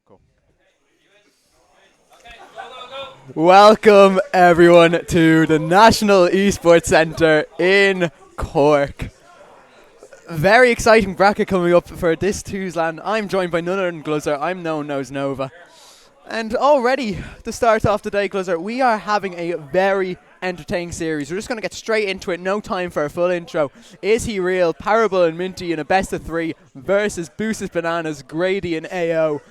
Cool. Welcome everyone to the National Esports Centre in Cork. Very exciting bracket coming up for this Tuesday. I'm joined by none other than Gluzzer. I'm known as Nova. And already to start off the day, Gluzzer, we are having a very entertaining series. We're just going to get straight into it. No time for a full intro. Is he real? Parable and Minty in a best of three versus Boosted Bananas, Grady and AO.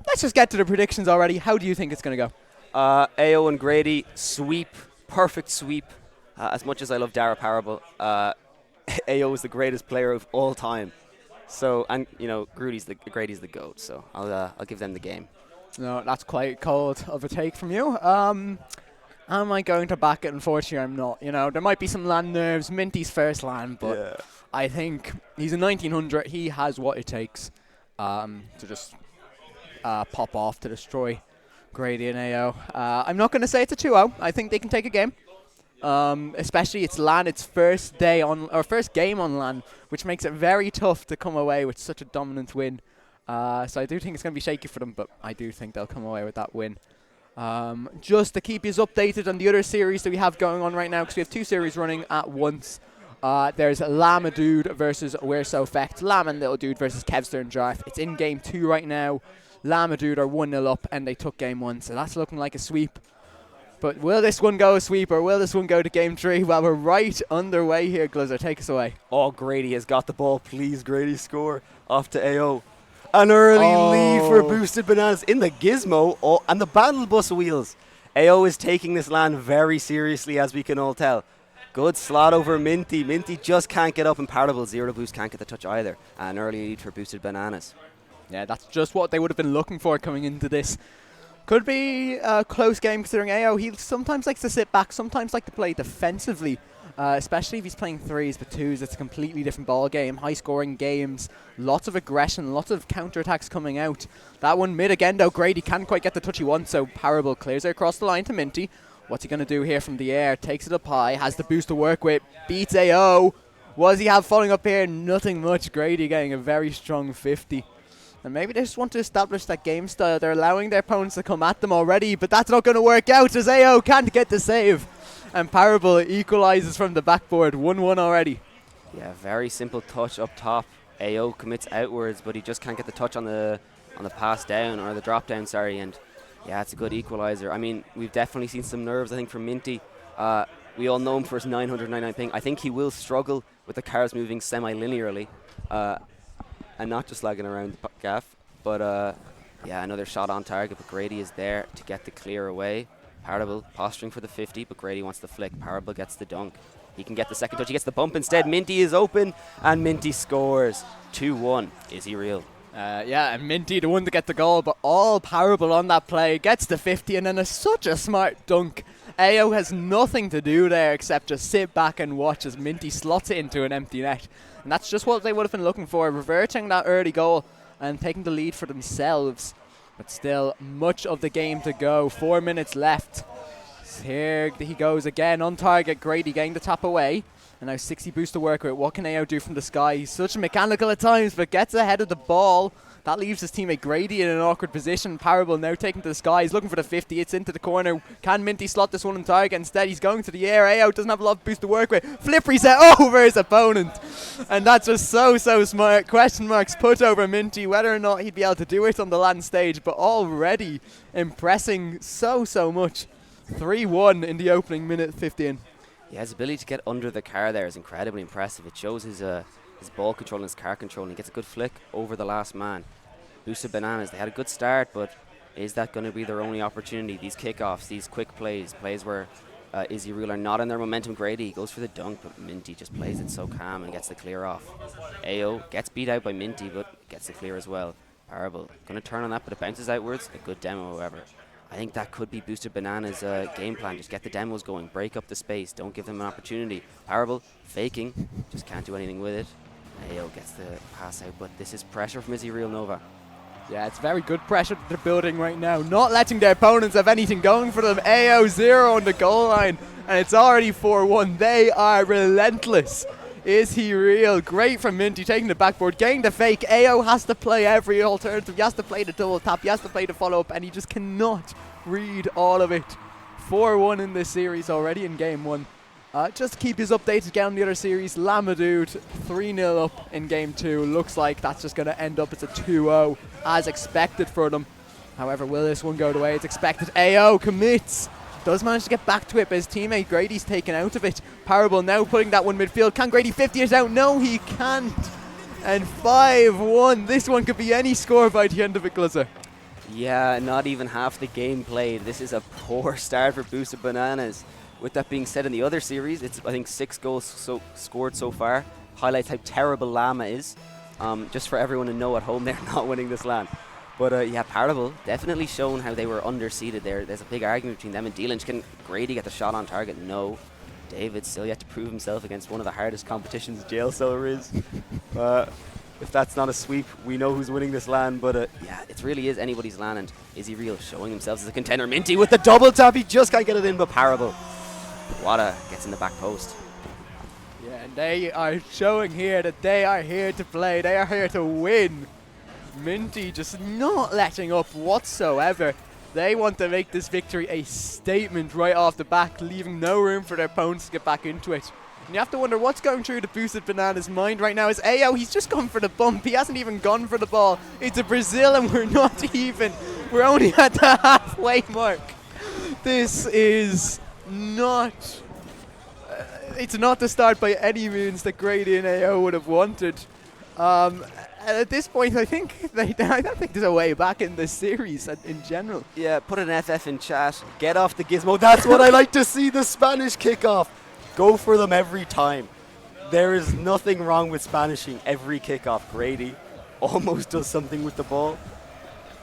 Let's just get to the predictions already. How do you think it's going to go? AO and Grady, sweep, perfect sweep. As much as I love Dara Parable, AO is the greatest player of all time. So, and you know, Grady's the GOAT. So I'll give them the game. No, that's quite cold of a take from you. Am I going to back it? Unfortunately, I'm not. You know, there might be some land nerves. Minty's first land, but yeah. I think he's a 1900. He has what it takes to just pop off to destroy Grady and AO. I'm not going to say it's a 2-0. I think they can take a game. Especially it's LAN, its first day on or first game on LAN, which makes it very tough to come away with such a dominant win. So I do think it's going to be shaky for them, but I do think they'll come away with that win. Just to keep you updated on the other series that we have going on right now, because we have two series running at once. There's Llama Dude versus We're So Fecked. Llama and Little Dude versus Kevster and Jarf. It's in game 2 right now. Llama Dude are 1-0 up, and they took game 1, so that's looking like a sweep. But will this one go a sweep, or will this one go to game 3? Well, we're right underway here, Gluzzer. Take us away. Oh, Grady has got the ball. Please, Grady, score. Off to AO. An early lead for Boosted Bananas in the gizmo and the battle bus wheels. AO is taking this land very seriously, as we can all tell. Good slot over Minty. Minty just can't get up, and Parable Zero Boost can't get the touch either. An early lead for Boosted Bananas. Yeah, that's just what they would have been looking for coming into this. Could be a close game considering AO. He sometimes likes to sit back, sometimes like to play defensively, especially if he's playing 3s but 2s. It's a completely different ball game. High-scoring games, lots of aggression, lots of counterattacks coming out. That one mid again, though. Grady can't quite get the touch he wants, so Parable clears it across the line to Minty. What's he going to do here from the air? Takes it up high, has the boost to work with, beats AO. What does he have falling up here? Nothing much. Grady getting a very strong 50. And maybe they just want to establish that game style. They're allowing their opponents to come at them already, but that's not going to work out as AO can't get the save. And Parable equalizes from the backboard, 1-1 already. Yeah, very simple touch up top. AO commits outwards, but he just can't get the touch on the pass down, or the drop down, sorry. And yeah, it's a good equalizer. I mean, we've definitely seen some nerves, I think, from Minty. We all know him for his 999 ping. I think he will struggle with the cars moving semi-linearly. And not just lagging around the gaff. But yeah, another shot on target, but Grady is there to get the clear away. Parable posturing for the 50, but Grady wants the flick. Parable gets the dunk. He can get the second touch. He gets the bump instead. Minty is open, and Minty scores. 2-1. Is he real? Yeah, and Minty, the one to get the goal, but all Parable on that play. Gets the 50, and then such a smart dunk. AO has nothing to do there except just sit back and watch as Minty slots it into an empty net. And that's just what they would have been looking for, reverting that early goal and taking the lead for themselves. But still, much of the game to go. 4 minutes left. Here he goes again on target. Grady getting the tap away. And now 60 boost to work with. What can AO do from the sky? He's such mechanical at times, but gets ahead of the ball. That leaves his teammate Grady in an awkward position. Parable now taking to the sky. He's looking for the 50. It's into the corner. Can Minty slot this one on target? Instead, he's going to the air. AO doesn't have a lot of boost to work with. Flip reset over his opponent. And that's just so smart. Question marks put over Minty, whether or not he'd be able to do it on the LAN stage. But already impressing so much. 3-1 in the opening minute 15. Yeah, his ability to get under the car there is incredibly impressive. It shows his ball control and his car control, and he gets a good flick over the last man. Boosted Bananas, they had a good start, but is that going to be their only opportunity? These kickoffs, these quick plays where Izzy Rule are not in their momentum. Grady goes for the dunk, but Minty just plays it so calm and gets the clear off. AO gets beat out by Minty, but gets the clear as well. Parable going to turn on that, but it bounces outwards. A good demo, however. I think that could be Boosted Bananas' game plan. Just get the demos going, break up the space, don't give them an opportunity. Parable faking, just can't do anything with it. AO gets the pass out, but this is pressure from Izzy Real Nova. Yeah, it's very good pressure that they're building right now. Not letting their opponents have anything going for them. AO 0 on the goal line, and it's already 4-1. They are relentless Is he real? Great from Minty, taking the backboard, getting the fake. AO has to play every alternative. He has to play the double tap. He has to play the follow-up, and he just cannot read all of it. 4-1 in this series already in game 1. Just to keep his updates again on the other series, Lamadood 3-0 up in game 2. Looks like that's just going to end up as a 2-0 as expected for them. However, will this one go the way it's expected? AO commits. Does manage to get back to it, but his teammate Grady's taken out of it. Parable now putting that one midfield. Can Grady 50 it out? No, he can't. And 5-1. This one could be any score by the end of it, Gluzzer. Yeah, not even half the game played. This is a poor start for Boosted Bananas. With that being said, in the other series, it's I think 6 goals scored so far. Highlights how terrible Llama is. Just for everyone to know at home, they're not winning this LAN. But yeah, Parable definitely shown how they were underseeded there. There's a big argument between them and D-Lynch. Can Grady get the shot on target? No. David still yet to prove himself against one of the hardest competitions Jail Cellar is. If that's not a sweep, we know who's winning this LAN. But yeah, it really is anybody's LAN. And is he real? Showing himself as a contender. Minty with the double tap. He just can't get it in, but Parable. Wada gets in the back post. Yeah, and they are showing here that they are here to play. They are here to win. Minty just not letting up whatsoever. They want to make this victory a statement right off the back, leaving no room for their opponents to get back into it. And you have to wonder what's going through the Boosted Bananas mind right now. Is AO, he's just gone for the bump. He hasn't even gone for the ball. It's a Brazil and we're not even. We're only at the halfway mark. This is not... it's not the start by any means that Grady and AO would have wanted. And at this point, I think I don't think there's a way back in this series in general. Yeah, put an FF in chat. Get off the gizmo. That's what I like to see, the Spanish kickoff. Go for them every time. There is nothing wrong with Spanishing every kickoff. Grady almost does something with the ball.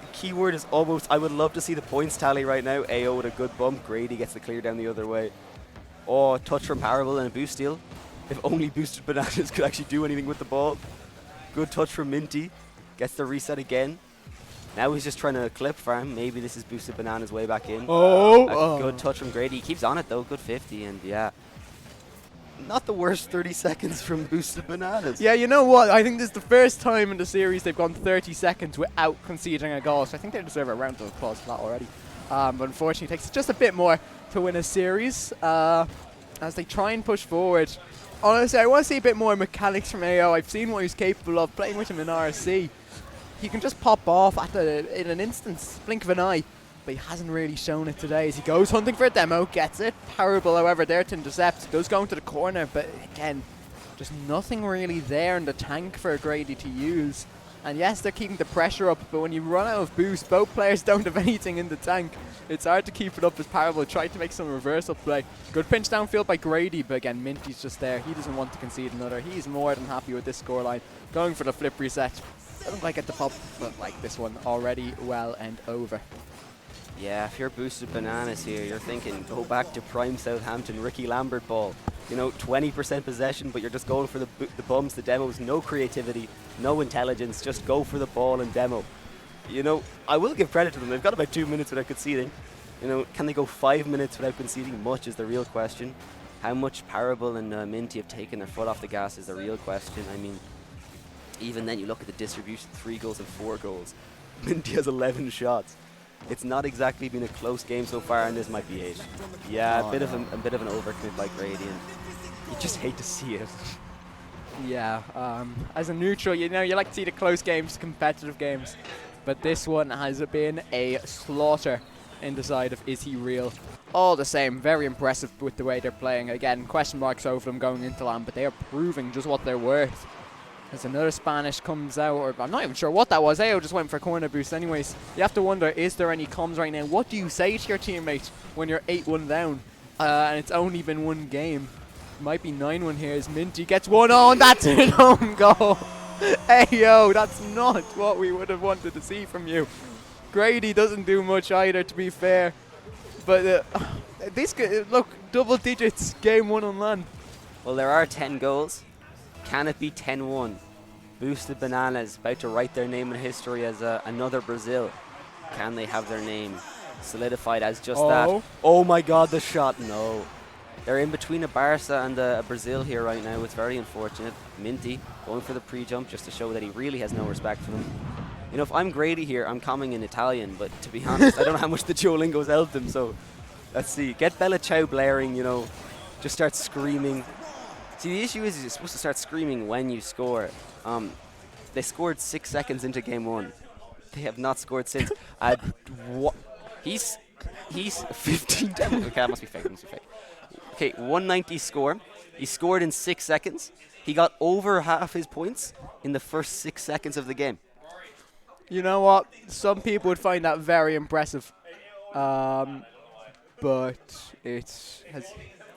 The keyword is almost. I would love to see the points tally right now. AO with a good bump. Grady gets the clear down the other way. Oh, touch from Parable and a boost steal. If only Boosted Bananas could actually do anything with the ball. Good touch from Minty. Gets the reset again. Now he's just trying to clip farm. Maybe this is Boosted Bananas way back in. Good touch from Grady. He keeps on it though. Good 50 and yeah. Not the worst 30 seconds from Boosted Bananas. Yeah, you know what? I think this is the first time in the series they've gone 30 seconds without conceding a goal. So I think they deserve a round of applause for that already. But unfortunately, it takes just a bit more to win a series as they try and push forward. Honestly, I want to see a bit more mechanics from AO. I've seen what he's capable of playing with him in RSC. He can just pop off in an instance, blink of an eye. But he hasn't really shown it today as he goes hunting for a demo, gets it. Parable, however, there to intercept. Does go into the corner, but again, just nothing really there in the tank for Grady to use. And yes, they're keeping the pressure up, but when you run out of boost, both players don't have anything in the tank. It's hard to keep it up as Parable tried to make some reversal play. Good pinch downfield by Grady, but again, Minty's just there. He doesn't want to concede another. He's more than happy with this scoreline. Going for the flip reset. Doesn't quite get the pop, but like this one already well and over. Yeah, if you're Boosted Bananas here, you're thinking, go back to prime Southampton, Ricky Lambert ball. You know, 20% possession, but you're just going for the bumps, the demos, no creativity, no intelligence, just go for the ball and demo. You know, I will give credit to them. They've got about 2 minutes without conceding. You know, can they go 5 minutes without conceding much is the real question. How much Parable and Minty have taken their foot off the gas is the real question. I mean, even then you look at the distribution, 3 goals and 4 goals. Minty has 11 shots. It's not exactly been a close game so far, and this might be 8. Yeah, a bit of an overcommit by Grady, and you just hate to see it. Yeah, as a neutral, you know, you like to see the close games, competitive games, but this one has been a slaughter in the side of Is He Real. All the same, very impressive with the way they're playing. Again, question marks over them going into LAN, but they are proving just what they're worth. As another Spanish comes out, or I'm not even sure what that was. AO just went for corner boost anyways. You have to wonder, is there any comms right now? What do you say to your teammate when you're 8-1 down and it's only been 1 game? Might be 9-1 here as Minty gets one on. That's an own goal. AO, that's not what we would have wanted to see from you. Grady doesn't do much either, to be fair. But look, double digits, game 1 on LAN. Well, there are 10 goals. Can it be 10-1? Boosted Bananas about to write their name in history as another Brazil. Can they have their name solidified as just that? Oh my god, the shot. No. They're in between a Barca and a Brazil here right now. It's very unfortunate. Minty going for the pre-jump just to show that he really has no respect for them. You know, if I'm Grady here, I'm coming in Italian, but to be honest, I don't know how much the Duolingo's helped him, so let's see. Get Bella Ciao blaring, you know, just start screaming. See, the issue is you're supposed to start screaming when you score. They scored 6 seconds into game 1. They have not scored since. He's 15 down. Okay, that must be fake. Okay, 190 score. He scored in 6 seconds. He got over half his points in the first 6 seconds of the game. You know what? Some people would find that very impressive. But it has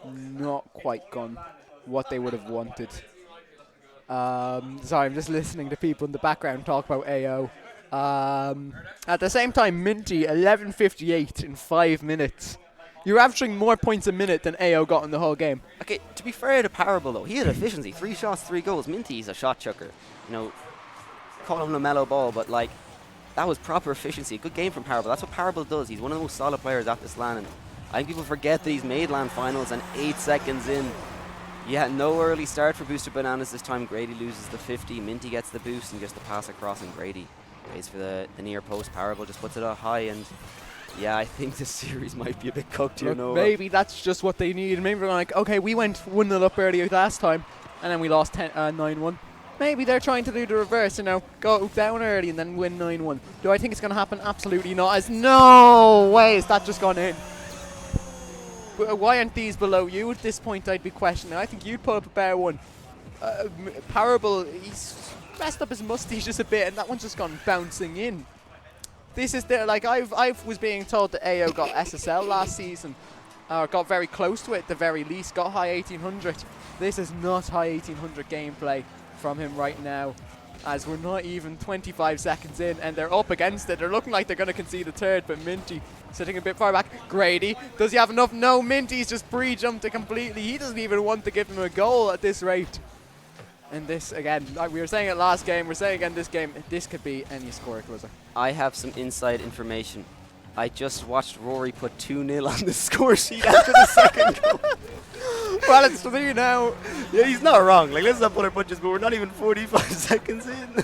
not quite gone what they would have wanted. Sorry, I'm just listening to people in the background talk about AO. At the same time, Minty, 11:58 in 5 minutes. You're averaging more points a minute than AO got in the whole game. Okay, to be fair to Parable, though, he had efficiency. 3 shots, 3 goals. Minty's a shot chucker. You know, call him a mellow ball, but, like, that was proper efficiency. Good game from Parable. That's what Parable does. He's one of the most solid players at this LAN. And I think people forget that he's made LAN finals and 8 seconds in. Yeah, no early start for Boosted Bananas this time. Grady loses the 50. Minty gets the boost and gets the pass across, and Grady waits for the near post. Parable just puts it up high, and yeah, I think this series might be a bit cooked here. Look, maybe that's just what they need. Maybe they're like, okay, we went 1-0 up earlier last time, and then we lost 9-1. Maybe they're trying to do the reverse, you know, go down early and then win 9-1. Do I think it's going to happen? Absolutely not. As no way is that just gone in. Why aren't these below you? At this point, I'd be questioning. I think you'd put up a better one. Parable, he's messed up his mustache just a bit, and that one's just gone bouncing in. This is the, like, I was being told that AO got SSL last season, got very close to it at the very least, got high 1800. This is not high 1800 gameplay from him right now, as we're not even 25 seconds in, and they're up against it. They're looking like they're going to concede a third, but Minty sitting a bit far back. Grady, does he have enough? No, Minty's just pre-jumped it completely. He doesn't even want to give him a goal at this rate. And this, again, like we were saying it last game, we're saying again this game, this could be any score closer. I have some inside information. I just watched Rory put 2-0 on the score sheet after the second goal. Well, it's 3 now. Yeah, he's not wrong. Like, let's not put our punches, but we're not even 45 seconds in.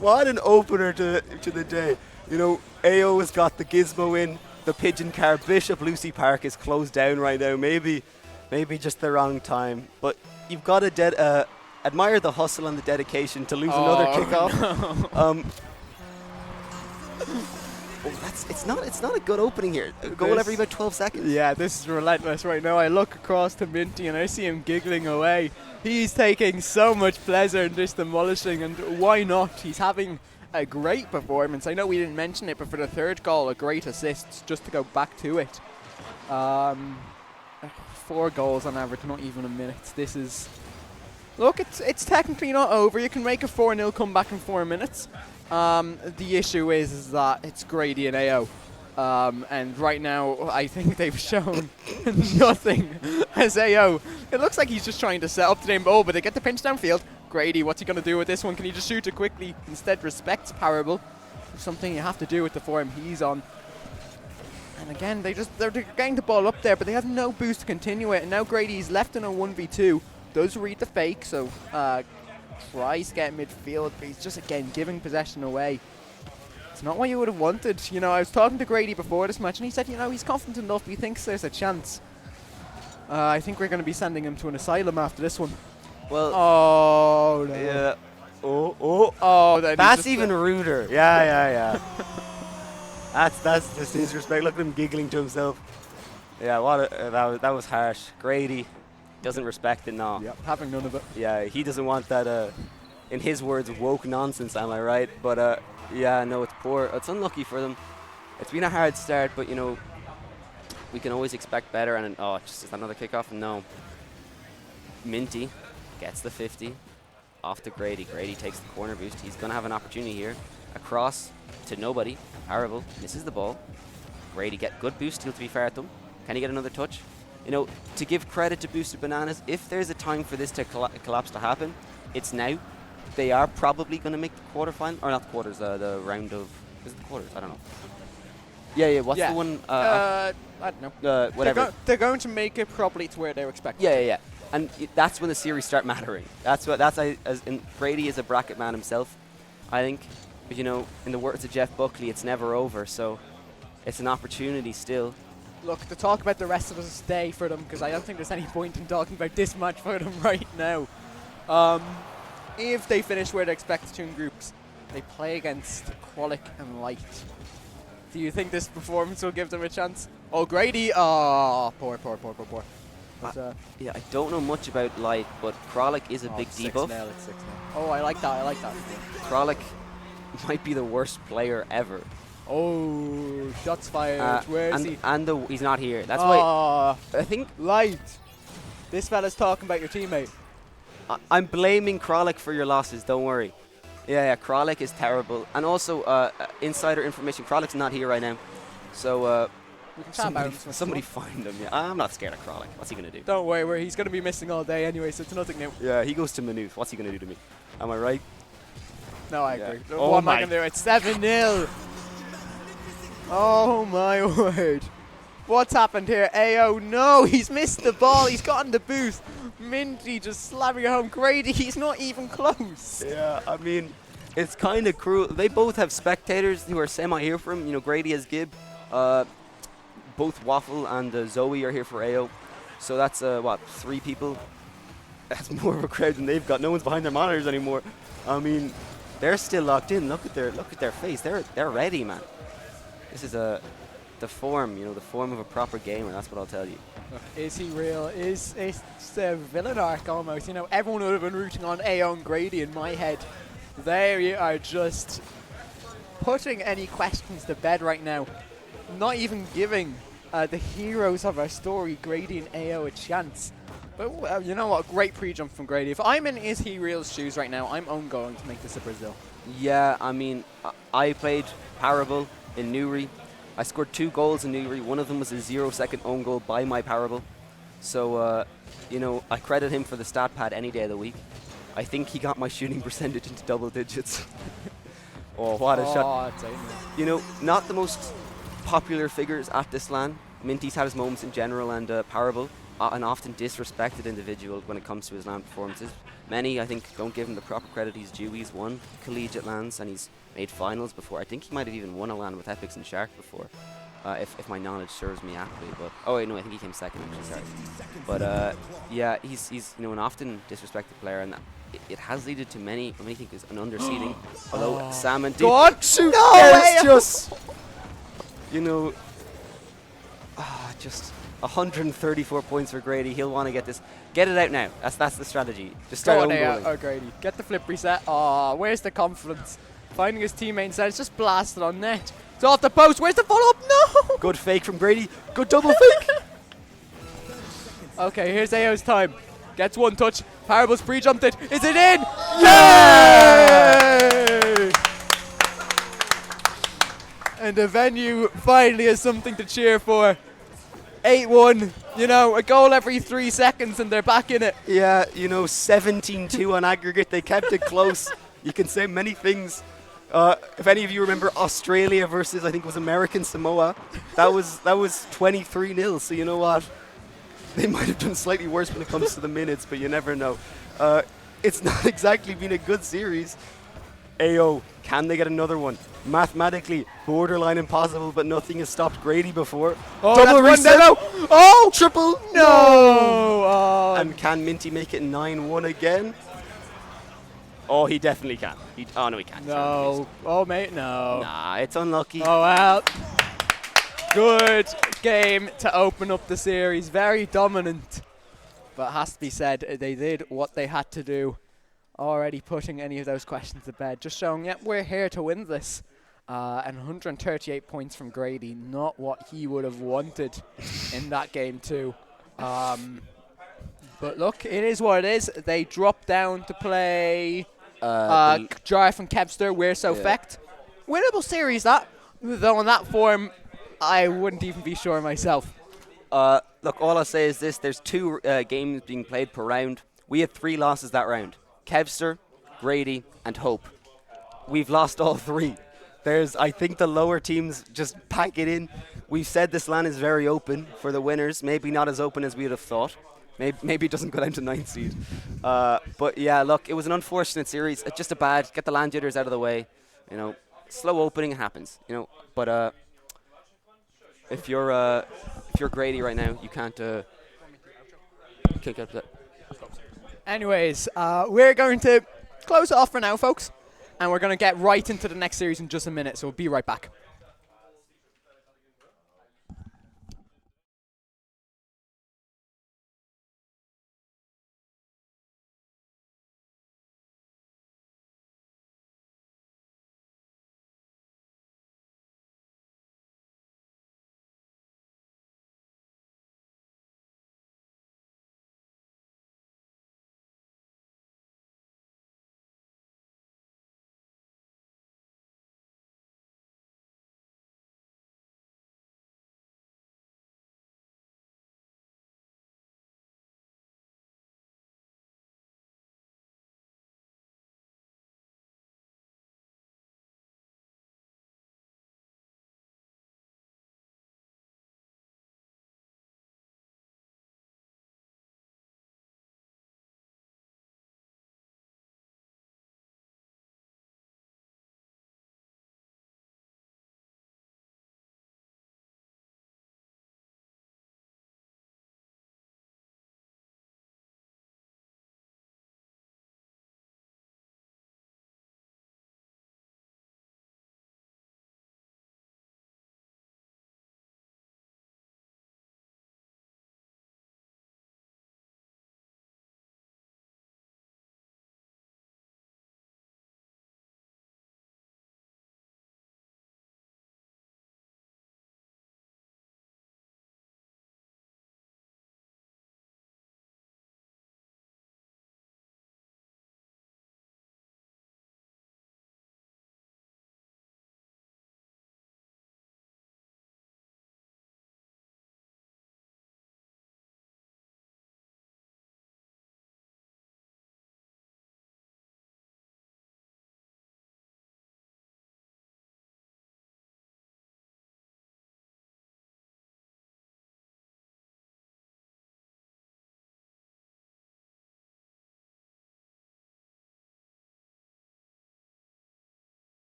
What an opener to the day. You know, AO has got the gizmo in, the pigeon car. Bishop Lucy Park is closed down right now. Maybe just the wrong time. But you've got to admire the hustle and the dedication to lose another kickoff. No. It's not a good opening here. A goal every about 12 seconds. Yeah, this is relentless right now. I look across to Minty and I see him giggling away. He's taking so much pleasure in this demolishing, and why not? He's having a great performance. I know we didn't mention it, but for the third goal, a great assist, just to go back to it. 4 goals on average, not even a minute. This is... Look, it's technically not over. You can make a 4-0 comeback in 4 minutes. The issue is that it's Grady and AO. And right now, I think they've shown nothing as AO. It looks like he's just trying to set up the name. Oh, but they get the pinch downfield. Grady, what's he going to do with this one? Can he just shoot it quickly? Instead, respects Parable. Something you have to do with the form he's on. And again, they're getting the ball up there, but they have no boost to continue it. And now Grady's left in a 1v2. Does read the fake, so tries to get midfield, but he's just, again, giving possession away. It's not what you would have wanted. You know, I was talking to Grady before this match, and he said, you know, he's confident enough, he thinks there's a chance. I think we're going to be sending him to an asylum after this one. Well, oh, no. Yeah. Oh, that's even ruder. Yeah. That's just disrespect. Look at him giggling to himself. Yeah, that was harsh. Grady doesn't respect it now. Yep, having none of it. Yeah, he doesn't want that, in his words, woke nonsense, am I right? But, yeah, no, it's poor. It's unlucky for them. It's been a hard start, but, you know, we can always expect better. And, just another kickoff? No. Minty gets the 50 off to Grady. Grady takes the corner boost. He's going to have an opportunity here. Across to nobody. Parable misses the ball. Grady get good boost still, to be fair at them. Can he get another touch? You know, to give credit to Boosted Bananas, if there's a time for this to collapse to happen, it's now. They are probably going to make the quarterfinal, or not the quarters, the round of, is it the quarters? I don't know. Yeah. What's the one? I don't know. Whatever. They're going to make it probably to where they're expected. Yeah. And that's when the series start mattering. Brady is a bracket man himself, I think. But in the words of Jeff Buckley, it's never over. So it's an opportunity still. Look, to talk about the rest of the day for them, because I don't think there's any point in talking about this match for them right now. If they finish where they're expected to in groups, they play against Cork and Light. Do you think this performance will give them a chance? Oh, Grady! Oh, poor. But, yeah, I don't know much about Light, but Cork is a big debuff. It's 6-0. Oh, I like that. Cork might be the worst player ever. Oh, shots fired. Where is he? He's not here. That's why I think Light. This fella's talking about your teammate. I'm blaming Cork for your losses. Don't worry. Yeah. Cork is terrible. And also, insider information: Krolek's not here right now. So somebody find him. Yeah, I'm not scared of Cork. What's he gonna do? Don't worry, he's gonna be missing all day anyway, so it's nothing new. Yeah, he goes to Maynooth. What's he gonna do to me? Am I right? No, I agree. Oh what am I gonna do? It's 7-0. Oh my word. What's happened here? AO, no, he's missed the ball. He's got in the booth. Minty just slamming it home. Grady, he's not even close. Yeah, I mean, it's kind of cruel. They both have spectators who are semi-here for him. Grady has Gib. Both Waffle and Zoe are here for AO. So that's, 3 people? That's more of a crowd than they've got. No one's behind their monitors anymore. I mean, they're still locked in. Look at their face. They're ready, man. This is the form, the form of a proper gamer. That's what I'll tell you. Is he real? It's a villain arc almost. Everyone would have been rooting on AO and Grady in my head. They are just putting any questions to bed right now. Not even giving the heroes of our story, Grady and AO, a chance. But you know what? Great pre-jump from Grady. If I'm in Is He Real's shoes right now, I'm going to make this a Brazil. Yeah, I mean, I played Parable in Newry. I scored 2 goals in Newry. One of them was a 0-second own goal by my Parable. So, I credit him for the stat pad any day of the week. I think he got my shooting percentage into double digits. Oh, what a shot. Not the most popular figures at this LAN. Minty's had his moments in general, and Parable, an often disrespected individual when it comes to his LAN performances. Many, I think, don't give him the proper credit he's due. He's won collegiate LANs and he's made finals before. I think he might have even won a LAN with Epics and Shark before, if my knowledge serves me aptly. But I think he came second actually. Sorry. But yeah, he's an often disrespected player, and it has led to many think is an underseeding. Although Salmon did. God, shoot! No way! Just just 134 points for Grady. He'll want to get this. Get it out now. That's the strategy. Just start own goaling. Oh, Grady. Get the flip reset. Oh, where's the confidence? Finding his teammate inside. It's just blasted on net. It's off the post. Where's the follow-up? No! Good fake from Grady. Good double fake. Okay, here's AO's time. Gets one touch. Parable's pre-jumped it. Is it in? Yay! And the venue finally has something to cheer for. 8-1, a goal every 3 seconds and they're back in it. Yeah, 17-2 on aggregate. They kept it close. You can say many things. If any of you remember Australia versus, I think it was American Samoa, that was 23-0. So you know what? They might have done slightly worse when it comes to the minutes, but you never know. It's not exactly been a good series. AO, can they get another one? Mathematically, borderline impossible, but nothing has stopped Grady before. Oh, double reset! Oh! Triple! No! And can Minty make it 9-1 again? Oh, he definitely can. No, he can't. No. Oh, mate, no. Nah, it's unlucky. Oh, well. Good game to open up the series. Very dominant. But it has to be said, they did what they had to do. Already putting any of those questions to bed. Just showing, we're here to win this. And 138 points from Grady. Not what he would have wanted in that game too. But look, it is what it is. They dropped down to play Jarf and Kevster. We're so fecked. Winnable series, that. Though in that form, I wouldn't even be sure myself. Look, all I'll say is this. There's 2 games being played per round. We had 3 losses that round. Kevster, Grady, and Hope. We've lost all 3. I think the lower teams just pack it in. We've said this LAN is very open for the winners. Maybe not as open as we would have thought. Maybe it doesn't go down to 9th seed. But yeah, look, it was an unfortunate series. Just a bad. Get the LAN jitters out of the way. You know, slow opening happens. You know, but if you're Grady right now, you can't kick up that. Anyways, we're going to close it off for now, folks. And we're going to get right into the next series in just a minute. So we'll be right back.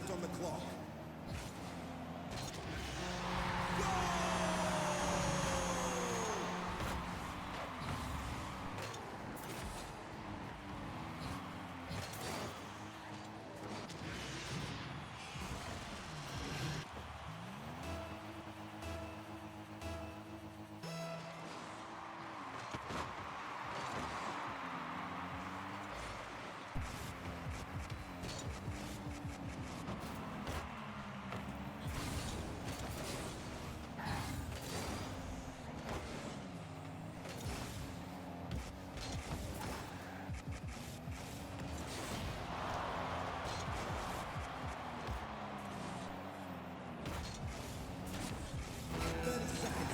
left on the clock.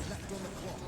Left on the clock.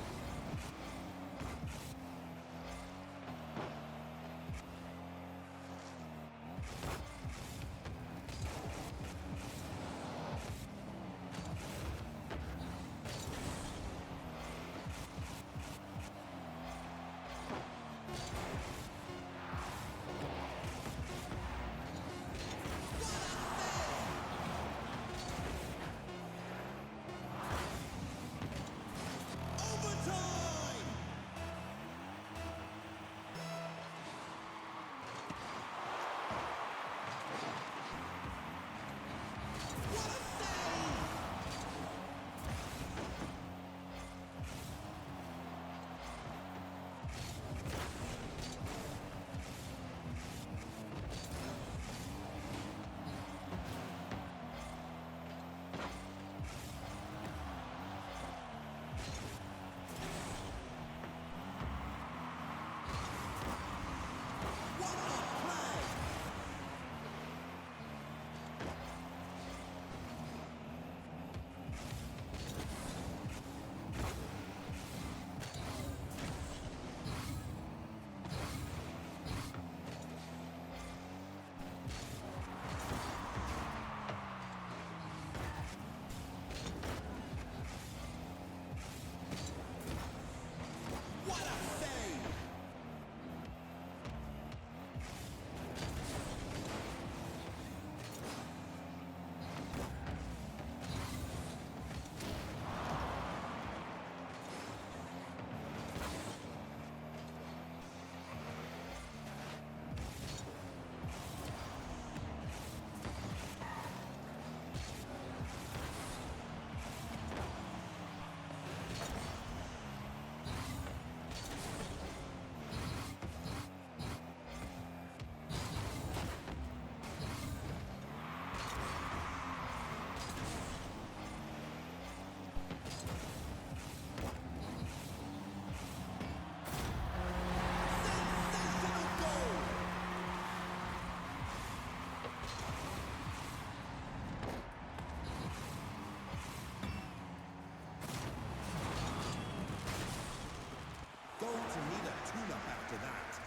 Going to need a tune-up after that.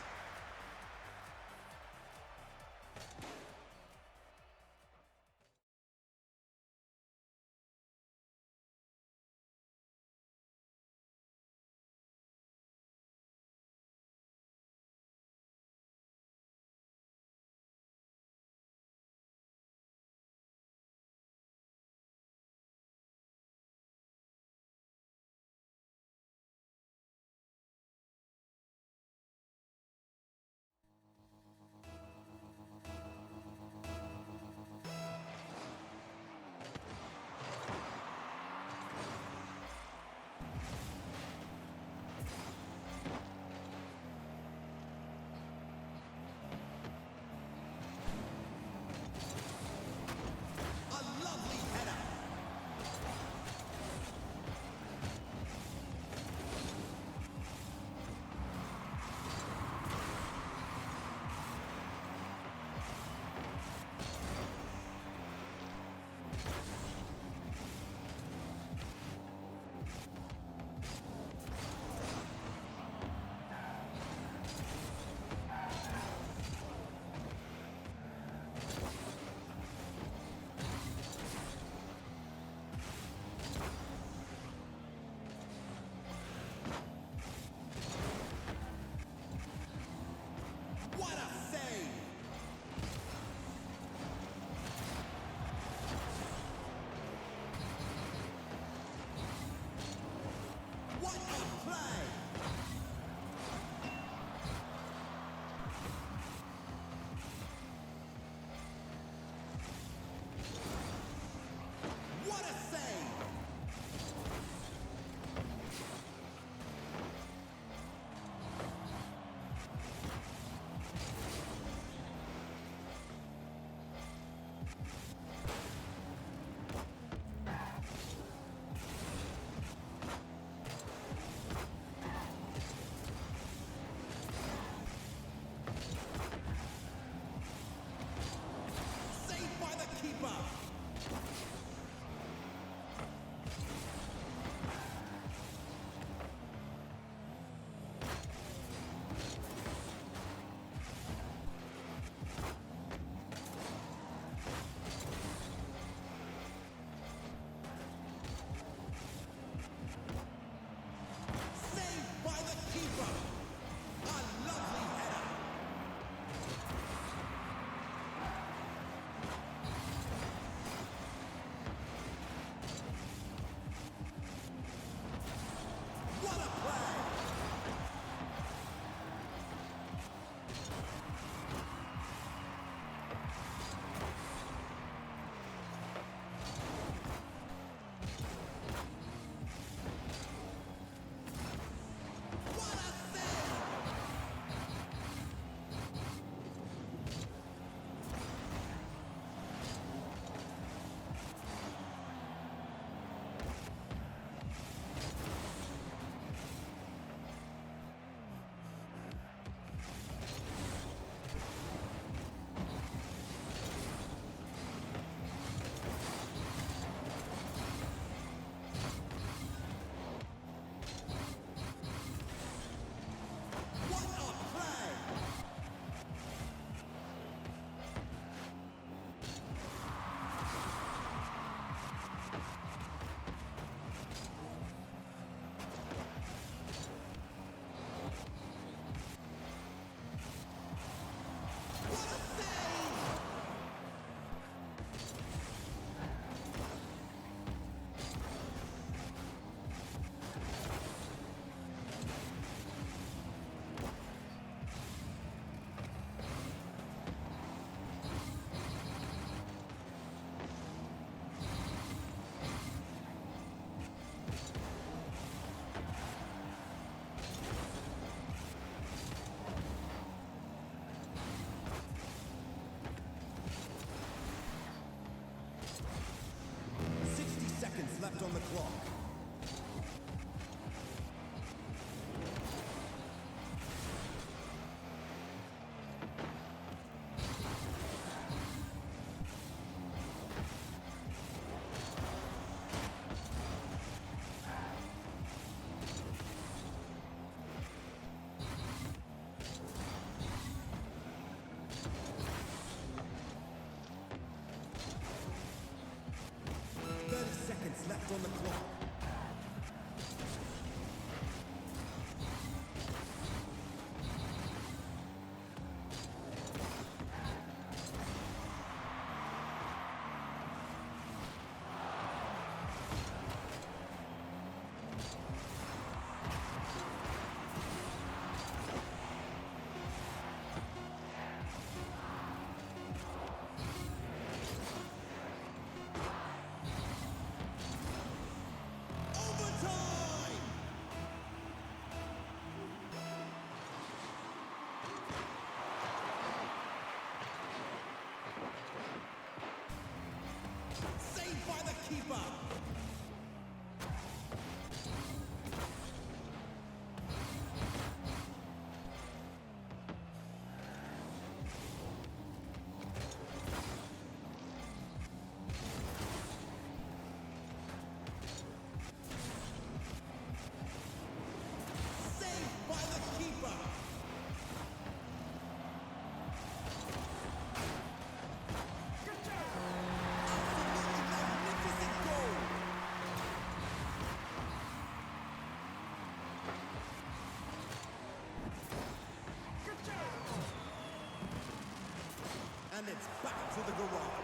it's back to the garage.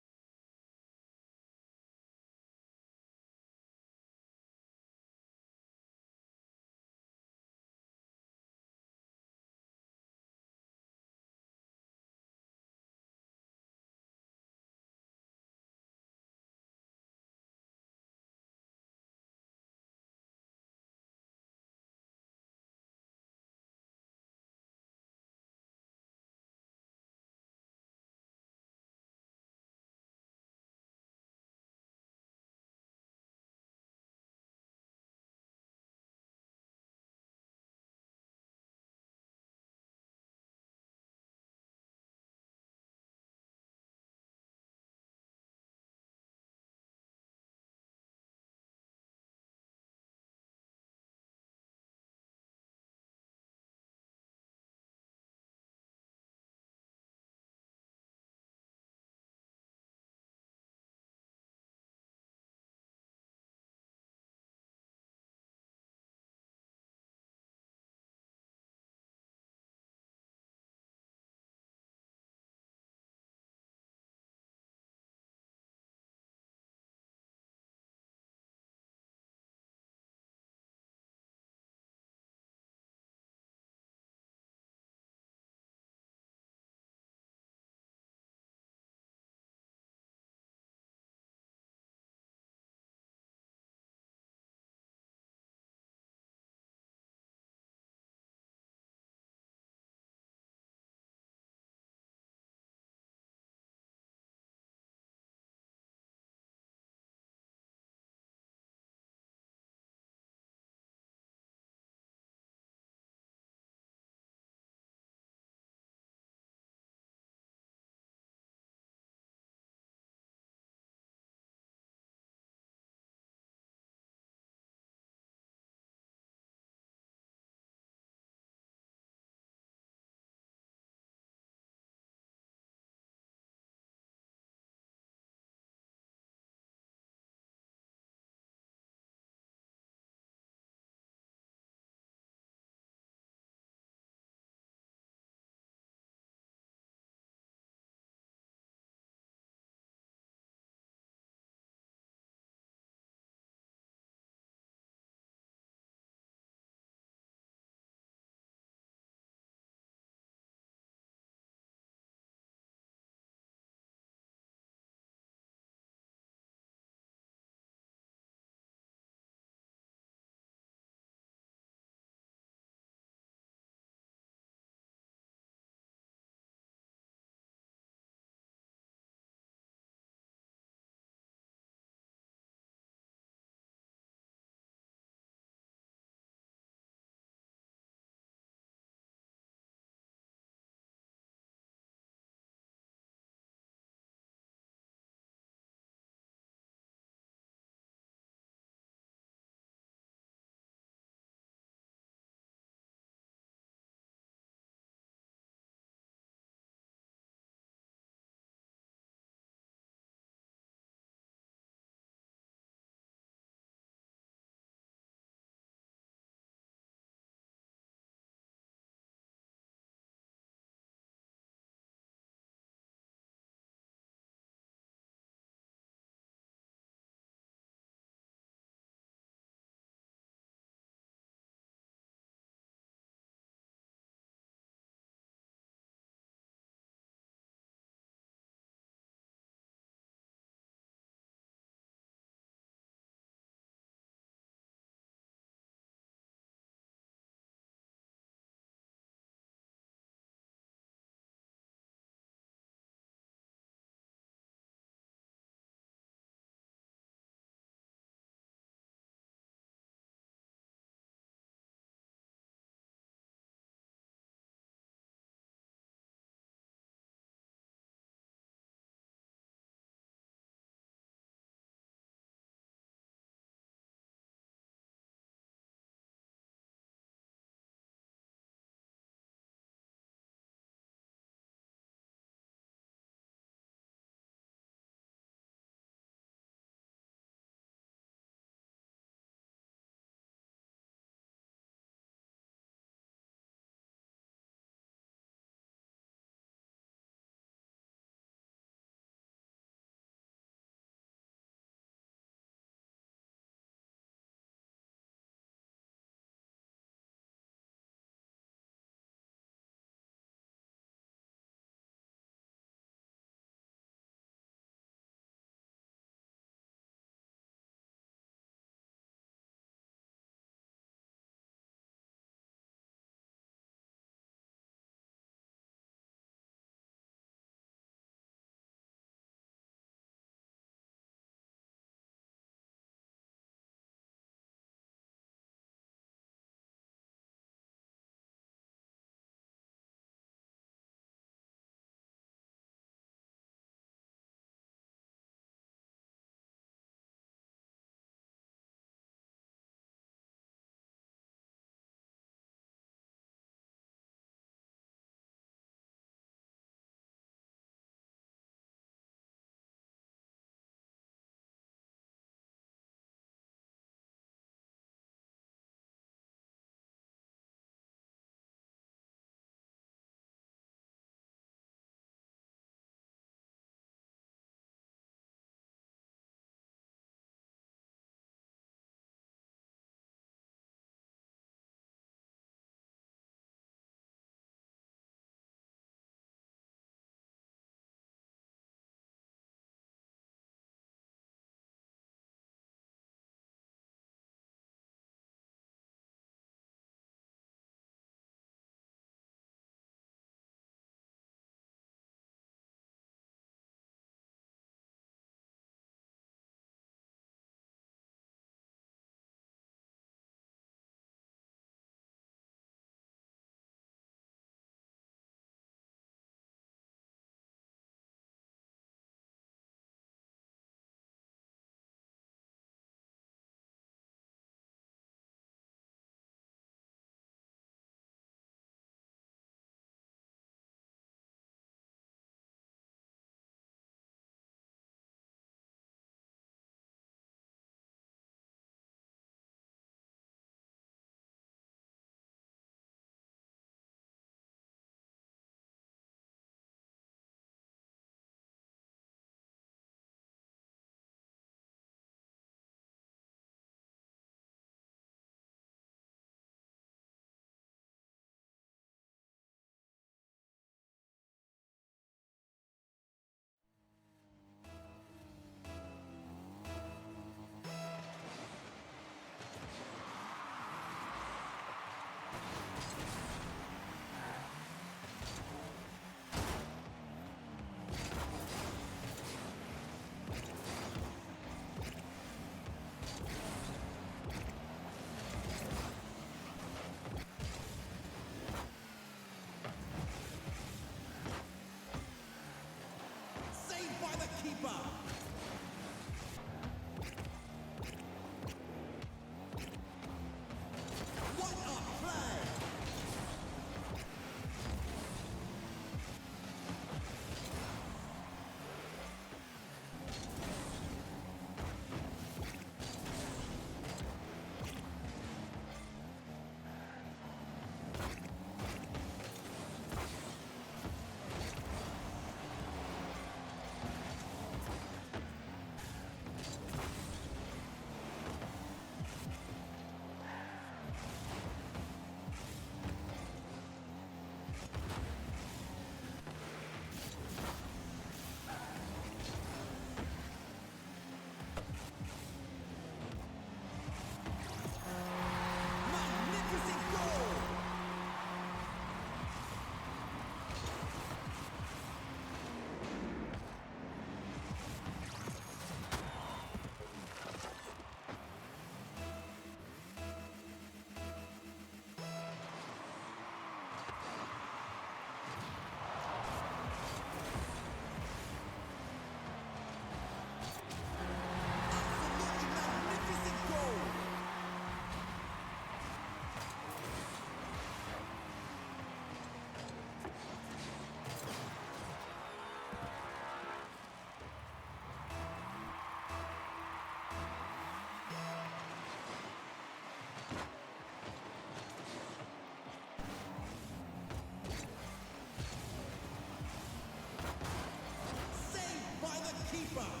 Rebound.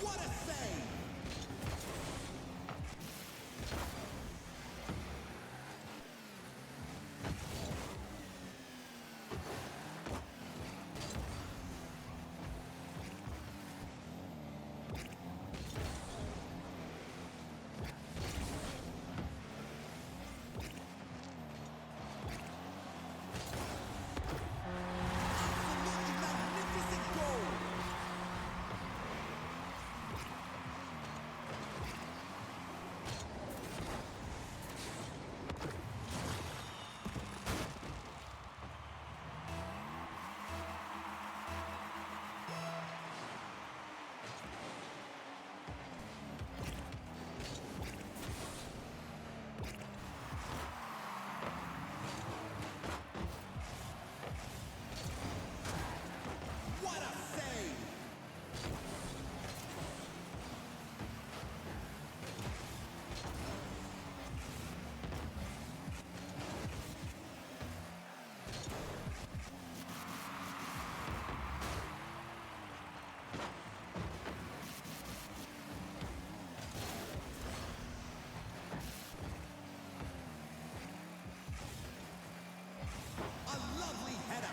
What a save! Absolutely magnificent goal! What a save! A lovely header.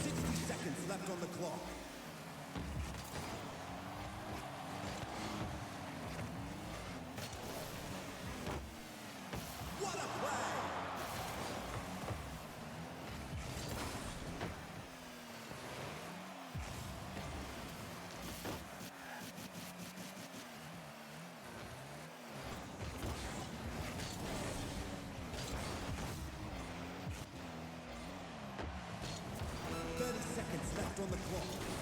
60 seconds left on the clock. What a play! Seconds left on the clock.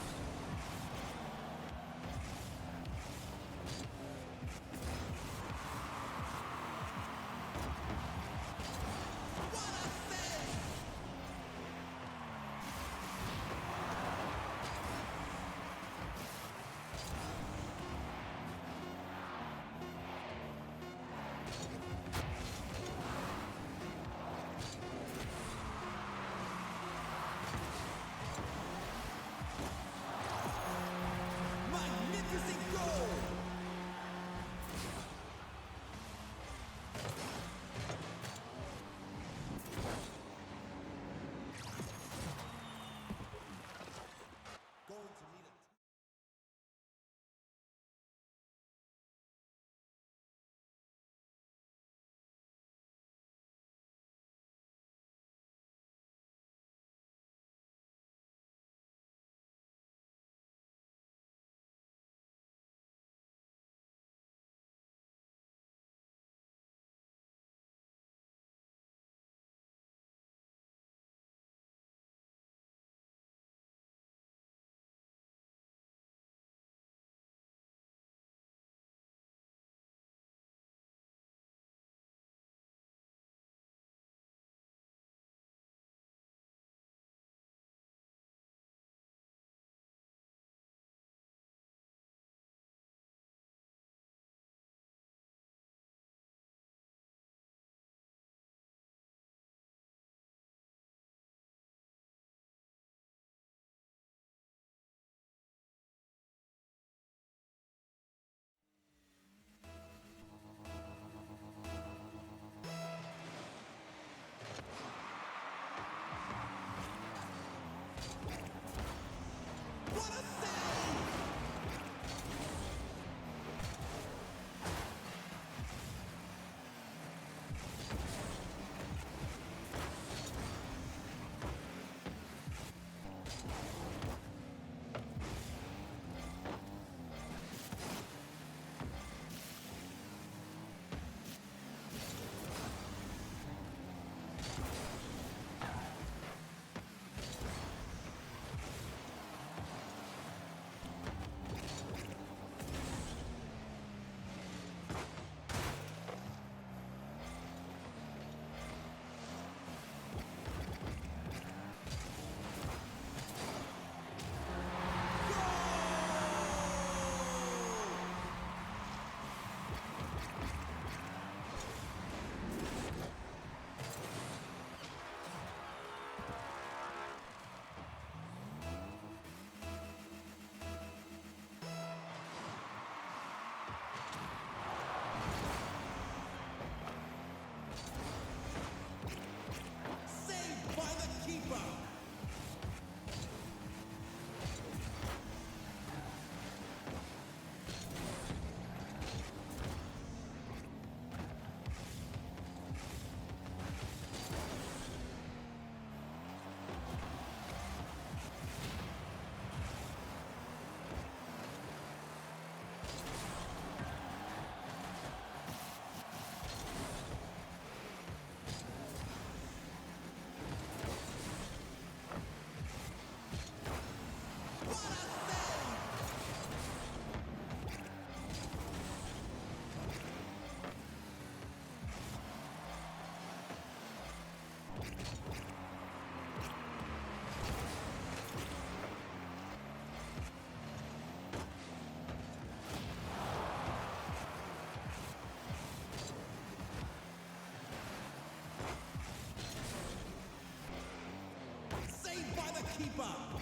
up.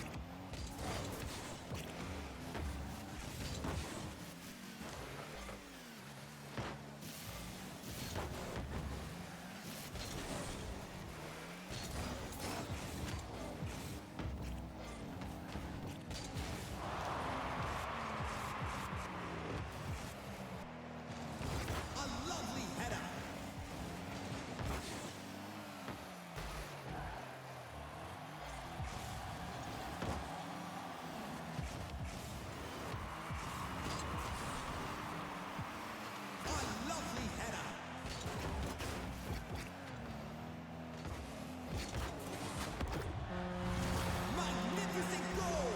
A lovely header. A lovely header. Magnificent goal.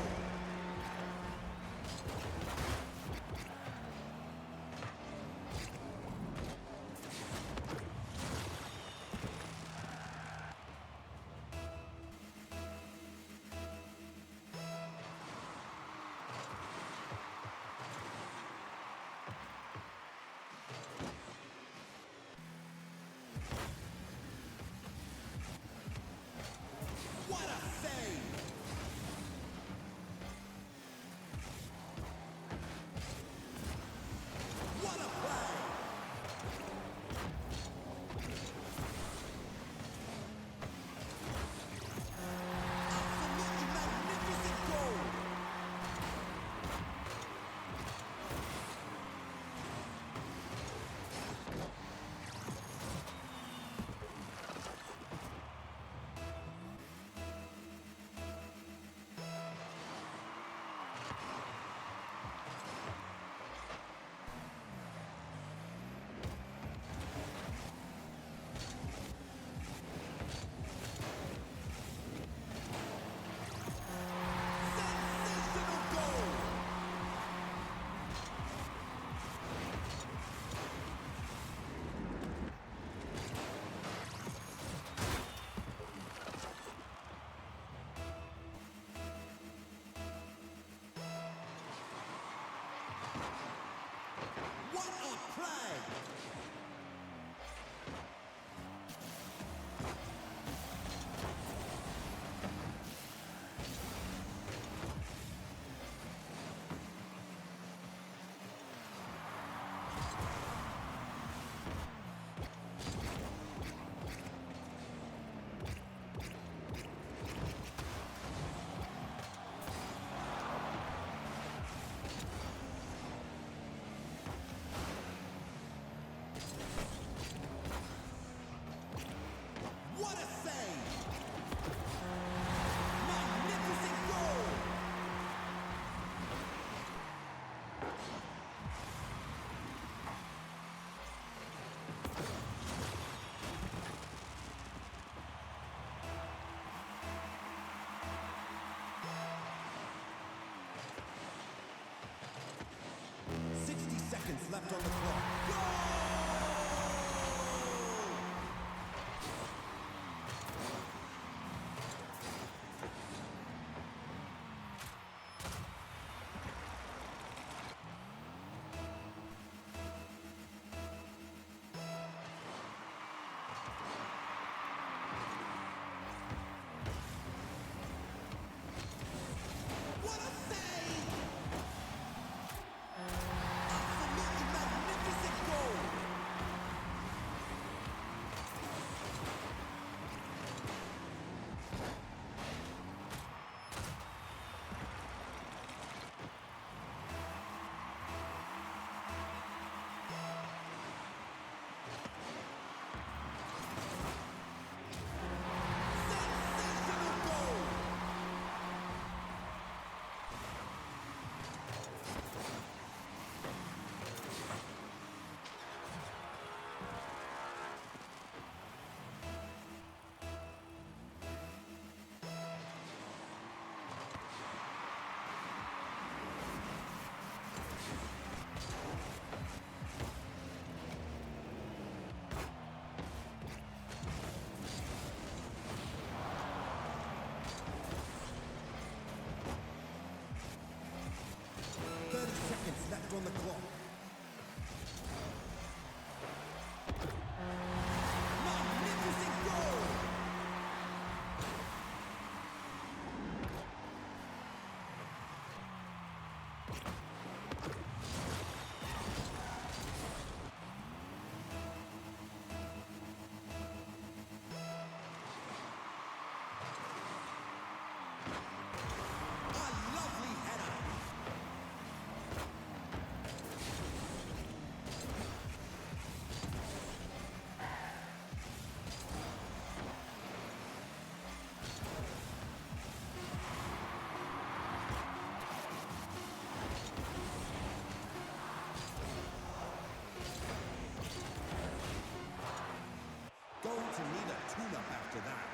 What a save! What a play! Absolutely magnificent goal! Sensational goal! What a play! What a save! Magnificent goal! 60 seconds left on the clock. Goal! What a save! Absolutely magnificent Going to need a tune-up after that.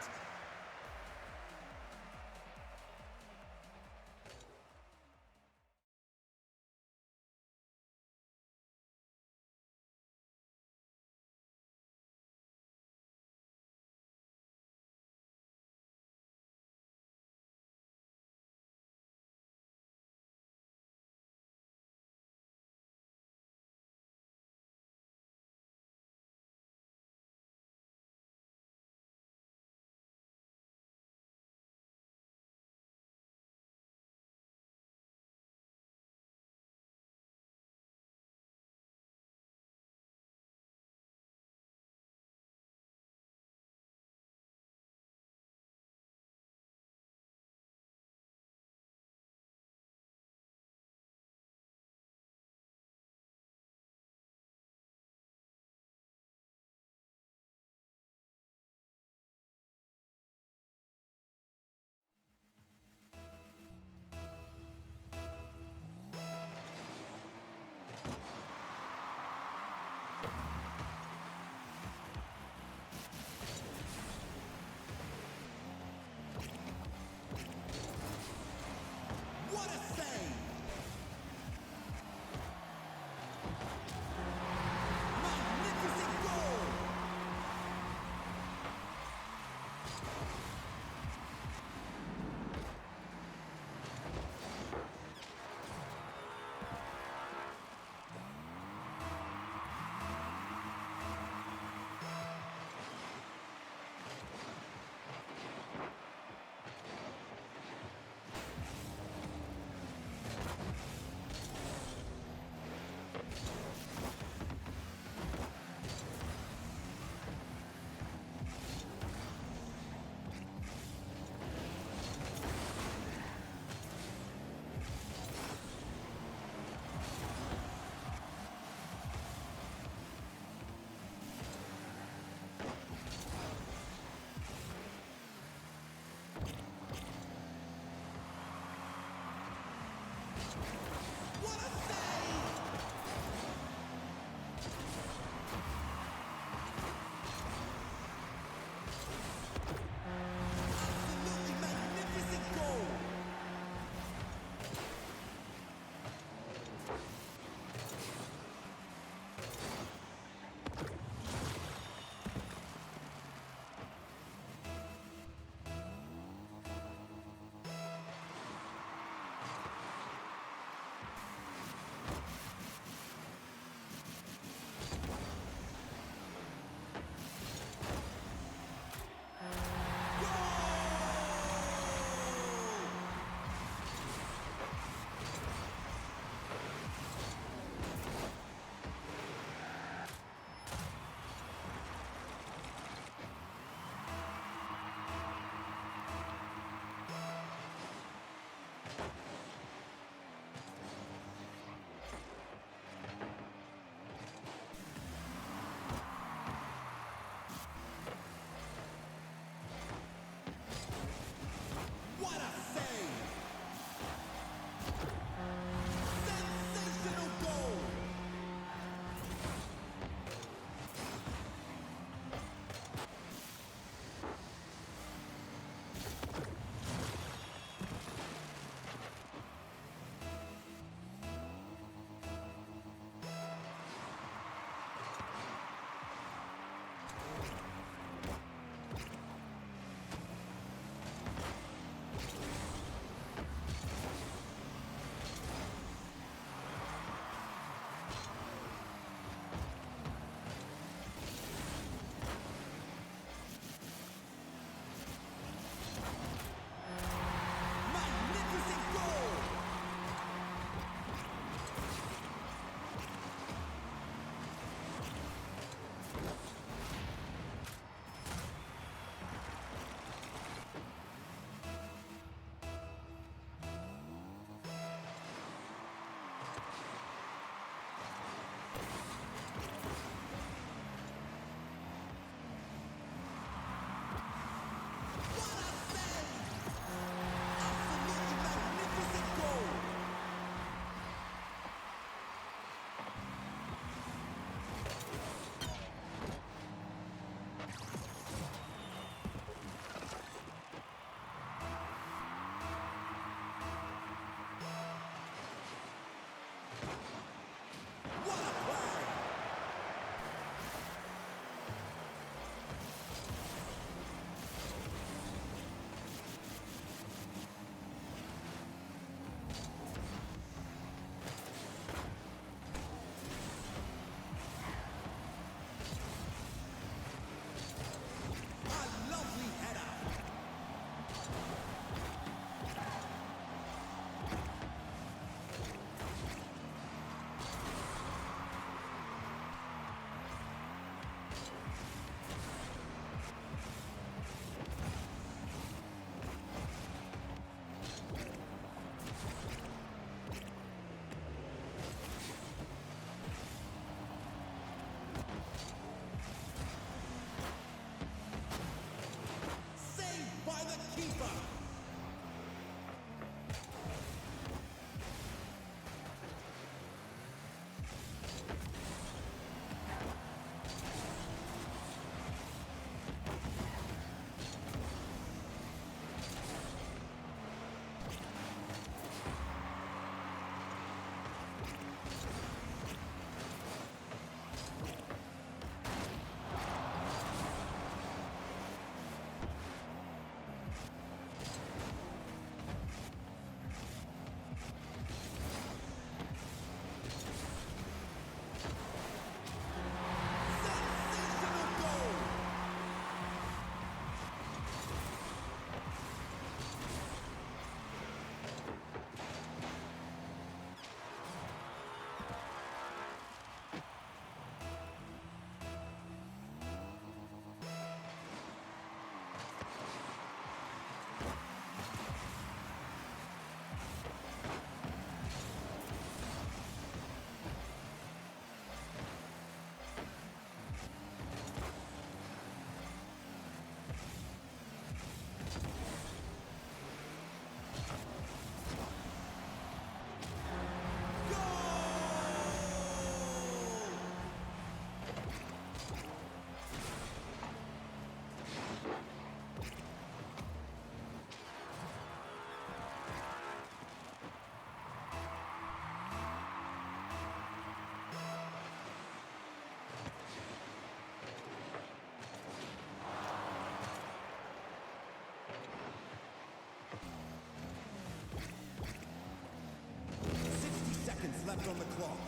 left on the clock.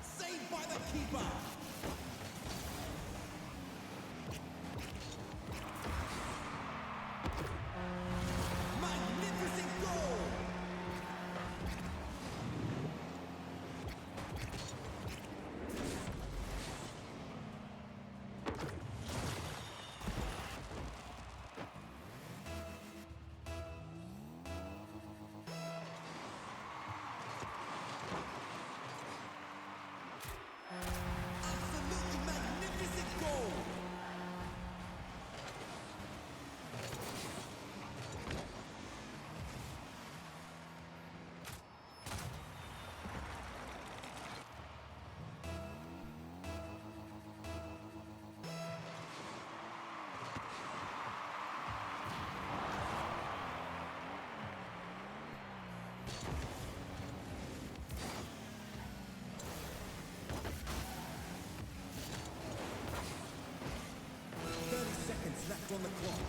Saved by the keeper. Magnificent goal. Absolutely magnificent goal. Seconds left on the clock.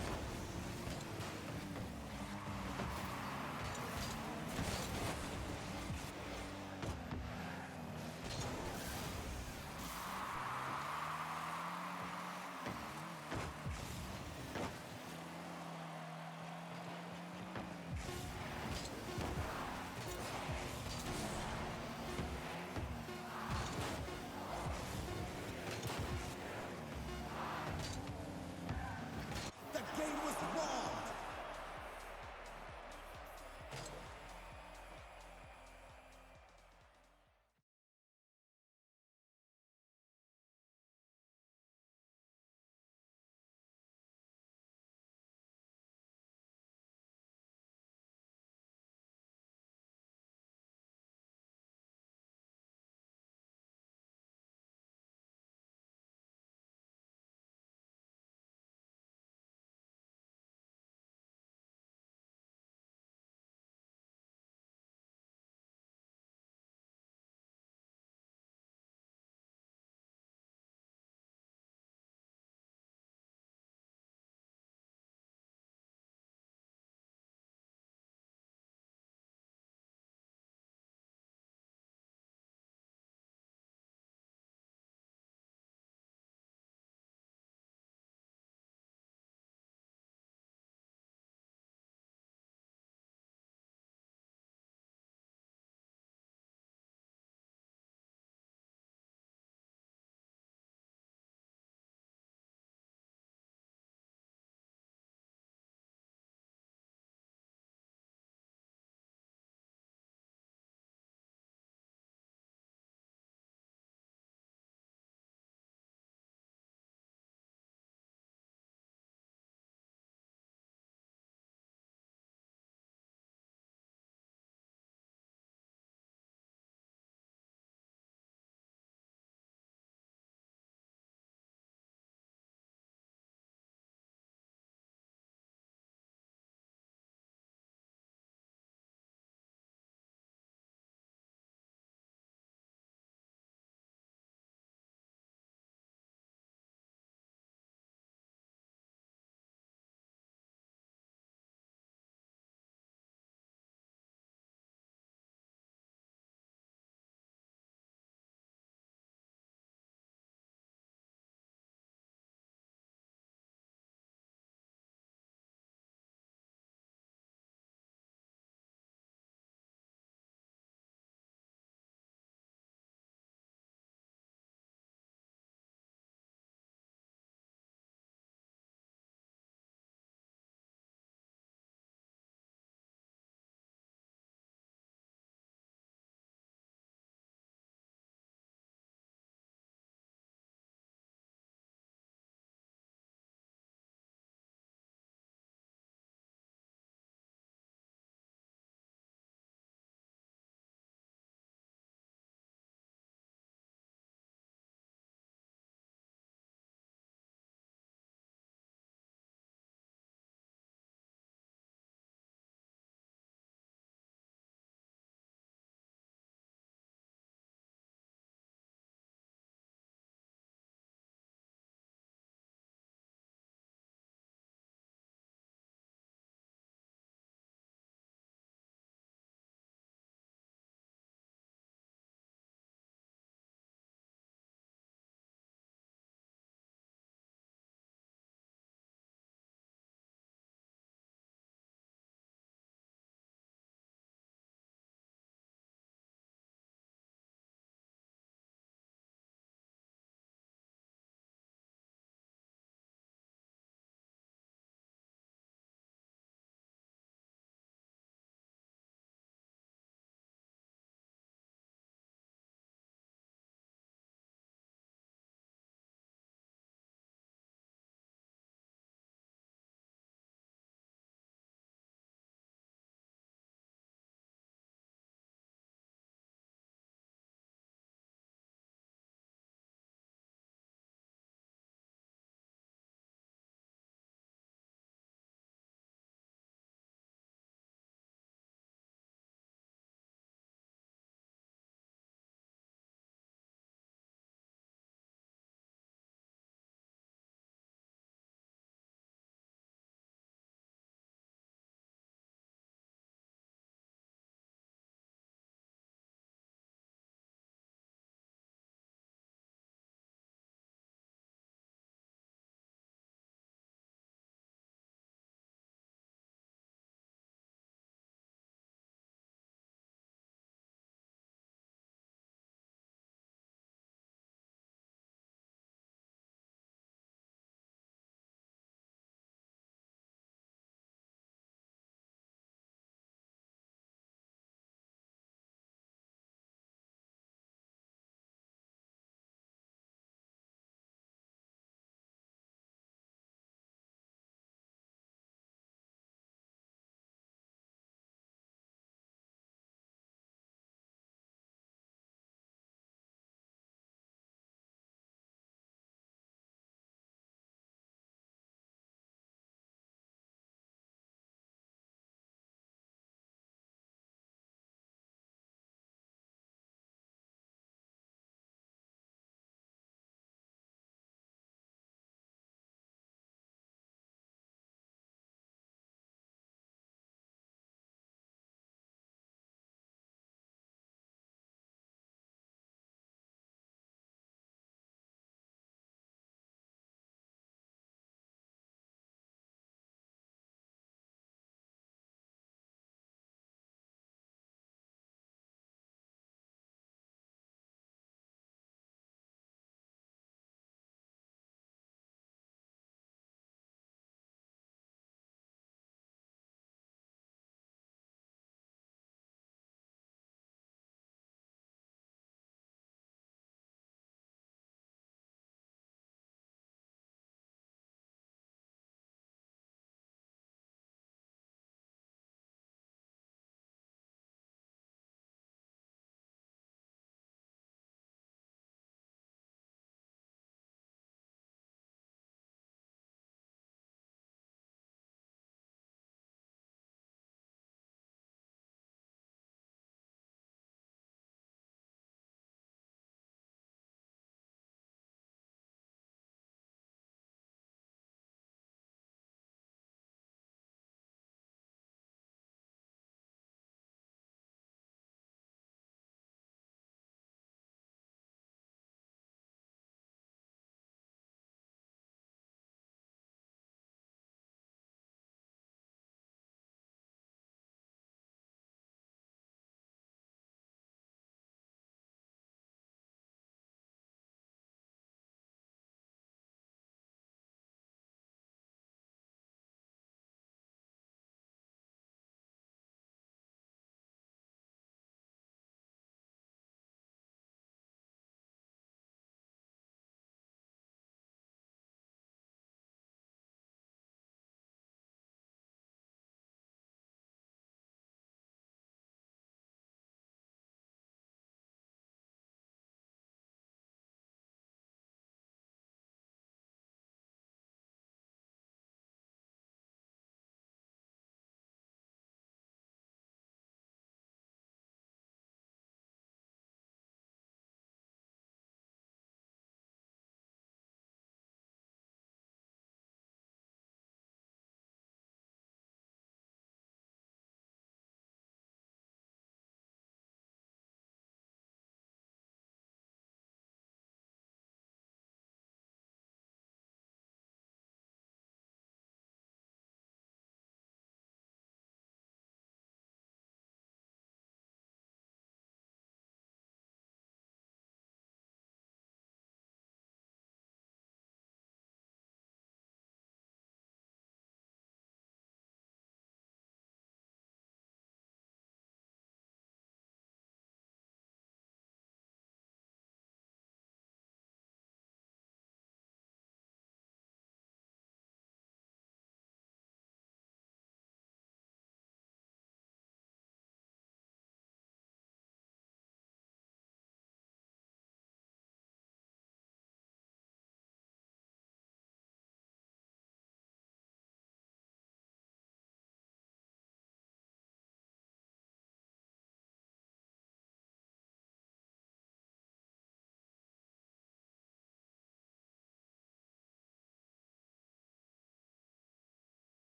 The game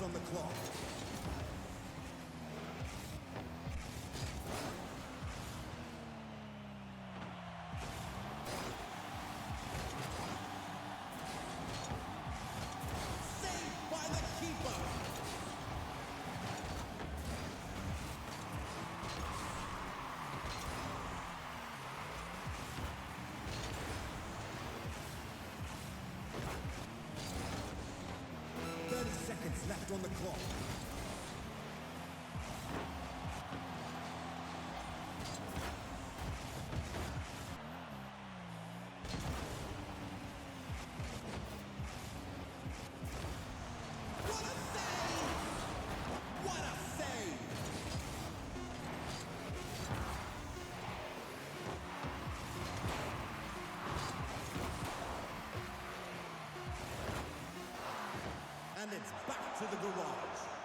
on the clock. 30 seconds left on the clock. What a save! What a save! And it's back to the garage.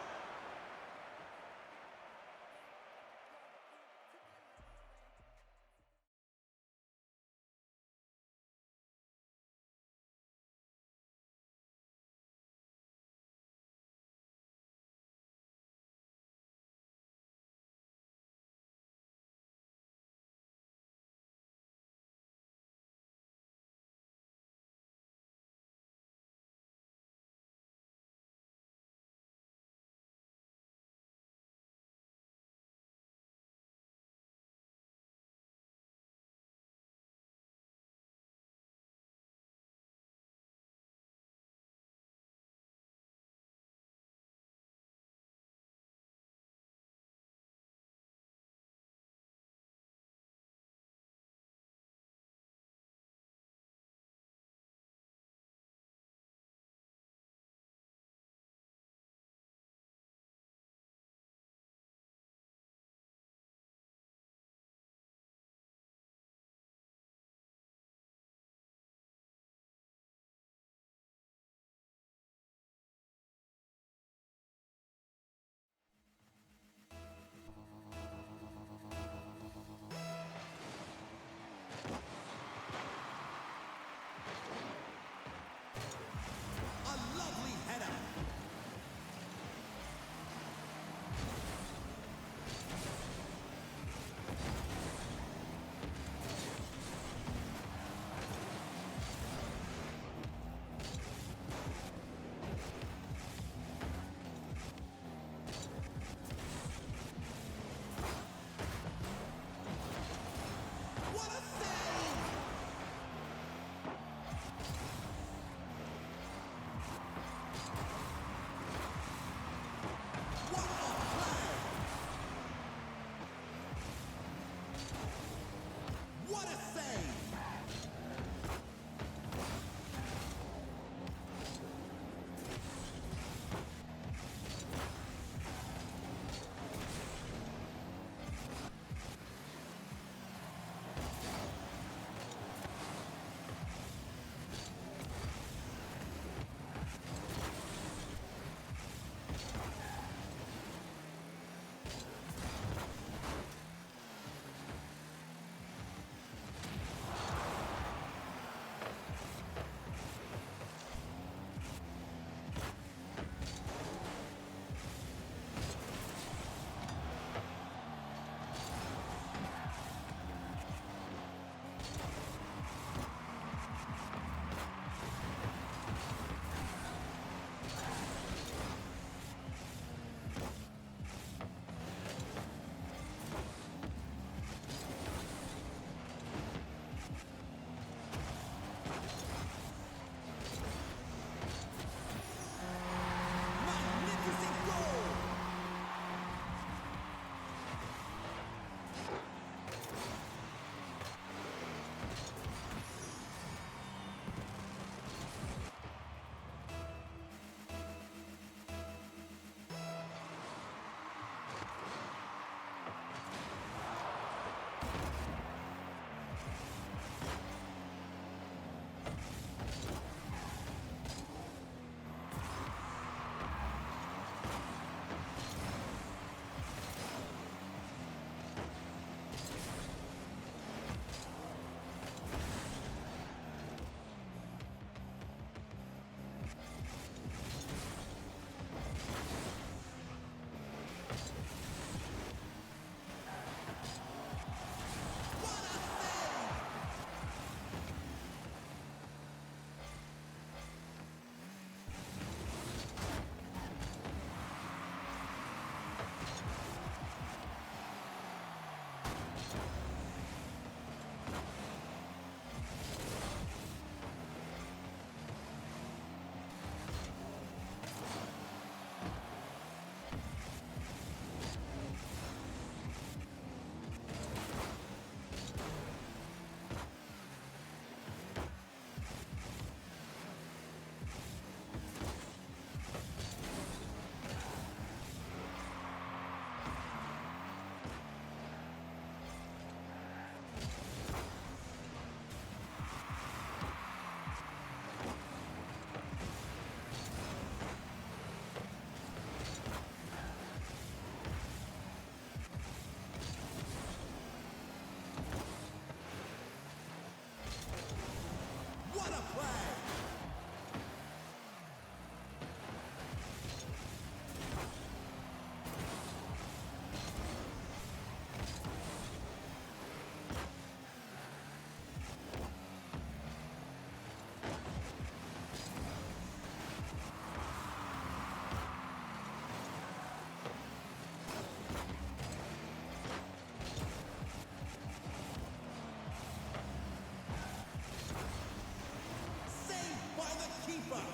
keeper.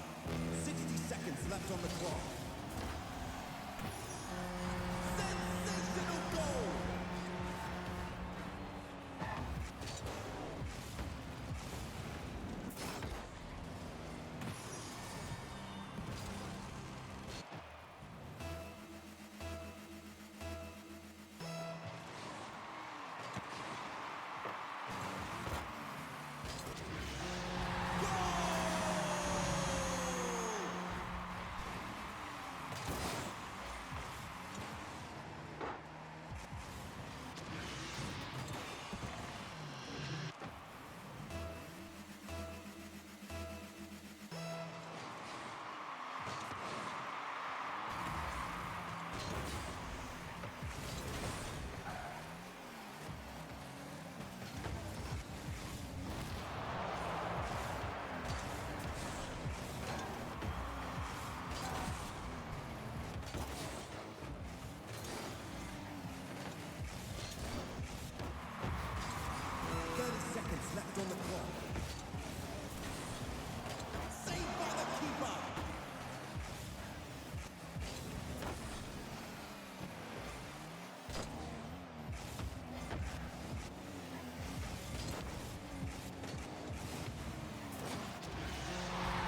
60 seconds left on the clock. Sensational goal! Seconds left on the clock. Saved by the keeper.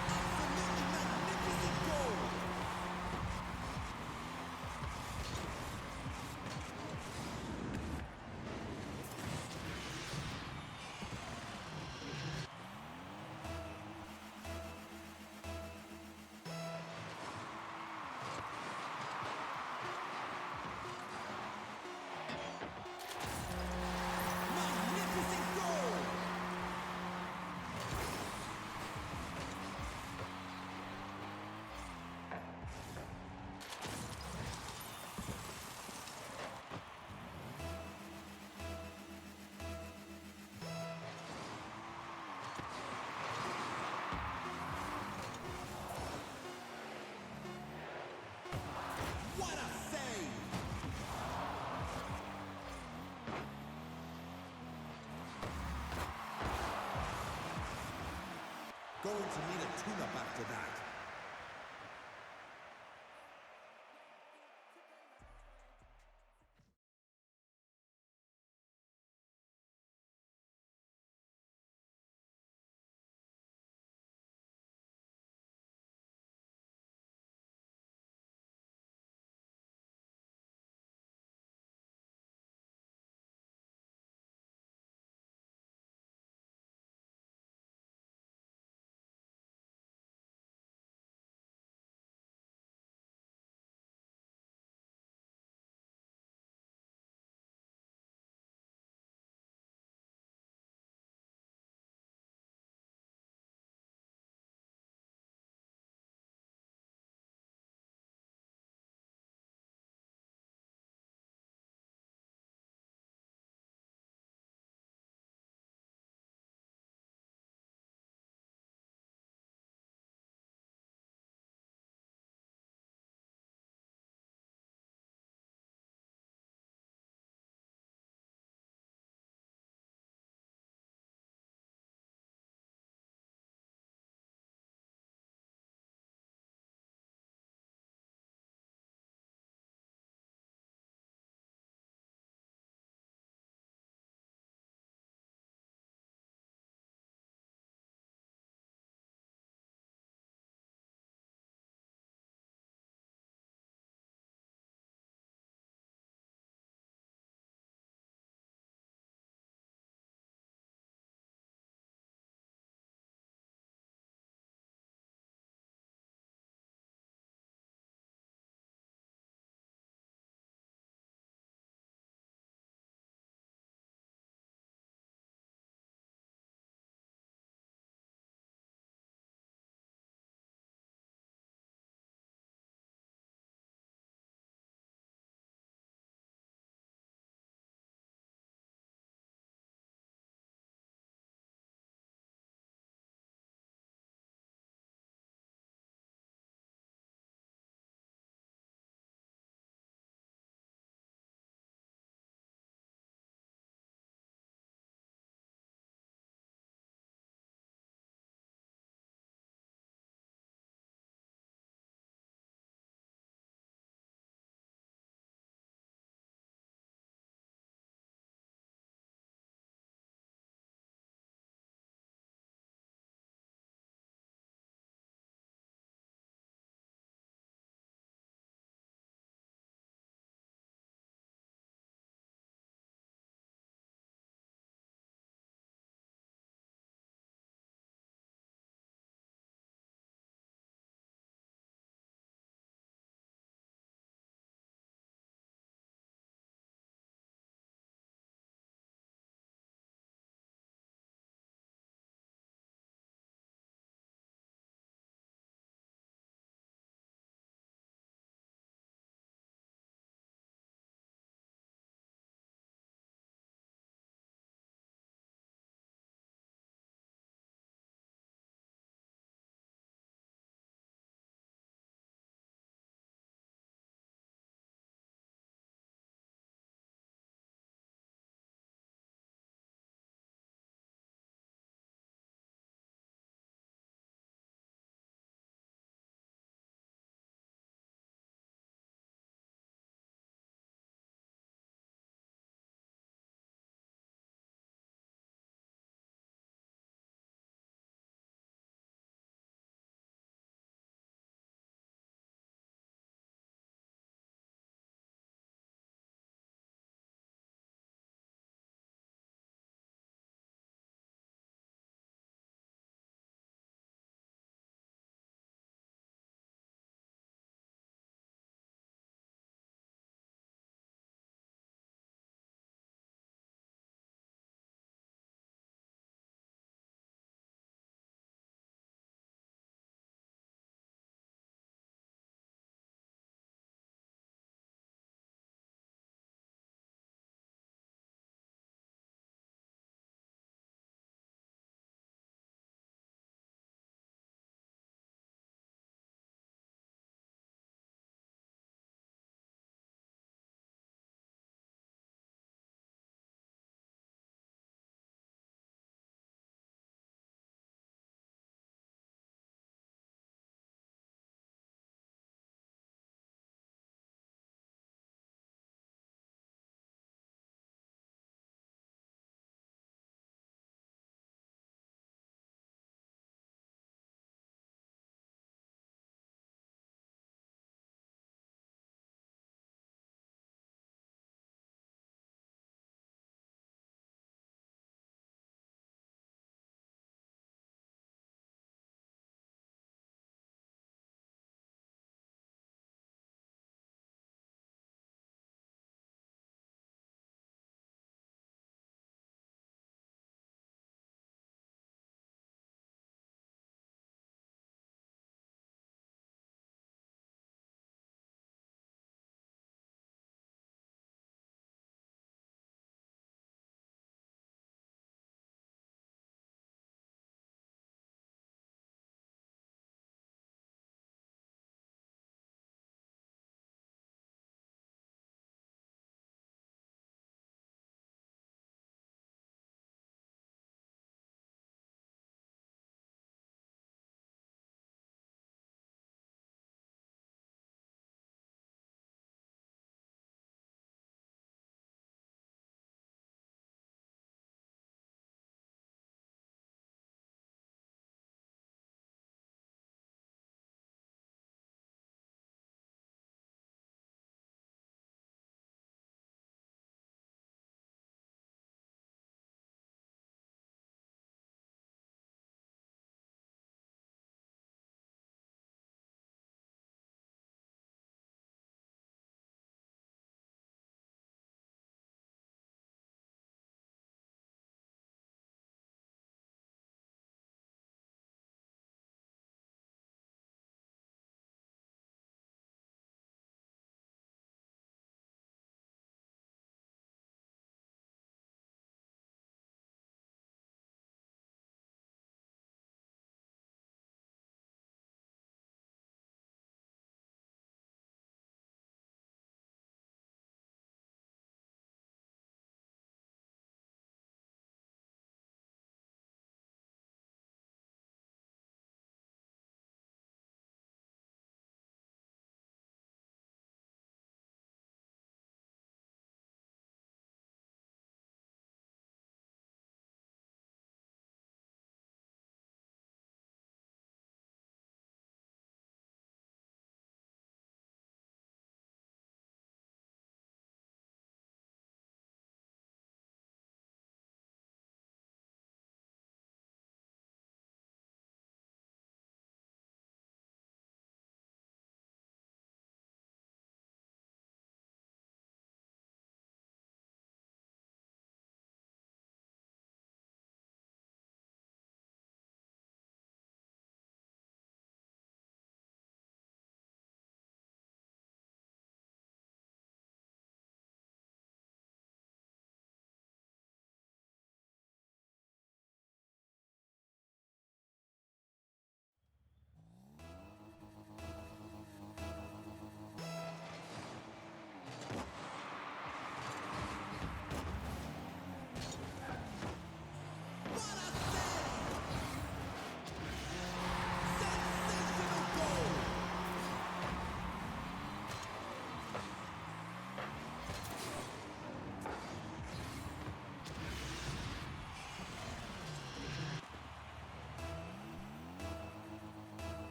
Absolutely magnificent goal. Magnificent goal! What a save! Going to need a tune-up after that.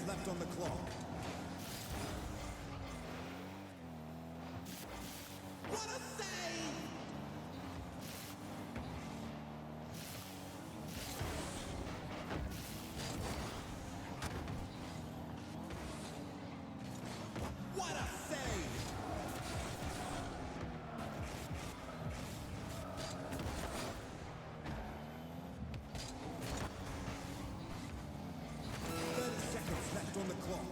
left on the clock. What a save! What a save! 30 seconds left on the clock.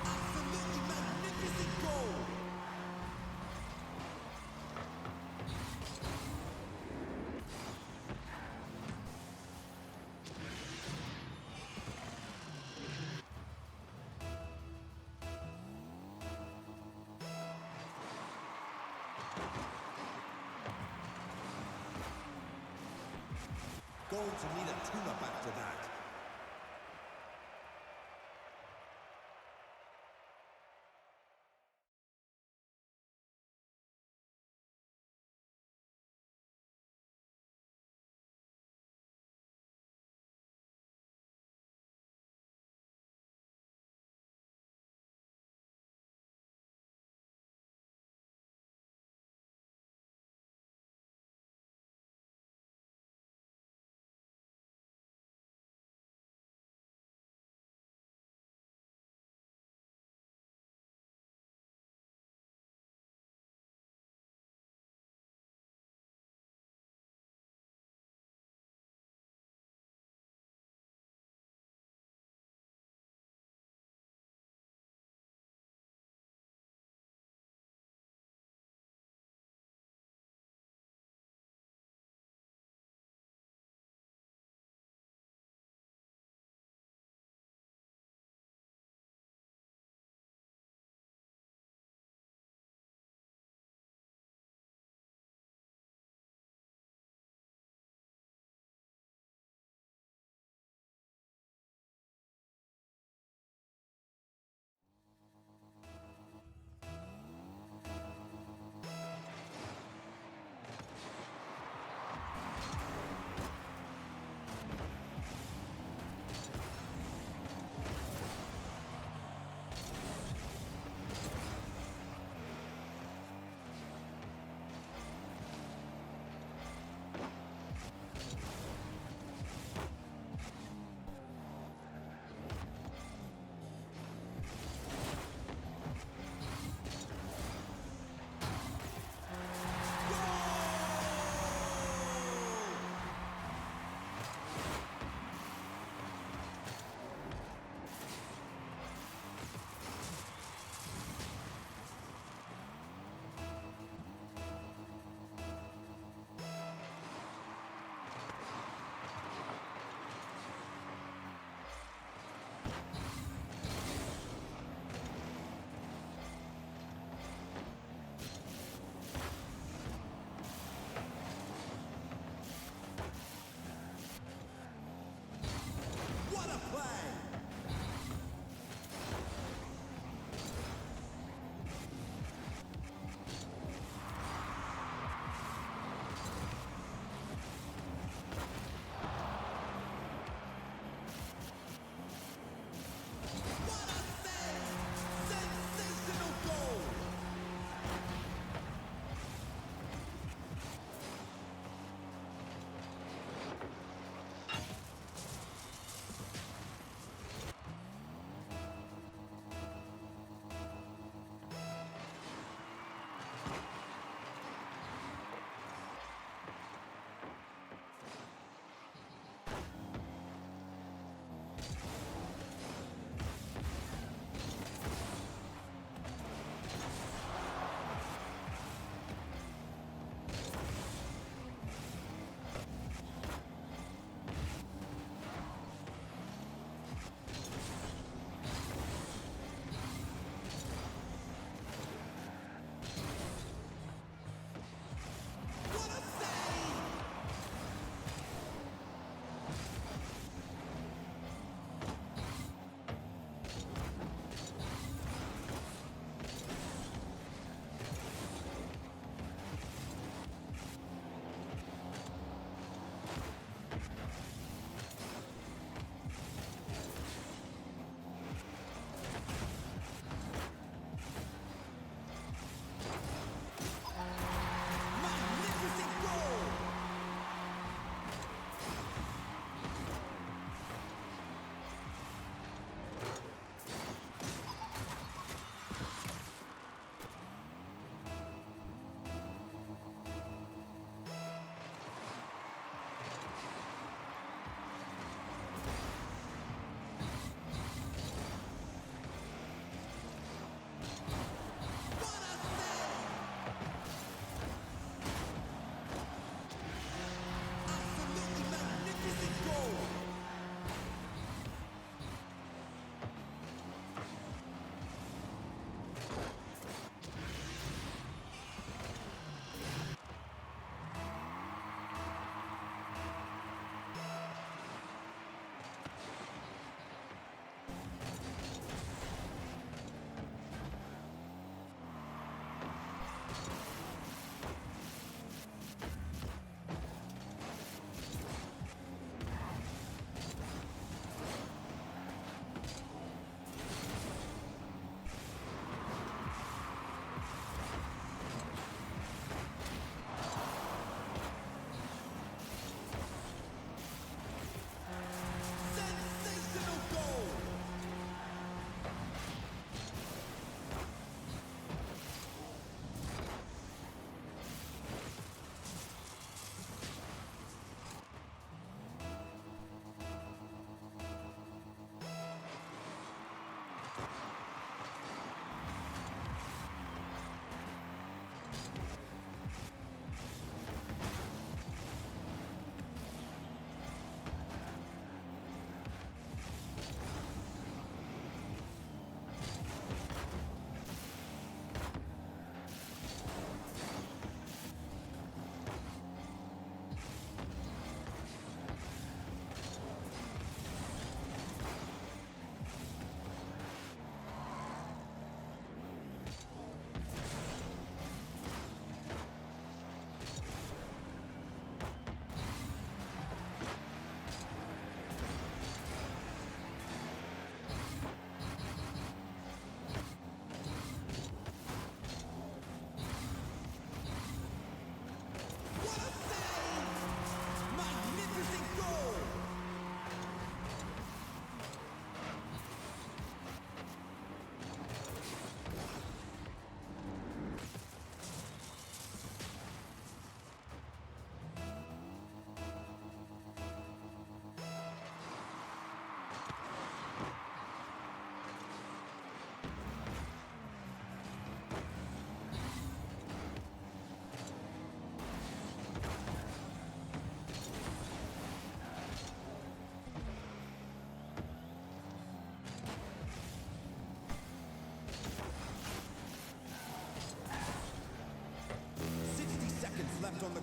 Absolutely magnificent goal! Going to need a tune-up after that.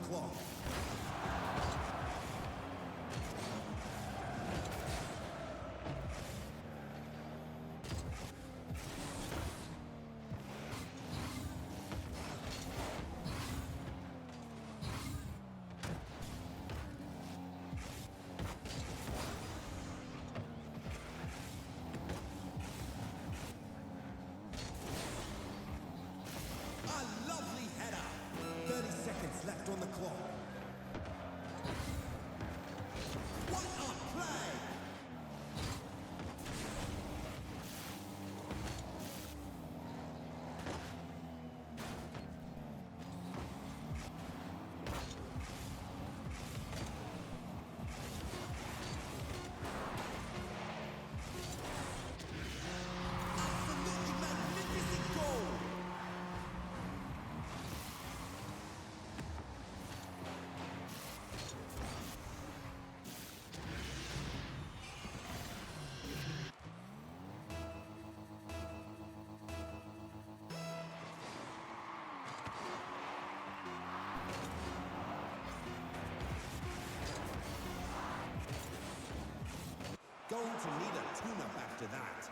clock. A lovely header. 30 seconds left on the clock. What a play! Absolutely magnificent goal! Going to need a tune-up after that.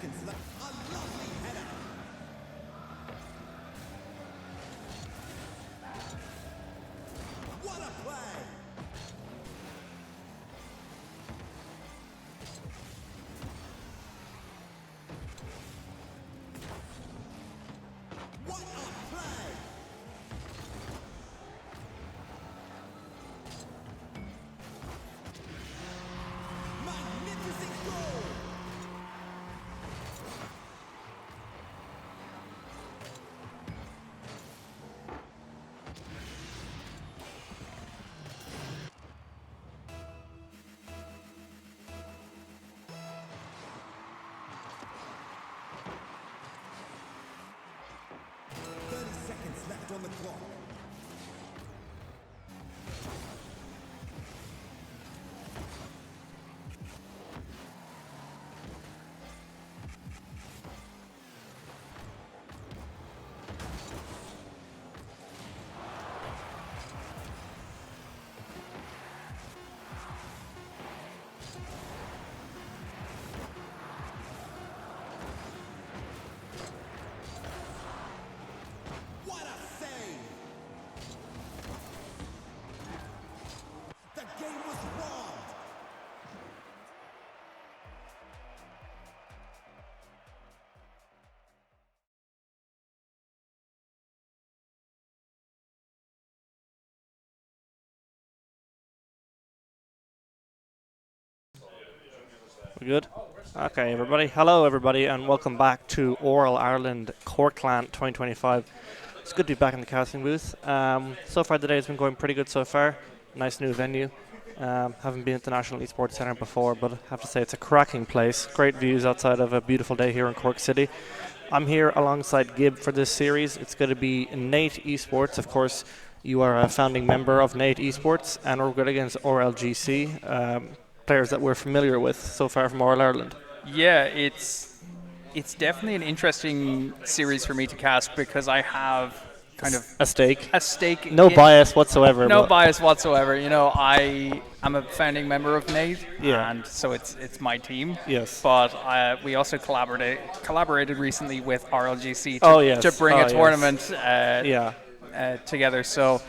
seconds left. A lovely header. What a play! What a play! Magnificent goal! Seconds left on the clock. What a save! The game was robbed. We good? Okay, everybody. Hello, everybody, and welcome back to Oral Ireland Cork LAN 2025. It's good to be back in the casting booth. So far, the day has been going pretty good so far. Nice new venue. Haven't been at the National Esports Centre before, but I have to say it's a cracking place. Great views outside of a beautiful day here in Cork City. I'm here alongside Gib for this series. It's going to be Nate Esports. Of course, you are a founding member of Nate Esports, and we're good against RLGC. Players that we're familiar with so far from Oral Ireland. Yeah, it's definitely an interesting series for me to cast because I have kind of a stake. A stake. No bias whatsoever. No bias whatsoever. You know, I am a founding member of Nate, and so it's my team. Yes. But we also collaborated recently with RLGC to bring a tournament together. So,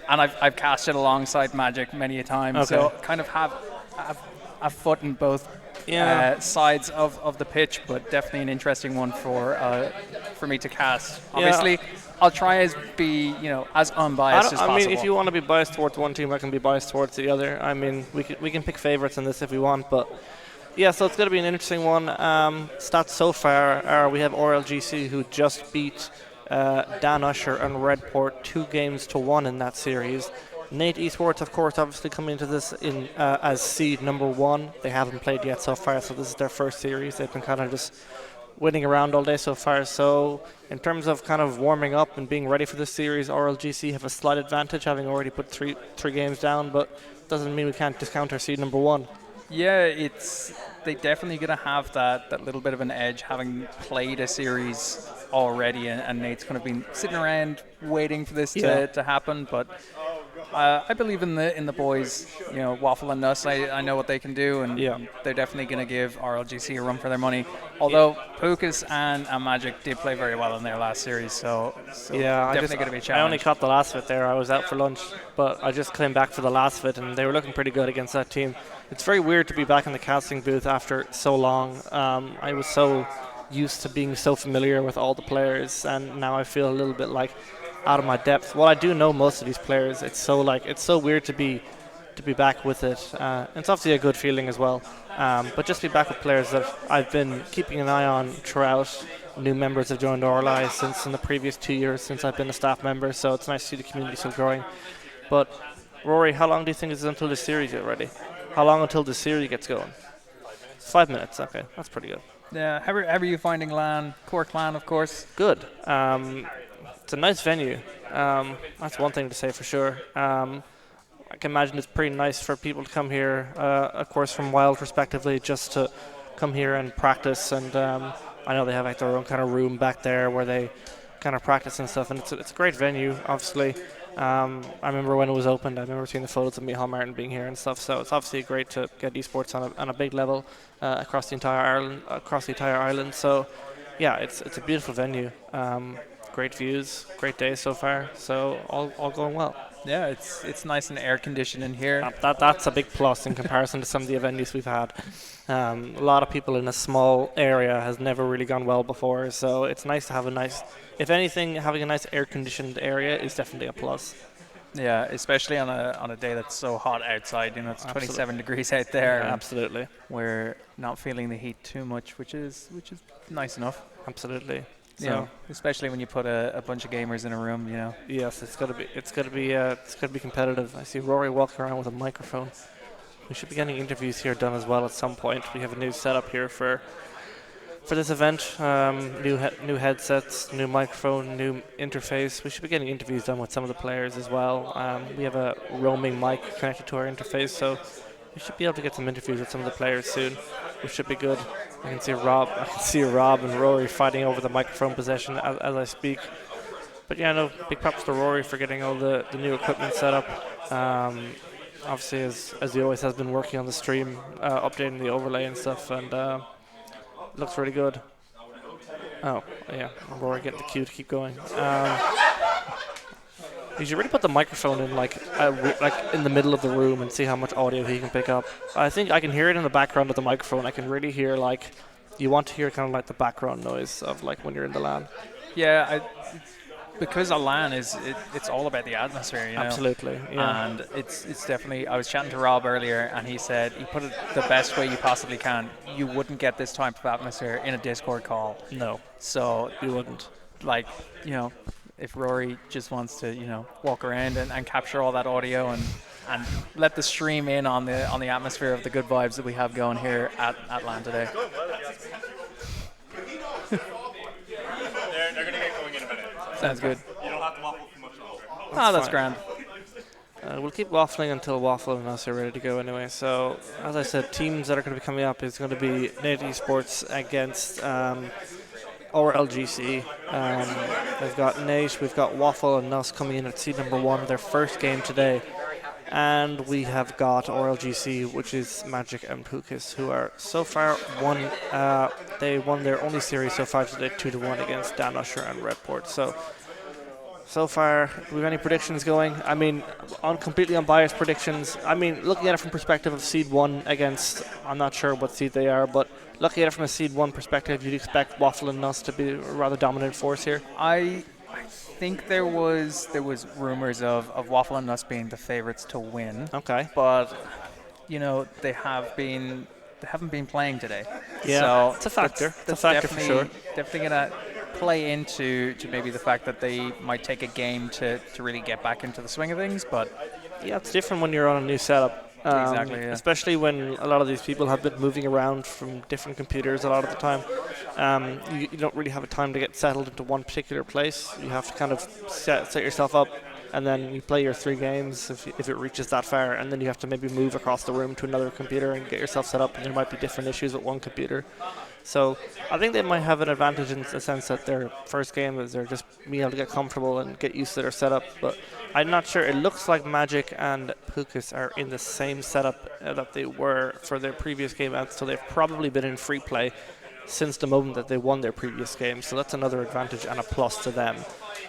and I've casted alongside Magic many a time. Okay. So kind of have a foot in both sides of the pitch, but definitely an interesting one for me to cast. Obviously, I'll try as be as unbiased as possible. I mean, if you want to be biased towards one team, I can be biased towards the other. I mean, we can pick favorites in this if we want, but yeah. So it's going to be an interesting one. Stats so far are we have RLGC who just beat Dan Usher and Redport 2-1 in that series. Nate Esports, of course, obviously coming into this in as seed number 1. They haven't played yet so far, so this is their first series. They've been kind of just winning around all day so far. So in terms of kind of warming up and being ready for this series, RLGC have a slight advantage, having already put three games down, but doesn't mean we can't discount our seed number 1. Yeah, they definitely going to have that little bit of an edge, having played a series already, and Nate's kind of been sitting around waiting for this to happen, but I believe in the boys, Waffle and Nuss. I know what they can do, and they're definitely going to give RLGC a run for their money. Although Pukas and Magic did play very well in their last series, so definitely going to be a challenge. I only caught the last of it there. I was out for lunch, but I just came back for the last of it, and they were looking pretty good against that team. It's very weird to be back in the casting booth after so long. I was so used to being so familiar with all the players, and now I feel a little bit like out of my depth. Well, I do know most of these players. It's so weird to be back with it. It's obviously a good feeling as well. But just be back with players that I've been keeping an eye on throughout. New members have joined Orly since in the previous 2 years since I've been a staff member. So it's nice to see the community still growing. But Rory, how long do you think it is until the series is ready? How long until the series gets going? 5 minutes. Okay, that's pretty good. Yeah. How are you finding LAN? Cork LAN, of course. Good. It's a nice venue. That's one thing to say for sure. I can imagine it's pretty nice for people to come here, of course, from Wild respectively, just to come here and practice. And I know they have like their own kind of room back there where they kind of practice and stuff. And it's a great venue, obviously. I remember when it was opened. I remember seeing the photos of Micheál Martin being here and stuff. So it's obviously great to get esports on a big level across the entire island. So yeah, it's a beautiful venue. Great views, great day so far. So all going well. Yeah, it's nice and air conditioned in here. That's a big plus in comparison to some of the venues we've had. A lot of people in a small area has never really gone well before, so it's nice to have if anything, having a nice air-conditioned area is definitely a plus. Yeah, especially on a day that's so hot outside. You know, it's Absolutely. 27 degrees out there. Yeah, and absolutely. We're not feeling the heat too much, which is nice enough. Absolutely. So Yeah, especially when you put a bunch of gamers in a room. You know. yes, it's gotta be competitive. I see Rory walking around with a microphone. We should be getting interviews here done as well at some point. We have a new setup here for this event. New headsets, new microphone, new interface. We should be getting interviews done with some of the players as well. We have a roaming mic connected to our interface, so we should be able to get some interviews with some of the players soon, which should be good. I can see Rob and Rory fighting over the microphone possession as I speak. But yeah, no, big props to Rory for getting all the new equipment set up. Obviously, as he always has been working on the stream, updating the overlay and stuff, and looks really good. Oh, yeah, Rory getting the cue to keep going. You should really put the microphone in like in the middle of the room and see how much audio he can pick up. I think I can hear it in the background of the microphone. I can really hear you want to hear kind of like the background noise of like when you're in the LAN. Yeah, because a LAN it's all about the atmosphere, you know. Absolutely, yeah. And it's definitely. I was chatting to Rob earlier, and he said he put it the best way you possibly can. You wouldn't get this type of atmosphere in a Discord call. No, So you wouldn't. like, you know, if Rory just wants to, you know, walk around and capture all that audio and let the stream in on the atmosphere of the good vibes that we have going here at LAN today. They're going to get going in a minute. Sounds good. You don't have to waffle too much longer. That's fine. grand. We'll keep waffling until Waffle and us are ready to go anyway. So, as I said, teams that are going to be coming up is going to be Nate Esports against RLGC. We've got Nate, we've got Waffle and Nuss coming in at seed number 1, their first game today. And we have got RLGC, which is Magic and Pukis, who are so far they won their only series so far today, 2-1 against Dan Usher and Redport. So far, do we have any predictions going? I mean, on completely unbiased predictions. I mean, looking at it from perspective of seed 1 against, I'm not sure what seed they are, but looking at it from a seed 1 perspective, you'd expect Waffle and Nuss to be a rather dominant force here. I think there was rumors of Waffle and Nuss being the favorites to win. Okay. But you know, they haven't been playing today. Yeah, so it's a factor. That's It's a factor for sure. Definitely gonna play into maybe the fact that they might take a game to really get back into the swing of things. But Yeah, it's different when you're on a new setup. Exactly, yeah. Especially when a lot of these people have been moving around from different computers a lot of the time. You don't really have a time to get settled into one particular place. You have to kind of set yourself up, and then you play your 3 games if it reaches that far, and then you have to maybe move across the room to another computer and get yourself set up, and there might be different issues with one computer. So I think they might have an advantage in the sense that their first game is they're just being able to get comfortable and get used to their setup. But I'm not sure. It looks like Magic and Pukis are in the same setup that they were for their previous game, and so they've probably been in free play since the moment that they won their previous game. So that's another advantage and a plus to them.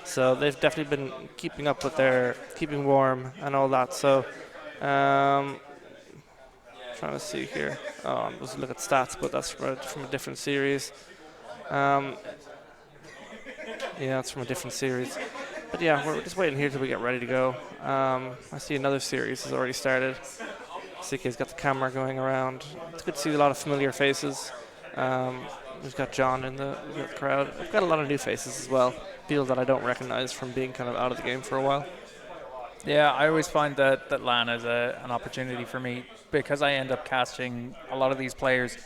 So they've definitely been keeping up with their keeping warm and all that. So trying to see here. Oh, I'm just looking at stats, but that's from a different series. Yeah, it's from a different series. But yeah, we're just waiting here till we get ready to go. I see another series has already started. CK's got the camera going around. It's good to see a lot of familiar faces. We've got John in the crowd. We've got a lot of new faces as well. People that I don't recognize from being kind of out of the game for a while. yeah, I always find that LAN is an opportunity for me because I end up casting a lot of these players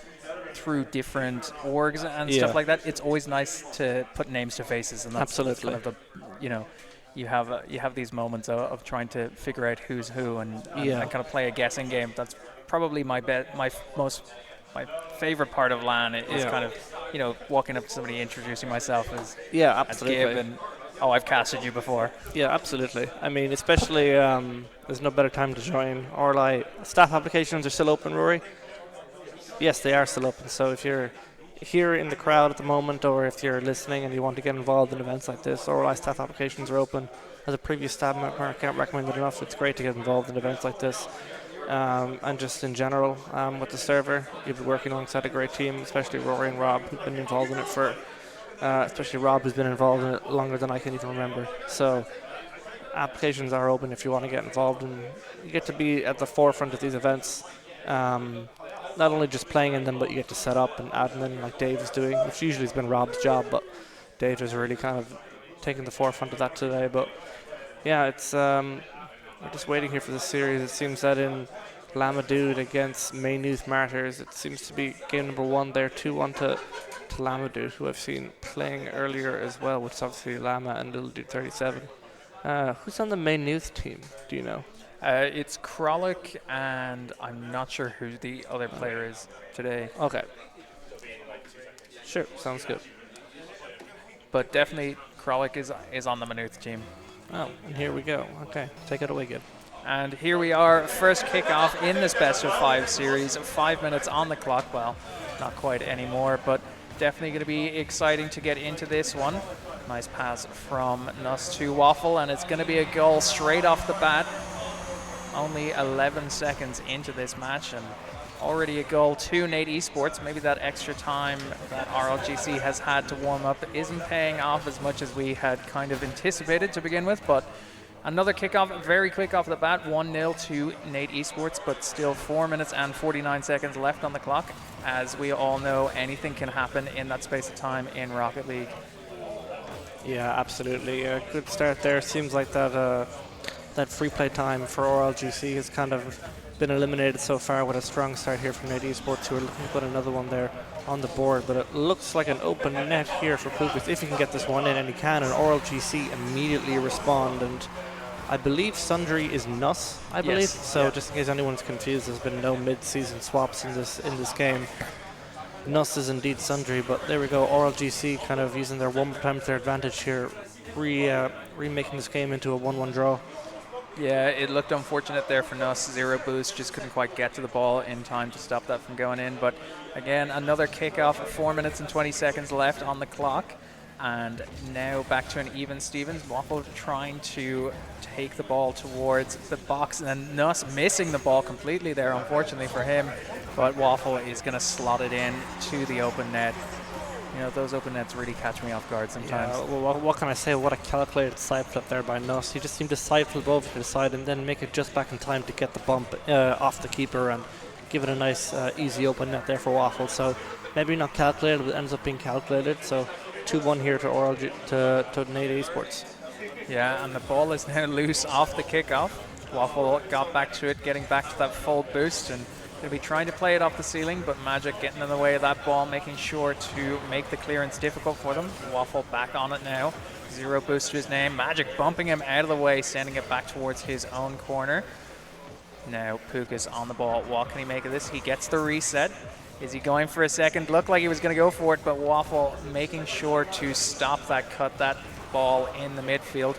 through different orgs and stuff like that. It's always nice to put names to faces, and that's Absolutely. kind of you have these moments of trying to figure out who's who and kind of play a guessing game. That's probably my favorite part of LAN is kind of walking up to somebody, introducing myself as Yeah, as absolutely. Gib, and oh, I've casted you before. Yeah, absolutely. I mean, especially there's no better time to join. Or like staff applications are still open, Rory. Yes, they are still open. So if you're here in the crowd at the moment, or if you're listening and you want to get involved in events like this, RLI staff applications are open. As a previous staff member, I can't recommend it enough. It's great to get involved in events like this. And just in general with the server, you'll be working alongside a great team, especially Rory and Rob, who've been involved in it for, especially Rob, who's been involved in it longer than I can even remember. So applications are open if you want to get involved, and you get to be at the forefront of these events. Not only just playing in them, but you get to set up and admin like Dave is doing, which usually has been Rob's job, but Dave has really kind of taken the forefront of that today. But yeah, it's we're just waiting here for the series. It seems that in Lamadood against Maynooth Martyrs, it seems to be game number 1 there, 2-1 to Lamadood, who I've seen playing earlier as well, which is obviously Lama and Little Dude 37. Who's on the Maynooth team? Do you know? It's Kralik, and I'm not sure who the other player is today. Okay. Sure, sounds good. But definitely Kralik is on the Maynooth team. Oh, and here we go. Okay, take it away, Gib. And here we are, first kickoff in this best of 5 series. 5 minutes on the clock. Well, not quite anymore, but definitely going to be exciting to get into this one. Nice pass from Nuss to Waffle, and it's going to be a goal straight off the bat. Only 11 seconds into this match, and already a goal to Nate Esports. Maybe that extra time that RLGC has had to warm up isn't paying off as much as we had kind of anticipated to begin with, but another kickoff, very quick off the bat, 1-0 to Nate Esports, but still 4 minutes and 49 seconds left on the clock. As we all know, anything can happen in that space of time in Rocket League. Yeah, absolutely. A good start there. Seems like that free play time for RLGC has kind of been eliminated so far with a strong start here from Nate Esports, who are looking to put another one there on the board. But it looks like an open net here for Pukas if he can get this one in, and he can, and RLGC immediately respond. And I believe Sundry is Nuss, I believe. Yes. So Yeah. just in case anyone's confused, there's been no mid-season swaps in this game. Nuss is indeed Sundry, but there we go. RLGC kind of using their 1 time to their advantage here, remaking this game into a 1-1 draw. Yeah, it looked unfortunate there for Nuss. 0 boost, just couldn't quite get to the ball in time to stop that from going in. But again, another kickoff, 4 minutes and 20 seconds left on the clock. And now back to an even Stevens. Waffle trying to take the ball towards the box, and then Nuss missing the ball completely there, unfortunately for him. But Waffle is going to slot it in to the open net. You know, those open nets really catch me off guard sometimes. Yeah, well, what can I say? What a calculated side flip there by Nuss. He just seemed to side flip over to the side and then make it just back in time to get the bump off the keeper and give it a nice, easy open net there for Waffle. So maybe not calculated, but it ends up being calculated. So 2-1 here to to Nate Esports. Yeah, and the ball is now loose off the kickoff. Waffle got back to it, getting back to that full boost, and going to be trying to play it off the ceiling, but Magic getting in the way of that ball, making sure to make the clearance difficult for them. Waffle back on it now. 0 boost to his name. Magic bumping him out of the way, sending it back towards his own corner. Now Pukas on the ball. What can he make of this? He gets the reset. Is he going for a second? Looked like he was going to go for it, but Waffle making sure to stop that, cut that ball in the midfield.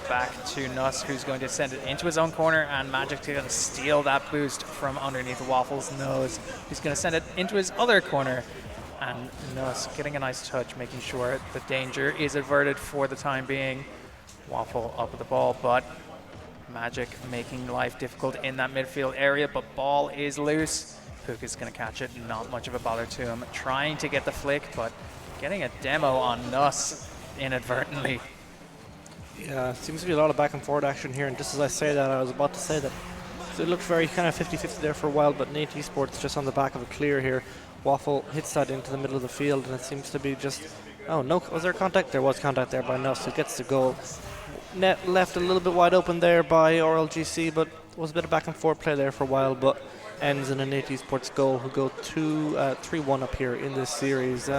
Back to Nuss, who's going to send it into his own corner, and Magic's going to steal that boost from underneath Waffle's nose. He's going to send it into his other corner, and Nuss getting a nice touch, making sure the danger is averted for the time being. Waffle up with the ball, but Magic making life difficult in that midfield area, but ball is loose. Puka's going to catch it, not much of a bother to him. Trying to get the flick, but getting a demo on Nuss inadvertently. Yeah, seems to be a lot of back and forward action here, and just as I say that, I was about to say that. So it looked very kind of 50-50 there for a while, but Nate Esports just on the back of a clear here. Waffle hits that into the middle of the field, and it seems to be just, oh no, was there contact? There was contact there by Nuss, who gets the goal. Net left a little bit wide open there by RLGC, but was a bit of back and forth play there for a while, but ends in a Nate Esports goal, who go 3-1 up here in this series.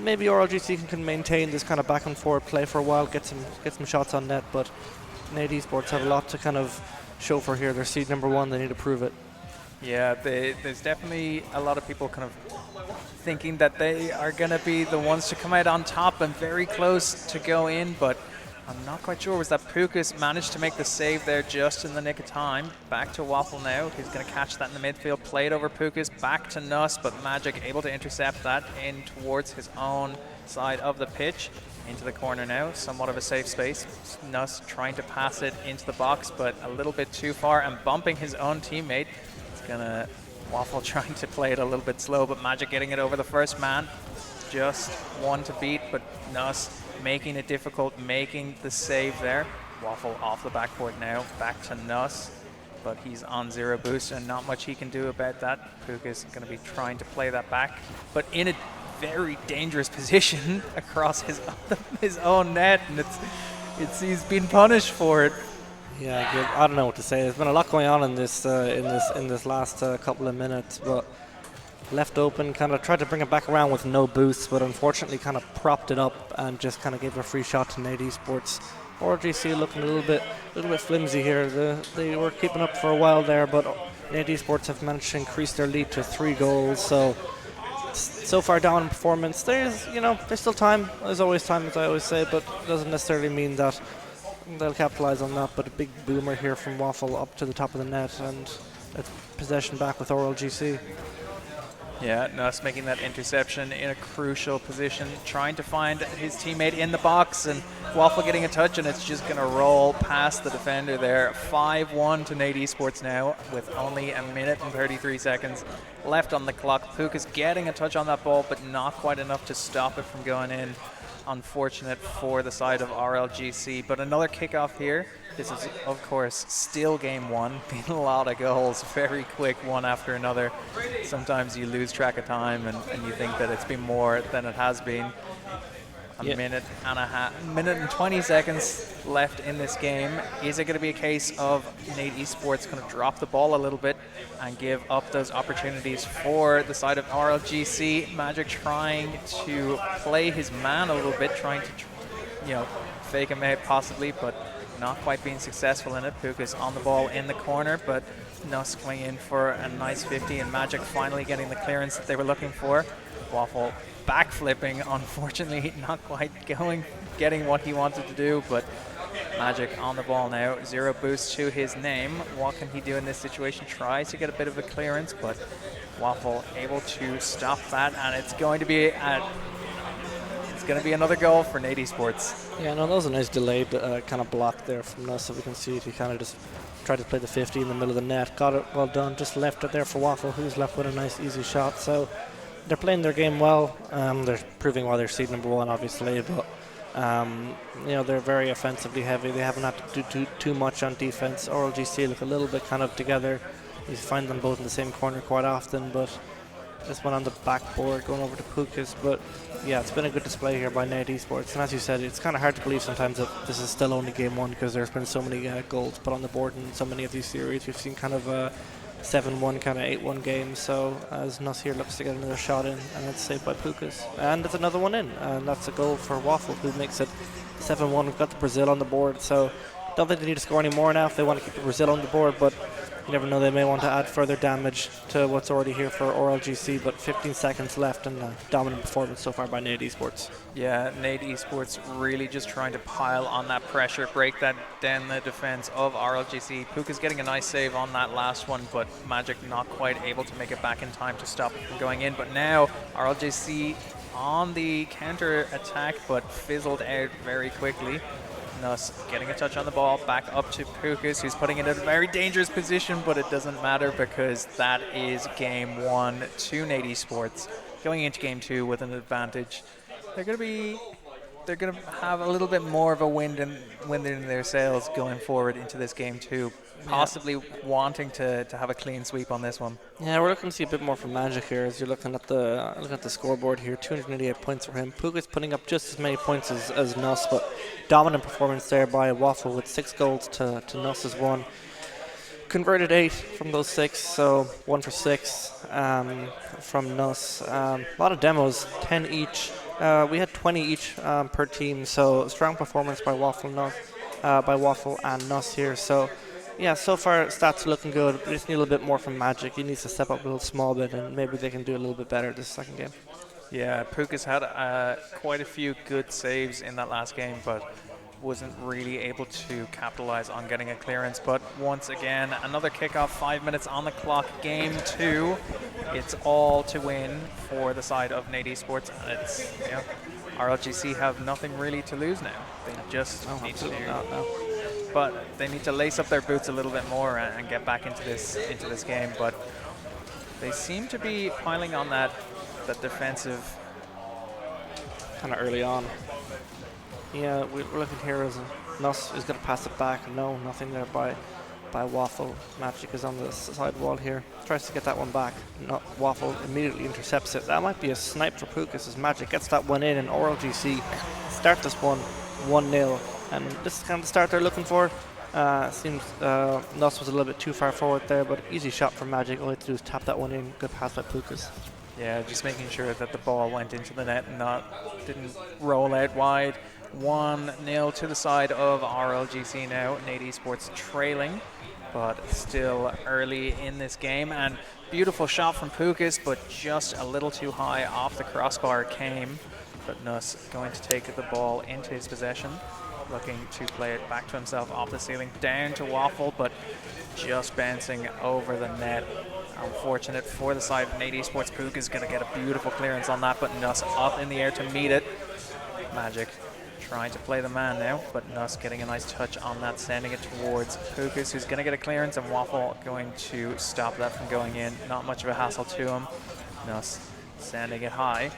Maybe RLGC can maintain this kind of back and forth play for a while, get some shots on net, but Nate Esports have a lot to kind of show for here. They're seed number 1, they need to prove it. Yeah, there's definitely a lot of people kind of thinking that they are going to be the ones to come out on top and very close to go in, but I'm not quite sure. Was that Pukas managed to make the save there just in the nick of time? Back to Waffle now. He's going to catch that in the midfield. Played over Pukas. Back to Nuss, but Magic able to intercept that in towards his own side of the pitch. Into the corner now. Somewhat of a safe space. Nuss trying to pass it into the box, but a little bit too far and bumping his own teammate. It's going to Waffle trying to play it a little bit slow, but Magic getting it over the first man. Just one to beat, but Nuss making it difficult, making the save there. Waffle off the backboard now, back to Nuss, but he's on 0 boost and not much he can do about that. Puka's going to be trying to play that back, but in a very dangerous position across his own net, and he's been punished for it. Yeah, I don't know what to say. There's been a lot going on in this last couple of minutes, but left open, kind of tried to bring it back around with no boost, but unfortunately kind of propped it up and just kind of gave a free shot to Nate Esports. RGC looking a little bit flimsy here. They were keeping up for a while there, but Nate Esports have managed to increase their lead to 3 goals. So far down in performance, there's still time. There's always time, as I always say, but it doesn't necessarily mean that they'll capitalize on that. But a big boomer here from Waffle up to the top of the net, and it's possession back with RLGC. Yeah, Nuss making that interception in a crucial position, trying to find his teammate in the box, and Waffle getting a touch, and it's just going to roll past the defender there. 5-1 to Nate Esports now, with only a minute and 33 seconds left on the clock. Puka's getting a touch on that ball, but not quite enough to stop it from going in. Unfortunate for the side of RLGC, but another kickoff here. This is, of course, still game 1. Been a lot of goals, very quick, one after another. Sometimes you lose track of time and you think that it's been more than it has been. Minute and 20 seconds left in this game. Is it going to be a case of Nate Esports going to drop the ball a little bit and give up those opportunities for the side of RLGC? Magic trying to play his man a little bit, trying to fake him out possibly, but not quite being successful in it. Puka's on the ball in the corner, but Nuss coming in for a nice 50, and Magic finally getting the clearance that they were looking for. Waffle backflipping, unfortunately not quite getting what he wanted to do, but Magic on the ball now. 0 boost to his name. What can he do in this situation? Tries to get a bit of a clearance, but Waffle able to stop that, and it's going to be another goal for Nate Esports. Yeah, no, that was a nice delayed kind of block there from Nuss. If we can see it, he kind of just tried to play the 50 in the middle of the net. Got it, well done. Just left it there for Waffle, who's left with a nice easy shot. So they're playing their game well. They're proving why they're seed number 1, obviously, but they're very offensively heavy. They haven't had to do too much on defense. RLGC look a little bit kind of together. You find them both in the same corner quite often, but this one on the backboard going over to Pukas. But yeah, it's been a good display here by Nate Esports, and as you said, it's kind of hard to believe sometimes that this is still only game 1, because there's been so many goals put on the board in so many of these series. We've seen kind of 7-1, kind of 8-1 games. So as Nuss here looks to get another shot in, and it's saved by Pukas, and it's another one in, and that's a goal for Waffle, who makes it 7-1. We've got the Brazil on the board, so don't think they need to score any more now if they want to keep the Brazil on the board, but you never know, they may want to add further damage to what's already here for RLGC. But 15 seconds left, and a dominant performance so far by Nate Esports. Yeah, Nate Esports really just trying to pile on that pressure, break that down the defense of RLGC. Puka's getting a nice save on that last one, but Magic not quite able to make it back in time to stop it from going in. But now RLGC on the counter attack, but fizzled out very quickly. Nuss getting a touch on the ball, back up to Pukas, who's putting it in a very dangerous position, but it doesn't matter because that is game 1 to Nate Esports. Going into game 2 with an advantage. They're going to have a little bit more of a wind in their sails going forward into this game 2, possibly wanting to have a clean sweep on this one. Yeah, we're looking to see a bit more from Magic here as you're looking at the scoreboard here. 288 points for him. Puka's putting up just as many points as Nuss, but dominant performance there by Waffle with 6 goals to Nuss's 1. Converted 8 from those 6, so 1 for 6 from Nuss. A lot of demos, 10 each. We had 20 each per team, so strong performance by Waffle and Nuss here. So Yeah, so far stats are looking good. We just need a little bit more from Magic. He needs to step up a little small bit, and maybe they can do a little bit better this second game. Yeah, Puka's had quite a few good saves in that last game, but wasn't really able to capitalize on getting a clearance. But once again, another kickoff, 5 minutes on the clock, game 2. It's all to win for the side of Nate Esports, and it's, RLGC have nothing really to lose now. They just need to. But they need to lace up their boots a little bit more and get back into this game. But they seem to be piling on that defensive. Kind of early on. Yeah, we're looking here as Nuss is going to pass it back. No, nothing there by Waffle. Magic is on the side wall here. Tries to get that one back. Waffle immediately intercepts it. That might be a snipe for Pukas as Magic gets that one in, and RLGC start this one 1-0. And this is kind of the start they're looking for. Seems Nuss was a little bit too far forward there, but easy shot from Magic. All he had to do is tap that one in. Good pass by Pukas. Yeah, just making sure that the ball went into the net and didn't roll out wide. 1-0 to the side of RLGC now. Nate Esports trailing, but still early in this game. And beautiful shot from Pukas, but just a little too high off the crossbar came. But Nuss going to take the ball into his possession, looking to play it back to himself off the ceiling, down to Waffle, but just bouncing over the net. Unfortunate for the side of Nate Esports. Puka is going to get a beautiful clearance on that, but Nuss up in the air to meet it. Magic trying to play the man now, but Nuss getting a nice touch on that, sending it towards Pukas, who's going to get a clearance, and Waffle going to stop that from going in. Not much of a hassle to him. Nuss sending it high.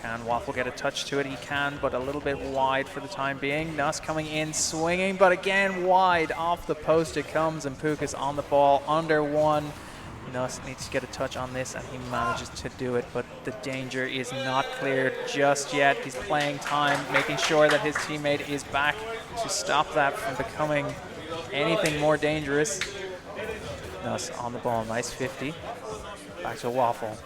Can Waffle get a touch to it? He can, but a little bit wide for the time being. Nuss coming in, swinging, but again wide. Off the post it comes, and Pukas on the ball, under one. Nuss needs to get a touch on this, and he manages to do it, but the danger is not cleared just yet. He's playing time, making sure that his teammate is back to stop that from becoming anything more dangerous. Nuss on the ball, nice 50. Back to Waffle,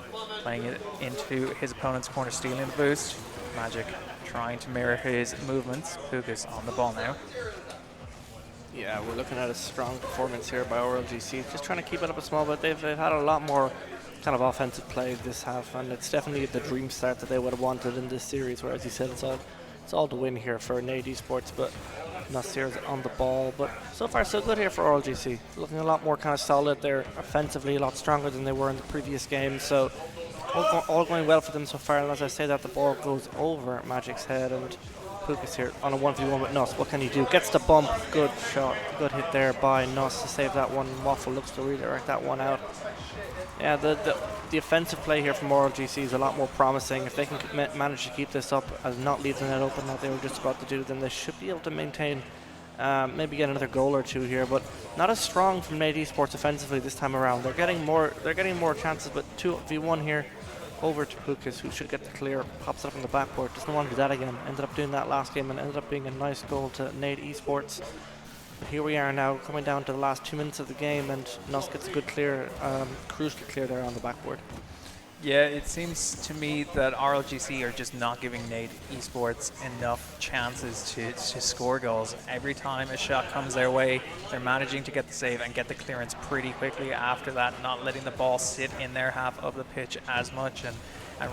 playing it into his opponent's corner, stealing the boost. Magic trying to mirror his movements. Pukas on the ball now. Yeah, we're looking at a strong performance here by RLGC. Just trying to keep it up a small bit. They've had a lot more kind of offensive play this half, and it's definitely the dream start that they would have wanted in this series, where, as you said, it's all to win here for Nate Esports, but Nasir's on the ball. But so far so good here for RLGC. Looking a lot more kind of solid. They're offensively a lot stronger than they were in the previous game, so all going well for them so far. And as I say that, the ball goes over Magic's head, and Pukas here on a 1v1 with Nuss. What can he do? Gets the bump. Good shot. Good hit there by Nuss to save that one. Waffle looks to redirect that one out. Yeah, the offensive play here from RLGC is a lot more promising. If they can manage to keep this up and not leave the net open like they were just about to do, then they should be able to maintain, maybe get another goal or two here. But not as strong from Nate Esports offensively this time around. They're getting more chances, but 2v1 here. Over to Pukas, who should get the clear, pops it up in the backboard, doesn't want to do that again. Ended up doing that last game and ended up being a nice goal to Nate Esports. But here we are now, coming down to the last 2 minutes of the game, and Nuss gets a good clear, crucially clear there on the backboard. Yeah, it seems to me that RLGC are just not giving Nate Esports enough chances to score goals. Every time a shot comes their way, they're managing to get the save and get the clearance pretty quickly after that, not letting the ball sit in their half of the pitch as much, and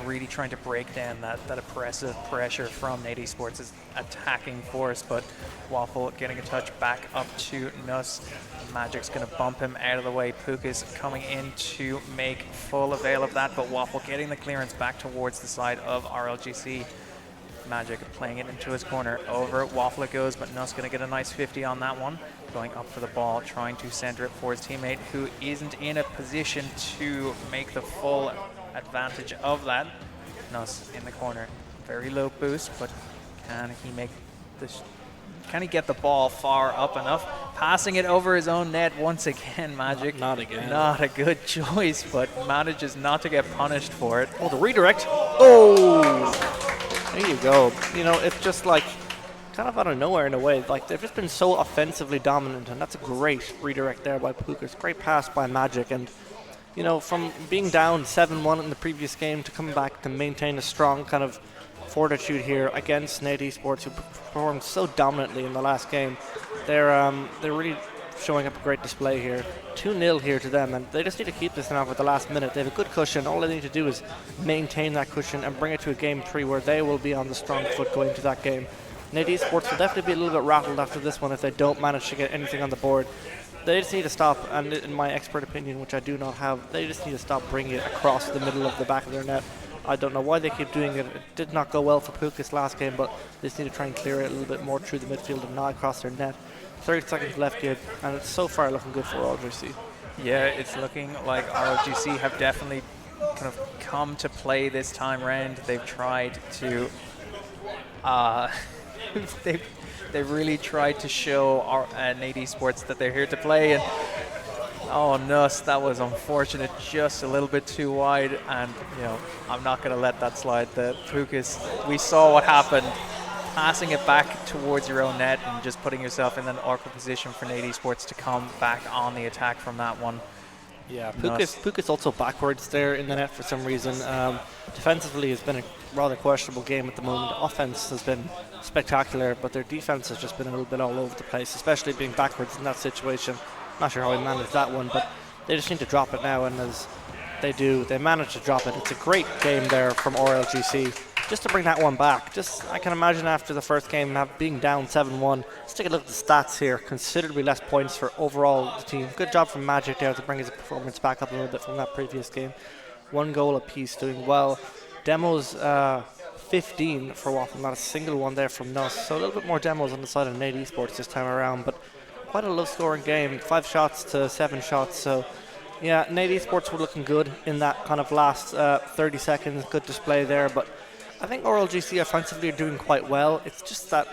really trying to break down that oppressive pressure from Nate Esports' attacking force. But Waffle getting a touch back up to Nuss. Magic's going to bump him out of the way. Pukas coming in to make full avail of that, but Waffle getting the clearance back towards the side of RLGC. Magic playing it into his corner. Over Waffle it goes, but Nuss going to get a nice 50 on that one. Going up for the ball, trying to center it for his teammate, who isn't in a position to make the full advantage of that. Nuss in the corner. Very low boost, but can he make this? Can he get the ball far up enough? Passing it over his own net once again, Magic. Not again. Not a good choice, but manages not to get punished for it. Oh, the redirect. Oh! There you go. You know, it's just like kind of out of nowhere in a way. Like, they've just been so offensively dominant, and that's a great redirect there by Pukas. Great pass by Magic, and you know, from being down 7-1 in the previous game to come back to maintain a strong kind of fortitude here against Nate Esports, who performed so dominantly in the last game. They're really showing up a great display here. 2-0 here to them, and they just need to keep this now for the last minute. They have a good cushion. All they need to do is maintain that cushion and bring it to a game 3 where they will be on the strong foot going into that game. Nate Esports will definitely be a little bit rattled after this one if they don't manage to get anything on the board. They just need to stop, and in my expert opinion, which I do not have, they just need to stop bringing it across the middle of the back of their net. I don't know why they keep doing it. It did not go well for Pukas last game, but they just need to try and clear it a little bit more through the midfield and not across their net. 30 seconds left, Gabe, and it's so far looking good for RLGC. Yeah, it's looking like RLGC have definitely kind of come to play this time round. They've tried to, they've really tried to show our Nate Esports that they're here to play. And oh, Nuss, that was unfortunate, just a little bit too wide, and I'm not going to let that slide. The Pukas, we saw what happened. Passing it back towards your own net and just putting yourself in an awkward position for Nate Esports to come back on the attack from that one. Yeah, Pukas also backwards there in the net for some reason. Defensively, it's been a rather questionable game at the moment. Offense has been spectacular, but their defense has just been a little bit all over the place, especially being backwards in that situation. Not sure how he managed that one, but they just need to drop it now, and as they do, they manage to drop it. It's a great game there from RLGC. Just to bring that one back, I can imagine after the first game being down 7-1, let's take a look at the stats here. Considerably less points for overall the team. Good job from Magic there to bring his performance back up a little bit from that previous game. 1 goal apiece, doing well. Demos 15 for Waffle, not a single one there from Nuss. So a little bit more demos on the side of Nate Esports this time around, but quite a low scoring game, 5 shots to 7 shots. So yeah, Nate Esports were looking good in that kind of last 30 seconds. Good display there, but I think RLGC offensively are doing quite well. It's just that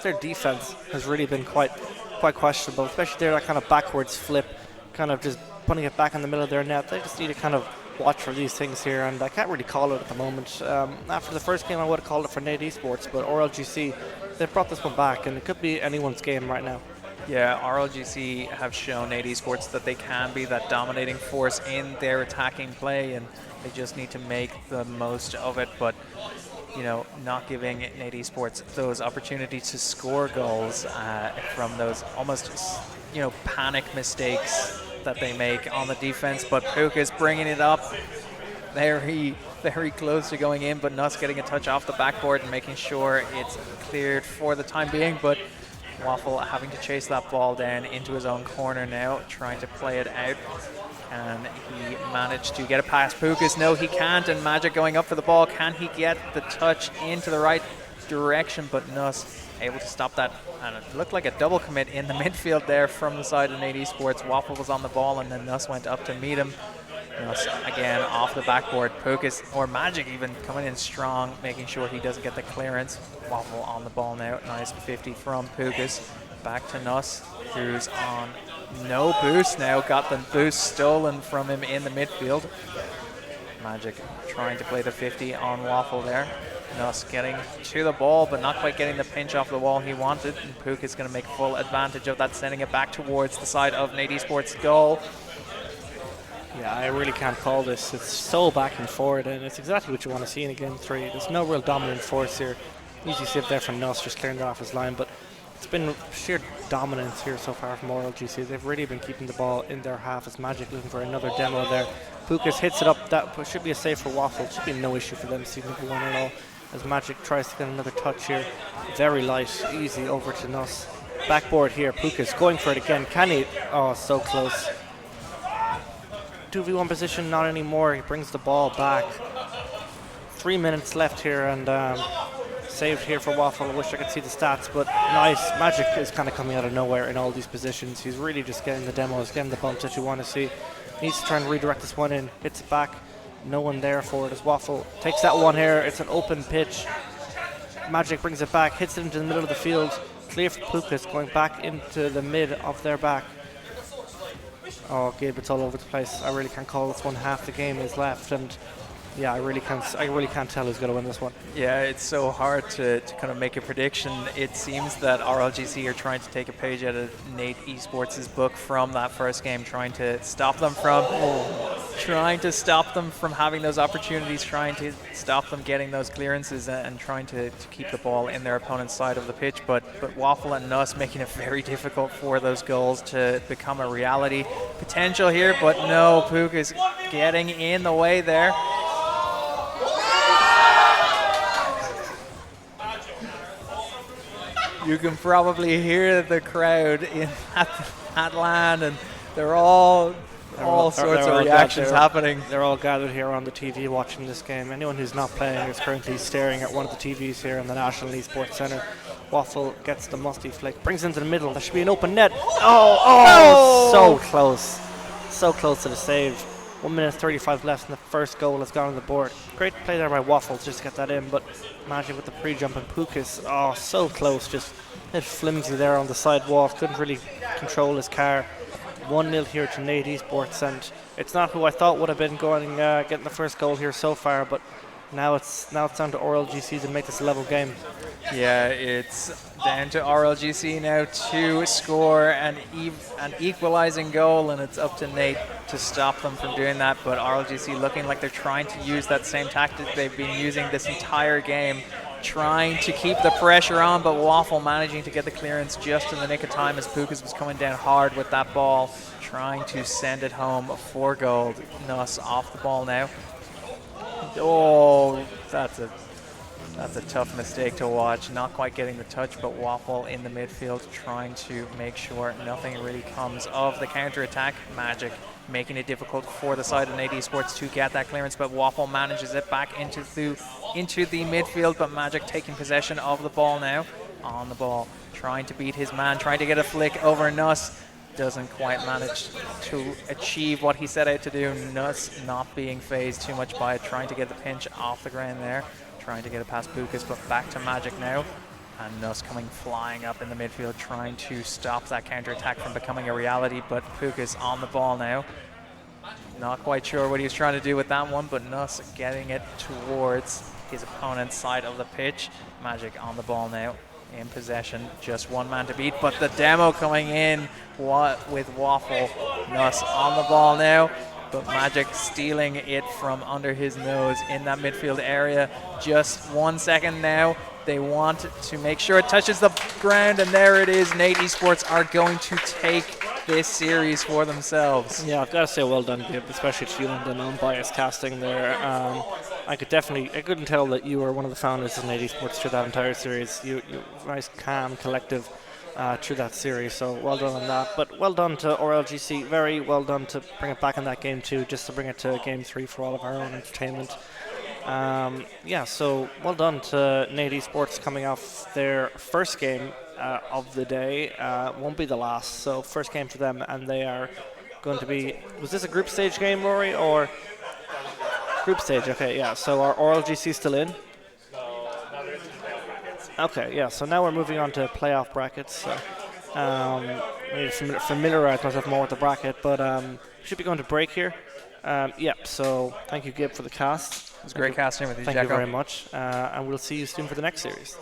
their defense has really been quite questionable, especially there, that kind of backwards flip, kind of just putting it back in the middle of their net. They just need to kind of watch for these things here, and I can't really call it at the moment. After the first game, I would have called it for Nate Esports, but RLGC, they've brought this one back, and it could be anyone's game right now. Yeah, RLGC have shown Nate Esports that they can be that dominating force in their attacking play, and they just need to make the most of it. But not giving Nate Esports those opportunities to score goals from those almost panic mistakes that they make on the defense. But Pukas bringing it up very, very close to going in, but Nuss getting a touch off the backboard and making sure it's cleared for the time being. But Waffle having to chase that ball down into his own corner now, trying to play it out. And he managed to get it past Pukas. No, he can't, and Magic going up for the ball. Can he get the touch into the right direction? But Nuss able to stop that, and it looked like a double commit in the midfield there from the side of Nate Esports. Waffle was on the ball, and then Nuss went up to meet him. Nuss again off the backboard. Pukas, or Magic even, coming in strong, making sure he doesn't get the clearance. Waffle on the ball now. Nice 50 from Pukas. Back to Nuss, who's on no boost now. Got the boost stolen from him in the midfield. Magic trying to play the 50 on Waffle there. Nuss getting to the ball, but not quite getting the pinch off the wall he wanted. And Pukas going to make full advantage of that, sending it back towards the side of Nate Esports' goal. Yeah, I really can't call this. It's so back and forward, and it's exactly what you want to see in a game 3. There's no real dominant force here. Easy save there from Nuss, just clearing it off his line, but it's been sheer dominance here so far from RLGC. They've really been keeping the ball in their half as Magic looking for another demo there. Pukas hits it up. That should be a save for Waffle. Should be no issue for them seeing number 1 at all. As Magic tries to get another touch here. Very light, easy over to Nuss. Backboard here. Pukas going for it again. Can he? Oh, so close. 2v1 position, not anymore. He brings the ball back. 3 minutes left here, and saved here for Waffle. I wish I could see the stats, but nice. Magic is kind of coming out of nowhere in all these positions. He's really just getting the demos, getting the bumps that you want to see. Needs to try and redirect this one in. Hits it back. No one there for it as Waffle takes that one here. It's an open pitch. Magic brings it back, hits it into the middle of the field. Clear for Pukas, going back into the mid of their back. Oh, Gabe, it's all over the place. I really can't call this one. Half the game is left, and yeah, I really can't tell who's going to win this one. Yeah, it's so hard to kind of make a prediction. It seems that RLGC are trying to take a page out of Nate Esports' book from that first game, trying to stop them from trying to stop them from having those opportunities, trying to stop them getting those clearances, and trying to keep the ball in their opponent's side of the pitch. But Waffle and Nuss making it very difficult for those goals to become a reality. Potential here, but no, Pook is getting in the way there. You can probably hear the crowd in that LAN, and they're all sorts of reactions happening. They're all gathered here on the TV watching this game. Anyone who's not playing is currently staring at one of the TVs here in the National Esports Centre. Waffle gets the musty flick, brings it into the middle. There should be an open net. Oh, so close. So close to the save. 1 minute 35 left, and the first goal has gone on the board. Great play there by Waffle just to get that in, but Magic with the pre-jump, and Pukas, so close, just a bit flimsy there on the sidewalk, couldn't really control his car. 1-0 here to Nate Esports, and it's not who I thought would have been going getting the first goal here so far, but now it's down to RLGC to make this a level game. Yeah, it's down to RLGC now to score an equalizing goal, and it's up to Nate to stop them from doing that. But RLGC looking like they're trying to use that same tactic they've been using this entire game, trying to keep the pressure on, but Waffle managing to get the clearance just in the nick of time as Pukas was coming down hard with that ball, trying to send it home for goal. Nuss off the ball now. Oh, that's a tough mistake to watch. Not quite getting the touch, but Waffle in the midfield trying to make sure nothing really comes of the counter-attack. Magic making it difficult for the side of Nate Esports to get that clearance, but Waffle manages it back into the midfield, but Magic taking possession of the ball now. On the ball, trying to beat his man, trying to get a flick over Nuss. Doesn't quite manage to achieve what he set out to do. Nuss not being phased too much by it, trying to get the pinch off the ground there, trying to get it past Pukas, but back to Magic now. And Nuss coming flying up in the midfield, trying to stop that counter-attack from becoming a reality, but Pukas on the ball now. Not quite sure what he was trying to do with that one, but Nuss getting it towards his opponent's side of the pitch. Magic on the ball now, in possession, just one man to beat, but the demo coming in with Waffle. Nuss on the ball now, but Magic stealing it from under his nose in that midfield area. Just 1 second now. They want to make sure it touches the ground, and there it is. Nate Esports are going to take this series for themselves. Yeah, I've got to say well done, Gib, especially to you and the non-biased casting there. I couldn't tell that you were one of the founders of Nate Esports through that entire series. You nice, calm, collective through that series, so well done on that. But well done to RLGC, very well done to bring it back in that game 2, just to bring it to game 3 for all of our own entertainment. So well done to Nate Esports coming off their first game of the day. Won't be the last, so first game for them, and they are going to be, was this a group stage game, Rory, or group stage? Okay, yeah, so are RLGC still in? Okay, yeah, so now we're moving on to playoff brackets. So, I need to familiarize myself more with the bracket, but should be going to break here. So thank you, Gib, for the cast. It was great casting with you, Thank Jacko. you very much, and we'll see you soon for the next series.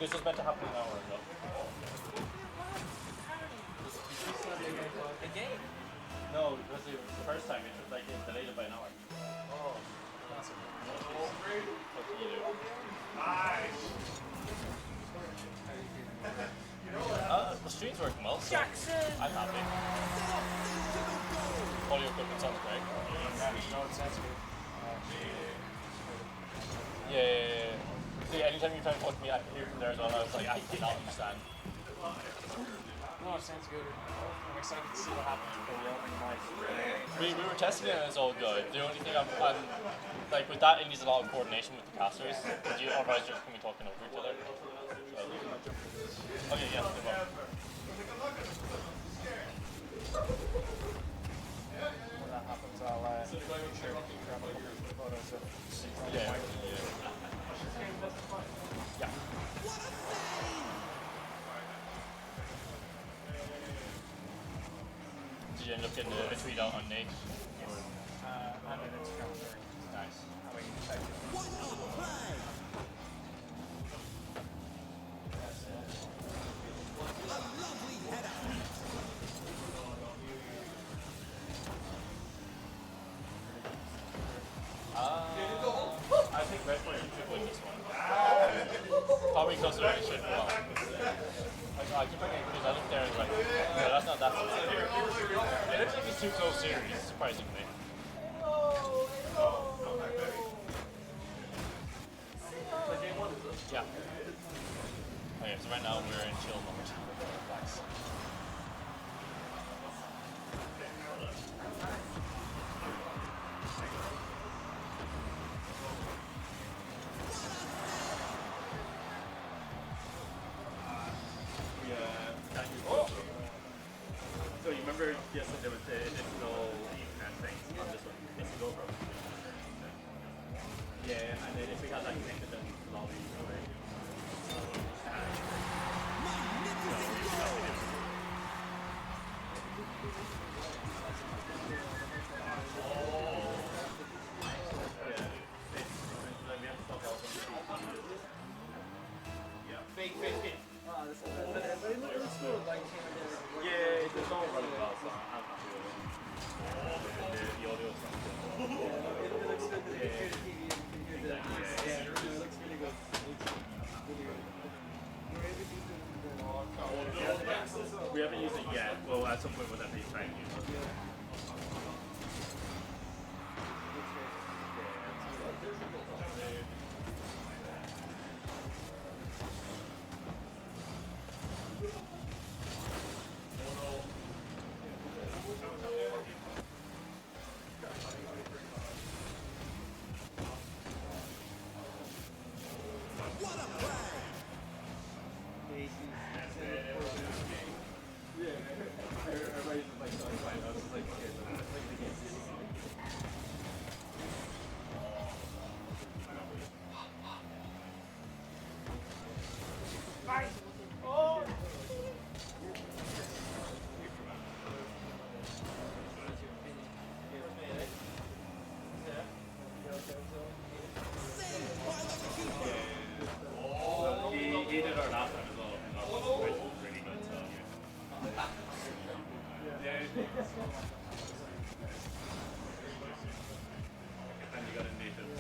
this was meant to happen an hour ago. The game? No, it was the first time. It was like it delayed it by an hour. Oh, that's What can you do? The stream's working well, so I'm happy. All your equipment sounds great. no, it sounds good. Yeah. See, anytime you try to talk to me, I can hear from there as well. I was like, I cannot understand. No, it sounds good. I'm excited to see what happens with the roaming mic. We were testing it and it's all good. The only thing I'm like with that, it needs a lot of coordination with the casters. Otherwise, you're just going to be talking over each other. So. Okay, yes, good luck. When that happens, I'll make sure to grab a couple of photos of Yeah. Did you end up getting a tweet out on Nate? and an Instagram story. Nice. How about you check it? I think Red Bull should win this one. Probably closer than it should. Well, I keep forgetting because I looked there and was like, no, that's not that close. It looks like it's too close series, surprisingly. Yeah. Okay, so right now we're in chill mode. Relax. So you remember yesterday there was the additional Ethernet thing on this one? It's a GoPro. Yeah, and then if we had that connected then the lobby away. Fake. Yeah, it's all running well, so I'm happy with it. The audio stuff. It looks good. It looks really good. We haven't used it yet. Well, at some point we'll definitely try and use it. He did our last time as well. Which was really good. So and you got a native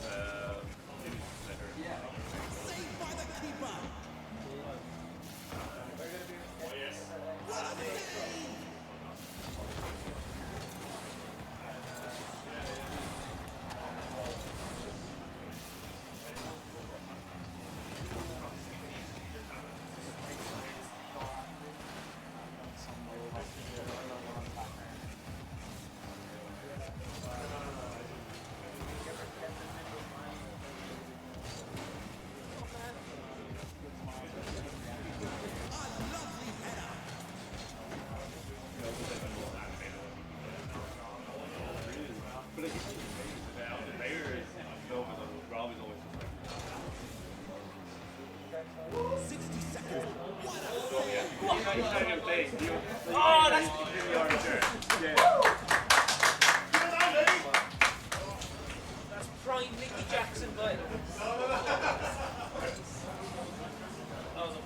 letter. Saved by the keeper. What a save! But the players, Rob is always just like 60 seconds. Oh, that's That's prime Mickey Jackson, but that was a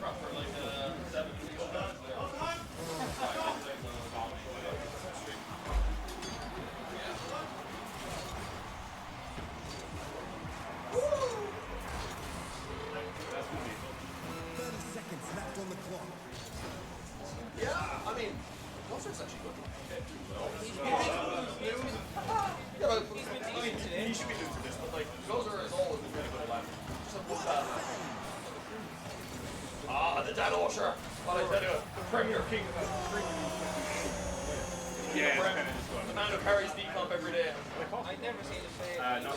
He should be doing for this, but like Gozer is always really good left. Just a one bad left. The Dan Usher. What I tell you, the Premier King of the man who carries decomp every day. I've never seen it play. No,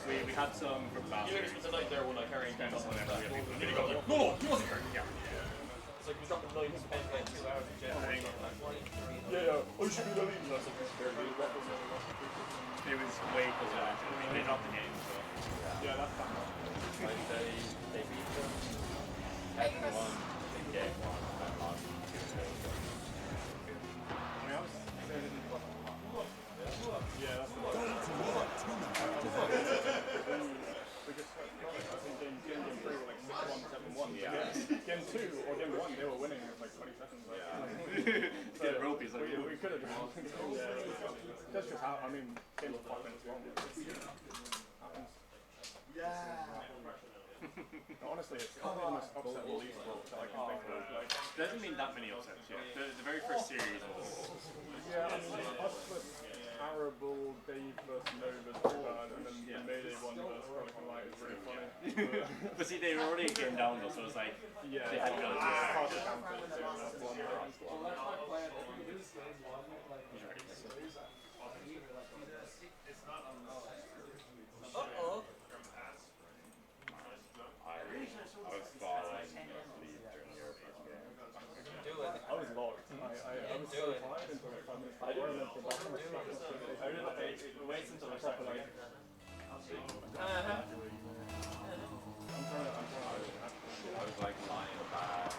we had some from last year. He literally spent the night there one night carrying decomp. And he goes like, no, he wasn't carrying decomp. It's like he was dropping 9 spent like 2 hours in jail. Yeah, I should be the lead. It was way closer. I mean, they dropped the game, so. Yeah, that's fine. They beat them. Everyone in game 1 and lost 2-0. I mean, I was saying yeah, that's the we just I think game 3 were like 6-1, 7-1. Yeah. Game 2 or game 1 they were winning with like 20 seconds. Yeah. Get ropey, so we could have drawn. That's just how I mean games are 5 minutes long. Happens. Yeah. Honestly, it's probably the most upset of Esports that I can think of. Like, doesn't mean that many upsets yet. The very first series was. Yeah, I mean, us with Arable, Dave versus Nova's pretty bad, and then the Mayday one versus Relic and Light is really funny. But see, they were already a game down though, so it was like, yeah, they had to go to it. Hard to count it, so that's one round. He's ready. Uh-oh. I was following lead during your first game. Do it. I was locked. I was so tired until like 5 minutes before, and then for back I really wait until the second like. I was like lying back.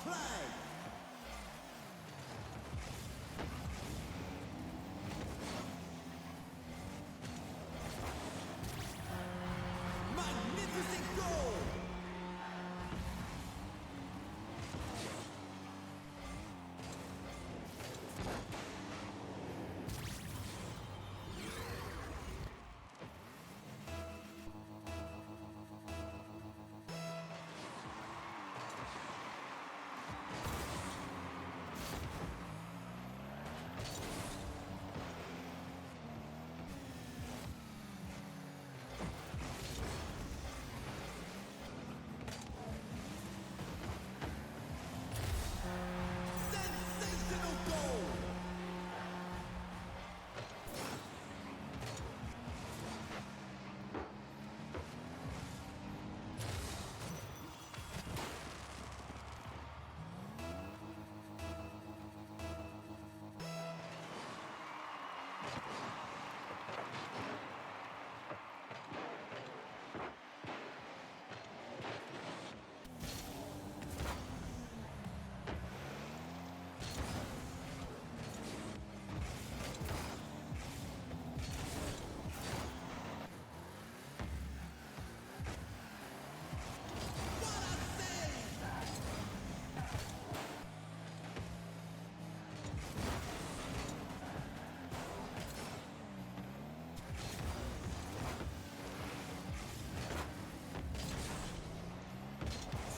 play. Magnificent goal. Sensational goal.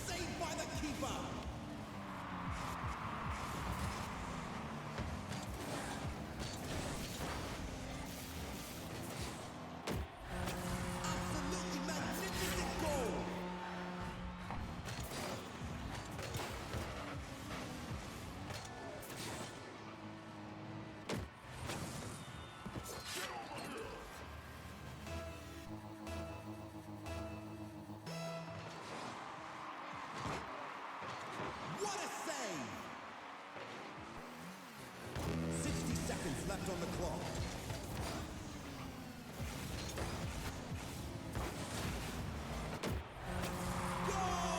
Saved by the keeper. Absolutely magnificent goal. What a save! 60 seconds left on the clock. Goal!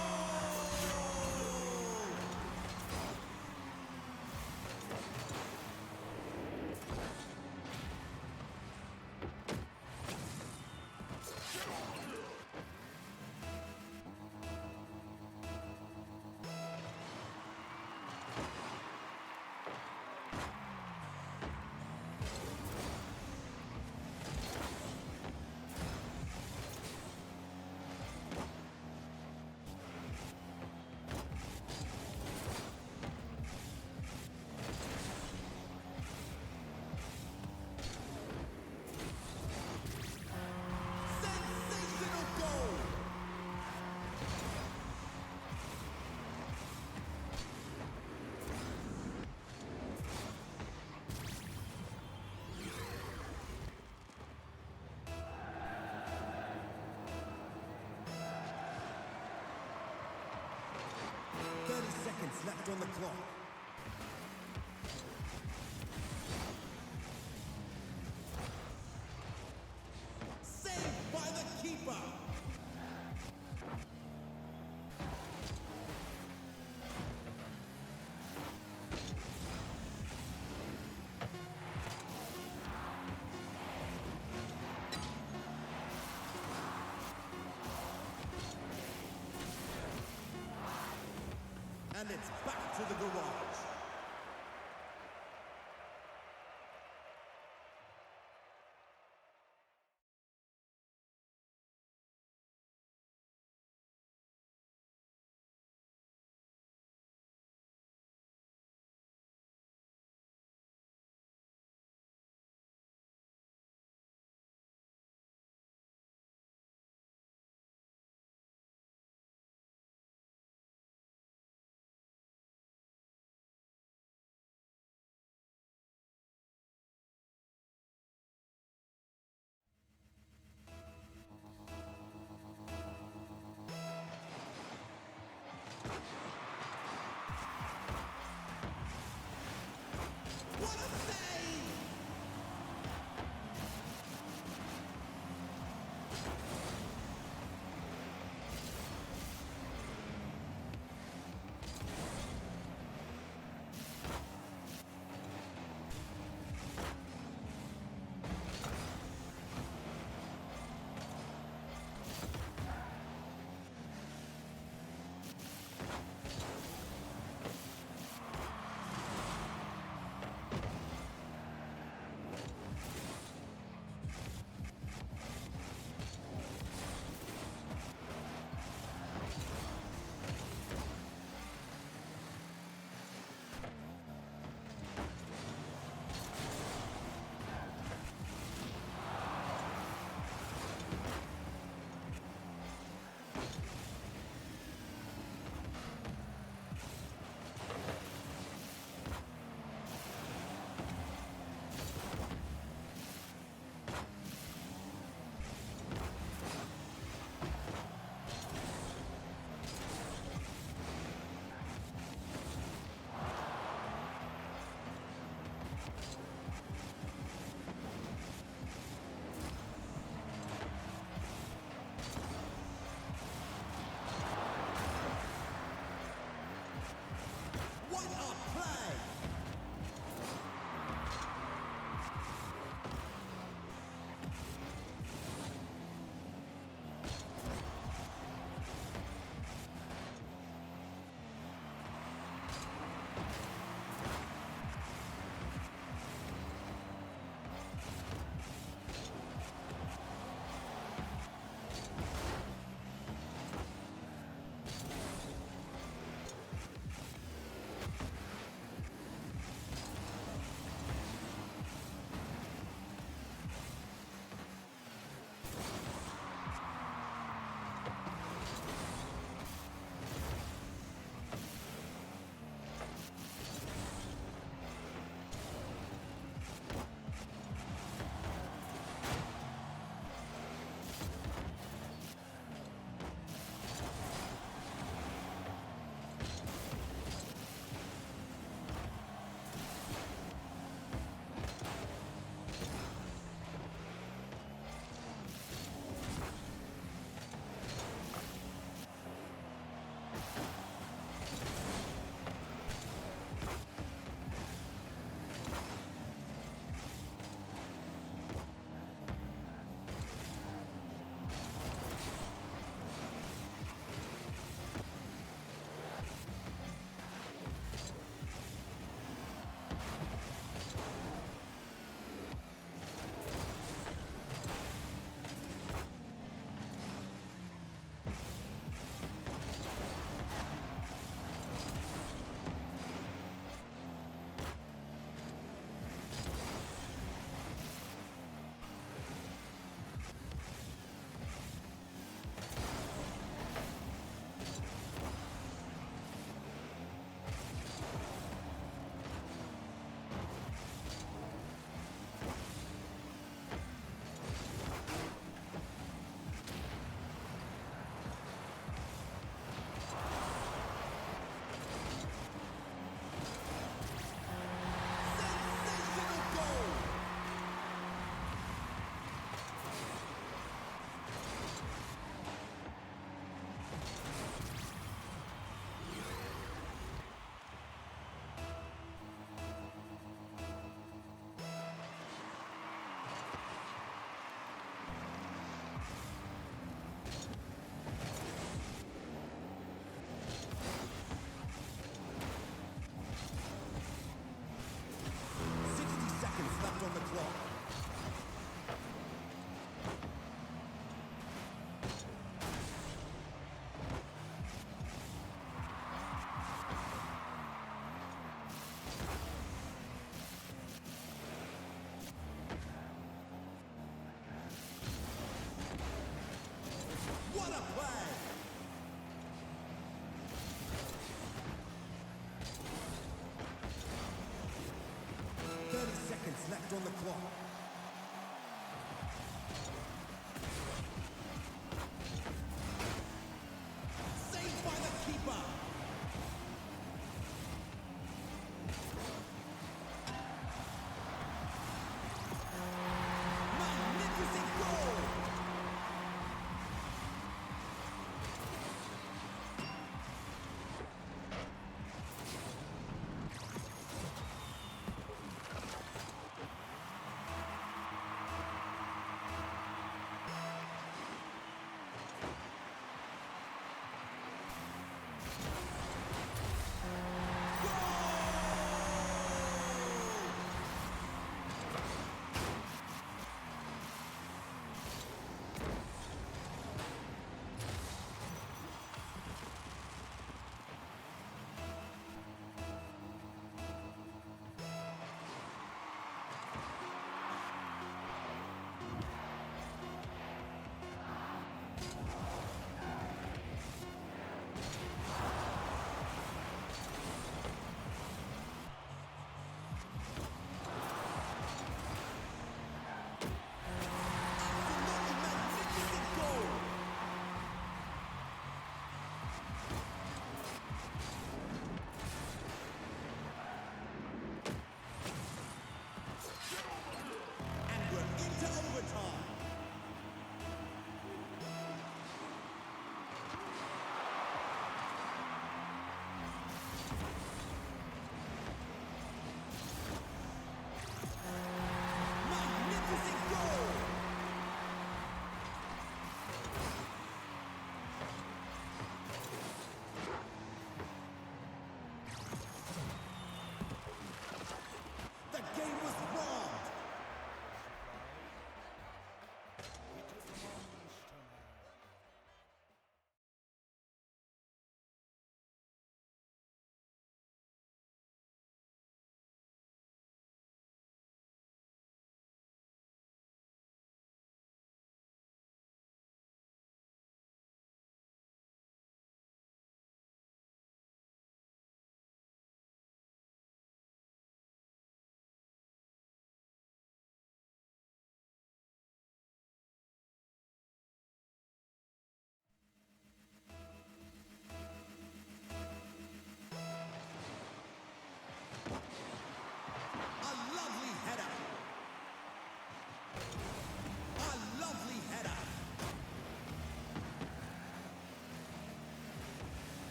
Sensational goal! Seconds left on the clock. Saved by the keeper. And it's back to the garage. clock. What a play! 30 seconds left on the clock.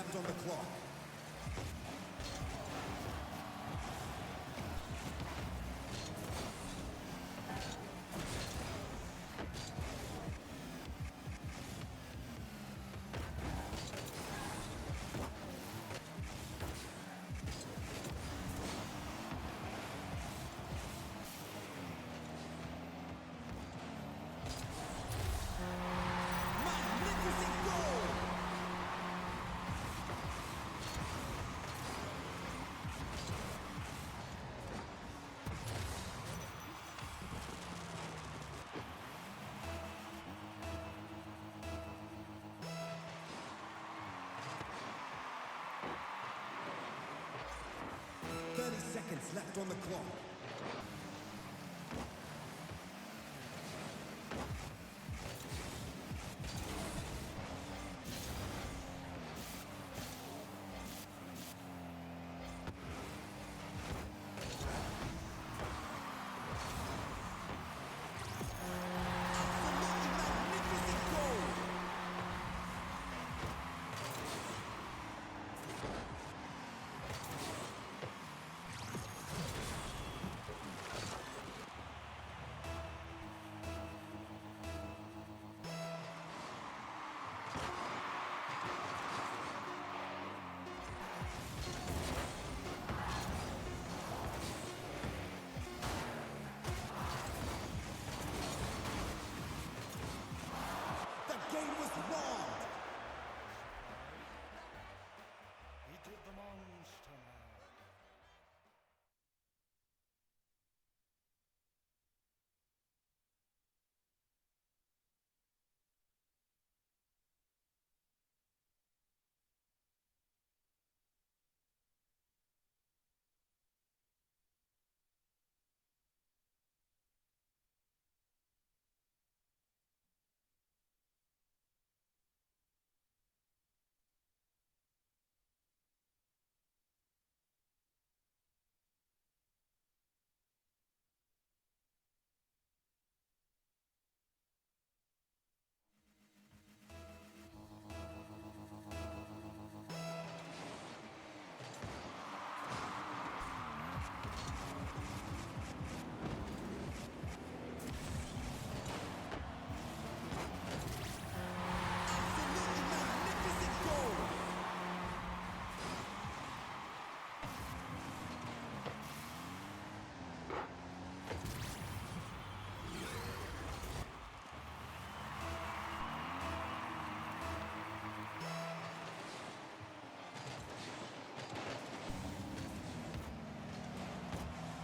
left on the clock. Magnificent goal! 30 seconds left on the clock. Absolutely magnificent goal! The game was robbed! He did the monster man. Absolutely magnificent goal!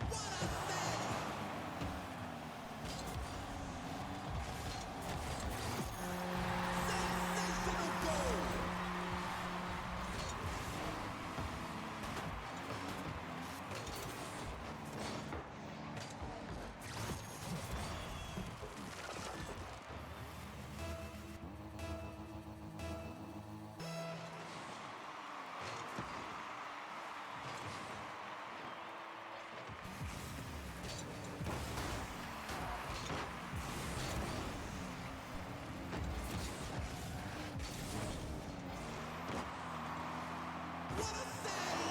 What a save! Sensational goal! What a save!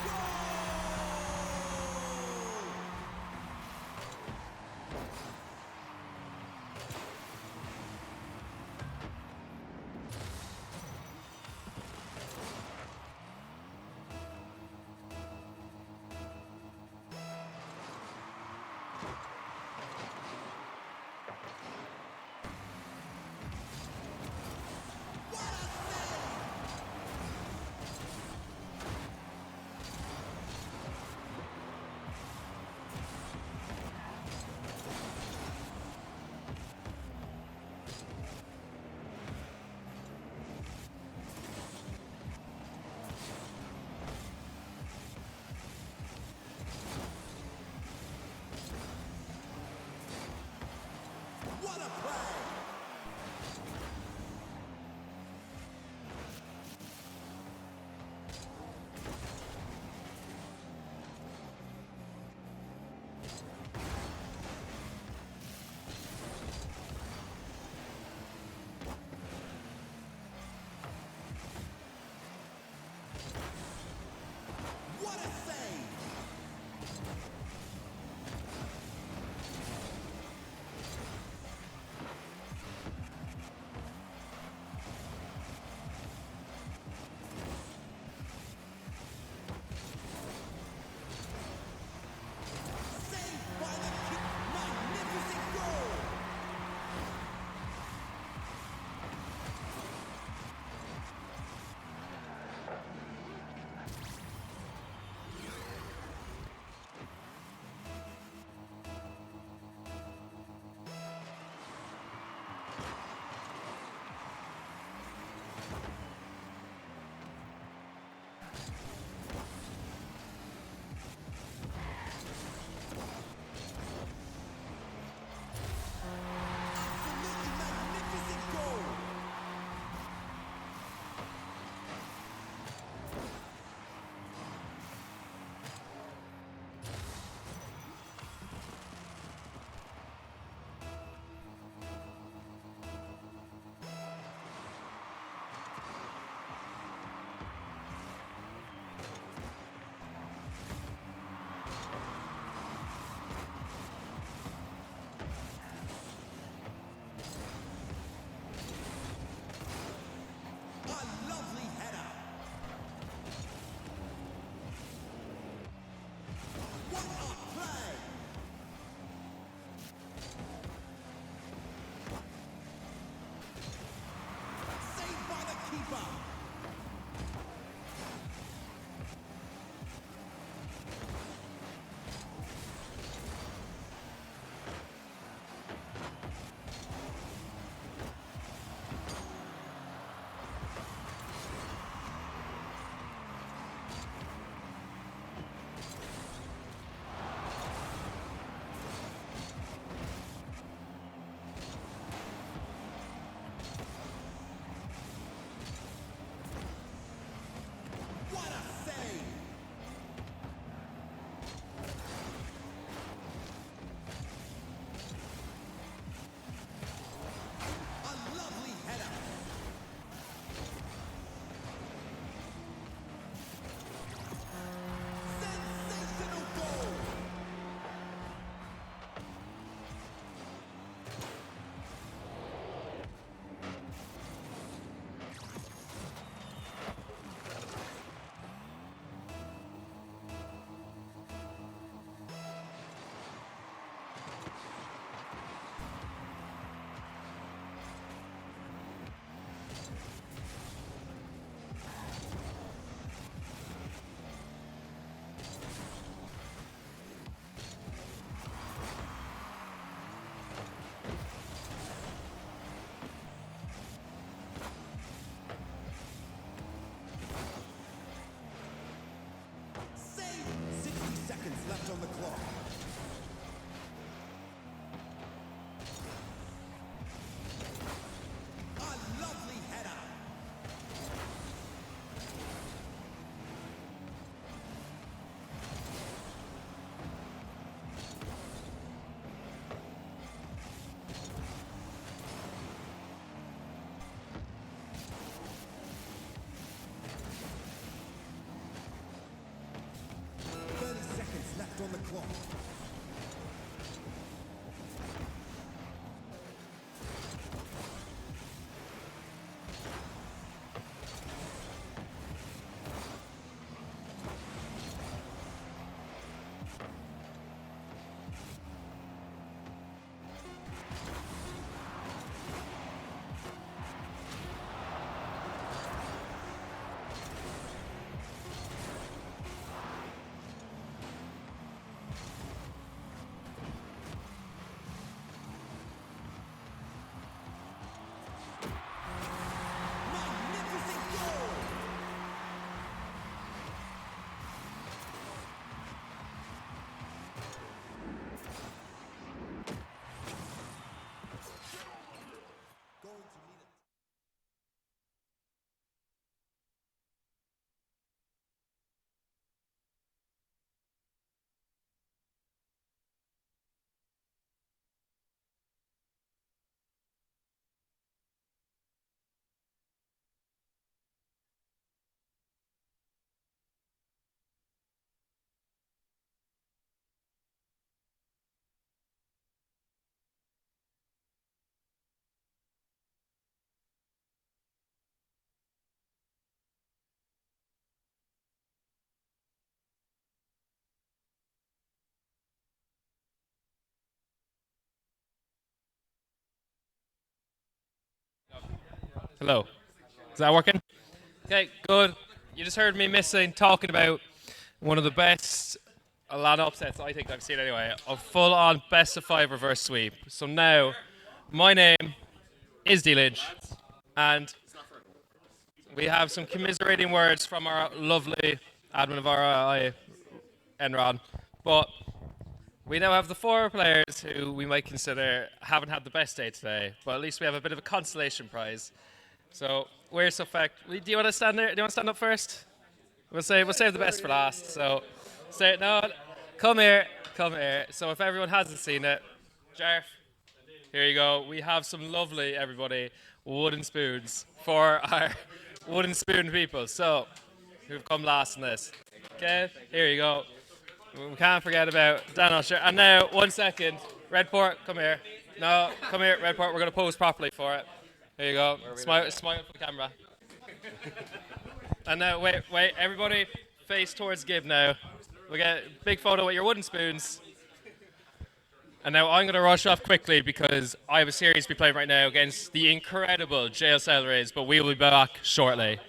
Goal! What a save! What a play! Hello. Is that working? Okay, good. You just heard me talking about one of the best LAN upsets I think I've seen anyway, a full-on best-of-5 reverse sweep. So now, my name is D-Lynch, and we have some commiserating words from our lovely admin of RI, Enron. But we now have the 4 players who we might consider haven't had the best day today, but at least we have a bit of a consolation prize. So, where's the fact? Do you want to stand there? Do you want to stand up first? We'll save the best for last. So, no, come here. So if everyone hasn't seen it, Jarf, here you go. We have some lovely, everybody, wooden spoons for our wooden spoon people. So, who've come last in this? Okay, here you go. We can't forget about Dan Usher. And now, 1 second. Redport, come here. No, come here, Redport. We're going to pose properly for it. Here you go. Smile for the camera. And now, wait, everybody, face towards Gib now. We get a big photo with your wooden spoons. And now I'm going to rush off quickly because I have a series to be playing right now against the incredible JSL Rays, but we will be back shortly.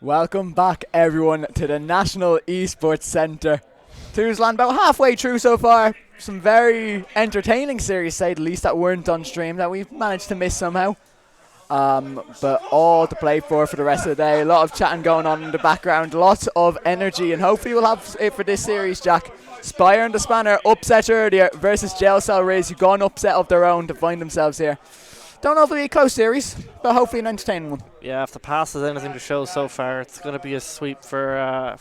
Welcome back, everyone, to the National Esports Centre. Tuesland about halfway through so far. Some very entertaining series, say the least, that weren't on stream that we've managed to miss somehow. But all to play for the rest of the day. A lot of chatting going on in the background, lots of energy, and hopefully we'll have it for this series, Jack. Spire and the Spanner upset earlier versus Gelcell Riz, who got an upset of their own to find themselves here. Don't know if it'll be a close series, but hopefully an entertaining one. Yeah, if the pass has anything to show so far, it's going to be a sweep for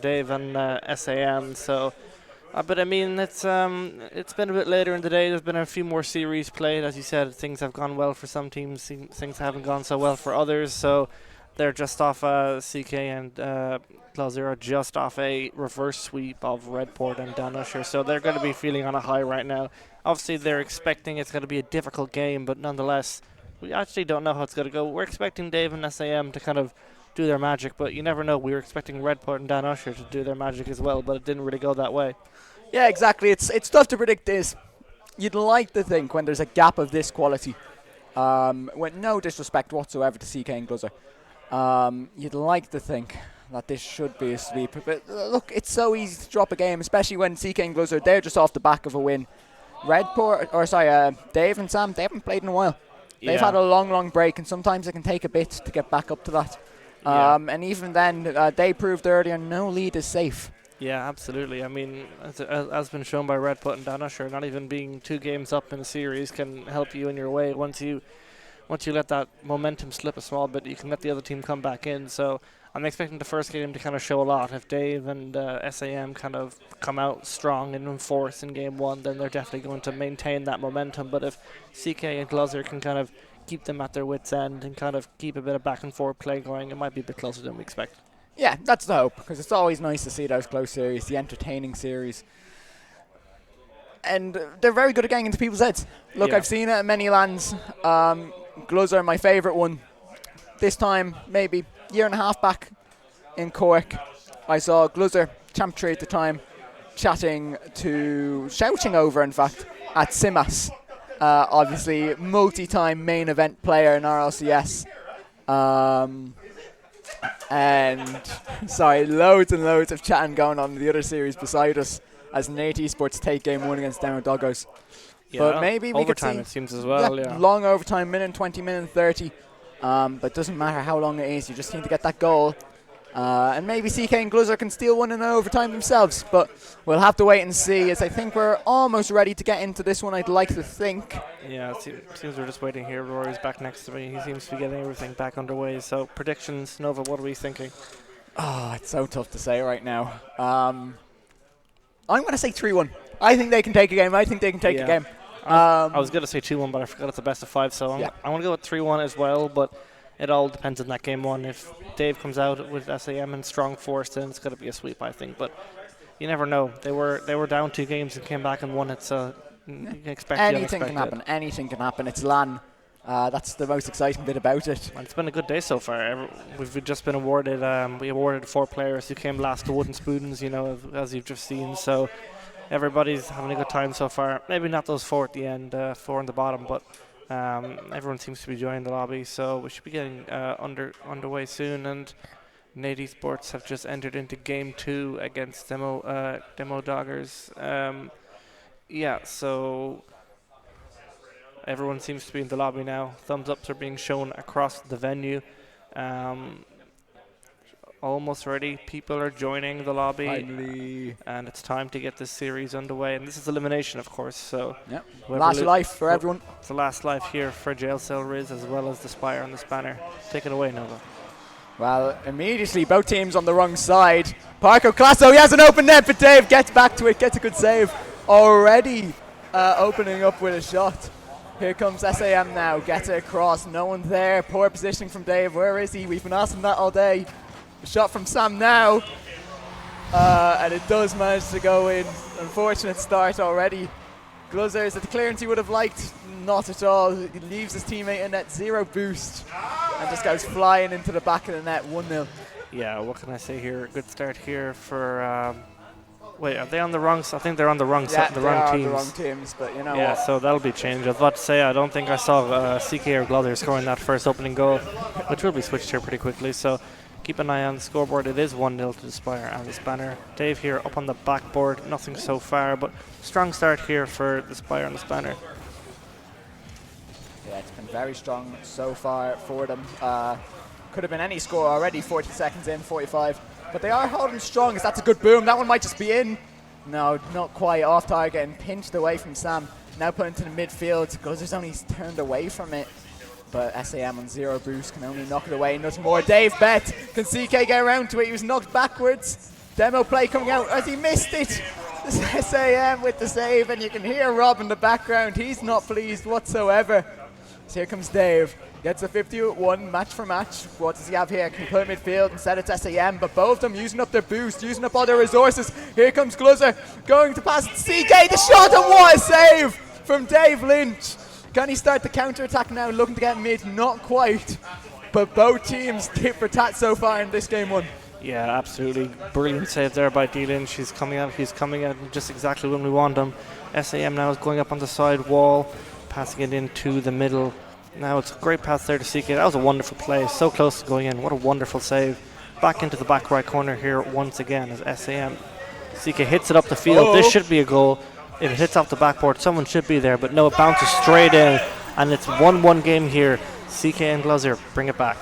Dave and SAM. So, but I mean, it's been a bit later in the day. There's been a few more series played, as you said. Things have gone well for some teams. Things haven't gone so well for others. So, they're just off CK and Closer are just off a reverse sweep of Redport and Dan Usher. So they're going to be feeling on a high right now. Obviously, they're expecting it's going to be a difficult game, but nonetheless, we actually don't know how it's going to go. We're expecting Dave and SAM to kind of do their magic, but you never know. We were expecting Redport and Dan Usher to do their magic as well, but it didn't really go that way. Yeah, exactly. It's tough to predict this. You'd like to think when there's a gap of this quality, with no disrespect whatsoever to CK and Gluzzer, you'd like to think that this should be a sweep. But look, it's so easy to drop a game, especially when CK and Gluzzer, they're just off the back of a win. Dave and Sam, they haven't played in a while. They've had a long break, and sometimes it can take a bit to get back up to that. And even then, they proved earlier, no lead is safe. Yeah, absolutely. I mean, as been shown by Redput and Dan Usher, not even being 2 games up in the series can help you in your way. Once you let that momentum slip a small bit, you can let the other team come back in. So I'm expecting the first game to kind of show a lot. If Dave and SAM kind of come out strong and enforce in game 1, then they're definitely going to maintain that momentum. But if CK and Gluzzer can kind of keep them at their wits' end and kind of keep a bit of back and forth play going, it might be a bit closer than we expect. Yeah, that's the hope, because it's always nice to see those close series, the entertaining series. And they're very good at getting into people's heads. Look, I've seen it at many lands. Gluzzer, my favourite one. This time, maybe year and a half back in Cork, I saw Gluzzer, Champ 3 at the time, shouting over, in fact, at Simas. Obviously, multi-time main event player in RLCS. And, sorry, loads and loads of chatting going on in the other series beside us as Nate Esports take game 1 against Demo Doggos. Yeah, but maybe we could see overtime, it seems, as well. Yeah, long overtime, minute 20, minute 30. But it doesn't matter how long it is, you just need to get that goal. And maybe CK and Gluzzer can steal one in overtime themselves. But we'll have to wait and see, as I think we're almost ready to get into this one, I'd like to think. Yeah, it seems we're just waiting here. Rory's back next to me. He seems to be getting everything back underway. So predictions, Nova, what are we thinking? Oh, it's so tough to say right now. I'm going to say 3-1. I think they can take a game. I game. I was going to say 2-1, but I forgot it's a best of 5. So I'm going to go with 3-1 as well. But it all depends on that game 1. If Dave comes out with SAM and strong force, then it's going to be a sweep, I think. But you never know. They were down 2 games and came back and won it. So you can expect anything can happen. Anything can happen. It's LAN. That's the most exciting bit about it. And it's been a good day so far. We've just been awarded. We awarded 4 players who came last to Wooden Spoons. As you've just seen. So everybody's having a good time so far. Maybe not those 4 at the end, 4 on the bottom, but everyone seems to be joining the lobby. So we should be getting underway soon. And Nate Esports have just entered into game 2 against Demo Doggers. So everyone seems to be in the lobby now. Thumbs ups are being shown across the venue. Almost ready. People are joining the lobby. Finally. And it's time to get this series underway. And this is elimination, of course. So last life for everyone. It's the last life here for Gelcell Riz, as well as the Spire and the Spanner. Take it away, Nova. Well, immediately both teams on the wrong side. Parko Classo, he has an open net, but Dave gets back to it, gets a good save. Already opening up with a shot. Here comes SAM now, gets it across, no one there. Poor positioning from Dave, where is he? We've been asking that all day. A shot from Sam now, and it does manage to go in. Unfortunate start already. Gluzzer, is it the clearance he would have liked? Not at all. He leaves his teammate in at 0 boost and just goes flying into the back of the net, 1-0. Yeah, what can I say here? Good start here for... wait, are they on the wrong... I think they're on the wrong side, the wrong teams. The wrong teams, but you know yeah, what? so that'll be changed. I was about to say, I don't think I saw CK or Gluzzer scoring that first opening goal, which will be switched here pretty quickly. So keep an eye on the scoreboard. It is 1-0 to the Spire and the Spanner. Dave here up on the backboard, nothing so far, but strong start here for the Spire and the Spanner. Yeah, it's been very strong so far for them. Could have been any score already, 40 seconds in, 45. But they are holding strong, as that's a good boom. That one might just be in. No, not quite, off target and pinched away from Sam. Now put into the midfield. Guzzer's only turned away from it. But SAM on 0 boost can only knock it away, nothing more. Dave bet, can CK get around to it? He was knocked backwards. Demo play coming out as he missed it. This SAM with the save, and you can hear Rob in the background. He's not pleased whatsoever. So here comes Dave. Gets a 50-1 match for match. What does he have here? Can he put midfield? Instead it's SAM, but both of them using up their boost, using up all their resources. Here comes Gluzzer, going to pass it to CK. The shot, and what a save from Dave Lynch. Can he start the counter-attack now, looking to get mid? Not quite, but both teams tit for tat so far in this game one. Yeah, absolutely. Brilliant save there by D Lynch. He's coming out just exactly when we want him. SAM now is going up on the side wall, passing it into the middle. Now it's a great pass there to CK. That was a wonderful play, so close to going in. What a wonderful save. Back into the back right corner here once again as SAM. CK hits it up the field. This should be a goal. If it hits off the backboard, someone should be there, but no, it bounces straight in, and it's 1-1 game here. CK and Gluzzer bring it back.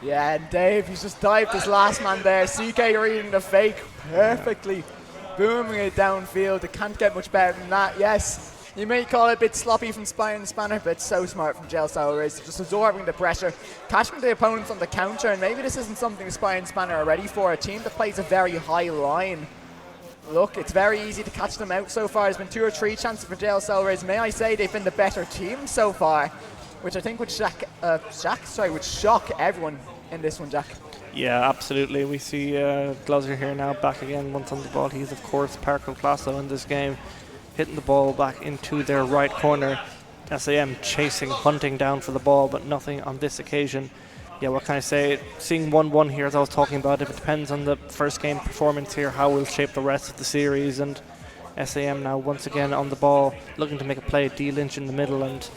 Yeah, and Dave, he's just dived his last man there. CK reading the fake perfectly, booming it downfield. It can't get much better than that. Yes, you may call it a bit sloppy from Spire and Spanner, but it's so smart from Gelsau Riz, just absorbing the pressure, catching the opponents on the counter, and maybe this isn't something Spire and Spanner are ready for. A team that plays a very high line. Look, it's very easy to catch them out so far. There's been 2 or 3 chances for Gelsau Riz. May I say they've been the better team so far, which I think would would shock everyone in this one, Jack. Yeah, absolutely. We see Gluzzer here now back again once on the ball. He's, of course, Parker Classo in this game, hitting the ball back into their right corner. SAM chasing, hunting down for the ball, but nothing on this occasion. Yeah, what can I say? Seeing 1-1 here, as I was talking about, if it depends on the first game performance here, how we'll shape the rest of the series. And SAM now once again on the ball, looking to make a play. D Lynch in the middle, and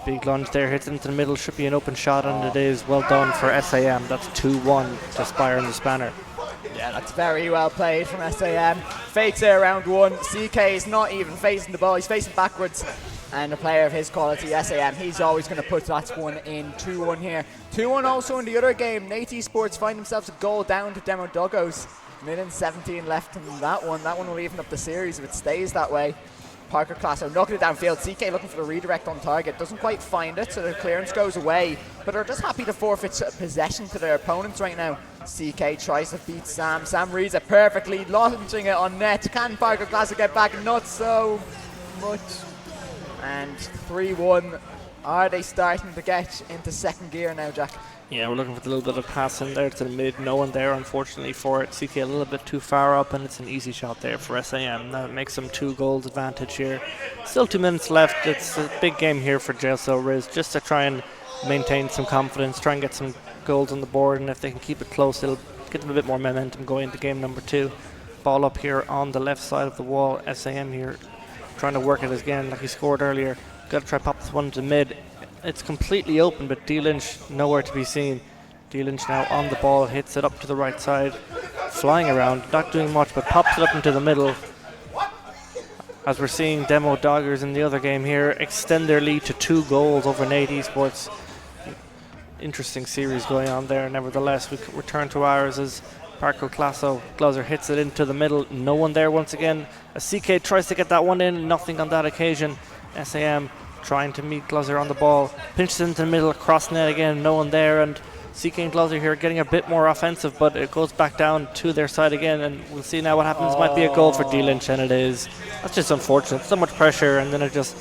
big lunge there, hits into the middle, should be an open shot, and it is. Well done for SAM. That's 2-1 to Spire and the Spanner. Yeah, that's very well played from SAM. Fakes it around 1. CK is not even facing the ball, he's facing backwards. And a player of his quality, SAM, he's always going to put that one in. 2-1 here. 2-1 also in the other game. Nate Esports find themselves a goal down to Demo Doggos. Minute 17 left in that one. That one will even up the series if it stays that way. Parker Classo knocking it downfield. CK looking for the redirect on target. Doesn't quite find it, so the clearance goes away. But they're just happy to forfeit possession to their opponents right now. CK tries to beat Sam. Sam reads it perfectly, launching it on net. Can Parker Classo get back? Not so much. And 3-1. Are they starting to get into second gear now, Jack? Yeah, we're looking for a little bit of pass in there to the mid. No one there, unfortunately, for it. CK a little bit too far up, and it's an easy shot there for SAM. That makes them 2 goals advantage here. Still 2 minutes left. It's a big game here for Gelsau Riz, just to try and maintain some confidence, try and get some goals on the board, and if they can keep it close, it'll get them a bit more momentum going into game number 2. Ball up here on the left side of the wall. SAM here trying to work it again like he scored earlier. Got to try pop this one to mid. It's completely open, but D Lynch nowhere to be seen. D Lynch now on the ball, hits it up to the right side, flying around, not doing much, but pops it up into the middle. As we're seeing Demo Doggers in the other game here extend their lead to 2 goals over Nate Esports. Interesting series going on there. Nevertheless, we return to ours as Parker Classo. Gluzzer hits it into the middle. No one there once again. As CK tries to get that one in, nothing on that occasion. SAM trying to meet Gluzzer on the ball. Pinches into the middle, across net again. No one there, and CK and Gluzzer here getting a bit more offensive, but it goes back down to their side again, and we'll see now what happens. Might be a goal for D Lynch, and it is. That's just unfortunate. So much pressure, and then it just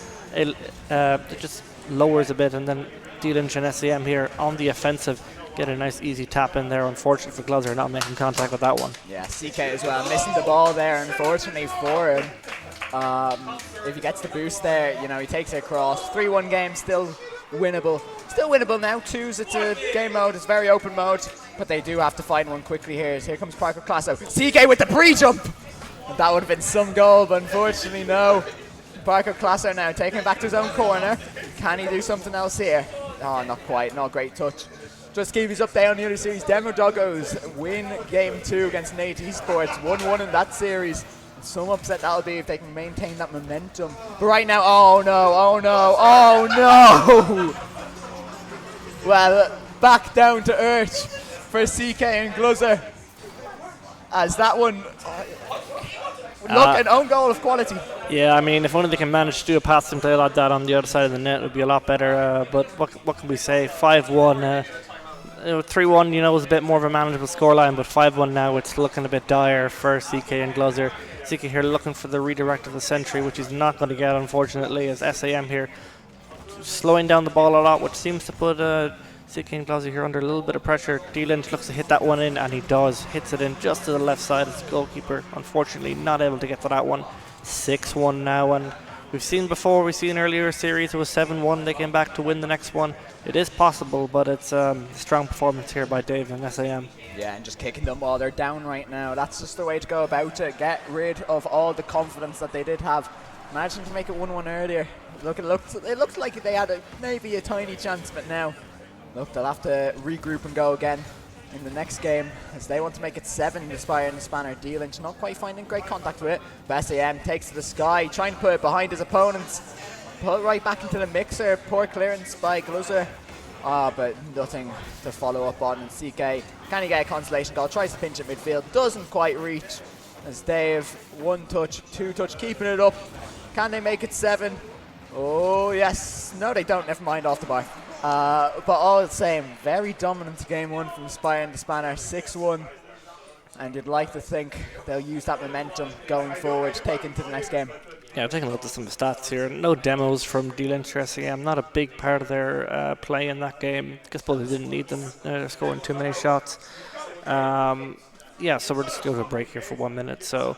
lowers a bit, and then D Lynch and SAM here on the offensive get a nice easy tap in there. Unfortunate for Gluzzer not making contact with that one. Yeah, CK as well, missing the ball there, unfortunately for him. If he gets the boost there, you know, he takes it across. 3-1 game, still winnable. Still winnable now. 2s, it's a game mode, it's very open mode, but they do have to find one quickly here. Here comes Parker Classo. CK with the pre-jump! And that would have been some goal, but unfortunately no. Parker Classo now taking it back to his own corner. Can he do something else here? Oh, not quite, not a great touch. Just Kiwi's update on the other series. Demo Doggos win game 2 against Nate Esports. 1-1 in that series. Some upset that'll be if they can maintain that momentum. But right now, oh no. Well, back down to earth for CK and Gluzzer. As that one, look, an own goal of quality. Yeah, I mean, if only they can manage to do a passing play like that on the other side of the net, it would be a lot better. But what can we say? 5-1. 3-1, was a bit more of a manageable scoreline, but 5-1 now, it's looking a bit dire for CK and Gluzzer. CK here looking for the redirect of the century, which he's not going to get, unfortunately, as SAM here slowing down the ball a lot, which seems to put CK and Gluzzer here under a little bit of pressure. D-Lynch looks to hit that one in, and he does. Hits it in just to the left side of the goalkeeper. Unfortunately, not able to get to that one. 6-1 now, and we've seen earlier series it was 7-1. They came back to win the next one. It is possible, but it's a strong performance here by Dave and SAM. Yeah, and just kicking them while they're down right now. That's just the way to go about it. Get rid of all the confidence that they did have. Imagine to make it 1-1 earlier. Look, it looks like they had maybe a tiny chance, but now, look, they'll have to regroup and go again in the next game as they want to make it 7. The Spire and the Spanner. D-Lynch not quite finding great contact with it. But SAM takes to the sky, trying to put it behind his opponents. Pull it right back into the mixer. Poor clearance by Gluzzer. But nothing to follow up on. And CK, can he get a consolation goal? Tries to pinch at midfield. Doesn't quite reach. As Dave, 1 touch, 2 touch, keeping it up. Can they make it 7? Oh, yes. No, they don't. Never mind, off the bar. But all the same, very dominant game 1 from Spire and the Spanner. 6-1. And you'd like to think they'll use that momentum going forward, take into the next game. Yeah, taking a look at some of the stats here. No demos from D-Lynch or SAM. Not a big part of their play in that game. I suppose they didn't need them. They're scoring too many shots. Yeah, so we're just going to go to a break here for 1 minute. So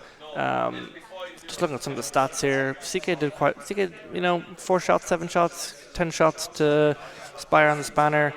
just looking at some of the stats here. CK did 4 shots, 7 shots, 10 shots to Spire and the Spanner.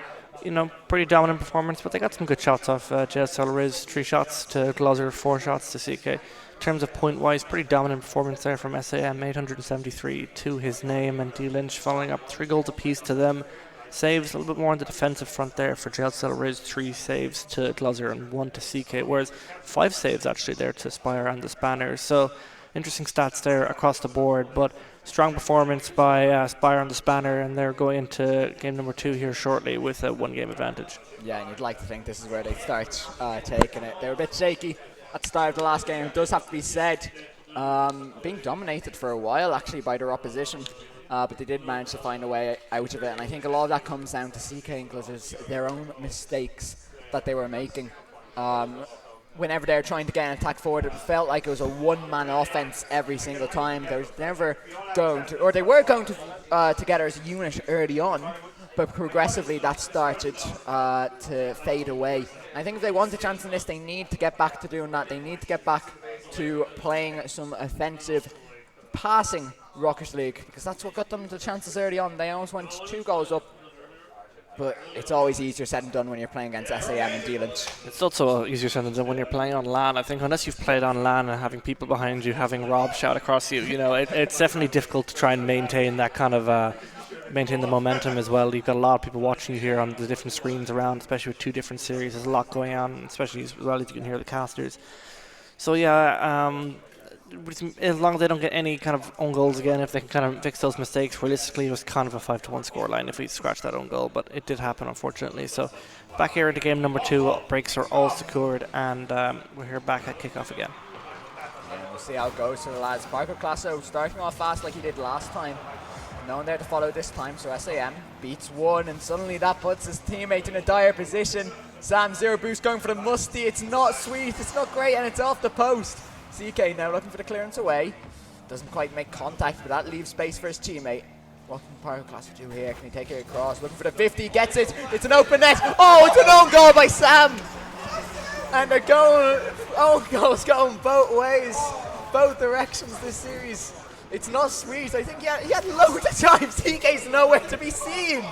Pretty dominant performance, but they got some good shots off JSL Riz. 3 shots to Gluzzer, 4 shots to CK. In terms of point-wise, pretty dominant performance there from SAM, 873 to his name, and D-Lynch following up 3 goals apiece to them. Saves a little bit more on the defensive front there for JSL Riz, 3 saves to Gluzzer and 1 to CK, whereas 5 saves actually there to Spire and the Spanners. So interesting stats there across the board, but strong performance by Spire and the Spanner, and they're going into game number 2 here shortly with a 1-game advantage. Yeah, and you'd like to think this is where they start taking it. They were a bit shaky at the start of the last game. It does have to be said, being dominated for a while actually by their opposition, but they did manage to find a way out of it, and I think a lot of that comes down to CK and Gluzzer's their own mistakes that they were making. Whenever they were trying to get an attack forward, it felt like it was a one-man offense every single time. They was never going to, or they were going to together as a unit early on, but progressively that started to fade away. And I think if they want a chance in this, they need to get back to doing that. They need to get back to playing some offensive passing Rocket League, because that's what got them the chances early on. They almost went 2 goals up, but it's always easier said than done when you're playing against SAM and D-Lynch. It's also easier said than done when you're playing on LAN. I think unless you've played on LAN and having people behind you, having Rob shout across you, it's definitely difficult to try and maintain that kind of maintain the momentum as well. You've got a lot of people watching you here on the different screens around, especially with 2 different series. There's a lot going on, especially as well as you can hear the casters. So yeah, as long as they don't get any kind of own goals again, if they can kind of fix those mistakes, realistically it was kind of a 5-1 scoreline if we scratch that own goal, but it did happen unfortunately. So back here into game number 2, breaks are all secured, and we're here back at kickoff again. Yeah, we'll see how it goes for the lads. Parker Classo starting off fast like he did last time. No one there to follow this time, so SAM beats 1, and suddenly that puts his teammate in a dire position. Sam, 0 boost going for the musty. It's not sweet, it's not great, and it's off the post. CK now looking for the clearance away. Doesn't quite make contact, but that leaves space for his teammate. What can Pyroclast do here? Can he take it across? Looking for the 50, gets it. It's an open net. Oh, it's an own goal by Sam. And they're going, own goals going both ways, both directions this series. It's not sweet. I think he had loads of times. CK's nowhere to be seen.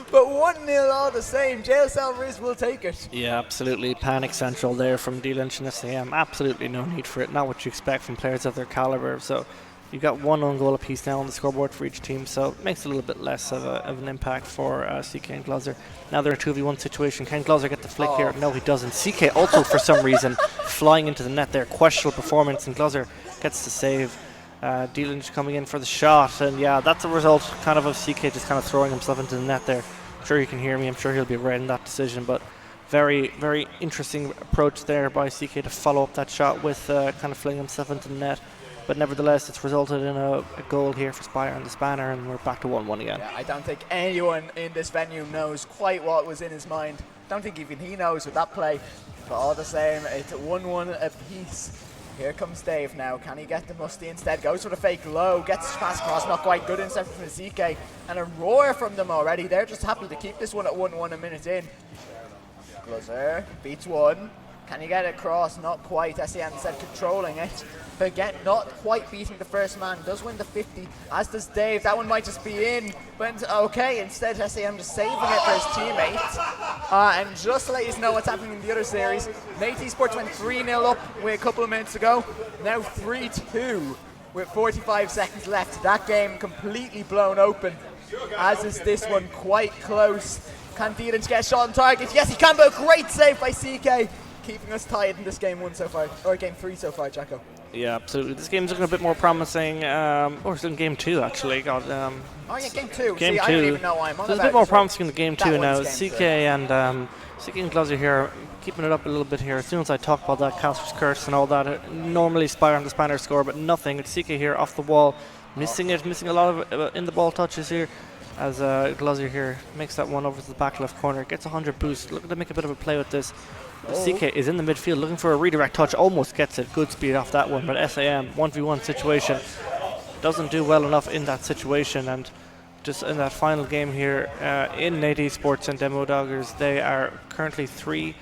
But 1-0 all the same. JSL Riz will take it. Yeah, absolutely. Panic central there from D-Lynch and SAM. Absolutely no need for it. Not what you expect from players of their caliber. So You've got one own goal apiece now on the scoreboard for each team, so it makes it a little bit less of an impact for CK and Glozzer. Now they're in a 2v1 situation. Can Glozzer get the flick here? No, he doesn't. CK also, for some reason, flying into the net there. Questionable performance, and Glozzer gets the save. D-Lynch coming in for the shot, and yeah, that's a result kind of CK just kind of throwing himself into the net there. I'm sure you can hear me. I'm sure he'll be regretting that decision, but very, very interesting approach there by CK to follow up that shot with kind of flinging himself into the net. But nevertheless, it's resulted in a goal here for Spire and the Spanner, and we're back to 1-1 again. Yeah, I don't think anyone in this venue knows quite what was in his mind. Don't think even he knows with that play. But all the same, it's 1-1 apiece. Here comes Dave now. Can he get the Musty instead? Goes for the fake low, gets the pass across, not quite good interception from the CK. And a roar from them already. They're just happy to keep this one at 1-1 a minute in. Glozzer beats one. Can he get it across? Not quite. SEM instead controlling it. But again, not quite beating the first man. Does win the 50, as does Dave. That one might just be in. But okay, instead SEM just saving it for his teammate. And just to let you know what's happening in the other series, Nate Esports went 3-0 up with a couple of minutes ago. Now 3-2 with 45 seconds left. That game completely blown open, as is this one, quite close. Can D-Lynch get a shot on target? Yes, he can, but a great save by CK. Keeping us tied in this game 1 so far, or game 3 so far, Jacko. Yeah, absolutely. This game's looking a bit more promising. Or it's in game 2 actually. Oh yeah, game 2. Game See, 2. I don't even know why I'm on So it's a about bit more this promising in the game 2 now. game CK and Glozzer here, keeping it up a little bit here. As soon as I talk about that Caster's Curse and all that, normally Spire and the Spanner score, but nothing. It's CK here off the wall, missing a lot of in the ball touches here. As Glozzer here makes that one over to the back left corner, gets 100 boost. Looking to make a bit of a play with this. CK is in the midfield looking for a redirect touch, almost gets it. Good speed off that one, but SAM 1v1 situation does't do well enough in that situation. And just in that final game here in Nate Esports and Demo Doggers, they are currently 3-1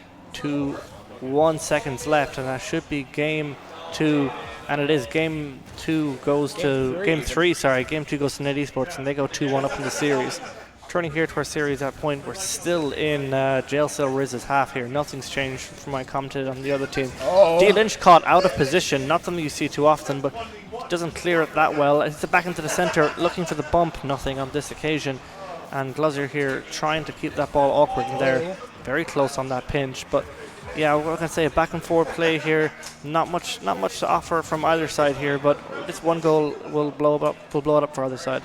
seconds left, and that should be game 2. And it is game 2 goes to game 3. Game 2 goes to Nate Esports, and they go 2-1 up in the series. Turning here to our series at point, we're still in Jail Cell Riz's half here. Nothing's changed from my commented on the other team. D-Lynch caught out of position, not something you see too often, but doesn't clear it that well. It's back into the center, looking for the bump, nothing on this occasion. And Glozzer here trying to keep that ball awkward in there. Very close on that pinch, but yeah, what can I say, a back and forward play here. Not much to offer from either side here, but this one goal will blow it up for either side.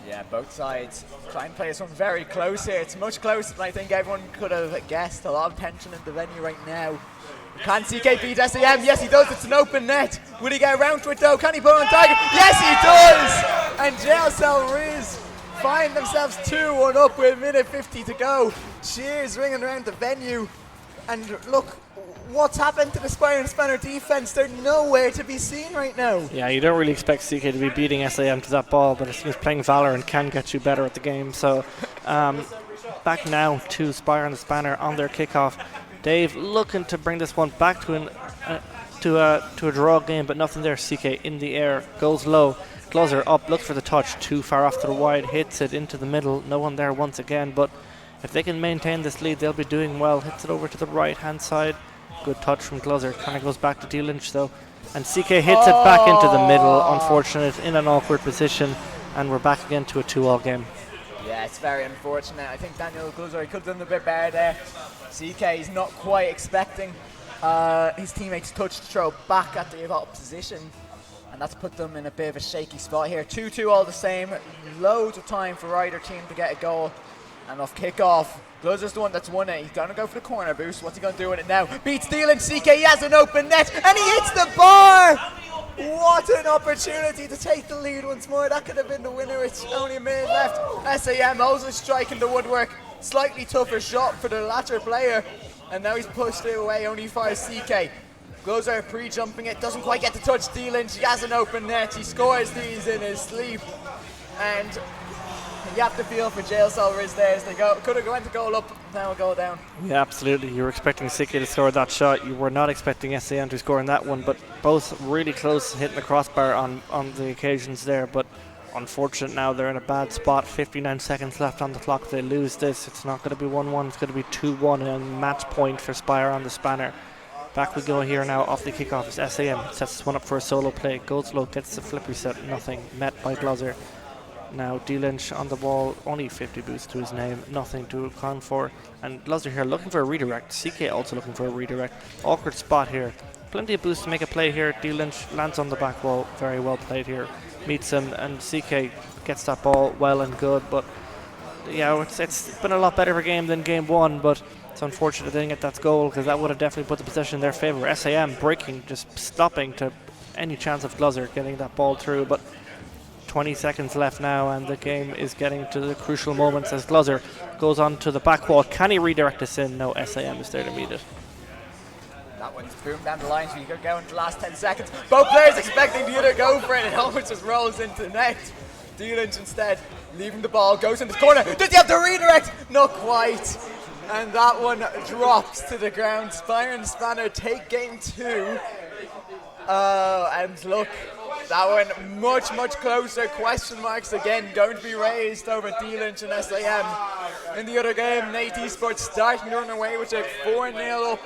Yeah, both sides try and play this one very close here. It's much closer than I think everyone could have guessed. A lot of tension in the venue right now. Can CK beat SEM? Yes, he does. It's an open net. Will he get around to it though? Can he put on target? Yes, he does! And Jail Cell Riz find themselves 2-1 up with a minute 50 to go. Cheers ringing around the venue. And look, what's happened to the Spire and Spanner defense? They're nowhere to be seen right now. Yeah, you don't really expect CK to be beating SAM to that ball, but it seems playing Valorant can get you better at the game. So back now to Spire and the Spanner on their kickoff. Dave looking to bring this one back to a draw game, but nothing there. CK in the air, goes low. Glozzer up, looks for the touch, too far off to the wide, hits it into the middle. No one there once again, but if they can maintain this lead, they'll be doing well. Hits it over to the right-hand side. Good touch from Glozzer. Kind of goes back to D-Lynch though. And CK hits it back into the middle. Unfortunate, in an awkward position. And we're back again to a 2-all game. Yeah, it's very unfortunate. I think Daniel Glozzer could have done a bit better there. CK is not quite expecting his teammates' touch to throw back at the opposition. And that's put them in a bit of a shaky spot here. 2-2 all the same. Loads of time for either team to get a goal. And off kickoff, Glozzer's the one that's won it. He's going to go for the corner boost. What's he going to do with it now? Beats D-Lynch. CK, he has an open net, and he hits the bar! What an opportunity to take the lead once more. That could have been the winner. It's only a minute left. SAM also striking the woodwork. Slightly tougher shot for the latter player. And now he's pushed it away, only fires CK. Glozzer pre-jumping it, doesn't quite get the touch. D-Lynch, he has an open net. He scores these in his sleep. And you have to feel for Jail Cell Riz there as they could have went to goal up, now a goal down. Yeah, absolutely. You were expecting CK to score that shot. You were not expecting SAM to score in that one, but both really close hitting the crossbar on the occasions there. But unfortunate now, they're in a bad spot. 59 seconds left on the clock. If they lose this, it's not going to be 1-1. It's going to be 2-1 and match point for Spire on the Spanner. Back we go here now off the kickoff as SAM sets this one up for a solo play. Goes low, gets the flip reset, nothing. Met by Glozer. Now D-Lynch on the ball, only 50 boosts to his name, nothing to account for. And Glozer here looking for a redirect. CK also looking for a redirect. Awkward spot here. Plenty of boosts to make a play here. D-Lynch lands on the back wall, very well played here. Meets him and CK gets that ball well and good, but yeah, it's been a lot better of a game than game one, but it's unfortunate they didn't get that goal because that would have definitely put the possession in their favour. SAM breaking, just stopping to any chance of Glozer getting that ball through, but 20 seconds left now and the game is getting to the crucial moments as Glozer goes on to the back wall. Can he redirect this in? No, SAM is there to meet it. That one's boomed down the line, so you could go into the last 10 seconds. Both players expecting the other go for it, and almost just rolls into the net. D-Lynch instead, leaving the ball, goes in the corner. Does he have the redirect? Not quite. And that one drops to the ground. Spire and Spanner take game 2. And look, that one much closer. Question marks again going to be raised over D-Lynch and SAM. In the other game, Nate Esports starting to run away with a 4-0 up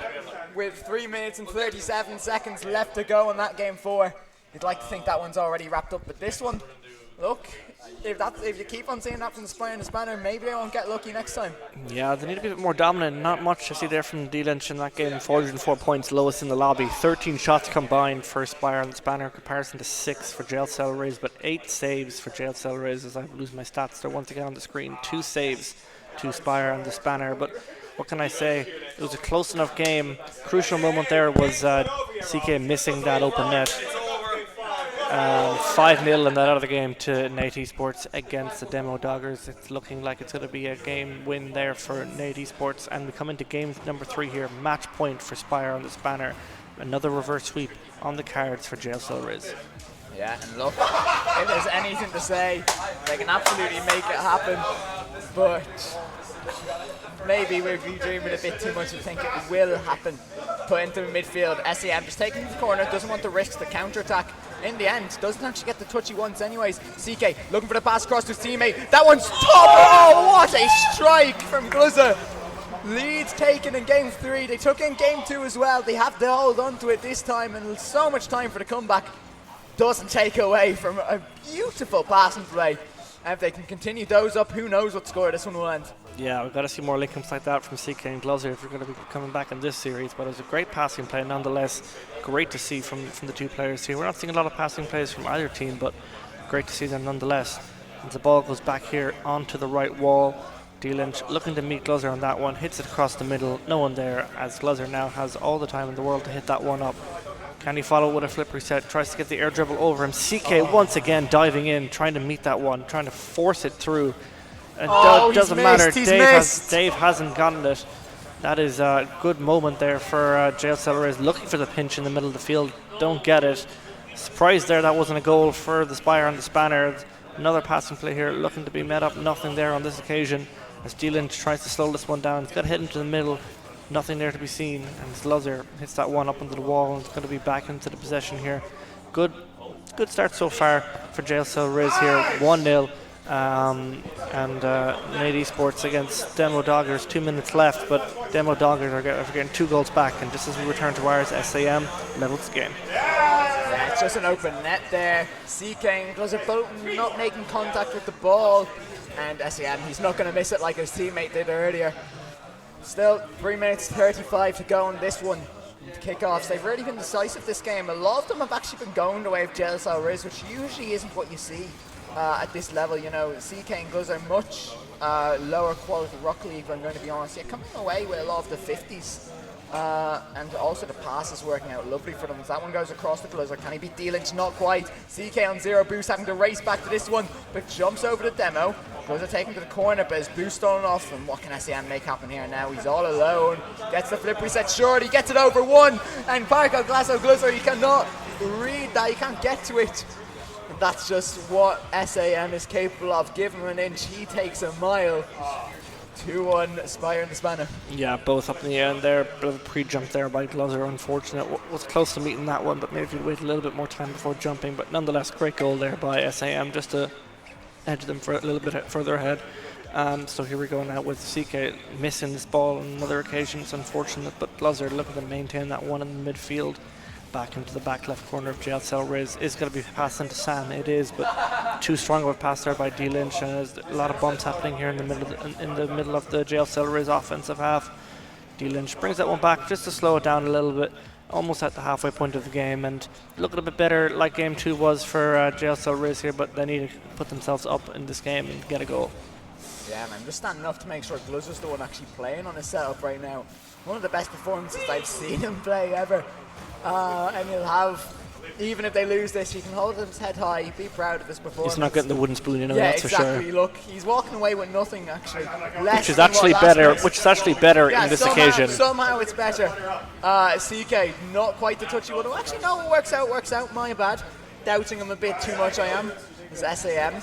with 3 minutes and 37 seconds left to go in that game 4. You'd like to think that one's already wrapped up, but this one, look, if you keep on seeing that from the Spire and the Spanner, maybe they won't get lucky next time. Yeah, they need to be a bit more dominant. Not much to see there from D-Lynch in that game. 404 points, lowest in the lobby. 13 shots combined for Spire and the Spanner in comparison to 6 for Jail Cell Riz, but 8 saves for Jail Cell Riz as I lose my stats there once again on the screen. 2 saves to Spire and the Spanner, but what can I say? It was a close enough game. Crucial moment there was CK missing that open net. 5-0 in that other game to Nate Esports against the Demo Doggers. It's looking like it's going to be a game win there for Nate Esports. And we come into game number 3 here. Match point for Spire on the Spanner. Another reverse sweep on the cards for Jail Cell Riz. Yeah, and look, if there's anything to say, they can absolutely make it happen. But maybe we're dreaming a bit too much and think it will happen. Put into midfield, SAM just taking the corner, doesn't want to risk the counter-attack. In the end, doesn't actually get the touchy once anyways. CK looking for the pass across to his teammate. That one's top! Oh, what a strike from Gluzza! Leeds taken in game 3. They took in game 2 as well. They have to hold on to it this time, and so much time for the comeback. Doesn't take away from a beautiful passing play. And if they can continue those up, who knows what score this one will end. Yeah, we've got to see more link-ups like that from CK and Glozer if we're going to be coming back in this series. But it was a great passing play nonetheless. Great to see from the two players here. We're not seeing a lot of passing plays from either team, but great to see them nonetheless. And the ball goes back here onto the right wall. D-Lynch looking to meet Glozer on that one. Hits it across the middle. No one there, as Glozer now has all the time in the world to hit that one up. Can he follow with a flip reset? Tries to get the air dribble over him. CK once again diving in, trying to meet that one, trying to force it through. And doesn't matter. Dave hasn't gotten it. That is a good moment there for Jail Cell Riz, looking for the pinch in the middle of the field. Don't get it. Surprised there that wasn't a goal for the Spire and the Spanner. Another passing play here, looking to be met up. Nothing there on this occasion. As D-Lynch tries to slow this one down. He's got hit into the middle. Nothing there to be seen. And Glozer hits that one up into the wall. And it's going to be back into the possession here. Good start so far for Jail Cell Riz here. 1-0. And Nate Esports against Demo Doggers. 2 minutes left, but Demo Doggers are getting 2 goals back. And just as we return to ours, SAM levels the game. Yeah, it's just an open net there. CK and Glozer both not making contact with the ball. And SAM, he's not going to miss it like his teammate did earlier. Still, 3 minutes 35 to go on this one. Kickoffs, they've really been decisive this game. A lot of them have actually been going the way of Jail Cell Riz, which usually isn't what you see at this level. You know, CK and Gluz are much lower quality Rock League, I'm going to be honest. Yeah, coming away with a lot of the 50s. And also the pass is working out lovely for them. As that one goes across the Gluzzer. Can he beat D-Lynch? Not quite. CK on 0 boost, having to race back to this one, but jumps over the Demo. Gluzzer taken to the corner, but his boost stolen off. And what can SAM make happen here now? He's all alone. Gets the flip reset short. He gets it over 1. And Parker Glasso Gluzzer, he cannot read that. He can't get to it. And that's just what SAM is capable of. Give him an inch, he takes a mile. 2-1 Spire and the Spanner. Yeah, both up in the end there. Bit of a pre-jump there by Glozer. Unfortunate. Was close to meeting that one, but maybe he'd wait a little bit more time before jumping. But nonetheless, great goal there by SAM just to edge them for a little bit further ahead. So here we go now with CK missing this ball on another occasion. It's unfortunate, but Gluzzer looking to maintain that one in the midfield. Back into the back left corner of JLCL Riz is going to be passed into Sam. It is, but too strong of a pass there by D Lynch, and there's a lot of bumps happening here in the middle of the JLCL Riz offensive half. D Lynch brings that one back just to slow it down a little bit, almost at the halfway point of the game, and looking a bit better like game 2 was for JLCL Riz here, but they need to put themselves up in this game and get a goal. Yeah, man, just standing up to make sure Gluzzer's the one actually playing on his setup right now. One of the best performances I've seen him play ever. And he'll have, even if they lose this, he can hold his head high, be proud of his performance. He's not getting the wooden spoon, yeah, that's exactly. for sure. Look, he's walking away with nothing actually. Which is actually better in this occasion. Somehow it's better. CK, not quite the touchy one. Actually, no, it works out, my bad. Doubting him a bit too much, I am. It's SAM.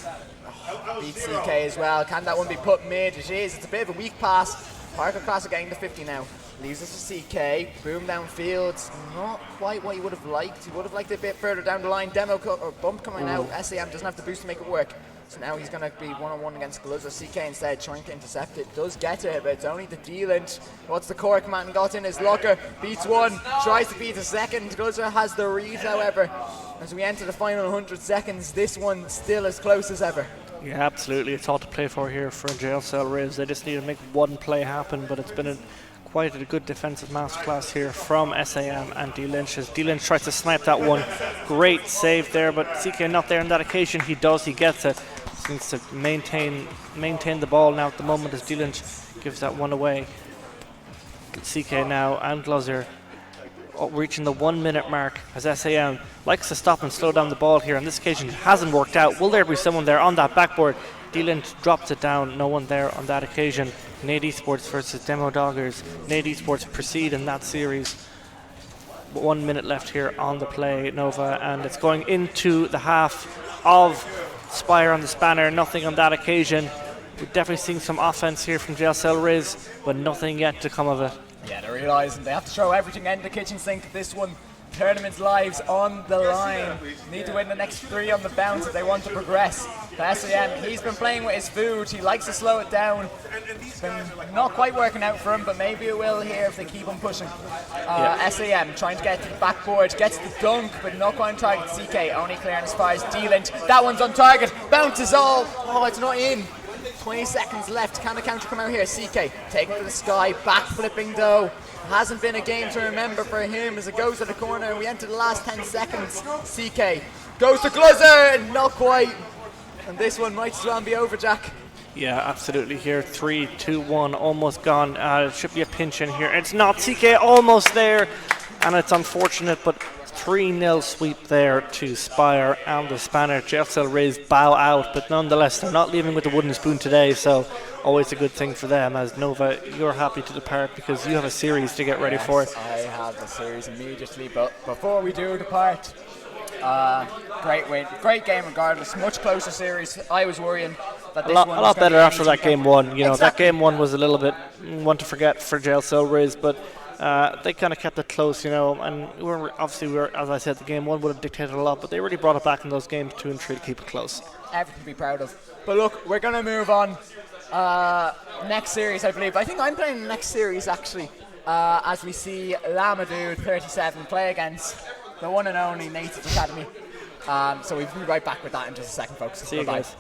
Beats CK as well. Can that one be put mid? It is. It's a bit of a weak pass. Parker Cross are getting to 50 now. Leaves us to CK. Boom downfield. Not quite what he would have liked. He would have liked it a bit further down the line. Demo or bump coming out. SAM doesn't have the boost to make it work. So now he's going to be one-on-one against Gluzzer. CK instead trying to intercept it. Does get it, but it's only the D-Lynch. What's the Cork man got in his locker? Beats one. Tries to beat a second. Gluzzer has the read, however. As we enter the final 100 seconds, this one still as close as ever. Yeah, absolutely. It's all to play for here for JLCL Riz. They just need to make one play happen, but it's been quite a good defensive masterclass here from SAM and D Lynch. As D Lynch tries to snipe that one. Great save there, but CK not there on that occasion. He does, he gets it. Seems to maintain the ball now at the moment as D Lynch gives that one away. CK now and Gluzzer reaching the 1 minute mark as SAM likes to stop and slow down the ball here. On this occasion it hasn't worked out. Will there be someone there on that backboard? D-Lynch drops it down. No one there on that occasion. Nade Esports versus Demo Doggers. Nade Esports proceed in that series. 1 minute left here on the play, Nova, and it's going into the half of Spire on the spanner. Nothing on that occasion. We're definitely seeing some offense here from JLCL Riz, but nothing yet to come of it. Yeah, they're realising they have to throw everything in the kitchen sink. This one, tournament's lives on the line. Need to win the next 3 on the bounce if they want to progress. For SAM, he's been playing with his food. He likes to slow it down. It's been not quite working out for him, but maybe it will here if they keep on pushing. SAM trying to get to the backboard, gets the dunk, but not quite on target. CK only clearing as far as D-Lynch. That one's on target. Bounces all. Oh, it's not in. 20 seconds left. Can the counter come out here? CK taking it to the sky, back flipping though. Hasn't been a game to remember for him as it goes to the corner. We enter the last 10 seconds. CK goes to Gluzzer, and not quite. And this one might as well be over, Jack. Yeah, absolutely here. 3, 2, 1, almost gone. It should be a pinch in here. It's not. CK almost there, and it's unfortunate, but 3-0 sweep there to Spire and the Spanner. JLCL Riz bow out, but nonetheless, they're not leaving with the wooden spoon today, so always a good thing for them. As Nova, you're happy to depart because you have a series to get ready for. I have the series immediately, but before we do depart, great win, great game regardless. Much closer series. I was worrying that this a lot better after that game 1. You know, that game 1 was a little bit one to forget for JLCL Riz, but they kind of kept it close, you know, and as I said, the game 1 would have dictated a lot, but they really brought it back in those games 2 and 3 to keep it close. Everything to be proud of. But look, we're going to move on. Next series, I believe. I think I'm playing the next series, actually, as we see Lamadou 37 play against the one and only Native Academy. So we'll be right back with that in just a second, folks. See you guys.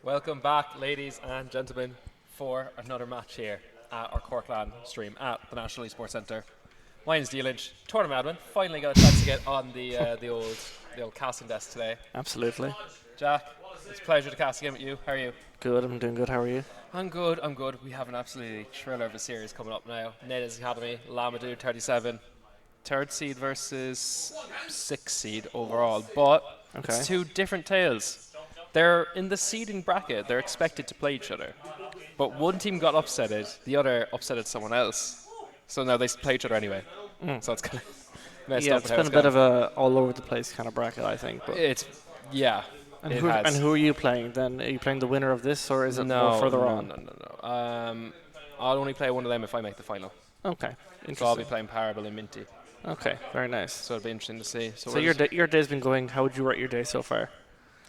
Welcome back, ladies and gentlemen, for another match here at our Cork LAN stream at the National Esports Centre. My name's Dee Lynch, tournament admin. Finally got a chance to get on the old casting desk today. Absolutely. Jack, it's a pleasure to cast again with you. How are you? Good, I'm doing good. How are you? I'm good. We have an absolutely thriller of a series coming up now. Natives Academy, Lamadou 37, third seed versus sixth seed overall. But it's two different tales. They're in the seeding bracket. They're expected to play each other. But one team got upsetted, the other upsetted someone else. So now they play each other anyway. So it's kind of messed up. Yeah, it's been a bit of a all over the place kind of bracket, I think. But And who are you playing then? Are you playing the winner of this, or is it more further on? No. I'll only play one of them if I make the final. Okay, interesting. So I'll be playing Parable and Minty. Okay, very nice. So it'll be interesting to see. So your day's been going. How would you rate your day so far?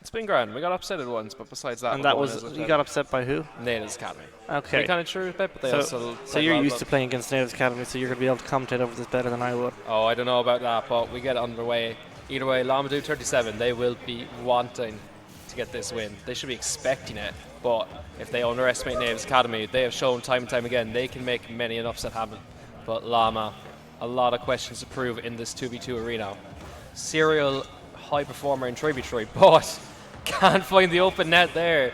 It's been grand. We got upset at once, but besides that, And that was you got upset by who? Natives Academy. Okay. We kind of drew a bit, but they also. So you're used to playing against Natives Academy, so you're gonna be able to commentate over this better than I would. Oh, I don't know about that, but we get underway. Either way, Lamadou 37, they will be wanting to get this win. They should be expecting it, but if they underestimate Natives Academy, they have shown time and time again they can make many an upset happen. But Lama, a lot of questions to prove in this 2v2 arena. Serial high performer in 3v3, but can't find the open net there.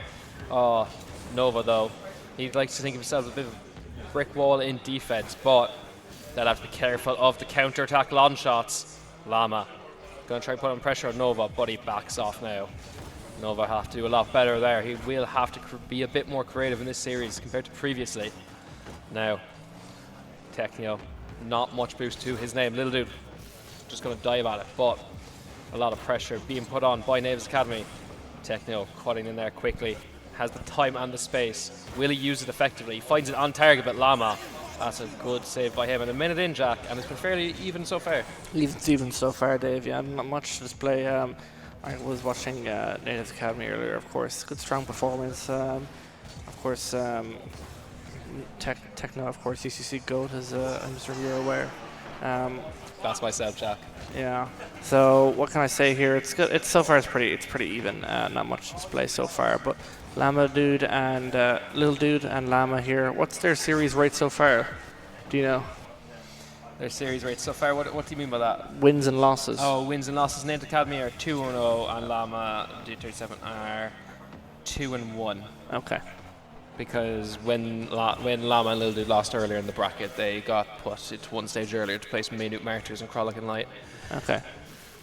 Oh, Nova though. He likes to think of himself a bit of a brick wall in defense, but they'll have to be careful of the counter-attack long shots. Lama gonna try to put on pressure on Nova, but he backs off now. Nova have to do a lot better there. He will have to be a bit more creative in this series compared to previously. Now, Techno, not much boost to his name. Little dude just gonna dive at it, but a lot of pressure being put on by Natives Academy. Techno cutting in there quickly, has the time and the space. Will he use it effectively? He finds it on target, but Lama, that's a good save by him. And a minute in, Jack, and it's been fairly even so far. Even so far, Dave. Yeah, not much to display. I was watching Natives Academy earlier, of course. Good, strong performance. Of course, Techno, of course, UCC GOAT, as I'm sure you're aware. That's myself, Jack. Yeah. So what can I say here? It's good. It's so far it's pretty even. Not much to display so far. But Lama Dude and Little Dude and Lama here. What's their series rate so far? Do you know? Their series rate so far. What do you mean by that? Wins and losses. Oh, wins and losses. Natives Academy are 2-0, and Lama D37 are 2-1. Okay. Because when Lama and Little Dude lost earlier in the bracket, they got put into one stage earlier to play some Minute Martyrs and Crollick and Light. Okay.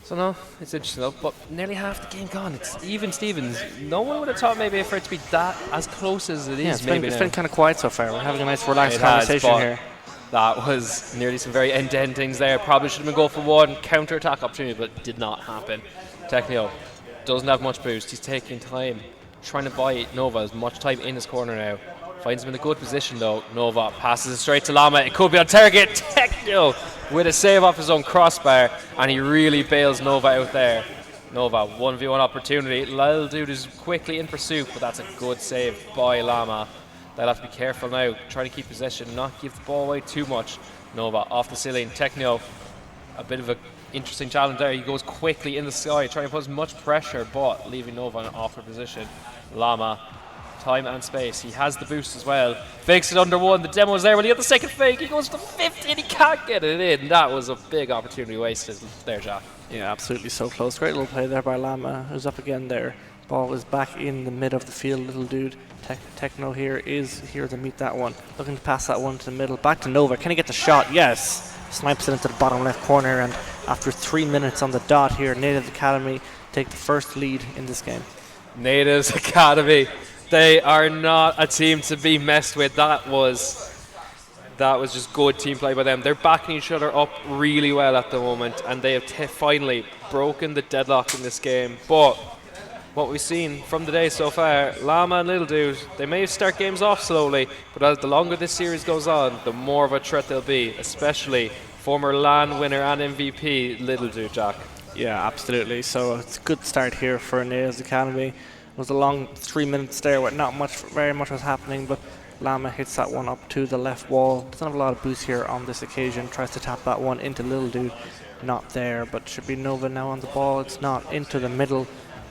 So no, it's interesting though, but nearly half the game gone. It's even Stevens. No one would have thought maybe for it to be that as close as it is. It's been kind of quiet so far. We're having a nice relaxed conversation here. That was nearly some very end-to-end things there. Probably should have been goal for one counter-attack opportunity, but did not happen. Techno doesn't have much boost. He's taking time, trying to buy Nova as much time in his corner now. Finds him in a good position though. Nova passes it straight to Lama. It could be on target. Techno with a save off his own crossbar, and he really bails Nova out there. Nova 1v1 opportunity. Lil Dude is quickly in pursuit, but that's a good save by Lama. They'll have to be careful now, trying to keep possession, not give the ball away too much. Nova off the ceiling. Techno, a bit of an interesting challenge there. He goes quickly in the sky, trying to put as much pressure, but leaving Nova in an awkward position. Lama, time and space. He has the boost as well. Fakes it under one. The demo is there. Will he get the second fake? He goes to 50 and he can't get it in. That was a big opportunity wasted there, Jack. Yeah, absolutely so close. Great little play there by Lama, who's up again there. Ball is back in the mid of the field. Little Dude. Techno here is here to meet that one. Looking to pass that one to the middle. Back to Nova. Can he get the shot? Yes. Snipes it into the bottom left corner, and after 3 minutes on the dot here, Natives Academy take the first lead in this game. Natives Academy, they are not a team to be messed with. That was just good team play by them. They're backing each other up really well at the moment, and they have finally broken the deadlock in this game. But what we've seen from the day so far, Lama and Little Dude, they may start games off slowly, but as the longer this series goes on, the more of a threat they'll be, especially former LAN winner and MVP, Little Dude, Jack. Yeah, absolutely. So it's a good start here for Natives Academy. It was a long 3 minutes there where not very much was happening, but Lama hits that one up to the left wall. Doesn't have a lot of boost here on this occasion. Tries to tap that one into Little Dude. Not there, but should be Nova now on the ball. It's not into the middle.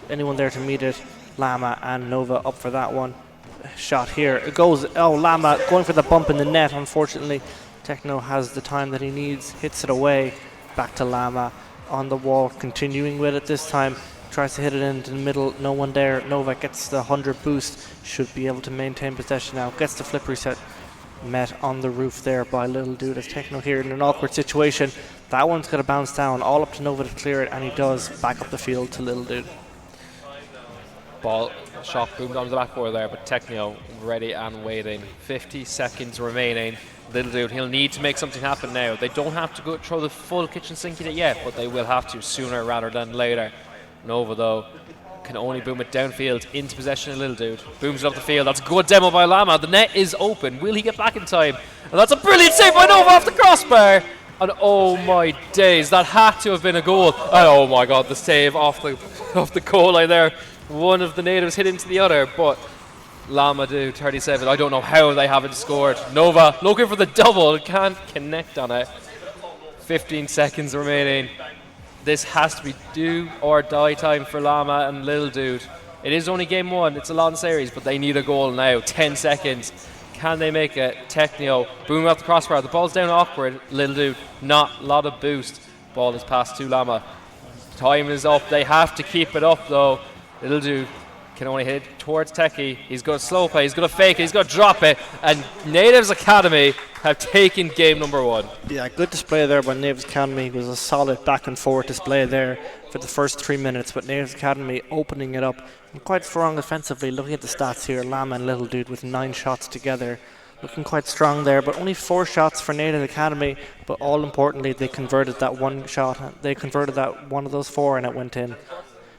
Anyone there to meet it. Llama and Nova up for that one. Shot here. It goes, oh, Llama going for the bump in the net. Unfortunately, Techno has the time that he needs, hits it away. Back to Llama on the wall, continuing with it this time. Tries to hit it into the middle, no one there. Nova gets the 100 boost, should be able to maintain possession now. Gets the flip reset, met on the roof there by Little Dude as Techno here in an awkward situation. That one's going to bounce down, all up to Nova to clear it, and he does. Back up the field to Little Dude. Ball shot boomed onto the backboard there, but Techno ready and waiting. 50 seconds remaining. Little Dude, he'll need to make something happen now. They don't have to go throw the full kitchen sink at it yet, but they will have to sooner rather than later. Nova, though, can only boom it downfield into possession of Little Dude. Booms it up the field. That's a good demo by Llama. The net is open. Will he get back in time? And that's a brilliant save by Nova off the crossbar. And oh my days, that had to have been a goal. And oh my god, the save off the goal line there. One of the natives hit into the other, but Llama do 37. I don't know how they haven't scored. Nova looking for the double, can't connect on it. 15 seconds remaining. This has to be do or die time for Llama and Little Dude. It is only game one, it's a long series, but they need a goal now. 10 seconds. Can they make it? Techno boom out the crossbar. The ball's down awkward. Little Dude, not a lot of boost. Ball is passed to Llama. Time is up. They have to keep it up though. Little Dude can only hit towards Techie. He's going to slow play, he's going to fake it, he's going to drop it, and Natives Academy have taken game number one. Yeah, good display there by Natives Academy. It was a solid back and forth display there for the first 3 minutes, but Natives Academy opening it up and quite strong offensively. Looking at the stats here, Llama and Little Dude with 9 shots together. Looking quite strong there, but only 4 shots for Natives Academy, but all importantly, they converted that one shot. They converted that one of those 4 and it went in.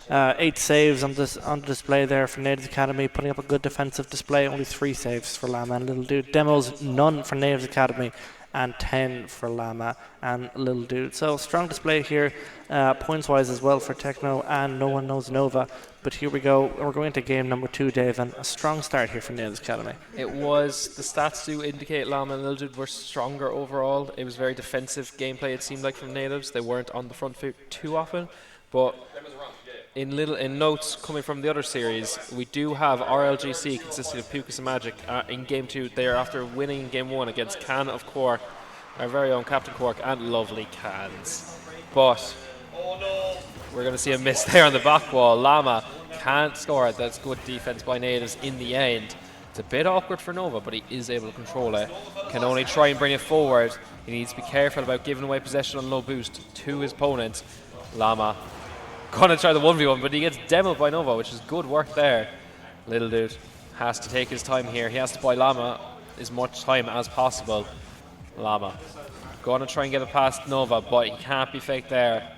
8 saves on display there for Natives Academy, putting up a good defensive display. Only 3 saves for Llama and Little Dude. Demos, none for Natives Academy, and 10 for Llama and Little Dude. So strong display here, points-wise as well for Techno and No One Knows Nova. But here we go. We're going to game number 2, Dave, and a strong start here for Natives Academy. It was. The stats do indicate Llama and Little Dude were stronger overall. It was very defensive gameplay, it seemed like, from Natives. They weren't on the front foot too often, but in notes coming from the other series, we do have RLGC consisting of Pukas and Magic in game 2. They are after winning game 1 against Can of Cork, our very own Captain Cork, and lovely Cans. But we're going to see a miss there on the back wall. Llama can't score it. That's good defense by Natives in the end. It's a bit awkward for Nova, but he is able to control it. Can only try and bring it forward. He needs to be careful about giving away possession on low boost to his opponent. Llama gonna try the 1v1, but he gets demoed by Nova, which is good work there. Little Dude has to take his time here. He has to buy Llama as much time as possible. Llama gonna try and get it past Nova, but he can't be faked there.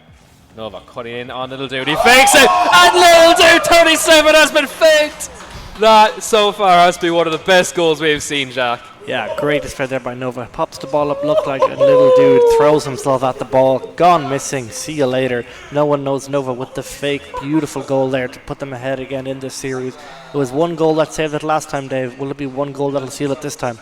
Nova cutting in on Little Dude. He fakes it, and Little Dude 37 has been faked. That so far has to be one of the best goals we've seen, Jack. Yeah, great display there by Nova. Pops the ball up, looked like a Little Dude, throws himself at the ball, gone missing, see you later. No One Knows Nova with the fake, beautiful goal there to put them ahead again in this series. It was 1 goal that saved it last time, Dave. Will it be 1 goal that'll seal it this time?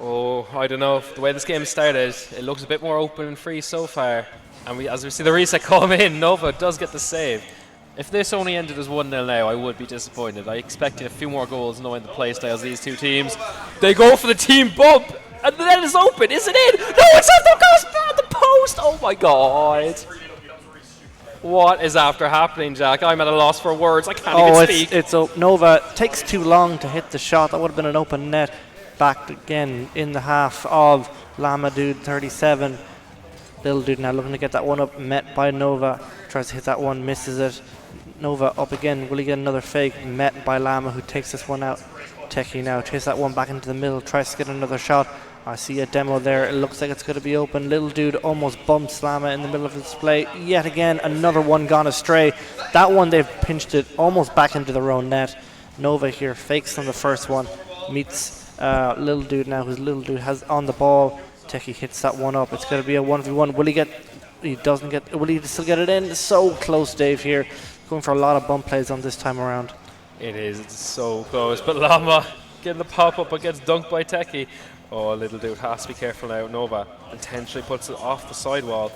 Oh, I don't know. The way this game started, it looks a bit more open and free so far. And as we see the reset come in, Nova does get the save. If this only ended as 1-0 now, I would be disappointed. I expected a few more goals knowing the play styles of these two teams. They go for the team bump, and the net is open. Is it in? No, it's at the post! Oh my god. What is after happening, Jack? I'm at a loss for words. I can't even speak. It's Nova takes too long to hit the shot. That would have been an open net. Back again in the half of Llama Dude 37. Little Dude now looking to get that one up, met by Nova. Tries to hit that one, misses it. Nova up again. Will he get another fake? Met by Llama, who takes this one out. Techie now takes that one back into the middle, tries to get another shot. I see a demo there. It looks like it's going to be open. Little Dude almost bumps Llama in the middle of the display. Yet again, another one gone astray. That one, they've pinched it almost back into their own net. Nova here fakes on the first one. Meets Little Dude now, who's Little Dude has on the ball. Techie hits that one up. It's going to be a 1v1. Will he get... He doesn't get... Will he still get it in? So close, Dave, here. Going for a lot of bump plays on this time around. It is. It's so close. But Llama getting the pop-up but gets dunked by Techie. Oh, Little Dude has to be careful now. Nova intentionally puts it off the sidewall.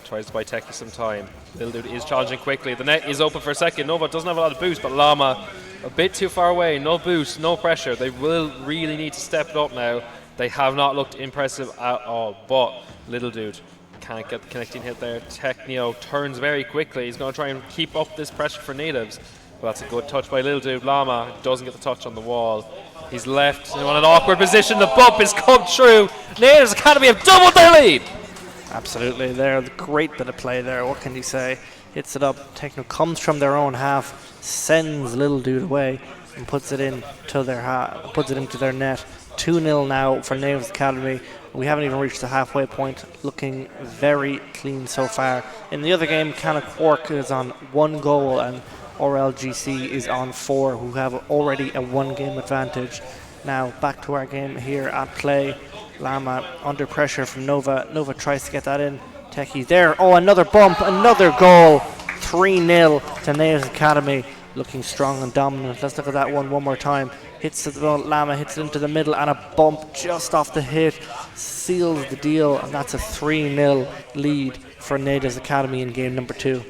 Tries to buy Techie some time. Little Dude is challenging quickly. The net is open for a second. Nova doesn't have a lot of boost, but Llama a bit too far away. No boost, no pressure. They will really need to step it up now. They have not looked impressive at all, but Little Dude can't get the connecting hit there. Technio turns very quickly. He's going to try and keep up this pressure for Natives, but that's a good touch by Little Dude. Llama doesn't get the touch on the wall. He's left in an awkward position. The bump has come true. Natives Academy have doubled their lead. Absolutely, there. Great bit of play there. What can you say? Hits it up. Techno comes from their own half, sends Little Dude away, and puts it into their puts it into their net. 2-0 now for Natives Academy. We haven't even reached the halfway point. Looking very clean so far. In the other game, Cork is on 1 goal and RLGC is on 4, who have already a 1-game advantage. Now back to our game here at play. Llama under pressure from Nova. Nova tries to get that in. Techie there. Oh, another bump, another goal. 3-0 to Natives Academy. Looking strong and dominant. Let's look at that one more time. Hits it, Llama hits it into the middle, and a bump just off the hit seals the deal, and that's a 3-0 lead for Natives Academy in game number 2.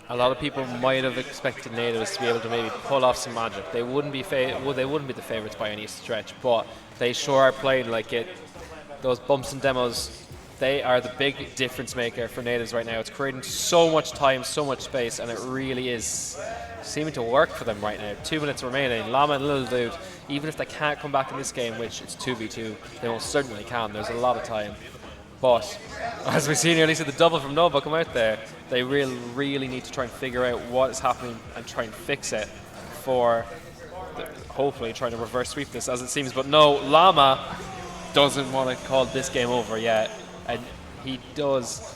A lot of people might have expected Natives to be able to maybe pull off some magic. They wouldn't be they wouldn't be the favourites by any stretch, but they sure are playing like it. Those bumps and demos, they are the big difference maker for Natives right now. It's creating so much time, so much space, and it really is seeming to work for them right now. 2 minutes remaining. Llama and Little Dude, even if they can't come back in this game, which it's 2v2, they most certainly can. There's a lot of time. But as we've seen, at least the double from Nova come out there, they really need to try and figure out what is happening and try and fix it for hopefully trying to reverse sweep this as it seems. But no, Llama doesn't want to call this game over yet, and he does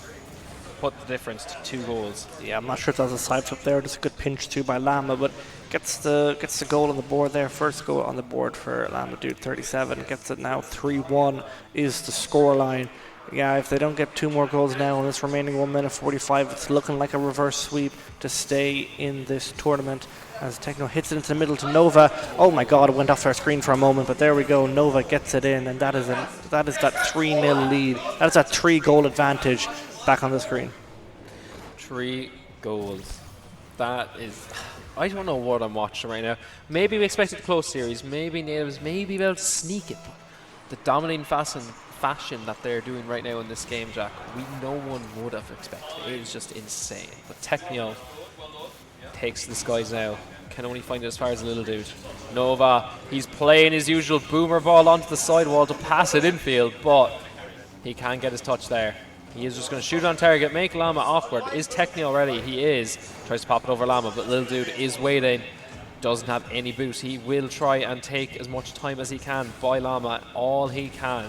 put the difference to 2 goals. Yeah, I'm not sure if that was a side flip there. Just a good pinch too by Llama, but gets the goal on the board there. First goal on the board for Llama Dude 37. Gets it now. 3-1 is the score line. Yeah, if they don't get 2 more goals now in this remaining 1 minute 45, it's looking like a reverse sweep to stay in this tournament. As Techno hits it into the middle to Nova. Oh my God, it went off our screen for a moment, but there we go. Nova gets it in, and that is that 3-0 lead. That is that 3-goal advantage back on the screen. 3 goals. That is... I don't know what I'm watching right now. Maybe we expected a close series. Maybe Natives may be able to sneak it. The dominating fashion that they're doing right now in this game, Jack, no one would have expected. It is just insane. But Technio takes the skies now. Can only find it as far as a Little Dude. Nova, he's playing his usual boomer ball onto the sidewall to pass it infield, but he can't get his touch there. He is just going to shoot on target, make Llama awkward. Is Technio ready? He is. Tries to pop it over Llama, but Little Dude is waiting. Doesn't have any boost. He will try and take as much time as he can by Llama, all he can.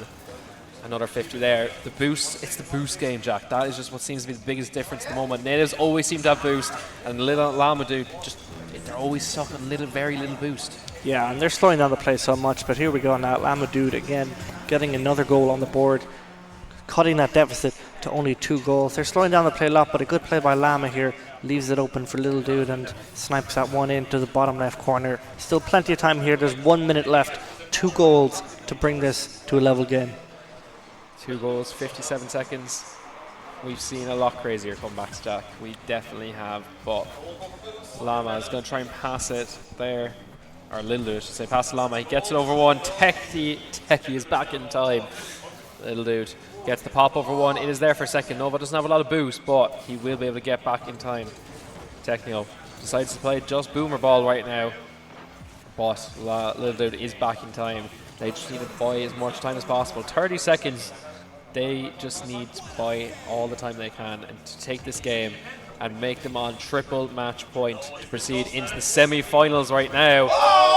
Another 50 there. The boost, it's the boost game, Jack. That is just what seems to be the biggest difference at the moment. Natives always seem to have boost, and little Llama Dude, they're always stuck on very little boost. Yeah, and they're slowing down the play so much, but here we go now. Llama Dude again getting another goal on the board, cutting that deficit to only 2 goals. They're slowing down the play a lot, but a good play by Llama here leaves it open for Little Dude and snipes that one into the bottom left corner. Still plenty of time here. There's 1 minute left. 2 goals to bring this to a level game. 2 goals, 57 seconds. We've seen a lot crazier comebacks, Jack. We definitely have, but Llama is going to try and pass it there. Or Little Dude, I should say, pass Llama. He gets it over one. Techie is back in time. Little Dude gets the pop over one. It is there for a second. Nova doesn't have a lot of boost, but he will be able to get back in time. Techno decides to play just boomer ball right now, but Little Dude is back in time. They just need to buy as much time as possible. 30 seconds. They just need to buy all the time they can and to take this game and make them on triple match point to proceed into the semi-finals right now.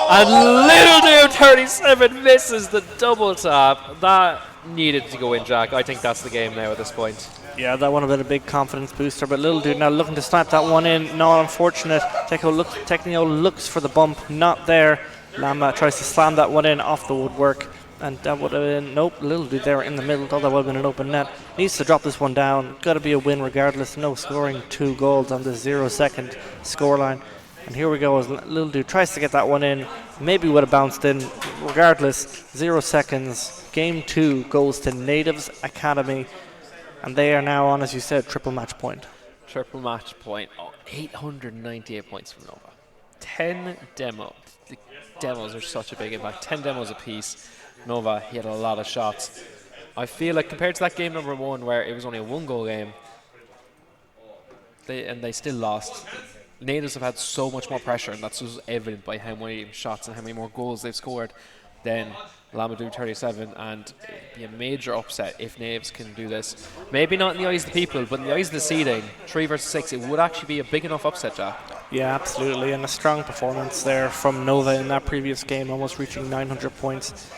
And Little Dude 37 misses the double tap. That needed to go in, Jack. I think that's the game now at this point. Yeah, that would have been a big confidence booster, but Little Dude now looking to snipe that one in. Not unfortunate. Technio looks for the bump, not there. Llama tries to slam that one in off the woodwork, and that would have been, nope, Little Dude there in the middle. Thought that would have been an open net. Needs to drop this one down. Got to be a win regardless. No scoring 2 goals on this 0-second scoreline. And here we go as Little Dude tries to get that one in. Maybe would have bounced in. Regardless, 0 seconds. Game 2 goes to Natives Academy. And they are now on, as you said, triple match point. Triple match point. Oh, 898 points from Nova. 10 demo. The demos are such a big impact. 10 demos apiece. Nova, he had a lot of shots. I feel like compared to that game number 1 where it was only a 1-goal game, they still lost. Natives have had so much more pressure, and that's just evident by how many shots and how many more goals they've scored than Lamadou 37, and it'd be a major upset if Natives can do this. Maybe not in the eyes of the people, but in the eyes of the seeding, 3 versus 6, it would actually be a big enough upset, Jack. Yeah, absolutely, and a strong performance there from Nova in that previous game, almost reaching 900 points.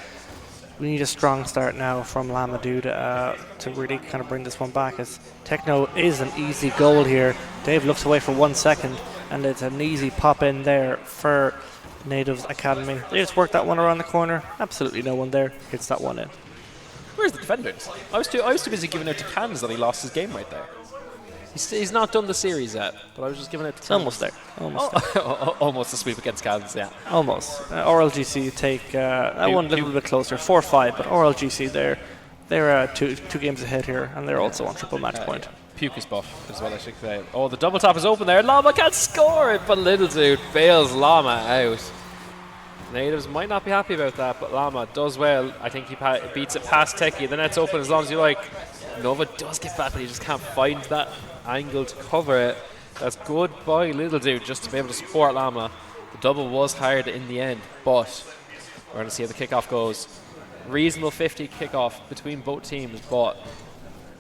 We need a strong start now from Lamadou to really kind of bring this one back, as Techno is an easy goal here. Dave looks away for 1 second, and it's an easy pop in there for Natives Academy. They just work that one around the corner. Absolutely no one there. Hits that one in. Where's the defenders? I was too busy giving out to Cans that he lost his game right there. He's not done the series yet, but I was just giving it to Cans. Almost there. Almost there. Almost a sweep against Cans, yeah. Almost. RLGC take that one a little bit closer, 4-5, but RLGC they're two games ahead here, and they're also on triple match point. Puke is buff is what I should say. Oh, the double tap is open there. Llama can't score it, but Little Dude bails Llama out. Natives might not be happy about that, but Llama does well. I think he beats it past Techie. The net's open as long as you like. Nova does get back, but he just can't find that angle to cover it. That's good by Little Dude just to be able to support Llama. The double was hard in the end, but we're going to see how the kickoff goes. Reasonable 50 kickoff between both teams, but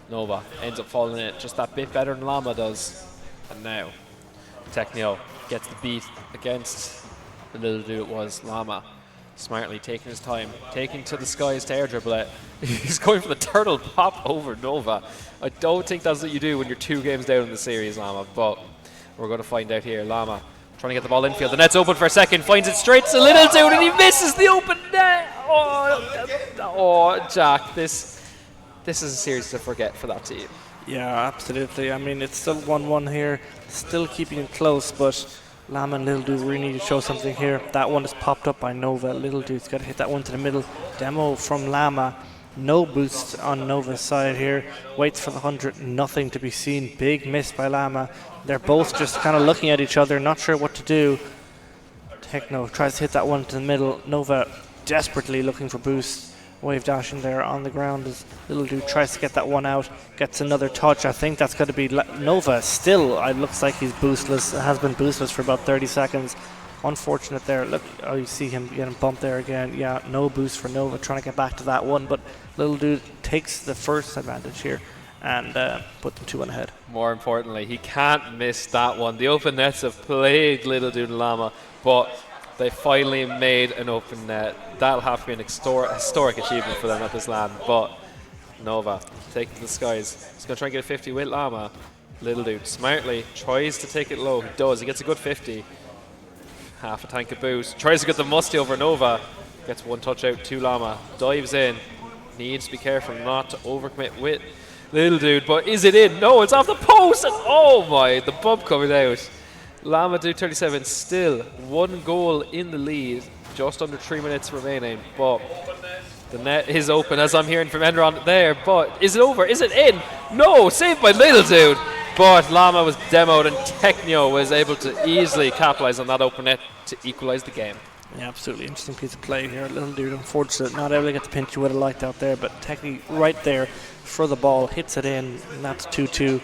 Nova ends up falling in it just that bit better than Llama does. And now Technio gets the beat against the Little Dude. It was Llama smartly taking his time, taking to the skies to air dribble it. He's going for the turtle pop over Nova. I don't think that's what you do when you're 2 games down in the series, Llama, but we're going to find out here. Llama trying to get the ball infield. The net's open for a second, finds it straight to Little Dude, and he misses the open net. Oh, Jack, this is a series to forget for that team. Yeah, absolutely. I mean, it's still 1-1 here, still keeping it close, but Llama and Little Dude really need to show something here. That one is popped up by Nova. Little Dude's got to hit that one to the middle. Demo from Llama. No boost on Nova's side here. Waits for the 100. Nothing to be seen. Big miss by Llama. They're both just kind of looking at each other, not sure what to do. Techno tries to hit that one to the middle. Nova desperately looking for boost. Wave dashing there on the ground as Little Dude tries to get that one out. Gets another touch. I think that's going to be Nova. Still, it looks like he's boostless. Has been boostless for about 30 seconds. Unfortunate there. Look, oh, you see him getting bumped there again. Yeah, no boost for Nova, trying to get back to that one. But Little Dude takes the first advantage here and put them 2-1 ahead. More importantly, he can't miss that one. The open nets have plagued Little Dude and Llama, but they finally made an open net. That'll have to be an historic achievement for them at this LAN. But Nova taking to the skies. He's going to try and get a 50 with Llama. Little Dude smartly tries to take it low. He does. He gets a good 50. Half a tank of boost. Tries to get the musty over Nova. Gets one touch out to Llama. Dives in. Needs to be careful not to overcommit with Little Dude. But is it in? No, it's off the post. And oh my, the bump coming out. Lamadou 37 still 1 goal in the lead. Just under 3 minutes remaining. But the net is open as I'm hearing from Enron there. But is it over? Is it in? No, saved by Little Dude. But Llama was demoed and Technio was able to easily capitalize on that open net to equalize the game. Yeah, absolutely interesting piece of play here. Little Dude, unfortunate, not able to get the pinch you would have liked out there, but Technio right there for the ball, hits it in, and that's 2-2.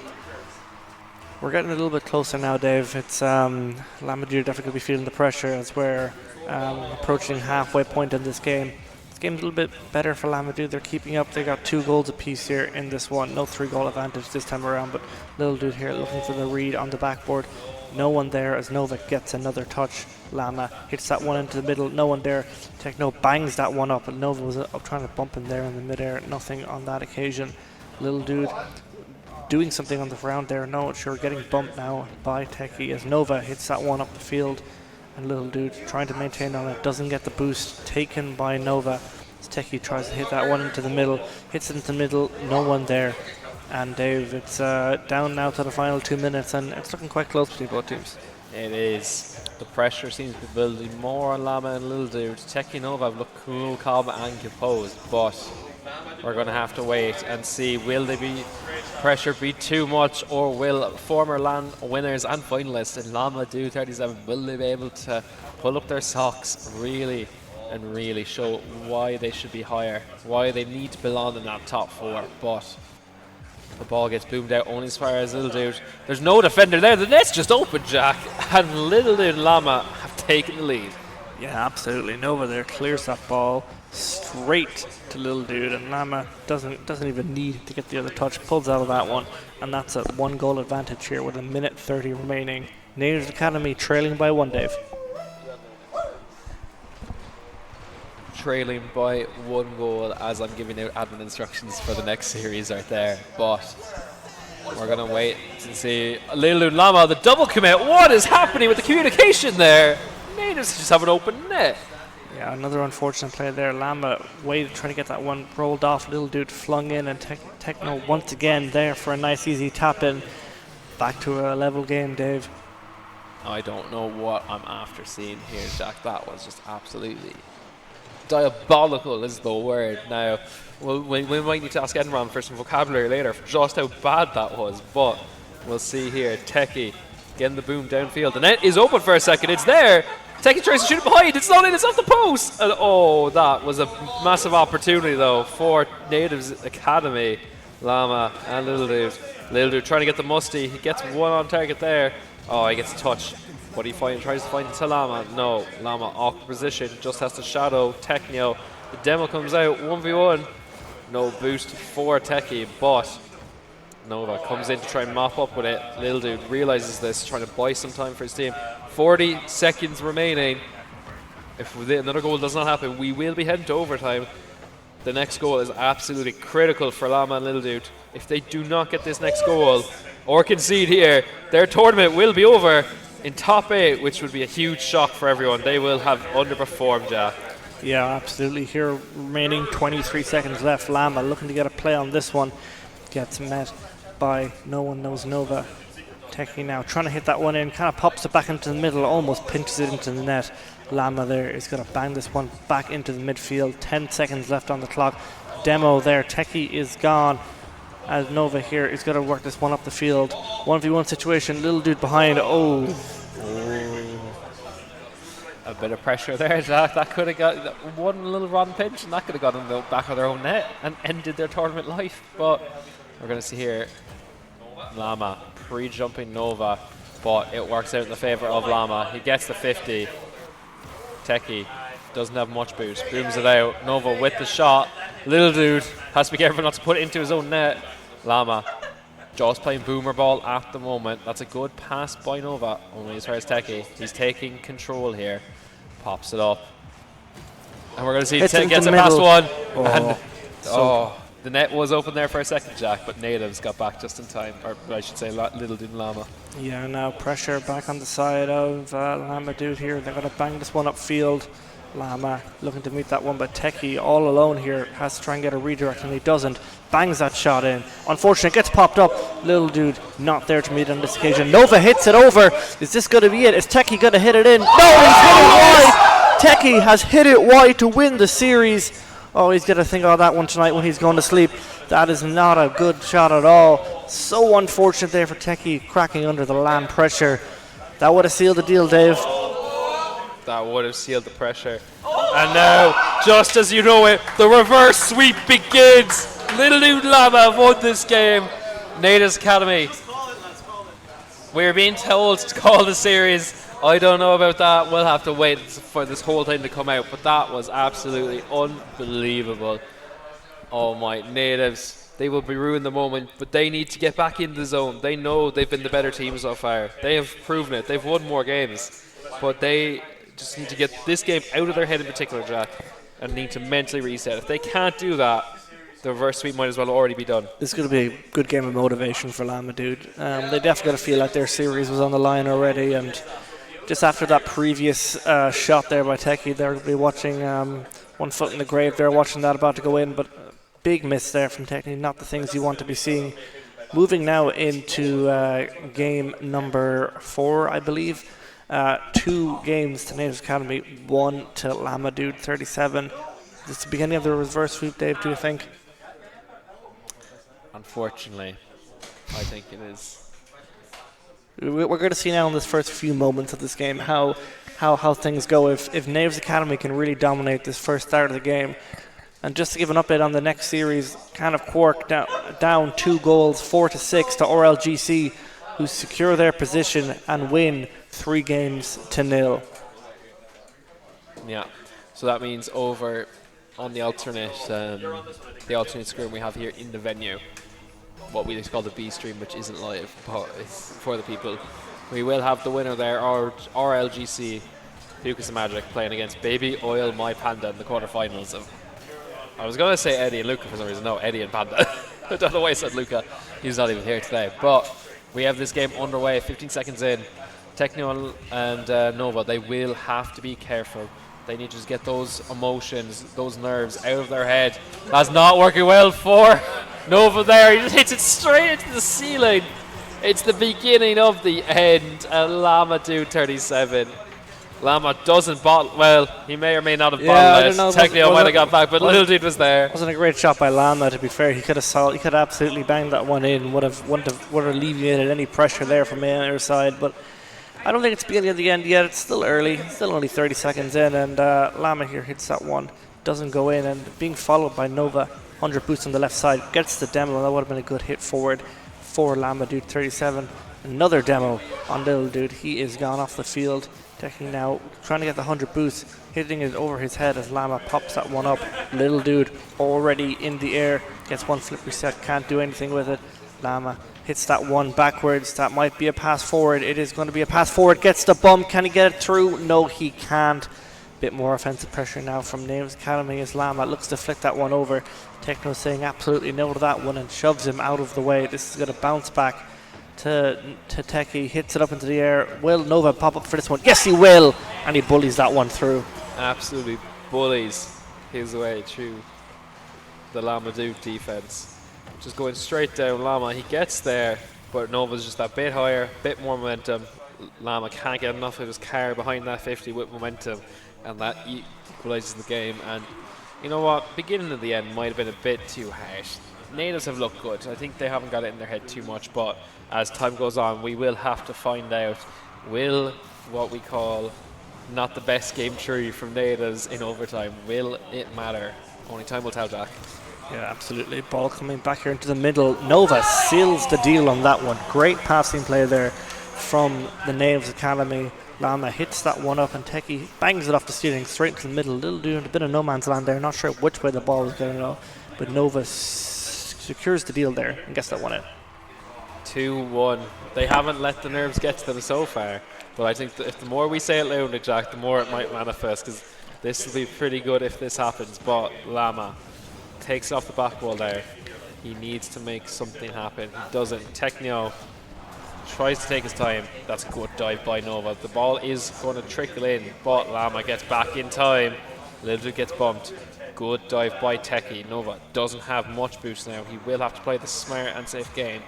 We're getting a little bit closer now, Dave. It's Lamadou definitely going to be feeling the pressure as we're approaching halfway point in this game. This game's a little bit better for Lamadou. They're keeping up. They got 2 goals apiece here in this one. No 3-goal advantage this time around, but Little Dude here looking for the read on the backboard. No one there as Nova gets another touch. Llama hits that one into the middle. No one there. Techno bangs that one up, and Nova was trying to bump in there in the midair. Nothing on that occasion. Little Dude doing something on the ground there. No, sure, getting bumped now by Techie as Nova hits that one up the field. And Little Dude trying to maintain on it, doesn't get the boost, taken by Nova. As Techie tries to hit that one into the middle, hits it into the middle, no one there. And Dave, it's down now to the final 2 minutes, and it's looking quite close between both teams. It is. The pressure seems to be building more on Llama and Little Dude. Techie and Nova look cool, calm and composed, but we're going to have to wait and see, will they be pressure be too much, or will former LAN winners and finalists in Llama Do 37, will they be able to pull up their socks really and really show why they should be higher, why they need to belong in that top 4. But the ball gets boomed out only as far as Little Dude. There's no defender there. The net's just open, Jack. And Little Dude and Llama have taken the lead. Yeah, absolutely. Nova there clears that ball straight to Little Dude, and Llama doesn't even need to get the other touch. Pulls out of that one, and that's a 1-goal advantage here with 1:30 remaining. Natives Academy trailing by 1, Dave. Trailing by 1 goal as I'm giving out admin instructions for the next series right there. But we're going to wait to see Lulu Llama, the double commit. What is happening with the communication there? Natives just have an open net. Yeah, another unfortunate play there. Llama waited, trying to get that one rolled off. Little Dude flung in, and Techno once again there for a nice easy tap in. Back to a level game, Dave. I don't know what I'm after seeing here, Jack. That was just absolutely diabolical is the word. Now, we might need to ask Enron for some vocabulary later for just how bad that was, but we'll see here. Techie getting the boom downfield. The net is open for a second. It's there. Techie tries to shoot it behind. It's not in. It's off the post. And oh, that was a massive opportunity, though, for Natives Academy. Llama and Little Dude. Little Dude trying to get the musty. He gets one on target there. Oh, he gets a touch. But he tries to find it to Llama. No, Llama awkward position. Just has to shadow Techno. The demo comes out. 1v1. No boost for Techie, but Nova comes in to try and mop up with it. Little Dude realizes this, trying to buy some time for his team. 40 seconds remaining. If another goal does not happen, we will be heading to overtime. The next goal is absolutely critical for Llama and Little Dude. If they do not get this next goal or concede here, their tournament will be over in top 8, which would be a huge shock for everyone. They will have underperformed, Jack. Yeah, absolutely. Here, remaining 23 seconds left. Llama looking to get a play on this one. Gets met by no one knows Nova. Techie now trying to hit that one in, kind of pops it back into the middle, almost pinches it into the net. Llama there is going to bang this one back into the midfield. 10 seconds left on the clock. Demo there. Techie is gone. As Nova here is going to work this one up the field. 1v1 situation. Little Dude behind. Oh. A bit of pressure there, Jack. That could have got one little rotten pinch, and that could have got in the back of their own net and ended their tournament life. But we're going to see here Llama pre-jumping Nova, but it works out in the favour of Llama. He gets the 50. Techie doesn't have much boost. Booms it out. Nova with the shot. Little Dude has to be careful not to put it into his own net. Llama just playing boomer ball at the moment. That's a good pass by Nova, only as far as Techie. He's taking control here. Pops it up. And we're going to see Techie gets a past one. And the net was open there for a second, Jack, but Natives got back just in time. Or I should say Little Dude and Llama. Yeah, now pressure back on the side of Llama Dude here. They're going to bang this one upfield. Llama looking to meet that one, but Techie all alone here has to try and get a redirect, and he doesn't. Bangs that shot in. Unfortunate, gets popped up. Little Dude not there to meet on this occasion. Nova hits it over. Is this going to be it? Is Techie going to hit it in? No, he's hit it wide. Techie has hit it wide to win the series. Oh, he's going to think of that one tonight when he's going to sleep. That is not a good shot at all. So unfortunate there for Techie, cracking under the LAN pressure. That would have sealed the deal, Dave. That would have sealed the pressure. And now, just as you know it, the reverse sweep begins. Little Dude Llama have won this game. Natives Academy. We're being told to call the series. I don't know about that. We'll have to wait for this whole thing to come out. But that was absolutely unbelievable. Oh my, Natives. They will be ruined the moment, but they need to get back in the zone. They know they've been the better team so far. They have proven it. They've won more games. But they just need to get this game out of their head in particular, Jack, and need to mentally reset. If they can't do that, the reverse sweep might as well already be done. This is going to be a good game of motivation for Llama Dude. They definitely got to feel like their series was on the line already, and just after that previous shot there by Techie, they'll be watching one foot in the grave. They're watching that about to go in, but big miss there from Techie. Not the things you want to be seeing. Moving now into game number 4, I believe. 2 games to Natives Academy, 1 to Llama Dude 37. Is this the beginning of the reverse sweep, Dave, do you think? Unfortunately, I think it is. We're going to see now in this first few moments of this game how things go. If Naves Academy can really dominate this first start of the game. And just to give an update on the next series, kind of Cork down 2 goals, 4-6 to RLGC, who secure their position and win 3 games to 0. Yeah, so that means over on the alternate screen we have here in the venue, what we just call the B stream, which isn't live, but it's for the people. We will have the winner there, RLGC, Lucas and Magic, playing against Baby Oil My Panda in the quarterfinals of. I was going to say Eddie and Luca for some reason. No, Eddie and Panda. I don't know why I said Luca. He's not even here today. But we have this game underway, 15 seconds in. Techno and Nova, they will have to be careful. They need to just get those emotions, those nerves out of their head. That's not working well for Nova there. He just hits it straight into the ceiling. It's the beginning of the end. Lama Dude 37. Lama doesn't bottle. Well, he may or may not have bottled it. Techno might have got back, but Little Dude was there. Wasn't a great shot by Lama, to be fair. He could have absolutely banged that one in. Would have alleviated any pressure there from the other side. But I don't think it's beginning of the end yet. It's still early. Still only 30 seconds in, and Lama here hits that one. Doesn't go in, and being followed by Nova. 100 boosts on the left side. Gets the demo. That would have been a good hit forward for Lama Dude 37. Another demo on Little Dude. He is gone off the field. Technically now trying to get the 100 boost, hitting it over his head as Lama pops that one up. Little Dude already in the air, gets one flip reset, can't do anything with it. Lama hits that one backwards. That might be a pass forward. It is going to be a pass forward. Gets the bump. Can he get it through? No, he can't. Bit more offensive pressure now from Naves Academy as Lama looks to flick that one over. Techno saying absolutely no to that one and shoves him out of the way. This is going to bounce back to Techie, hits it up into the air. Will Nova pop up for this one? Yes, he will, and he bullies that one through. Absolutely bullies his way through the Lama Dude defense. Just going straight down Lama. He gets there, but Nova's just that bit higher, bit more momentum. Lama can't get enough of his car behind that 50 with momentum, and that equalizes the game. And you know what? Beginning of the end might have been a bit too harsh. Natives have looked good. I think they haven't got it in their head too much, but as time goes on, we will have to find out, will what we call not the best game tree from Natives in overtime, will it matter? Only time will tell, Jack. Yeah, absolutely. Ball coming back here into the middle. Nova seals the deal on that one. Great passing play there from the Naves Academy. Lama hits that one up and Techie bangs it off the ceiling straight into the middle. Little Dude, a bit of no man's land there. Not sure which way the ball was going to go, but Nova secures the deal there and gets that one in. 2-1. They haven't let the nerves get to them so far, but I think if the more we say it loudly, Jack, the more it might manifest, because this will be pretty good if this happens. But Lama takes off the back wall there. He needs to make something happen. He doesn't. Techno tries to take his time. That's a good dive by Nova. The ball is going to trickle in, but Lama gets back in time. Little gets bumped. Good dive by Techie. Nova doesn't have much boost now. He will have to play the smart and safe game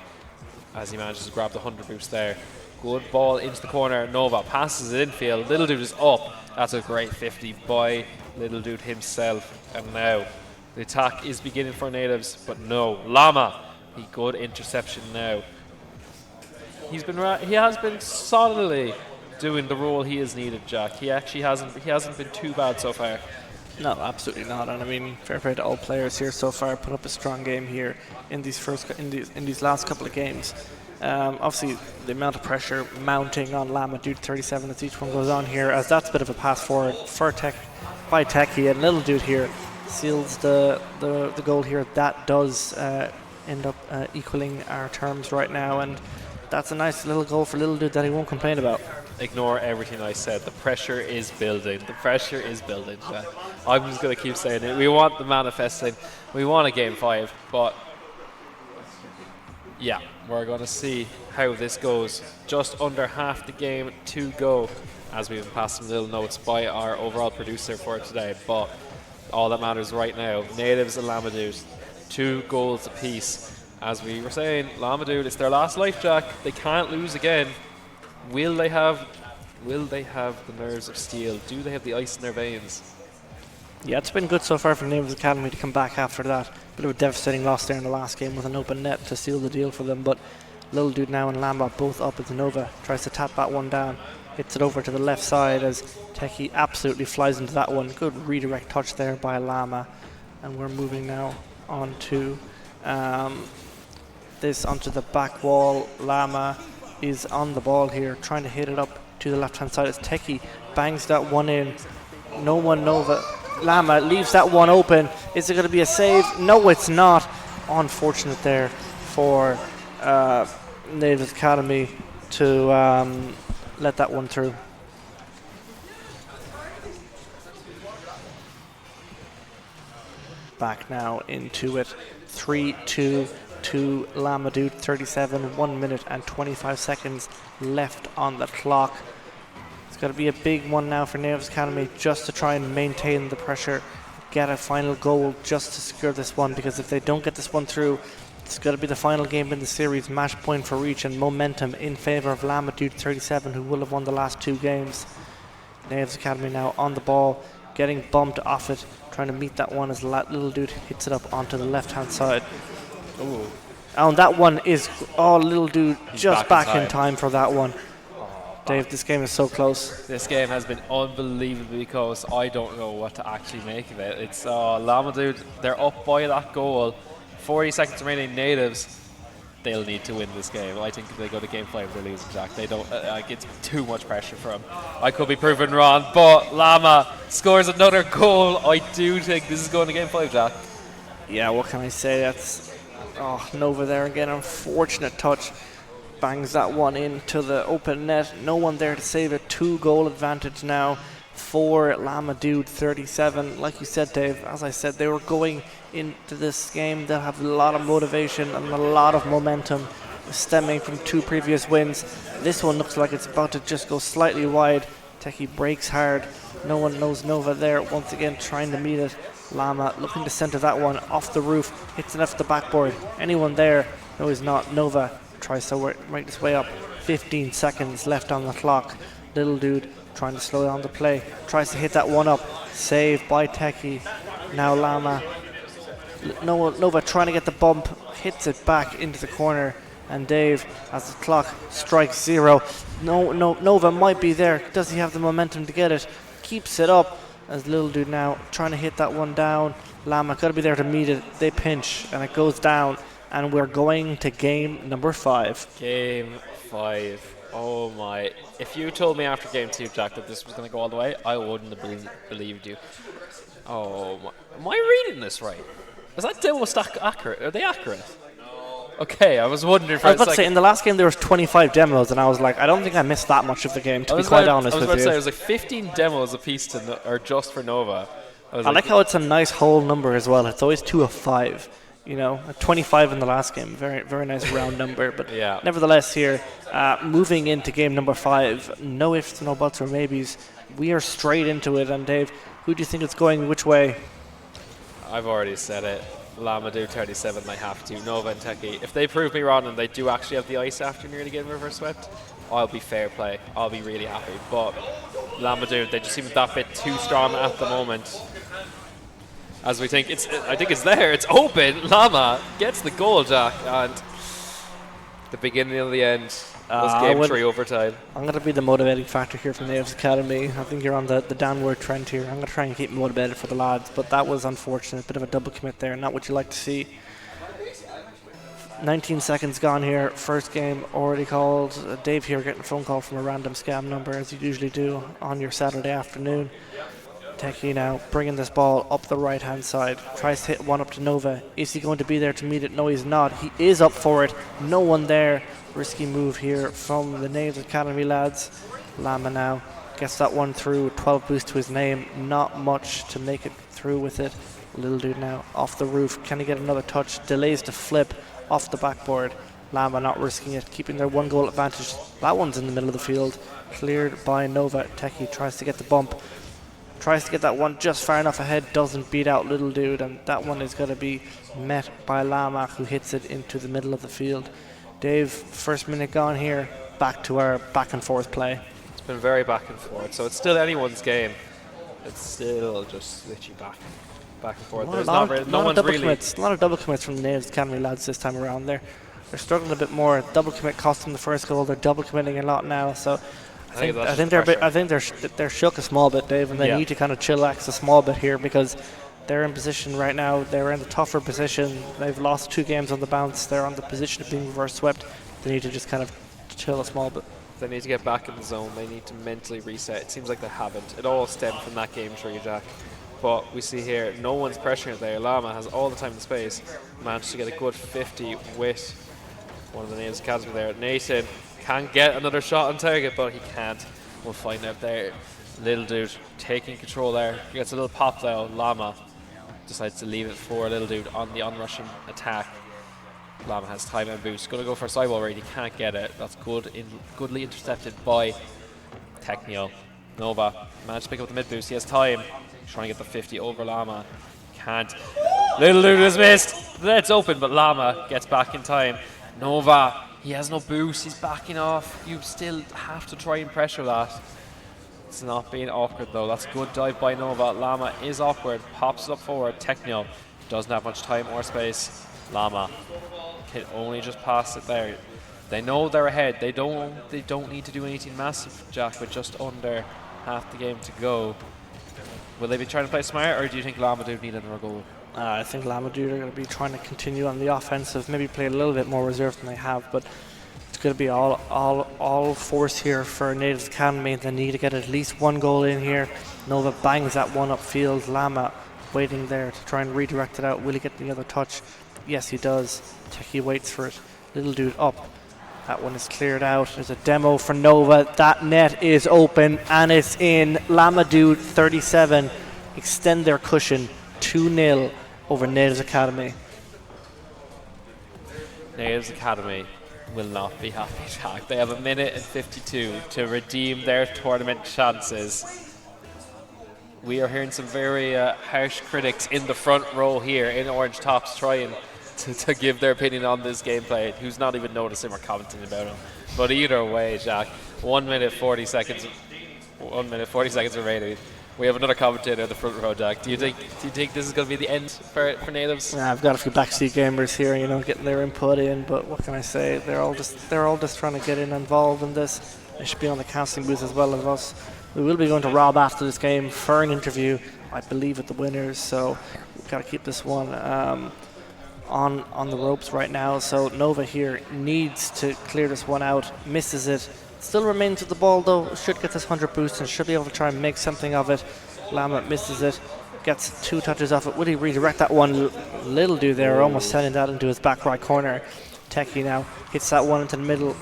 as he manages to grab the 100 boost there. Good ball into the corner. Nova passes it infield. Little Dude is up. That's a great 50 by Little Dude himself. And now the attack is beginning for Natives, but no. Lama, he good interception now. He has been solidly doing the role he has needed, Jack. He actually hasn't been too bad so far. No, absolutely not. And I mean, fair play to all players here so far. Put up a strong game here in these last couple of games. Obviously, the amount of pressure mounting on Lama Dude 37 as each one goes on here, as that's a bit of a pass forward for by Techie, and Little Dude here seals the goal here. That does end up equaling our terms right now, and that's a nice little goal for Little Dude that he won't complain about. Ignore everything I said. The pressure is building. The pressure is building. I'm just going to keep saying it. We want the manifesting. We want a game 5, but yeah, we're going to see how this goes. Just under half the game to go, as we've been passed some little notes by our overall producer for today. But all that matters right now, Natives and Lama Dude, 2 goals apiece. As we were saying, Lama Dude, it's their last life, Jack. They can't lose again. Will they have the nerves of steel? Do they have the ice in their veins? Yeah, it's been good so far for Navy's Academy to come back after that. Bit of a devastating loss there in the last game with an open net to seal the deal for them. But Little Dude now and Lamba both up as Nova tries to tap that one down. Hits it over to the left side as Techie absolutely flies into that one. Good redirect touch there by Lama. And we're moving now on to this onto the back wall. Lama is on the ball here, trying to hit it up to the left hand side as Techie bangs that one in. No one Nova. Lama leaves that one open. Is it going to be a save? No, it's not. Unfortunate there for Navy's Academy to let that one through. Back now into it. 3-2 to Lamadoot 37. 1 minute and 25 seconds left on the clock. It's got to be a big one now for Navy's Academy just to try and maintain the pressure, get a final goal just to secure this one, because if they don't get this one through, it's got to be the final game in the series. Match point for each and momentum in favour of Lamadoot 37, who will have won the last 2 games. Navy's Academy now on the ball, getting bumped off it, trying to meet that one as Little Dude hits it up onto the left hand side. Ooh. And that one is, Little Dude He's just back in time for that one. Dave, this game is so close. This game has been unbelievably close. I don't know what to actually make of it. It's Lamadoot, they're up by that goal. 40 seconds remaining. Natives, they'll need to win this game. I think if they go to game 5, they're losing, Jack. They don't, it's too much pressure for them. I could be proven wrong, but Lama scores another goal. I do think this is going to game 5, Jack. Yeah, what can I say? That's Nova there again. Unfortunate touch. Bangs that one into the open net. No one there to save it. 2-goal advantage now for Lamadoot 37. Like you said, Dave, as I said, they were going into this game. They'll have a lot of motivation and a lot of momentum stemming from 2 previous wins. This one looks like it's about to just go slightly wide. Techie breaks hard. No one knows Nova there. Once again, trying to meet it. Lama looking to center that one off the roof. Hits it off the backboard. Anyone there? No, he's not. Nova tries to make his way up. 15 seconds left on the clock. Little Dude trying to slow down the play. Tries to hit that one up. Saved by Techie. Now Lama. Nova trying to get the bump. Hits it back into the corner. And Dave, as the clock strikes 0. Nova might be there. Does he have the momentum to get it? Keeps it up. As Little Dude now trying to hit that one down. Lama got to be there to meet it. They pinch and it goes down. And we're going to game number 5. Game 5. Oh my. If you told me after game 2, Jack, that this was going to go all the way, I wouldn't have believed you. Oh my. Am I reading this right? Is that demo stack accurate? Are they accurate? Okay, I was wondering for I was about to say, in the last game there was 25 demos, and I was like, I don't think I missed that much of the game, to be quite honest with you. I was about to say, it was like 15 demos a piece or just for Nova. I like how it's a nice whole number as well. It's always 2 of 5. You know, 25 in the last game. Very, very nice round number. But yeah. Nevertheless here, moving into game number 5, no ifs, no buts or maybes. We are straight into it. And Dave, who do you think it's going which way? I've already said it. Lamadoot 37, they have to. Nova and Techie. If they prove me wrong and they do actually have the ice after nearly getting reverse swept, I'll be fair play. I'll be really happy. But Lamadoot, they just seem that bit too strong at the moment. As we think, I think it's there. It's open. Lama gets the goal, Jack, and the beginning of the end was game 3 overtime. I'm going to be the motivating factor here from Naves Academy. I think you're on the downward trend here. I'm going to try and keep motivated for the lads, but that was unfortunate. Bit of a double commit there, not what you like to see. 19 seconds gone here. First game already called. Dave here getting a phone call from a random scam number, as you usually do on your Saturday afternoon. Techie now bringing this ball up the right hand side, tries to hit one up to Nova. Is he going to be there to meet it? No, he's not. He is up for it. No one there. Risky move here from the Naves Academy lads. Lama now gets that one through. 12 boost to his name. Not much to make it through with it. Little Dude now off the roof. Can he get another touch? Delays to flip off the backboard. Lama not risking it, keeping their 1-goal advantage. That one's in the middle of the field. Cleared by Nova. Techie tries to get the bump. Tries to get that one just far enough ahead, doesn't beat out Little Dude, and that one is going to be met by Lama, who hits it into the middle of the field. Dave, first minute gone here, back to our back and forth play. It's been very back and forth, so it's still anyone's game. it's still just switchy back and forth. A There's lot, not really, of, no lot of one's double really. commits. A lot of double commits from the Natives Academy lads this time around. They're struggling a bit more. Double commit cost them the first goal. They're double committing a lot now. So I think they're shook a small bit, Dave, and they need to kind of chillax a small bit here because they're in position right now. They're in the tougher position. They've lost 2 games on the bounce. They're on the position of being reverse swept. They need to just kind of chill a small bit. They need to get back in the zone. They need to mentally reset. It seems like they haven't. It all stemmed from that game tree, Jack. But we see here, no one's pressuring it there. Lama has all the time and space. Managed to get a good 50 with one of the Natives Academy there. Nathan can get another shot on target, but he can't. We'll find out there. Little dude taking control there. He gets a little pop though. Lama decides to leave it for Little Dude on the onrushing attack. Lama has time and boost. Going to go for a sideball raid. He can't get it. That's goodly intercepted by Technio. Nova managed to pick up the mid boost. He has time. Trying to get the 50 over Lama. Can't. Little Dude is missed. That's open, but Lama gets back in time. Nova, he has no boost. He's backing off. You still have to try and pressure that. It's not being awkward though. That's a good dive by Nova. Lama is awkward. Pops it up forward. Techno doesn't have much time or space. Lama can only just pass it there. They know they're ahead. They don't need to do anything massive, Jack, with just under half the game to go. Will they be trying to play smart, or do you think Lama do need another goal? I think Lamadou are going to be trying to continue on the offensive, maybe play a little bit more reserved than they have, but it's going to be all force here for Natives Academy. They need to get at least 1 goal in here. Nova bangs that one upfield. Lama waiting there to try and redirect it out. Will he get the other touch? Yes, he does. Techie waits for it. Little Dude up. That one is cleared out. There's a demo for Nova. That net is open and it's in. Lamadou 37 extend their cushion 2-0 over Natives Academy. Natives Academy will not be happy, Jack. They have 1 minute and 52 to redeem their tournament chances. We are hearing some very harsh critics in the front row here in orange tops trying to give their opinion on this gameplay, who's not even noticing or commenting about it. But either way, Jack, 1 minute 40 seconds. 1 minute 40 seconds remaining. We have another commentator in the front row, Jack. Do you think this is going to be the end for Natives? Yeah, I've got a few backseat gamers here, getting their input in. But what can I say? They're all just trying to get involved in this. They should be on the casting booth as well as us. We will be going to Rob after this game for an interview, I believe, with the winners. So we've got to keep this one on the ropes right now. So Nova here needs to clear this one out. Misses it. Still remains with the ball though. Should get this 100 boost and should be able to try and make something of it. Lama misses it. Gets 2 touches off it. Will he redirect that one? Little Dude there, almost sending that into his back right corner. Techie now hits that one into the middle.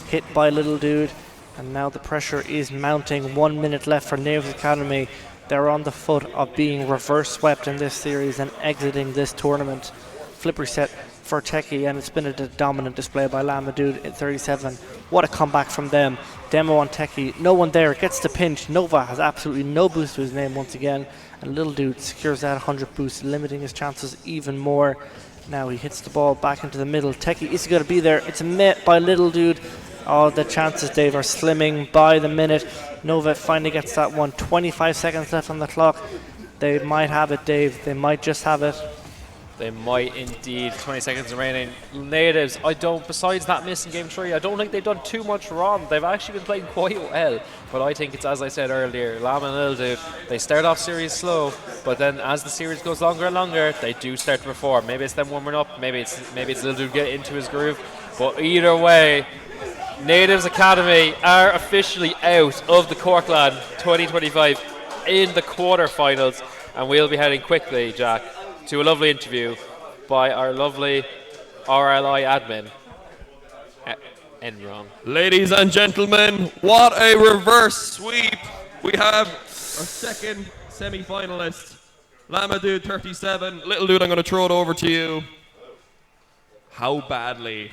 Hit by Little Dude. And now the pressure is mounting. 1 minute left for Natives Academy. They're on the foot of being reverse swept in this series and exiting this tournament. Flip reset for Techie, and it's been a dominant display by Lamadou at 37. What a comeback from them. Demo on Techie, no one there, gets the pinch. Nova has absolutely no boost to his name once again, and Little Dude secures that 100 boost, limiting his chances even more. Now he hits the ball back into the middle. Techie is going to be there. It's met by Little Dude. Oh, the chances, Dave, are slimming by the minute. Nova finally gets that one. 25 seconds left on the clock. They might have it, Dave. They might just have it. They might indeed. 20 seconds remaining. Natives, besides that miss in game 3, I don't think they've done too much wrong. They've actually been playing quite well. But I think it's, as I said earlier, Lama and Little Dude, they start off series slow, but then as the series goes longer and longer, they do start to perform. Maybe it's them warming up, maybe it's Little Dude getting into his groove. But either way, Natives Academy are officially out of the Cork LAN 2025 in the quarterfinals, and we'll be heading quickly, Jack, to a lovely interview by our lovely RLI admin, Enron. Ladies and gentlemen, what a reverse sweep. We have our second semi-finalist, Lamadou 37. Little Dude, I'm going to throw it over to you. How badly,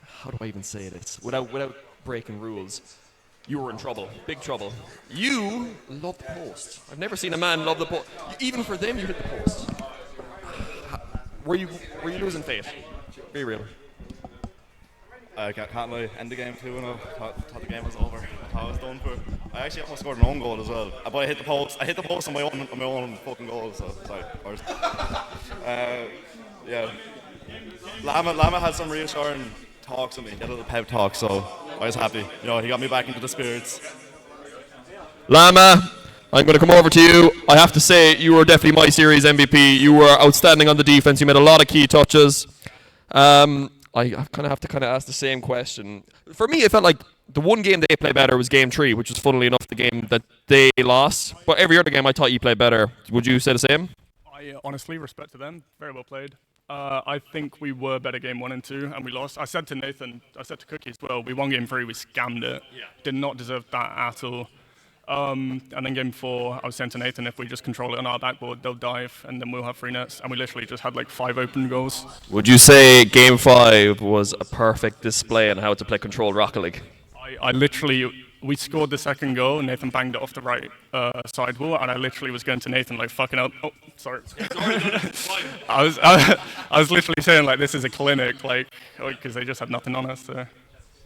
how do I even say this without breaking rules? You were in trouble, big trouble. You loved the post. I've never seen a man love the post. Even for them, you hit the post. Were you losing faith? Be real. I can't lie. End the game 2-0. Thought the game was over. I thought I was done for. I actually almost scored an own goal as well. But I hit the post. I hit the post on my own fucking goal. So sorry. First. Yeah. Lama had some reassuring talks with me. He had a little pep talk. So I was happy. You know, he got me back into the spirits. Lama, I'm going to come over to you. I have to say, you were definitely my series MVP. You were outstanding on the defense. You made a lot of key touches. I kind of have to ask the same question. For me, it felt like the one game they played better was game 3, which was funnily enough the game that they lost. But every other game I thought you played better. Would you say the same? I honestly respect to them. Very well played. I think we were better game 1 and 2, and we lost. I said to Nathan, I said to Cookie as well, we won game 3, we scammed it. Yeah. Did not deserve that at all. And then game 4, I was saying to Nathan, if we just control it on our backboard, they'll dive, and then we'll have free nets. And we literally just had like 5 open goals. Would you say game 5 was a perfect display on how to play controlled Rocket League? I literally, we scored the second goal, and Nathan banged it off the right side wall, and I literally was going to Nathan like, fucking up. Oh, sorry. I was literally saying like, this is a clinic, like, because they just had nothing on us. So.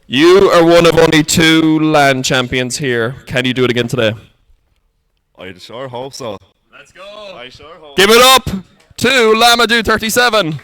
You are one of only 2 LAN champions here. Can you do it again today? I sure hope so. Let's go. I sure hope. Give it up to Lamadou37.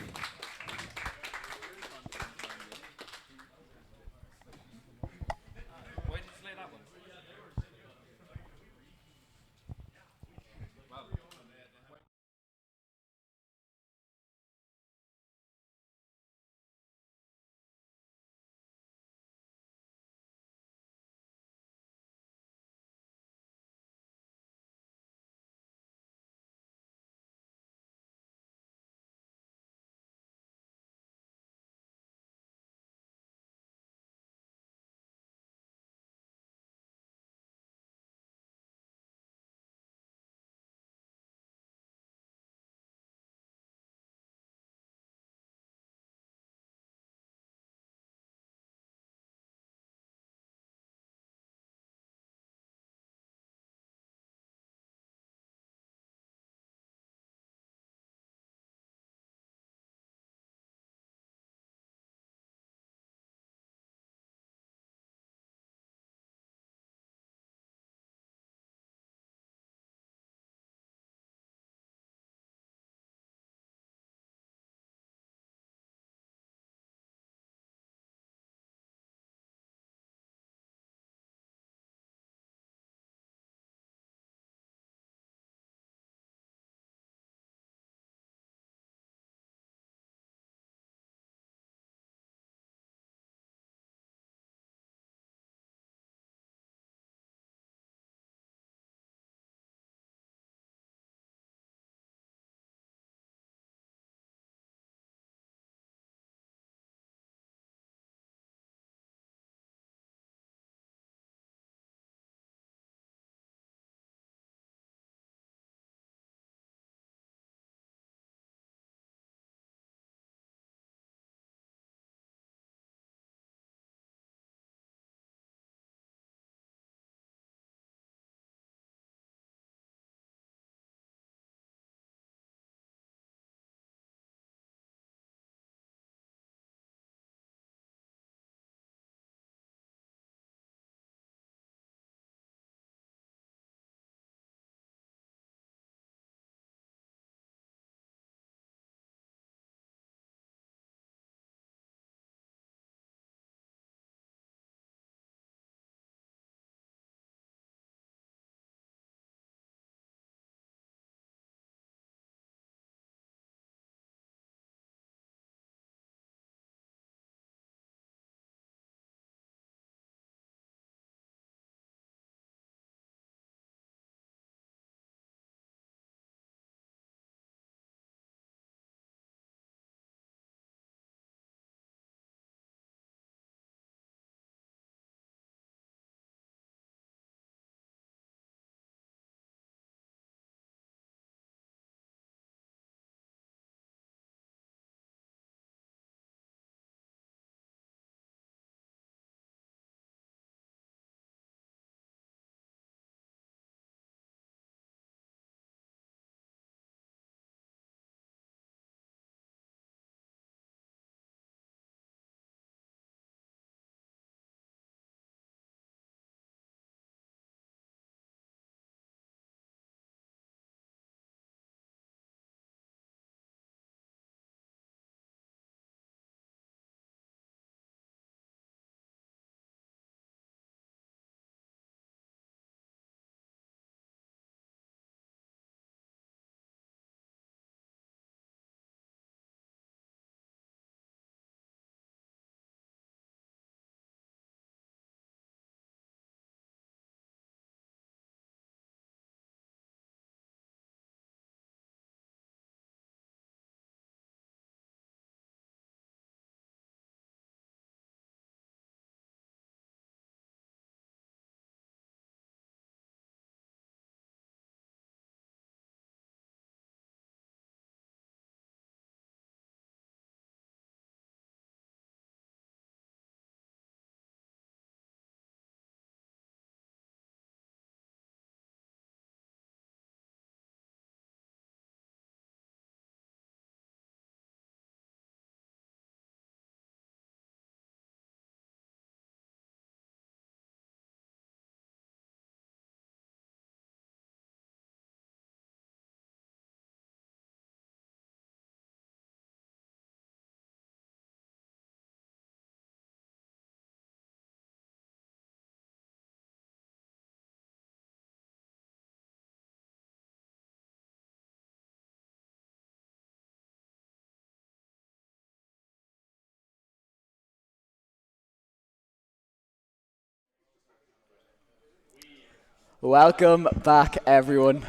Welcome back, everyone.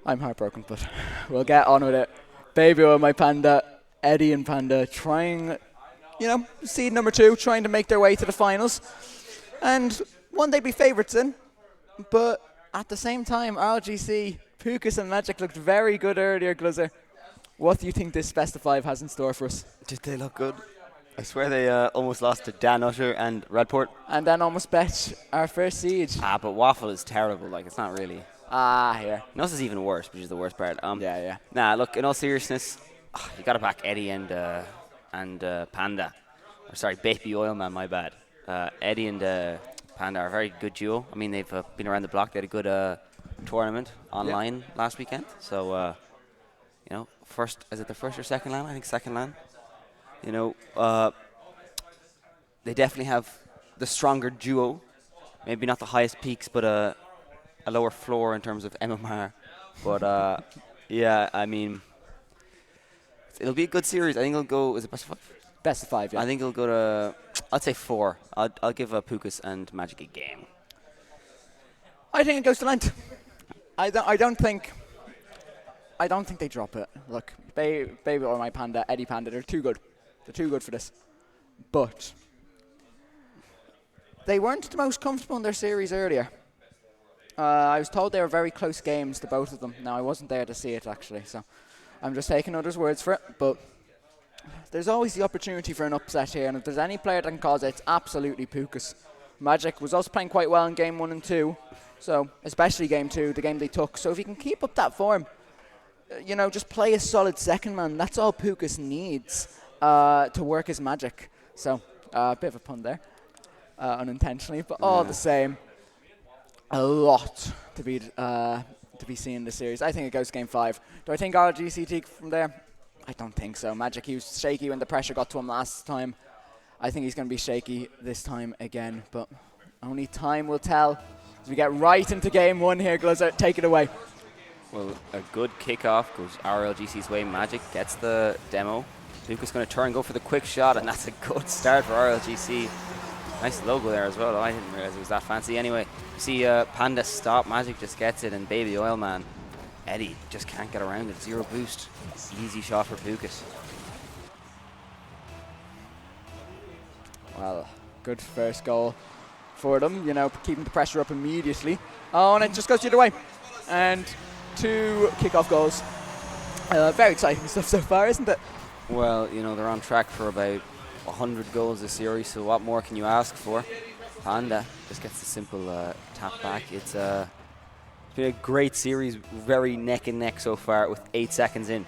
I'm heartbroken, but we'll get on with it. Baby Oil, my Panda, Eddie and Panda trying, seed number 2, trying to make their way to the finals. And one they'd be favourites in, but at the same time, RLGC, Pukas and Magic looked very good earlier, Gluzzer. What do you think this best of 5 has in store for us? Did they look good? I swear they almost lost to Dan Usher and Redport. And then almost bet our first seed. But Waffle is terrible. Like, it's not really. Here. Nuss is even worse, which is the worst part. Yeah. Nah, look, in all seriousness, you got to back Eddie and Panda. Or sorry, Baby Oil Man, my bad. Eddie and Panda are a very good duo. I mean, they've been around the block. They had a good tournament online last weekend. So, first, is it the first or second LAN? I think second LAN. They definitely have the stronger duo. Maybe not the highest peaks, but a lower floor in terms of MMR. But, yeah, I mean, it'll be a good series. I think it'll go, is it best of 5? Best of 5, yeah. I think it'll go to, I'd say 4. I'll give Pukas and Magic a game. I think it goes to Lent. I don't think they drop it. Look, Baby or my Panda, Eddie Panda, they're too good. They're too good for this. But they weren't the most comfortable in their series earlier. I was told they were very close games, the both of them. Now, I wasn't there to see it, actually, so I'm just taking others' words for it. But there's always the opportunity for an upset here, and if there's any player that can cause it, it's absolutely Pukas. Magic was also playing quite well in Game 1 and 2, so especially Game 2, the game they took. So if he can keep up that form, just play a solid second man. That's all Pukas needs to work his magic. So, a bit of a pun there, unintentionally, but all the same, a lot to be seen in the series. I think it goes to Game 5. Do I think RLGC take from there? I don't think so. Magic, he was shaky when the pressure got to him last time. I think he's going to be shaky this time again, but only time will tell. As we get right into Game 1 here, Gluzzer, take it away. Well, a good kickoff goes RLGC's way. Magic gets the demo. Pukas going to turn and go for the quick shot, and that's a good start for RLGC. Nice logo there as well. I didn't realize it was that fancy. Anyway, see Panda stop. Magic just gets it, and Baby Oil Man, Eddie, just can't get around it. 0 boost. Easy shot for Pukas. Well, good first goal for them, keeping the pressure up immediately. Oh, and it just goes the other way. And 2 kickoff goals. Very exciting stuff so far, isn't it? Well, they're on track for about 100 goals this series, so what more can you ask for? Panda just gets the simple tap back. It's been a great series, very neck and neck so far with 8 seconds in.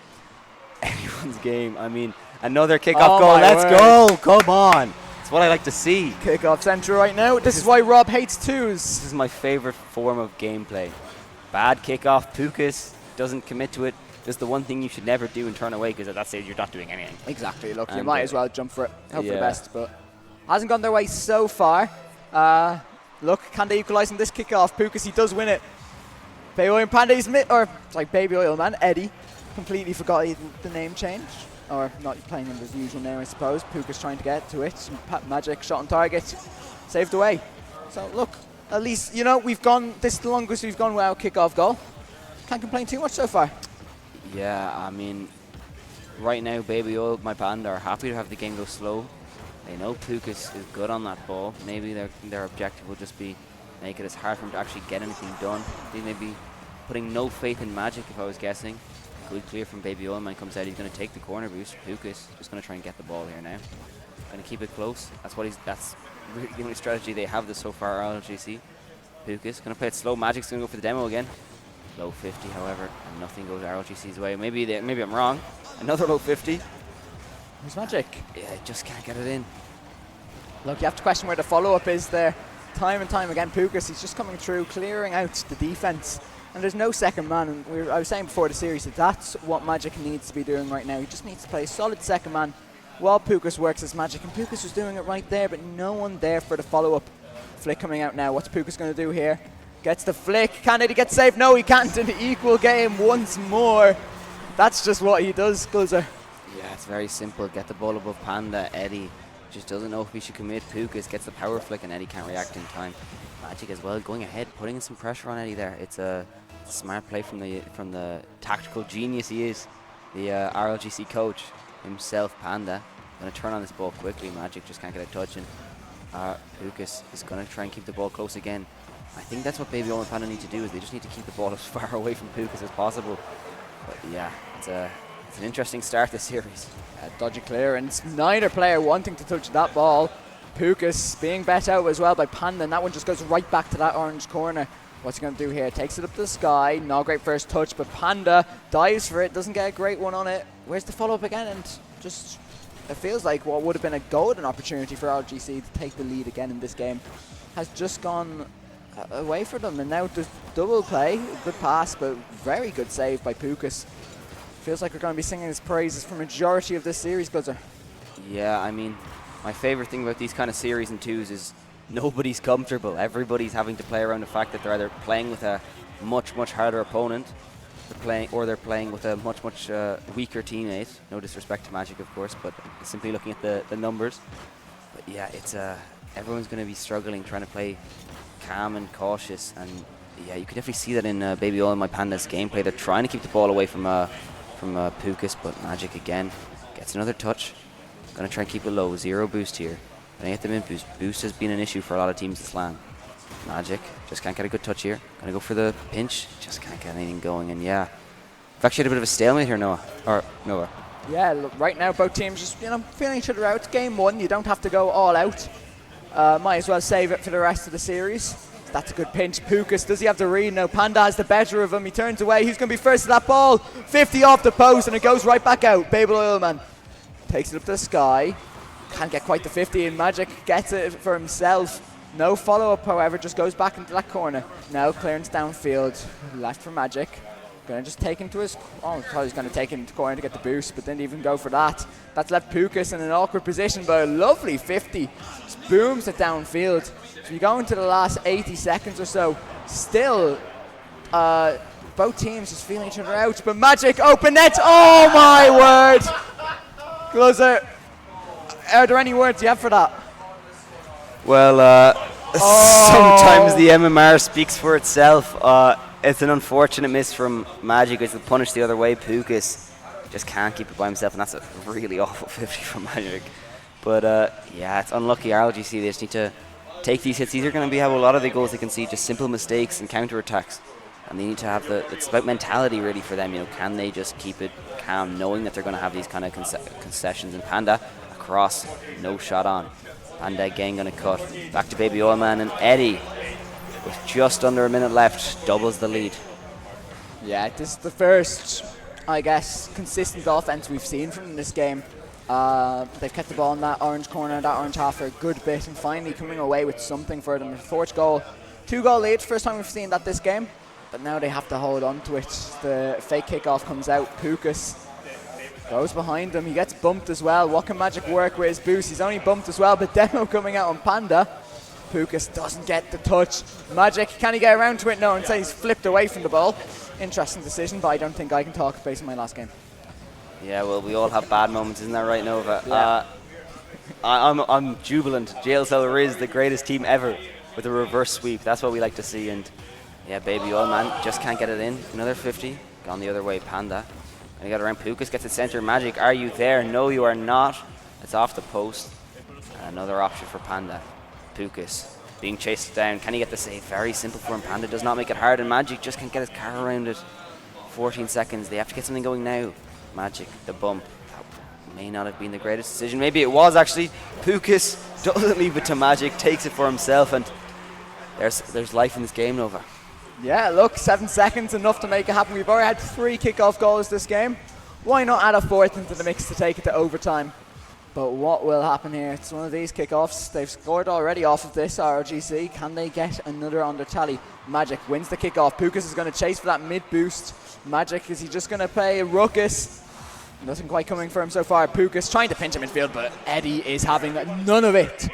Everyone's game. I mean, another kickoff goal. Let's go. Come on. That's what I like to see. Kickoff centre right now. This is why Rob hates twos. This is my favorite form of gameplay. Bad kickoff. Pukas doesn't commit to it. This is the one thing you should never do and turn away, because at that stage you're not doing anything. Exactly. Look, you might as well jump for it. Hope for the best, but hasn't gone their way so far. Look, can they equalise in this kickoff? Pukas, he does win it. Baby Oil Man, Baby Oil Man, Eddie, completely forgot the name change. Or not playing under his usual name, I suppose. Pukas trying to get to it. Magic shot on target. Saved away. So look, at least, we've gone, this is the longest we've gone without kickoff goal. Can't complain too much so far. Yeah, I mean, right now, Baby Oil, my Panda, are happy to have the game go slow. They know Pukas is good on that ball. Maybe their objective will just be make it as hard for him to actually get anything done. They may be putting no faith in Magic, if I was guessing. Good clear from Baby Oil Man comes out. He's going to take the corner boost. Pukas just going to try and get the ball here now. Going to keep it close. That's really the only strategy they have this so far, RLGC. Pukas going to play it slow. Magic's going to go for the demo again. Low 50, however, and nothing goes RLGC's way. Maybe I'm wrong. Another low 50. Who's Magic? Yeah, just can't get it in. Look, you have to question where the follow-up is there. Time and time again, Pukas, he's just coming through, clearing out the defense. And there's no second man. And I was saying before the series that that's what Magic needs to be doing right now. He just needs to play a solid second man while Pukas works his magic. And Pukas was doing it right there, but no one there for the follow-up. Flick coming out now. What's Pukas going to do here? Gets the flick. Can he get saved? No, he can't. In the equal game once more. That's just what he does, Gluzzer. Yeah, it's very simple. Get the ball above Panda. Eddie just doesn't know if he should commit. Pukas gets the power flick, and Eddie can't react in time. Magic as well, going ahead, putting some pressure on Eddie there. It's a smart play from the tactical genius he is, the RLGC coach himself, Panda. Going to turn on this ball quickly. Magic just can't get a touch, and Pukas is going to try and keep the ball close again. I think that's what Baby Oil and Panda need to do, is they just need to keep the ball as far away from Pukas as possible. But yeah, it's an interesting start this series. Dodgy clearance, neither player wanting to touch that ball. Pukas being bet out as well by Panda, and that one just goes right back to that orange corner. What's he going to do here? Takes it up to the sky. Not a great first touch, but Panda dives for it. Doesn't get a great one on it. Where's the follow-up again? And just, it feels like what would have been a golden opportunity for RGC to take the lead again in this game has just gone away for them. And now there's double play. Good pass, but very good save by Pukas. Feels like we're going to be singing his praises for majority of this series, Guzzer. Yeah, I mean, my favorite thing about these kind of series and twos is nobody's comfortable. Everybody's having to play around the fact that they're either playing with a much harder opponent, they're playing with a much weaker teammate. No disrespect to Magic, of course, but simply looking at the numbers. But yeah, it's everyone's going to be struggling, trying to play calm and cautious. And yeah, you can definitely see that in Baby Oil and My Panda's gameplay. They're trying to keep the ball away from Pukas, but Magic again gets another touch. Going to try and keep it low. 0 boost here. Gonna get them in boost. Boost has been an issue for a lot of teams this LAN. Magic just can't get a good touch here. Gonna go for the pinch. Just can't get anything going. And yeah, we've actually had a bit of a stalemate here, Noah. Yeah, look, right now both teams just feeling each other out. It's game 1. You don't have to go all out. Might as well save it for the rest of the series. That's a good pinch. Pukas, does he have the read? No, Panda has the better of him. He turns away. He's going to be first to that ball. 50 off the post, and it goes right back out. Baby Oilman takes it up to the sky. Can't get quite the 50, and Magic gets it for himself. No follow-up, however, just goes back into that corner. Now clearance downfield. Left for Magic. Going to just take him to his... Oh, I thought he was going to take him to the corner to get the boost, but didn't even go for that. That's left Pukas in an awkward position, but a lovely 50. Just booms it downfield. So you go into the last 80 seconds or so. Still, both teams just feeling each other out, but Magic open net. Oh my word! Gluzzer, are there any words you have for that? Well, sometimes the MMR speaks for itself. It's an unfortunate miss from Magic. It's a punish the other way. Pukas just can't keep it by himself, and that's a really awful 50 from Magic. But yeah, it's unlucky. RLGC, they just need to take these hits. These are going to be how a lot of the goals they can see, just simple mistakes and counter-attacks. And they need to have it's about mentality really for them. Can they just keep it calm, knowing that they're going to have these kind of concessions? And Panda across, no shot on. Panda again going to cut. Back to Baby Oilman, and Eddie, with just under a minute left, doubles the lead. Yeah, this is the first, I guess, consistent offense we've seen from this game. They've kept the ball in that orange corner, that orange half for a good bit, and finally coming away with something for them. Fourth goal, 2-goal lead, first time we've seen that this game. But now they have to hold on to it. The fake kickoff comes out. Pukas goes behind him. He gets bumped as well. What can Magic work with his boost? He's only bumped as well, but Demo coming out on Panda. Pukas doesn't get the touch. Magic, can he get around to it? No, instead he's flipped away from the ball. Interesting decision, but I don't think I can talk based on my last game. Yeah, well, we all have bad moments, isn't that right, Nova? Yeah. I'm jubilant. JLSL Riz, the greatest team ever, with a reverse sweep. That's what we like to see. And yeah, Baby Oilman just can't get it in. Another 50. Gone the other way, Panda. And he got around. Pukas gets it center. Magic, are you there? No, you are not. It's off the post. And another option for Panda. Pukas being chased down. Can he get the save? Very simple for him. Panda does not make it hard, and Magic just can't get his car around it. 14 seconds. They have to get something going now. Magic, the bump. That may not have been the greatest decision. Maybe it was, actually. Pukas doesn't leave it to Magic. Takes it for himself, and there's life in this game, Nova. Yeah, look, 7 seconds, enough to make it happen. We've already had 3 kickoff goals this game. Why not add a 4th into the mix to take it to overtime? But what will happen here? It's one of these kickoffs. They've scored already off of this, RGC. Can they get another on their tally? Magic wins the kickoff. Pukas is going to chase for that mid-boost. Magic, is he just going to play a ruckus? Nothing quite coming for him so far. Pukas trying to pinch him in field, but Eddie is having none of it.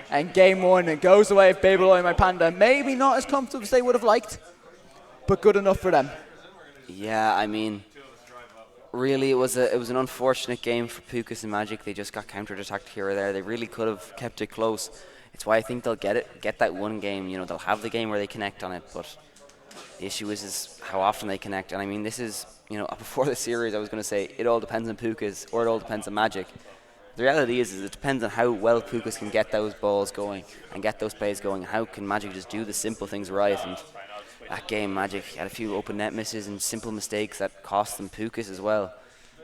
And game 1, it goes away with Baby Oil, My Panda. Maybe not as comfortable as they would have liked, but good enough for them. Yeah, I mean, really, it was an unfortunate game for Pukas and Magic. They just got counter-attacked here or there. They really could have kept it close. It's why I think they'll get that one game. You know, they'll have the game where they connect on it, but the issue is how often they connect. And I mean, this is, you know, before the series I was going to say it all depends on Pukas or it all depends on Magic. The reality is it depends on how well Pukas can get those balls going and get those plays going. How can Magic just do the simple things right? And that game, Magic had a few open net misses and simple mistakes that cost them Pukas as well.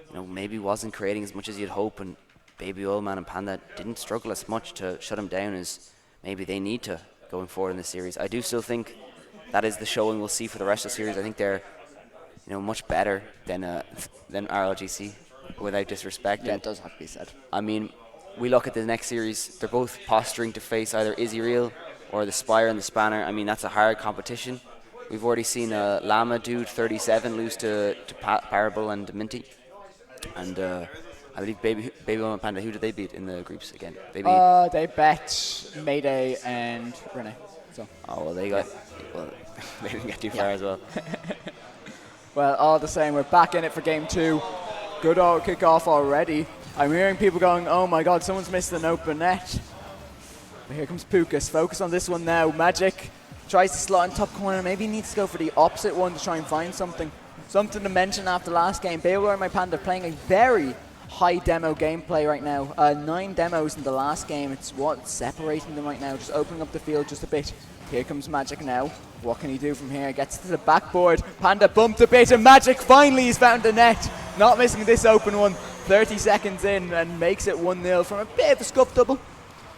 You know, maybe wasn't creating as much as you'd hope, and Baby Oilman and Panda didn't struggle as much to shut him down as maybe they need to going forward in the series. I do still think that is the showing we'll see for the rest of the series. I think they're, you know, much better than RLGC, without disrespect. Yeah, it does have to be said. I mean, we look at the next series, they're both posturing to face either Izzy Real or the Spire and the Spanner. I mean, that's a hard competition. We've already seen Lama Dude 37 lose to Parable and Minty. And I believe Baby Oilman Panda, who did they beat in the groups again? They bet Mayday and Renee. So. Oh, well, they didn't get too far as well. Well, all the same, we're back in it for game 2. Good old kickoff already. I'm hearing people going, oh my god, someone's missed an open net. But here comes Pukas. Focus on this one now. Magic tries to slot in top corner. Maybe he needs to go for the opposite one to try and find something. Something to mention after last game. Baylor and my Panda playing a very high demo gameplay right now. 9 demos in the last game. It's what's separating them right now. Just opening up the field just a bit. Here comes Magic now. What can he do from here? Gets to the backboard. Panda bumped a bit, and Magic finally has found the net. Not missing this open one. 30 seconds in, and makes it 1-0 from a bit of a scuff double.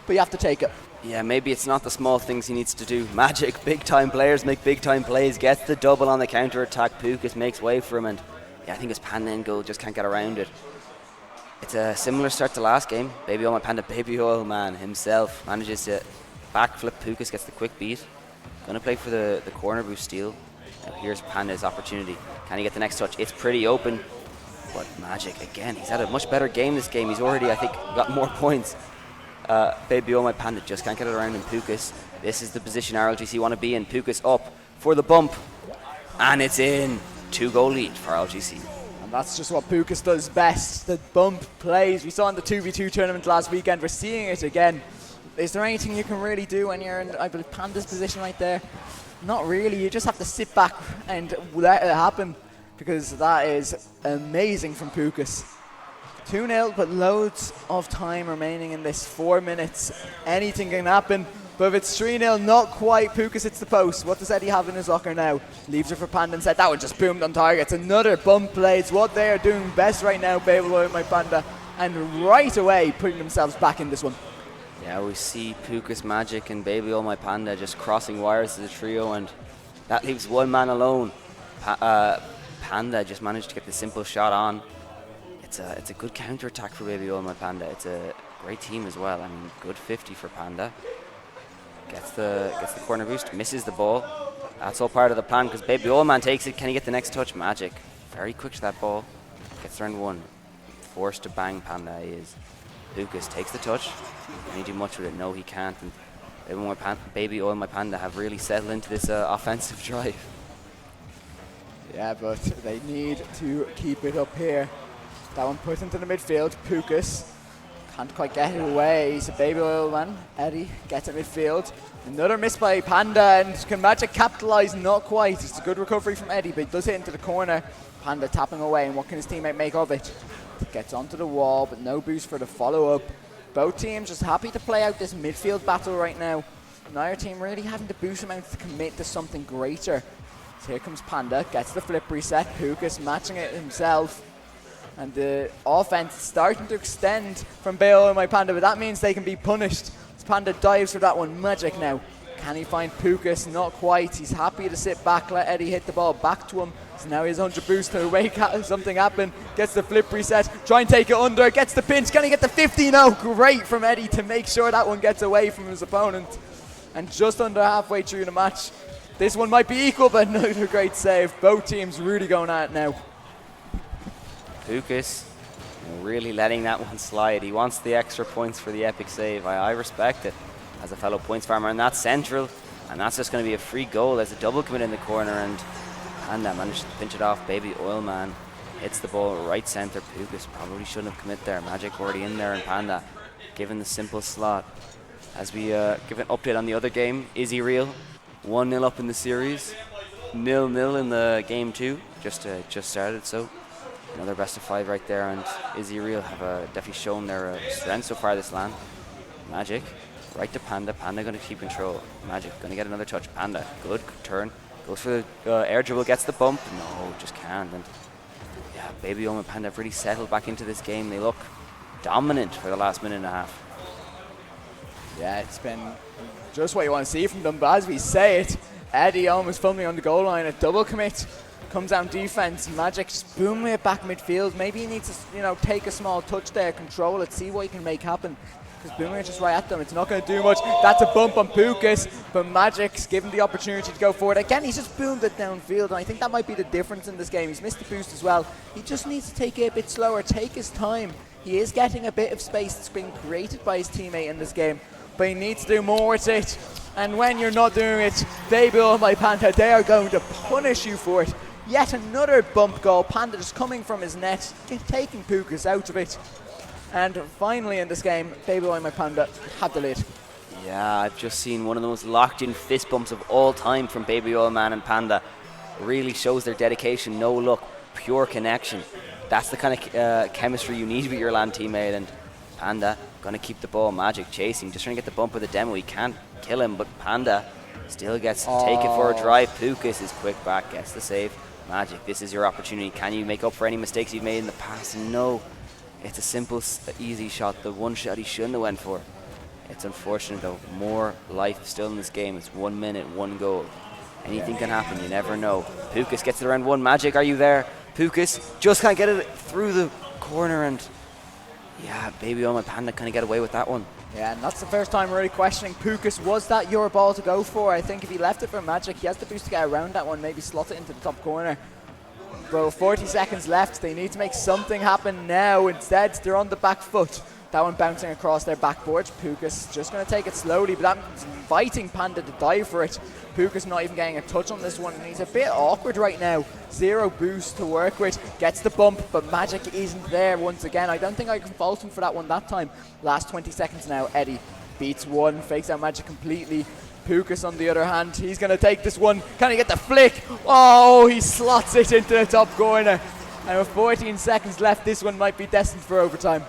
But you have to take it. Yeah, maybe it's not the small things he needs to do. Magic, big-time players make big-time plays. Gets the double on the counter-attack. Pukas makes way for him, and yeah, I think his Panda in goal just can't get around it. It's a similar start to last game. Baby Oil My Panda, Baby Oil Man himself manages to backflip Pukas, gets the quick beat. Gonna play for the corner boost steal. Now here's Panda's opportunity. Can he get the next touch? It's pretty open, but Magic again. He's had a much better game this game. He's already, I think, got more points. Baby Oh My Panda just can't get it around in Pukas. This is the position RLGC want to be in. Pukas up for the bump, and it's in. 2-goal lead for RLGC. And that's just what Pukas does best. The bump plays. We saw in the 2v2 tournament last weekend. We're seeing it again. Is there anything you can really do when you're in, I believe, Panda's position right there? Not really. You just have to sit back and let it happen, because that is amazing from Pukas. 2-0, but loads of time remaining in this. 4 minutes. Anything can happen. But if it's 3-0, not quite. Pukas hits the post. What does Eddie have in his locker now? Leaves it for Panda and said that one just boomed on target. It's another bump play. It's what they are doing best right now, Baby Boy, my Panda. And right away putting themselves back in this one. Yeah, we see Pukas, Magic, and Baby All My Panda just crossing wires as a trio, and that leaves one man alone. Panda just managed to get the simple shot on. It's a good counter attack for Baby All My Panda. It's a great team as well. I mean, good 50 for Panda. Gets the corner boost, misses the ball. That's all part of the plan, because Baby All Man takes it. Can he get the next touch? Magic, very quick to that ball. Gets round one. Forced to bang Panda he is. Pukas takes the touch. Can he do much with it? No, he can't. And Baby Oil My Panda have really settled into this offensive drive. Yeah, but they need to keep it up here. That one put into the midfield. Pukas can't quite get it away. He's a Baby Oil Man. Eddie gets it midfield. Another miss by Panda, and can Magic capitalise? Not quite. It's a good recovery from Eddie, but he does hit into the corner. Panda tapping away, and what can his teammate make of it? Gets onto the wall, but no boost for the follow-up. Both teams just happy to play out this midfield battle right now. Neither team really having the boost amount to commit to something greater. So here comes Panda, gets the flip reset. Pukas matching it himself. And the offense starting to extend from Bayo and my Panda, but that means they can be punished. As Panda dives for that one. Magic now. Can he find Pukas? Not quite. He's happy to sit back, let Eddie hit the ball back to him. So now he has 100 boost to make something happen. Gets the flip reset. Try and take it under. Gets the pinch. Can he get the 50? No. Great from Eddie to make sure that one gets away from his opponent. And just under halfway through the match. This one might be equal, but another great save. Both teams really going at it now. Pukas really letting that one slide. He wants the extra points for the epic save. I respect it as a fellow points farmer, and that's central, and that's just going to be a free goal. There's a double commit in the corner, and Panda managed to pinch it off. Baby Oil Man hits the ball right centre. Pukas probably shouldn't have commit there. Magic already in there, and Panda given the simple slot. As we give an update on the other game, Izzy Real 1-0 up in the series, 0-0 in the game 2, just started. So another best of 5 right there, and Izzy Real have definitely shown their strength so far this LAN. Magic, right to Panda. Panda going to keep control. Magic going to get another touch. Panda, good turn. Goes for the air dribble, gets the bump. No, just can't. And yeah, Baby Ohm and Panda have really settled back into this game. They look dominant for the last minute and a half. Yeah, it's been just what you want to see from them. But as we say it, Eddie almost fumbling on the goal line. A double commit comes down defense. Magic just booming it back midfield. Maybe he needs to, take a small touch there, control it, see what he can make happen. Because booming it just right at them. It's not going to do much. That's a bump on Pukas, but Magic's given the opportunity to go forward. Again, he's just boomed it downfield, and I think that might be the difference in this game. He's missed the boost as well. He just needs to take it a bit slower, take his time. He is getting a bit of space that's being created by his teammate in this game, but he needs to do more with it. And when you're not doing it, Baby Oil My Panda, they are going to punish you for it. Yet another bump goal. Panda just coming from his net, taking Pukas out of it. And finally in this game, Baby Oil My Panda have the lead. Yeah, I've just seen one of the most locked-in fist bumps of all time from Baby Oil Man and Panda. Really shows their dedication, no luck, pure connection. That's the kind of chemistry you need with your LAN teammate. And Panda gonna keep the ball. Magic chasing, just trying to get the bump with the demo. He can't kill him, but Panda still gets to take it for a drive. Pukas is quick back, gets the save. Magic, this is your opportunity. Can you make up for any mistakes you've made in the past? No. It's a simple, easy shot. The one shot he shouldn't have went for. It's unfortunate though. More life still in this game. It's 1 minute, 1 goal. Anything can happen. You never know. Pukas gets it around 1. Magic, are you there? Pukas just can't get it through the corner, and yeah, Baby Oil My Panda kind of get away with that one. Yeah, and that's the first time we're really questioning Pukas. Was that your ball to go for? I think if he left it for Magic, he has the boost to get around that one, maybe slot it into the top corner. Bro, 40 seconds left. They need to make something happen now. Instead, they're on the back foot. That one bouncing across their backboard. Pukas just going to take it slowly, but that's inviting Panda to dive for it. Pukas not even getting a touch on this one, and he's a bit awkward right now. 0 boost to work with. Gets the bump, but Magic isn't there once again. I don't think I can fault him for that one that time. Last 20 seconds now. Eddie beats 1, fakes out Magic completely. Pukas on the other hand, he's going to take this one. Can he get the flick? Oh, he slots it into the top corner. And with 14 seconds left, this one might be destined for overtime.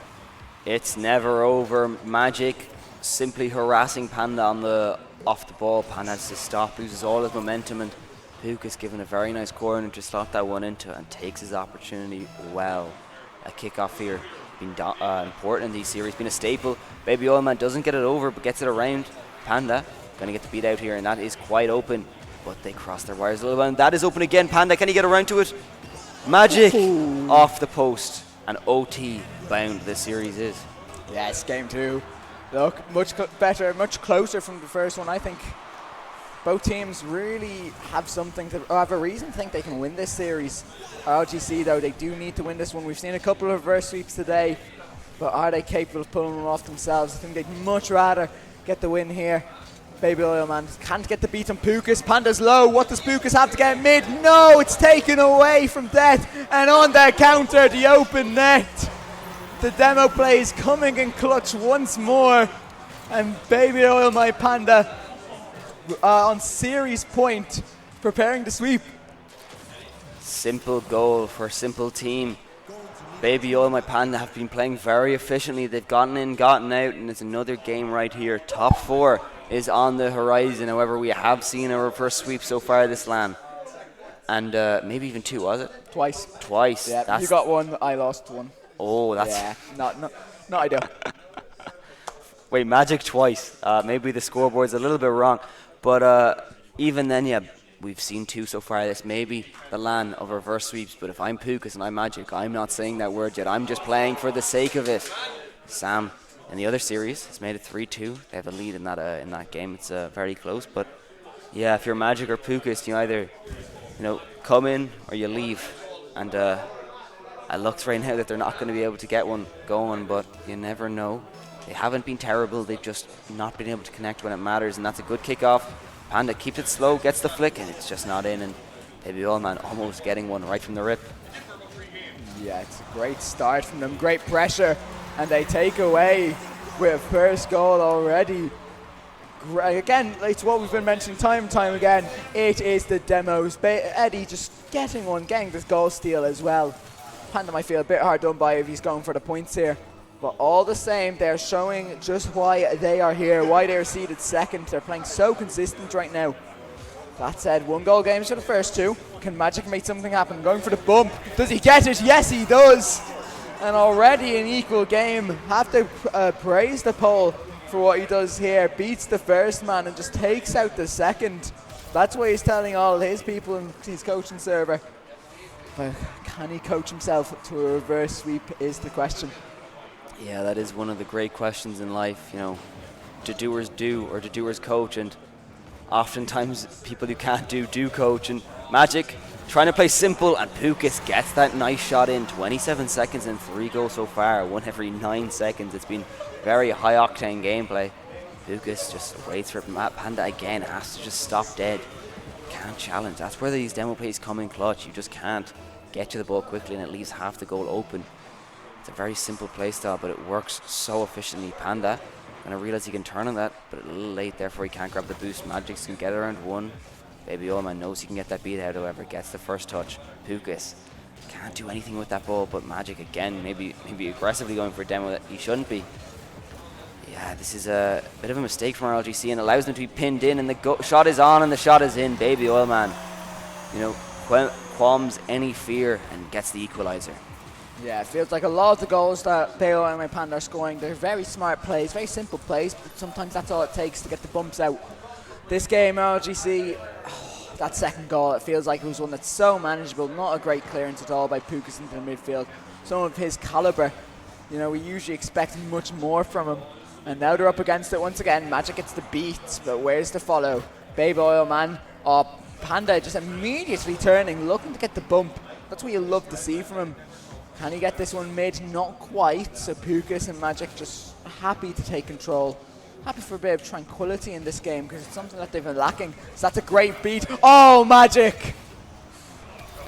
It's never over. Magic simply harassing Panda on the off the ball. Panda has to stop, loses all his momentum, and Pukas given a very nice corner to slot that one into and takes his opportunity well. A kickoff here been important in these series, been a staple. Baby Oil Man doesn't get it over, but gets it around. Panda going to get the beat out here, and that is quite open, but they cross their wires a little bit, and that is open again. Panda, can he get around to it? Magic off the post, and OT bound this series is. Yes, game 2. Look, much better, much closer from the first one. I think both teams really have something to, or have a reason to think they can win this series. RGC though, they do need to win this one. We've seen a couple of reverse sweeps today, but are they capable of pulling them off themselves? I think they'd much rather get the win here. Baby Oil Man can't get the beat on Pukas. Panda's low. What does Pukas have to get mid? No, it's taken away from Death. And on their counter, the open net. The demo play is coming in clutch once more. And Baby Oil My Panda on series point, preparing to sweep. Simple goal for a simple team. Baby Oil My Panda have been playing very efficiently. They've gotten in, gotten out, and it's another game right here. Top 4 is on the horizon. However, we have seen a reverse sweep so far this LAN. And maybe even 2, was it? Twice. Twice. Yeah, that's you got 1, I lost 1. Oh, that's... Yeah, not ideal. Wait, Magic twice. Maybe the scoreboard's a little bit wrong. But even then, yeah, we've seen 2 so far. This may be the LAN of reverse sweeps, but if I'm Pukas and I'm Magic, I'm not saying that word yet. I'm just playing for the sake of it. Sam, in the other series, has made it 3-2. They have a lead in that game. It's very close, but yeah, if you're Magic or Pukas, you either come in or you leave. And it looks right now that they're not going to be able to get one going, but you never know. They haven't been terrible. They've just not been able to connect when it matters, and that's a good kickoff. Panda keeps it slow, gets the flick, and it's just not in. And Baby Oil Man almost getting one right from the rip. Yeah, it's a great start from them. Great pressure, and they take away with first goal already. Again, it's what we've been mentioning time and time again. It is the demos. Eddie just getting this goal steal as well. Panda might feel a bit hard done by if he's going for the points here. But all the same, they're showing just why they are here, why they're seeded second. They're playing so consistent right now. That said, 1 goal games for the first 2. Can Magic make something happen? Going for the bump. Does he get it? Yes, he does. And already an equal game. Have to praise the Pole for what he does here. Beats the first man and just takes out the second. That's what he's telling all his people in his coaching server. But can he coach himself to a reverse sweep is the question. Yeah, that is one of the great questions in life. You know, do doers do or do doers coach? And oftentimes people who can't do coach. And Magic trying to play simple, and Pukas gets that nice shot in. 27 seconds and 3 goals so far, 1 every 9 seconds. It's been very high octane gameplay. Pukas just waits for Panda again, has to just stop dead. Can't challenge. That's where these demo plays come in clutch. You just can't get to the ball quickly and it leaves half the goal open. It's a very simple play style, but it works so efficiently. Panda gonna realize he can turn on that, but a little late, therefore he can't grab the boost. Magic's can get around 1. Baby Oilman knows he can get that beat out, however, gets the first touch. Pukas can't do anything with that ball, but Magic again, maybe aggressively going for a demo that he shouldn't be. Yeah, this is a bit of a mistake from RLGC and allows them to be pinned in, and the shot is on and the shot is in. Baby Oilman, you know, qualms any fear and gets the equalizer. Yeah, it feels like a lot of the goals that Bayo and my Panda are scoring, they're very smart plays, very simple plays, but sometimes that's all it takes to get the bumps out. This game, RLGC, that second goal, it feels like it was one that's so manageable, not a great clearance at all by Pukas into the midfield. Someone of his caliber, you know, we usually expect much more from him. And now they're up against it once again. Magic gets the beat, but where's the follow? Baby Oilman, Panda just immediately turning, looking to get the bump. That's what you love to see from him. Can he get this one mid? Not quite. So Pukas and Magic just happy to take control. Happy for a bit of tranquility in this game because it's something that they've been lacking. So that's a great beat. Oh, Magic!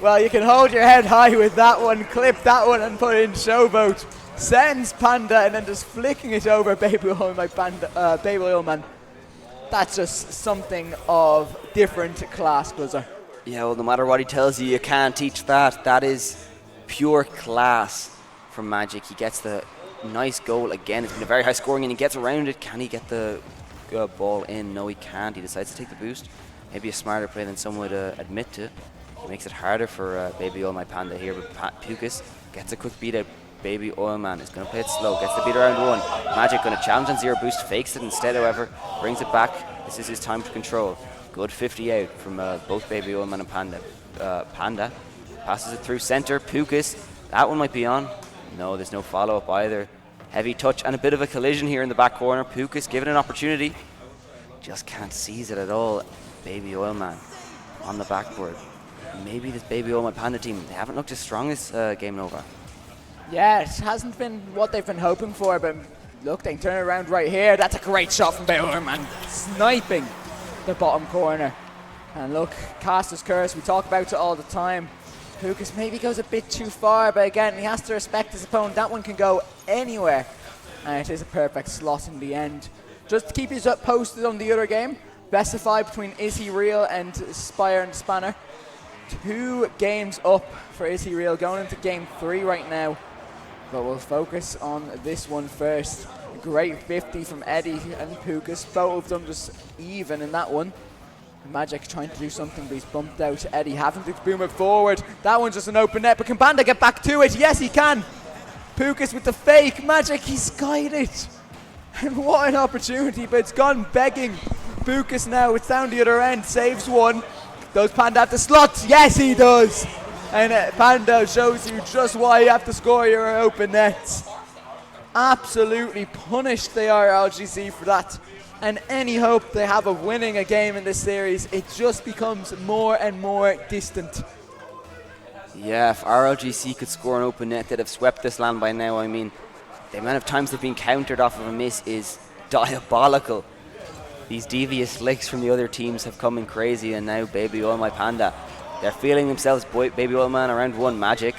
Well, you can hold your head high with that one, clip that one and put in Showboat. Sends Panda and then just flicking it over Baby Oilman. That's just something of different class, Buzzer. Yeah, well, no matter what he tells you, you can't teach that. That is pure class from Magic. He gets the nice goal again. It's been a very high scoring and he gets around it. Can he get the ball in? No, he can't. He decides to take the boost. Maybe a smarter play than some would admit to. He makes it harder for Baby Oil My Panda here, but Pukas gets a quick beat out. Baby Oilman is going to play it slow, gets the beat around 1. Magic going to challenge on 0 boost, fakes it instead, however, brings it back. This is his time to control. Good 50 out from both Baby Oilman and Panda. Panda passes it through center. Pukas, that one might be on. No, there's no follow-up either. Heavy touch and a bit of a collision here in the back corner. Pukas given an opportunity. Just can't seize it at all. Baby Oilman on the backboard. Maybe this Baby Oilman Panda team, they haven't looked as strong as Game Nova. Yeah, it hasn't been what they've been hoping for, but look, they can turn it around right here. That's a great shot from Baby Oilman, sniping the bottom corner. And look, Caster's Curse, we talk about it all the time. Pukas maybe goes a bit too far, but again, he has to respect his opponent. That one can go anywhere. And it is a perfect slot in the end. Just to keep you posted on the other game, best of 5 between Is He Real and Spire and Spanner. 2 games up for Is He Real, going into game 3 right now. But we'll focus on this one first. A great 50 from Eddie and Pukas, both of them just even in that one. Magic trying to do something, but he's bumped out. Eddie having to boom it forward. That one's just an open net, but can Panda get back to it? Yes, he can. Pukas with the fake. Magic, he's skied it. And what an opportunity, but it's gone begging. Pukas now, it's down the other end, saves one. Does Panda have the slots? Yes, he does. And Panda shows you just why you have to score your open nets. Absolutely punished they are, LGC, for that. And any hope they have of winning a game in this series, it just becomes more and more distant. Yeah, if RLGC could score an open net, they'd have swept this land by now. I mean, the amount of times they've been countered off of a miss is diabolical. These devious licks from the other teams have come in crazy, and now Baby Oil My Panda, they're feeling themselves. Baby Oil Man around 1. Magic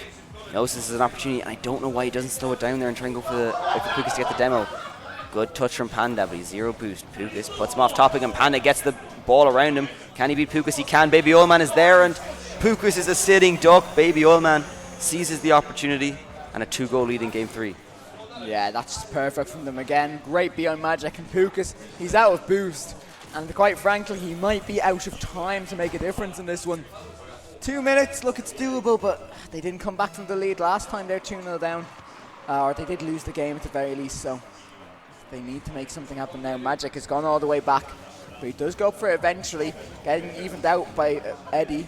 knows this is an opportunity. I don't know why he doesn't slow it down there and try and go for the Pukas to get the demo. Good touch from Panda, but he's 0 boost. Pukas puts him off topic, and Panda gets the ball around him. Can he beat Pukas? He can. Baby Oilman is there, and Pukas is a sitting duck. Baby Oilman seizes the opportunity, and a 2-goal lead in game 3. Yeah, that's perfect from them again. Great B on Magic, and Pukas, he's out of boost. And quite frankly, he might be out of time to make a difference in this one. 2 minutes, look, it's doable, but they didn't come back from the lead last time. They're 2-0 down. Or they did lose the game at the very least, so they need to make something happen now. Magic has gone all the way back, but he does go up for it eventually, getting evened out by Eddie.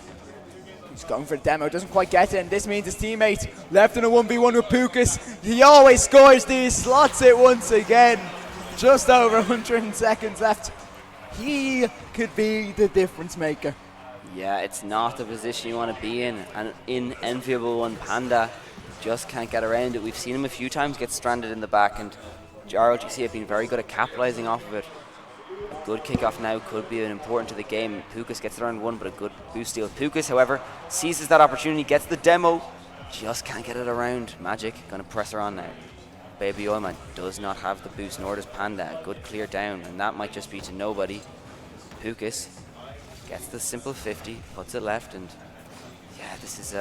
He's going for the demo, doesn't quite get it, and this means his teammate left in a 1v1 with Pukas. He always scores these, slots it once again. Just over 100 seconds left. He could be the difference maker. Yeah, it's not the position you want to be in. An unenviable one. Panda just can't get around it. We've seen him a few times get stranded in the back, and RLGC have been very good at capitalizing off of it. A good kickoff now could be important to the game. Pukas gets it around 1, but a good boost steal. Pukas, however, seizes that opportunity, gets the demo, just can't get it around. Magic gonna press her on now. Baby Oilman does not have the boost, nor does Panda. A good clear down, and that might just be to nobody. Pukas gets the simple 50, puts it left, and yeah, this is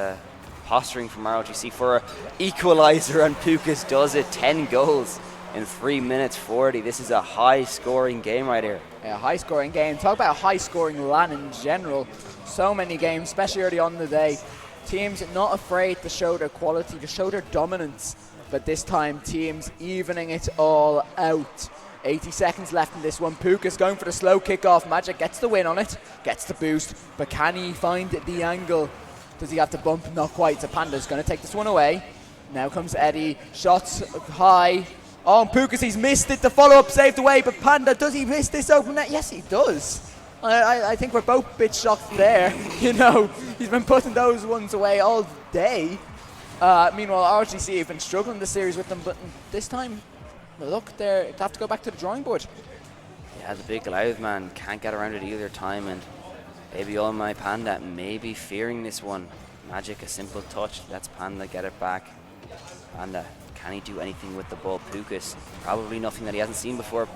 posturing from RLGC for an equalizer, and Pukas does it. 10 goals in 3 minutes 40. This is a high-scoring game right here. Yeah, high-scoring game. Talk about high-scoring LAN in general. So many games, especially early on in the day. Teams not afraid to show their quality, to show their dominance. But this time, teams evening it all out. 80 seconds left in this one. Pukas going for the slow kickoff. Magic gets the win on it, gets the boost. But can he find the angle? Does he have to bump? Not quite. So Panda's going to take this one away. Now comes Eddie. Shots high. Oh, and Pukas, he's missed it. The follow-up saved away. But Panda, does he miss this open net? Yes, he does. I think we're both a bit shocked there. You know, he's been putting those ones away all day. Meanwhile, RGC have been struggling this series with them, but this time, look, they have to go back to the drawing board. Yeah, the big Goliath man can't get around it either time, and Baby All My Panda may be fearing this one. Magic, a simple touch, lets Panda get it back. Panda, can he do anything with the ball? Pukas, probably nothing that he hasn't seen before.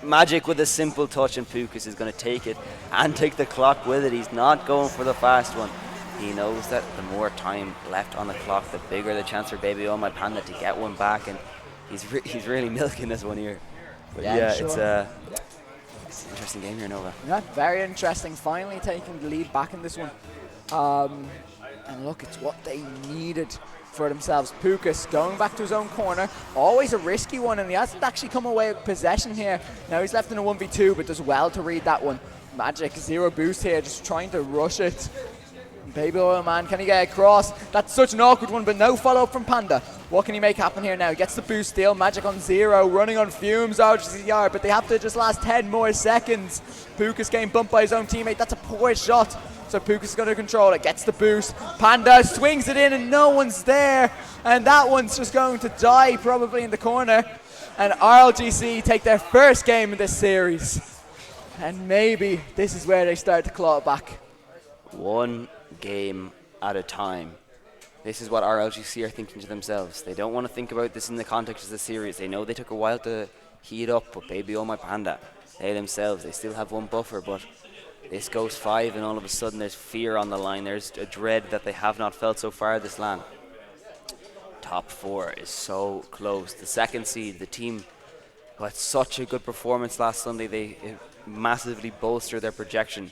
Magic with a simple touch, and Pukas is going to take it and take the clock with it. He's not going for the fast one. He knows that the more time left on the clock, the bigger the chance for Baby Oh My Panda to get one back, and he's really milking this one here. But yeah, sure. It's an interesting game here, Nova. Yeah, very interesting. Finally taking the lead back in this one. And look, it's what they needed for themselves. Pukas going back to his own corner. Always a risky one, and he hasn't actually come away with possession here. Now he's left in a 1v2, but does well to read that one. Magic, 0 boost here, just trying to rush it. Baby Oil Man, can he get across? That's such an awkward one, but no follow-up from Panda. What can he make happen here now? He gets the boost steal. Magic on 0, running on fumes, RGCR, but they have to just last 10 more seconds. Pukas getting bumped by his own teammate. That's a poor shot. So Pukas is going to control it, gets the boost. Panda swings it in and no one's there. And that one's just going to die probably in the corner. And RLGC take their first game in this series. And maybe this is where they start to claw it back. One game at a time. This is what RLGC are thinking to themselves. They don't want to think about this in the context of the series. They know they took a while to heat up, but Baby Oh My Panda, they themselves, they still have one buffer, but this goes 5 and all of a sudden there's fear on the line. There's a dread that they have not felt so far this LAN. Top 4 is so close. The second seed, the team who had such a good performance last Sunday, they massively bolstered their projection.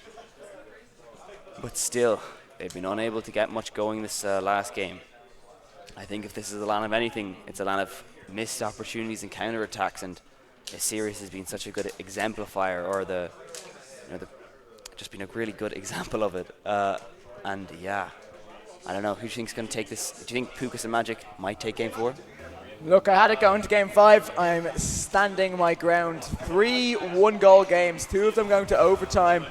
But still, they've been unable to get much going this last game. I think if this is a LAN of anything, it's a LAN of missed opportunities and counterattacks, and this series has been such a good exemplifier, or just been a really good example of it. And yeah, I don't know, who do you think's going to take this? Do you think Pukas and Magic might take game 4? Look, I had it going to game 5. I'm standing my ground. 3 1-goal games, 2 of them going to overtime.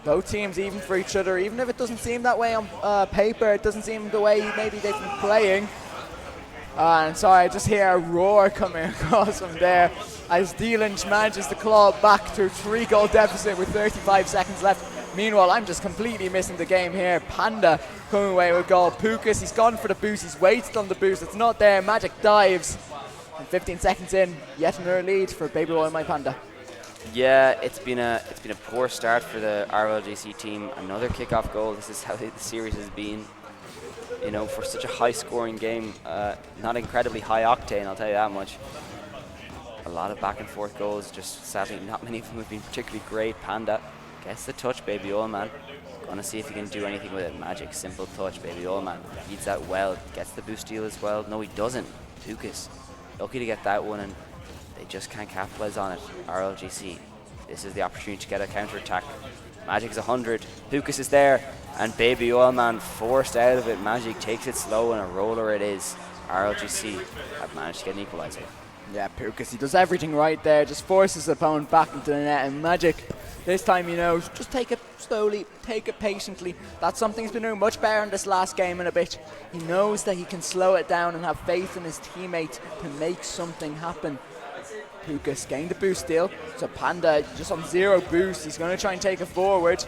Both teams even for each other, even if it doesn't seem that way on paper, it doesn't seem the way maybe they've been playing. And sorry, I just hear a roar coming across from there as D-Lynch manages to claw back to a 3-goal deficit with 35 seconds left. Meanwhile, I'm just completely missing the game here. Panda coming away with a goal. Pukas, he's gone for the boost. He's waited on the boost. It's not there. Magic dives. And 15 seconds in, yet another lead for Baby Oil My Panda. Yeah, it's been a poor start for the RLGC team. Another kickoff goal. This is how the series has been. You know, for such a high-scoring game, not incredibly high octane, I'll tell you that much. A lot of back-and-forth goals. Just sadly, not many of them have been particularly great. Panda gets the touch, Baby Oil Man. Gonna see if he can do anything with it. Magic, simple touch, Baby Oil Man. Reads that well. Gets the boost steal as well. No, he doesn't. Pukas, lucky to get that one, and they just can't capitalize on it. RLGC, this is the opportunity to get a counter-attack. Magic is 100. Pukas is there, and Baby Oil Man forced out of it. Magic takes it slow, and a roller it is. RLGC have managed to get an equalizer. Yeah, Pukas, he does everything right there, just forces the opponent back into the net, and Magic, this time, you know, just take it slowly, take it patiently. That's something he's been doing much better in this last game in a bit. He knows that he can slow it down and have faith in his teammate to make something happen. Pukas getting the boost steal, so Panda just on 0 boost, he's going to try and take it forward.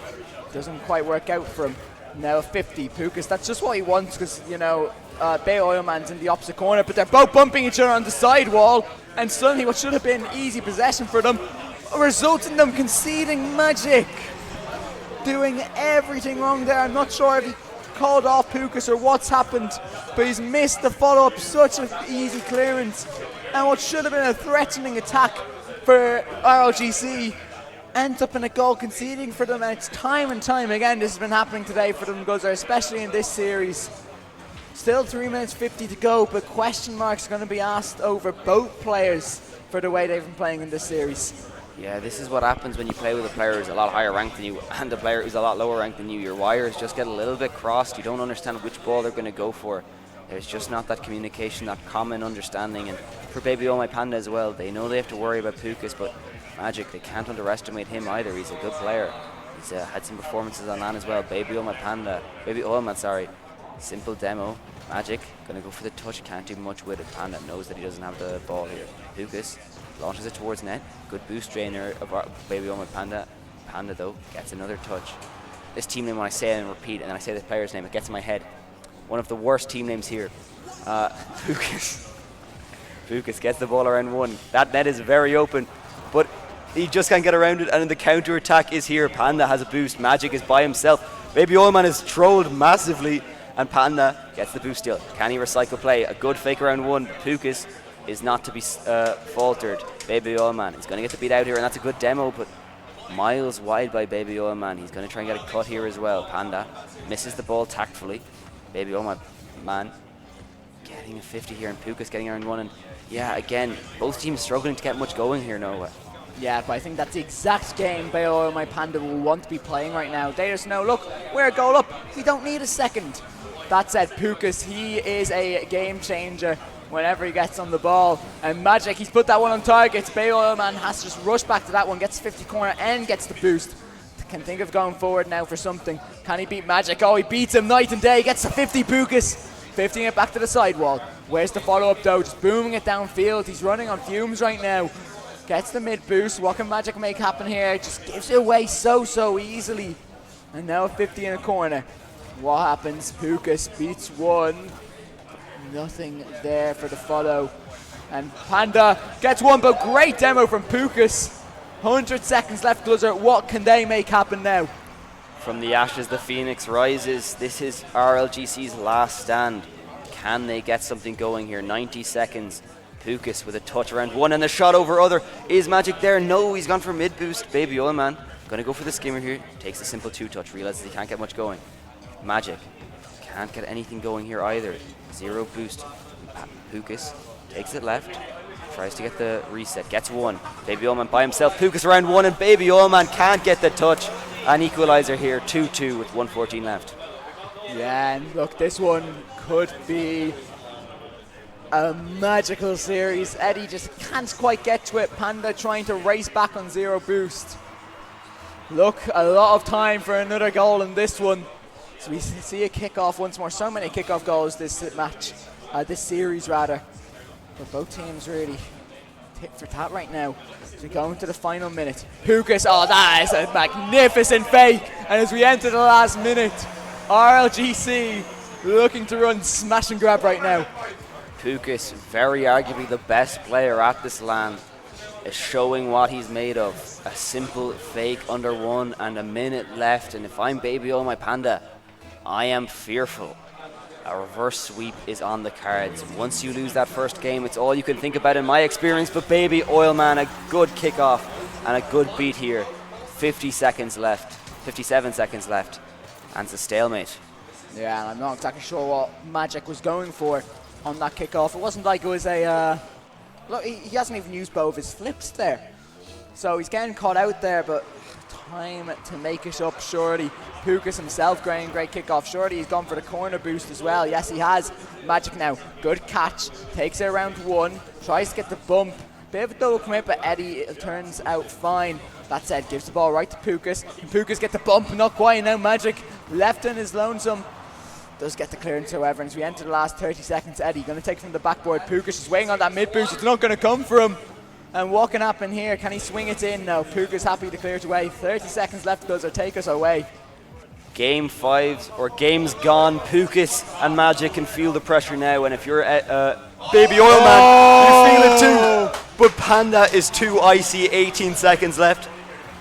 Doesn't quite work out for him. Now 50, Pukas, that's just what he wants, because, you know, Bay Oilman's in the opposite corner, but they're both bumping each other on the side wall, and suddenly what should have been easy possession for them results in them conceding. Magic doing everything wrong there. I'm not sure if he called off Pukas or what's happened, but he's missed the follow-up, such an easy clearance, and what should have been a threatening attack for RLGC ends up in a goal conceding for them, and it's time and time again this has been happening today for them, Guzzer, especially in this series. Still 3 minutes 50 to go, but question marks are going to be asked over both players for the way they've been playing in this series. Yeah, this is what happens when you play with a player who's a lot higher ranked than you and a player who's a lot lower ranked than you. Your wires just get a little bit crossed. You don't understand which ball they're going to go for. There's just not that communication, that common understanding. And for Baby Oh My Panda as well, they know they have to worry about Pukas, but Magic, they can't underestimate him either. He's a good player. He's had some performances on LAN as well. Baby Oh My Panda, Baby Oh Man, sorry. Simple demo. Magic gonna go for the touch, can't do much with it. Panda knows that he doesn't have the ball here. Pukas launches it towards net. Good boost drainer of Baby Oh My Panda. Panda though gets another touch. This team name, when I say it and repeat and then I say the player's name, it gets in my head. One of the worst team names here. Pukas. Pukas gets the ball around 1. That net is very open, but he just can't get around it, and the counter attack is here. Panda has a boost. Magic is by himself. Baby Oilman is trolled massively, and Panda gets the boost steal. Can he recycle play? A good fake around 1. Pukas is not to be faltered. Baby Oilman is going to get the beat out here, and that's a good demo, but miles wide by Baby Oilman. He's going to try and get a cut here as well. Panda misses the ball tactfully. Baby Oilman getting a 50 here, and Pukas getting around 1. And yeah, again, both teams struggling to get much going here, Noah. Yeah, but I think that's the exact game Bayo My Panda will want to be playing right now. They just know, look, we're a goal up. We don't need a second. That said, Pukas, he is a game changer whenever he gets on the ball. And Magic, he's put that one on target. Bayo Man has to just rush back to that one, gets 50 corner and gets the boost. Can think of going forward now for something. Can he beat Magic? Oh, he beats him night and day. Gets the 50 Pukas. 50 it back to the sidewall. Where's the follow-up though? Just booming it downfield. He's running on fumes right now. Gets the mid boost. What can Magic make happen here? Just gives it away so easily. And now a 50 in a corner. What happens? Pukas beats 1. Nothing there for the follow. And Panda gets 1, but great demo from Pukas. 100 seconds left, Gluzzer. What can they make happen now? From the ashes, the Phoenix rises. This is RLGC's last stand. Can they get something going here? 90 seconds. Pukas with a touch around 1, and the shot over other. Is Magic there? No, he's gone for mid boost. Baby Oilman gonna go for the skimmer here. Takes a simple 2-touch. Realizes he can't get much going. Magic can't get anything going here either. 0 boost. Pukas takes it left. Tries to get the reset. Gets 1. Baby Oilman by himself. Pukas around 1, and Baby Oilman can't get the touch. An equalizer here. 2-2 with 1:14 left. Yeah, and look, this one could be a magical series. Eddie just can't quite get to it. Panda trying to race back on 0 boost. Look, a lot of time for another goal in this one. So we see a kickoff once more. So many kickoff goals this match, this series rather. But both teams really tit for tat right now. So going to the final minute. Pukas, oh, that is a magnificent fake. And as we enter the last minute, RLGC looking to run smash and grab right now. Pukas, very arguably the best player at this LAN, is showing what he's made of. A simple fake under one and a minute left, and if I'm Baby Oil My Panda, I am fearful. A reverse sweep is on the cards. Once you lose that first game, it's all you can think about in my experience, but Baby Oil Man, a good kickoff and a good beat here. 50 seconds left, 57 seconds left, and it's a stalemate. Yeah, and I'm not exactly sure what Magic was going for on that kickoff. It wasn't like it was a... look, he hasn't even used both of his flips there. So he's getting caught out there, but time to make it up, surely. Pukas himself, great kickoff. Surely he's gone for the corner boost as well. Yes, he has. Magic now, good catch. Takes it around one, tries to get the bump. Bit of a double commit, but Eddie turns out fine. That said, gives the ball right to Pukas. Can Pukas get the bump? Not quite. Now Magic left in his lonesome. Does get the clearance, however, and as we enter the last 30 seconds, Eddie going to take from the backboard. Pukas is waiting on that mid boost. It's not going to come for him. And what can happen here? Can he swing it in? No, Pukas happy to clear it away. 30 seconds left, those are take us away. Game 5 or game's gone. Pukas and Magic can feel the pressure now, and if you're Baby Oil Man, you feel it too. But Panda is too icy. 18 seconds left,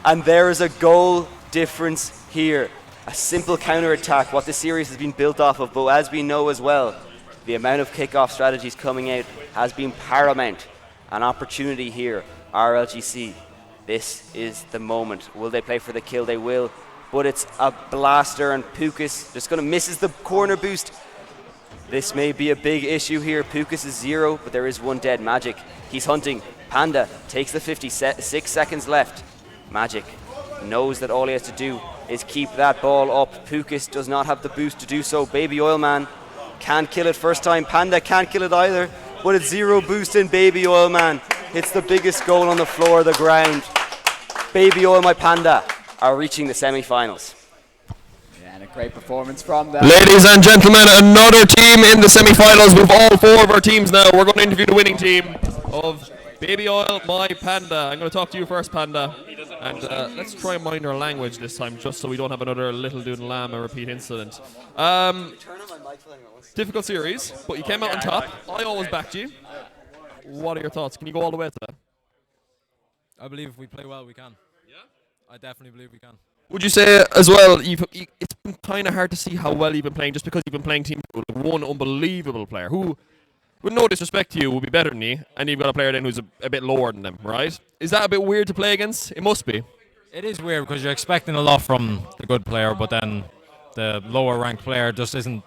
and there is a goal difference here. A simple counter-attack, what the series has been built off of, but as we know as well, the amount of kickoff strategies coming out has been paramount. An opportunity here, RLGC. This is the moment. Will they play for the kill? They will, but it's a blaster, and Pukas just gonna misses the corner boost. This may be a big issue here. Pukas is 0, but there is one dead. Magic, he's hunting. Panda takes the 56 seconds left. Magic knows that all he has to do is keep that ball up. Pukas does not have the boost to do so. Baby Oil Man can't kill it first time. Panda can't kill it either, but it's 0 boost in Baby Oil Man. It's the biggest goal on the floor of the ground. Baby Oil My Panda are reaching the semi-finals. Yeah, and a great performance from them. Ladies and gentlemen, another team in the semi-finals. We've all 4 of our teams now. We're going to interview the winning team of Baby Oil My Panda. I'm going to talk to you first, Panda. And let's try and mind our language this time, just so we don't have another Little Dude and Lamb, a repeat incident. Difficult series, but you came out on top. I always backed you. What are your thoughts? Can you go all the way to that? I believe if we play well, we can. Yeah? I definitely believe we can. Would you say as well, it's been kind of hard to see how well you've been playing just because you've been playing team with one unbelievable player who, with no disrespect to you, will be better than you, and you've got a player then who's a bit lower than them, right? Is that a bit weird to play against? It must be. It is weird because you're expecting a lot from the good player, but then the lower ranked player just isn't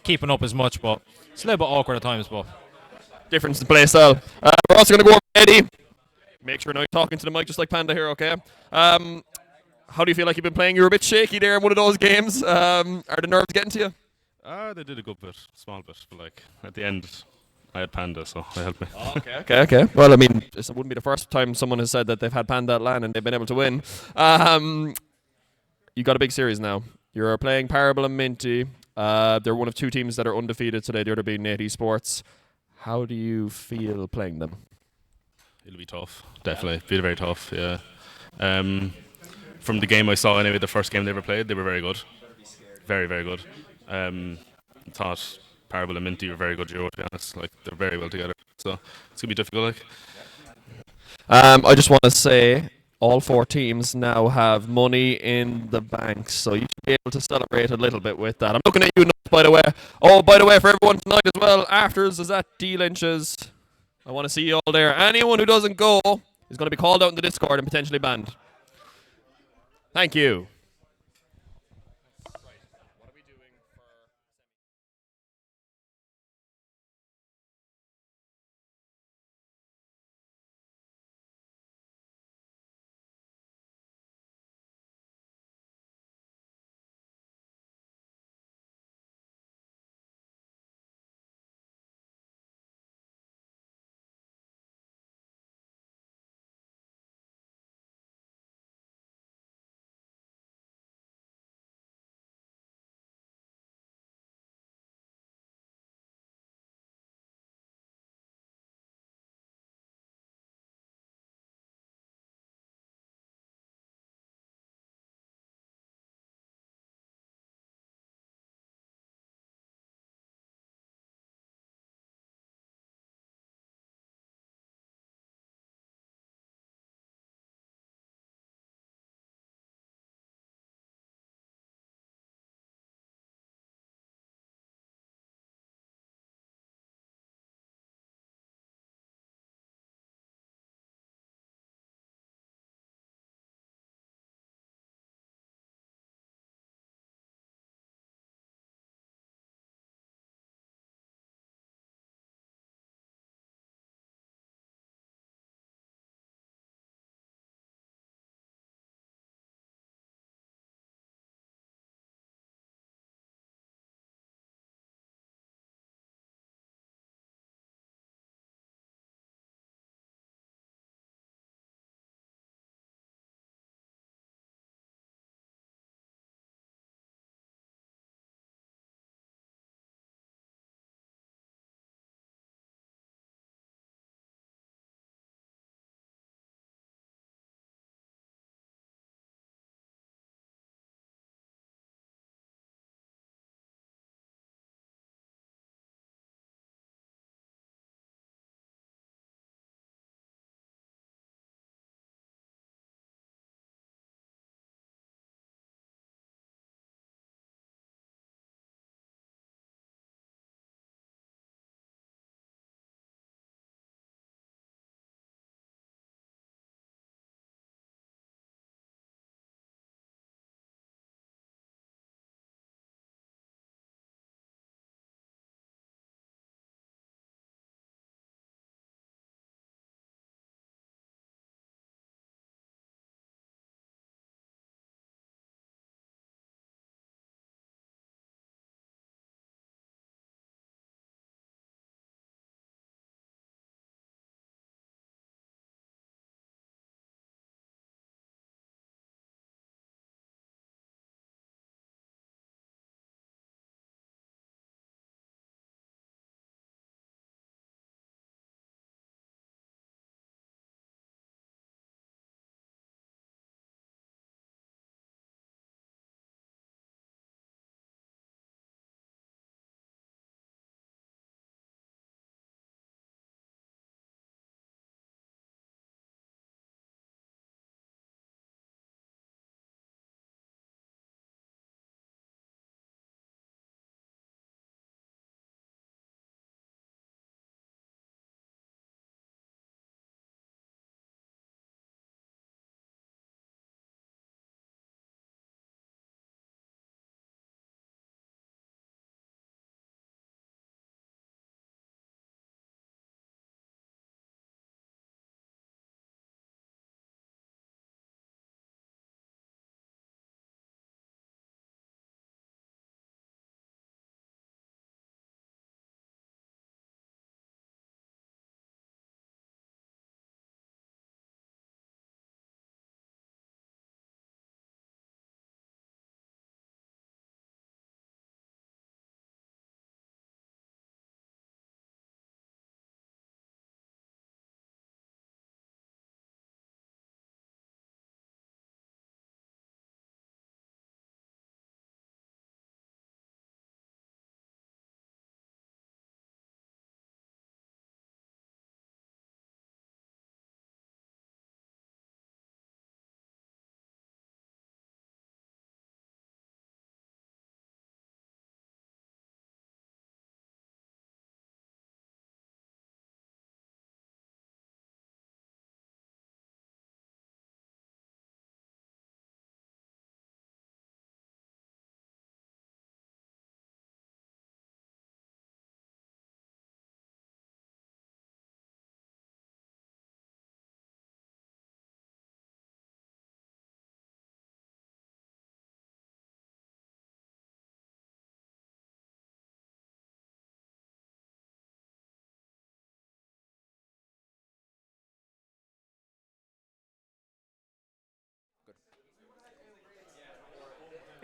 keeping up as much, but it's a little bit awkward at times, but difference in play style. We're also going to go over Eddie. Make sure now you're talking to the mic just like Panda here, okay? How do you feel like you've been playing? You're a bit shaky there in one of those games. Are the nerves getting to you? They did a good bit, small bit, but like at the end, I had Panda, so they helped me. Oh, okay. Well, I mean, this wouldn't be the first time someone has said that they've had Panda at LAN and they've been able to win. You got a big series now. You're playing Parable and Minty. They're one of 2 teams that are undefeated today, the other being Nate Esports. How do you feel playing them? It'll be tough, definitely. Feel very tough, yeah. From the game I saw anyway, the first game they ever played, they were very good. Very, very good. Thought Parable and Minty were very good duo, to be honest. Like, they're very well together. So it's gonna be difficult, like. I just want to say all 4 teams now have money in the bank, so you should be able to celebrate a little bit with that. I'm looking at you, by the way. Oh, by the way, for everyone tonight as well, afters is at D Lynch's. I want to see you all there. Anyone who doesn't go is going to be called out in the Discord and potentially banned. Thank you.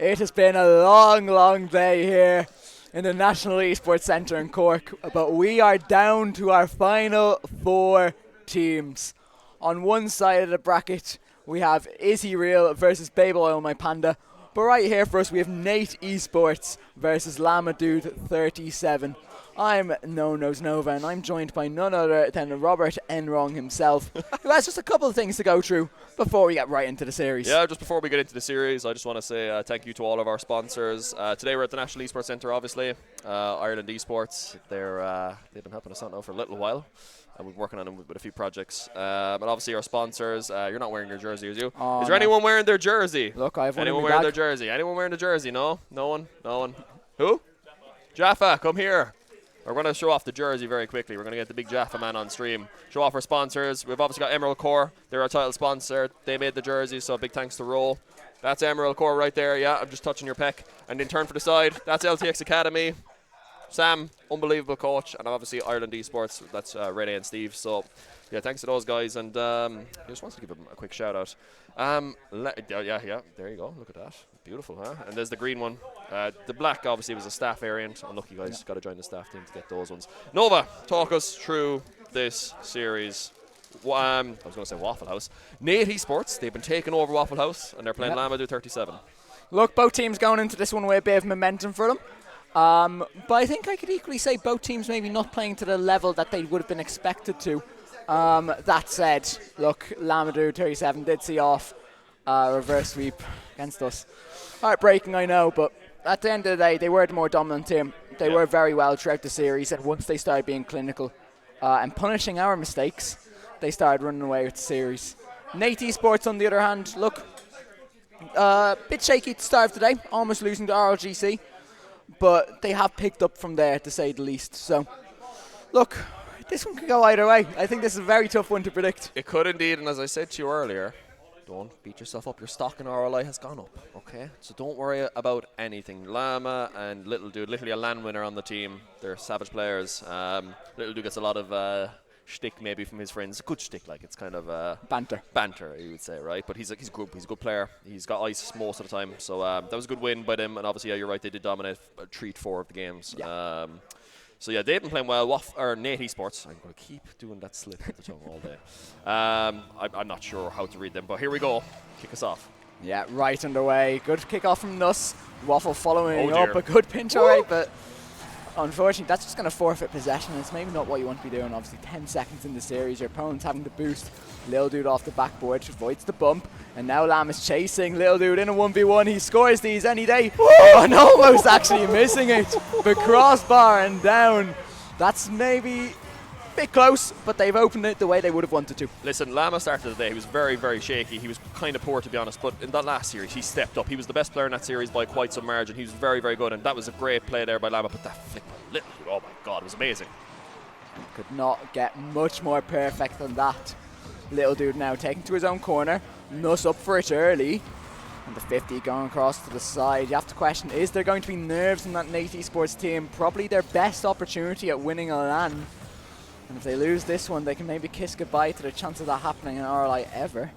It has been a long, long day here in the National Esports Centre in Cork, but we are down to our final 4 teams. On one side of the bracket, we have Is He Real versus Babel Oil My Panda, but right here for us, we have Nate Esports versus Llama Dude 37. I'm No Nose Nova, and I'm joined by none other than Robert Enrong himself, who has just a couple of things to go through before we get right into the series. Yeah, just before we get into the series, I just want to say thank you to all of our sponsors. Today we're at the National Esports Centre, obviously. Ireland Esports, they've been helping us out now for a little while. And we've been working on them with a few projects. And obviously our sponsors, you're not wearing your jersey, is you? Oh, is there anyone wearing their jersey? Look, I have one Anyone in my wearing bag. their jersey? Anyone wearing the jersey? No? No one? No one? Who? Jaffa, come here. We're going to show off the jersey very quickly. We're going to get the big Jaffa man on stream. Show off our sponsors. We've obviously got Emerald Core. They're our title sponsor. They made the jersey, so big thanks to Roll. That's Emerald Core right there. Yeah, I'm just touching your pec. And then turn for the side. That's LTX Academy. Sam, unbelievable coach. And obviously Ireland Esports. That's Rene and Steve. So, yeah, thanks to those guys. And I just wanted to give them a quick shout out. Yeah, there you go. Look at that. Beautiful, huh? And there's the green one. The black obviously was a staff variant. Unlucky guys, got to join the staff team to get those ones. Nova, talk us through this series. I was going to say Waffle House. Nate Esports, they've been taking over Waffle House, and they're playing Lamadou 37. Look, both teams going into this one with a bit of momentum for them. But I think I could equally say both teams maybe not playing to the level that they would have been expected to. That said, look, Lamadou 37 did see off reverse sweep against us. Heartbreaking, I know, but at the end of the day, they were the more dominant team. They were very well throughout the series, and once they started being clinical and punishing our mistakes, they started running away with the series. Nate Esports, on the other hand, look, bit shaky at the start of the day, almost losing to RLGC, but they have picked up from there, to say the least. So, look, this one could go either way. I think this is a very tough one to predict. It could indeed, and as I said to you earlier, don't beat yourself up. Your stock in RLI has gone up, okay? So don't worry about anything. Llama and Little Dude, literally a LAN winner on the team. They're savage players. Little Dude gets a lot of shtick maybe from his friends. Good shtick, like it's kind of banter, you would say, right? But he's a good player. He's got ice most of the time. So that was a good win by them. And obviously, yeah, you're right. They did dominate 3-4 of the games. Yeah. So yeah, they've been playing well. Nate Esports. I'm going to keep doing that slip of the tongue all day. I'm not sure how to read them, but here we go. Kick us off. Yeah, right underway. Good kick off from Nuss. Waffle following up a good pinch, alright, but unfortunately, that's just going to forfeit possession. It's maybe not what you want to be doing. Obviously, 10 seconds in the series. Your opponent's having to boost. Little Dude off the backboard, avoids the bump. And now Lam is chasing Little Dude in a 1v1. He scores these any day. And almost actually missing it. The crossbar and down. That's maybe a bit close, but they've opened it the way they would have wanted to. Listen, Lama started the day. He was very, very shaky. He was kind of poor, to be honest. But in that last series, he stepped up. He was the best player in that series by quite some margin. He was very, very good. And that was a great play there by Lama. But that flick, Little Dude, oh my God, it was amazing. Could not get much more perfect than that. Little Dude now taken to his own corner. Nuss up for it early. And the 50 going across to the side. You have to question, is there going to be nerves in that Nate Esports team? Probably their best opportunity at winning a LAN. And if they lose this one, they can maybe kiss goodbye to the chance of that happening in RLI ever.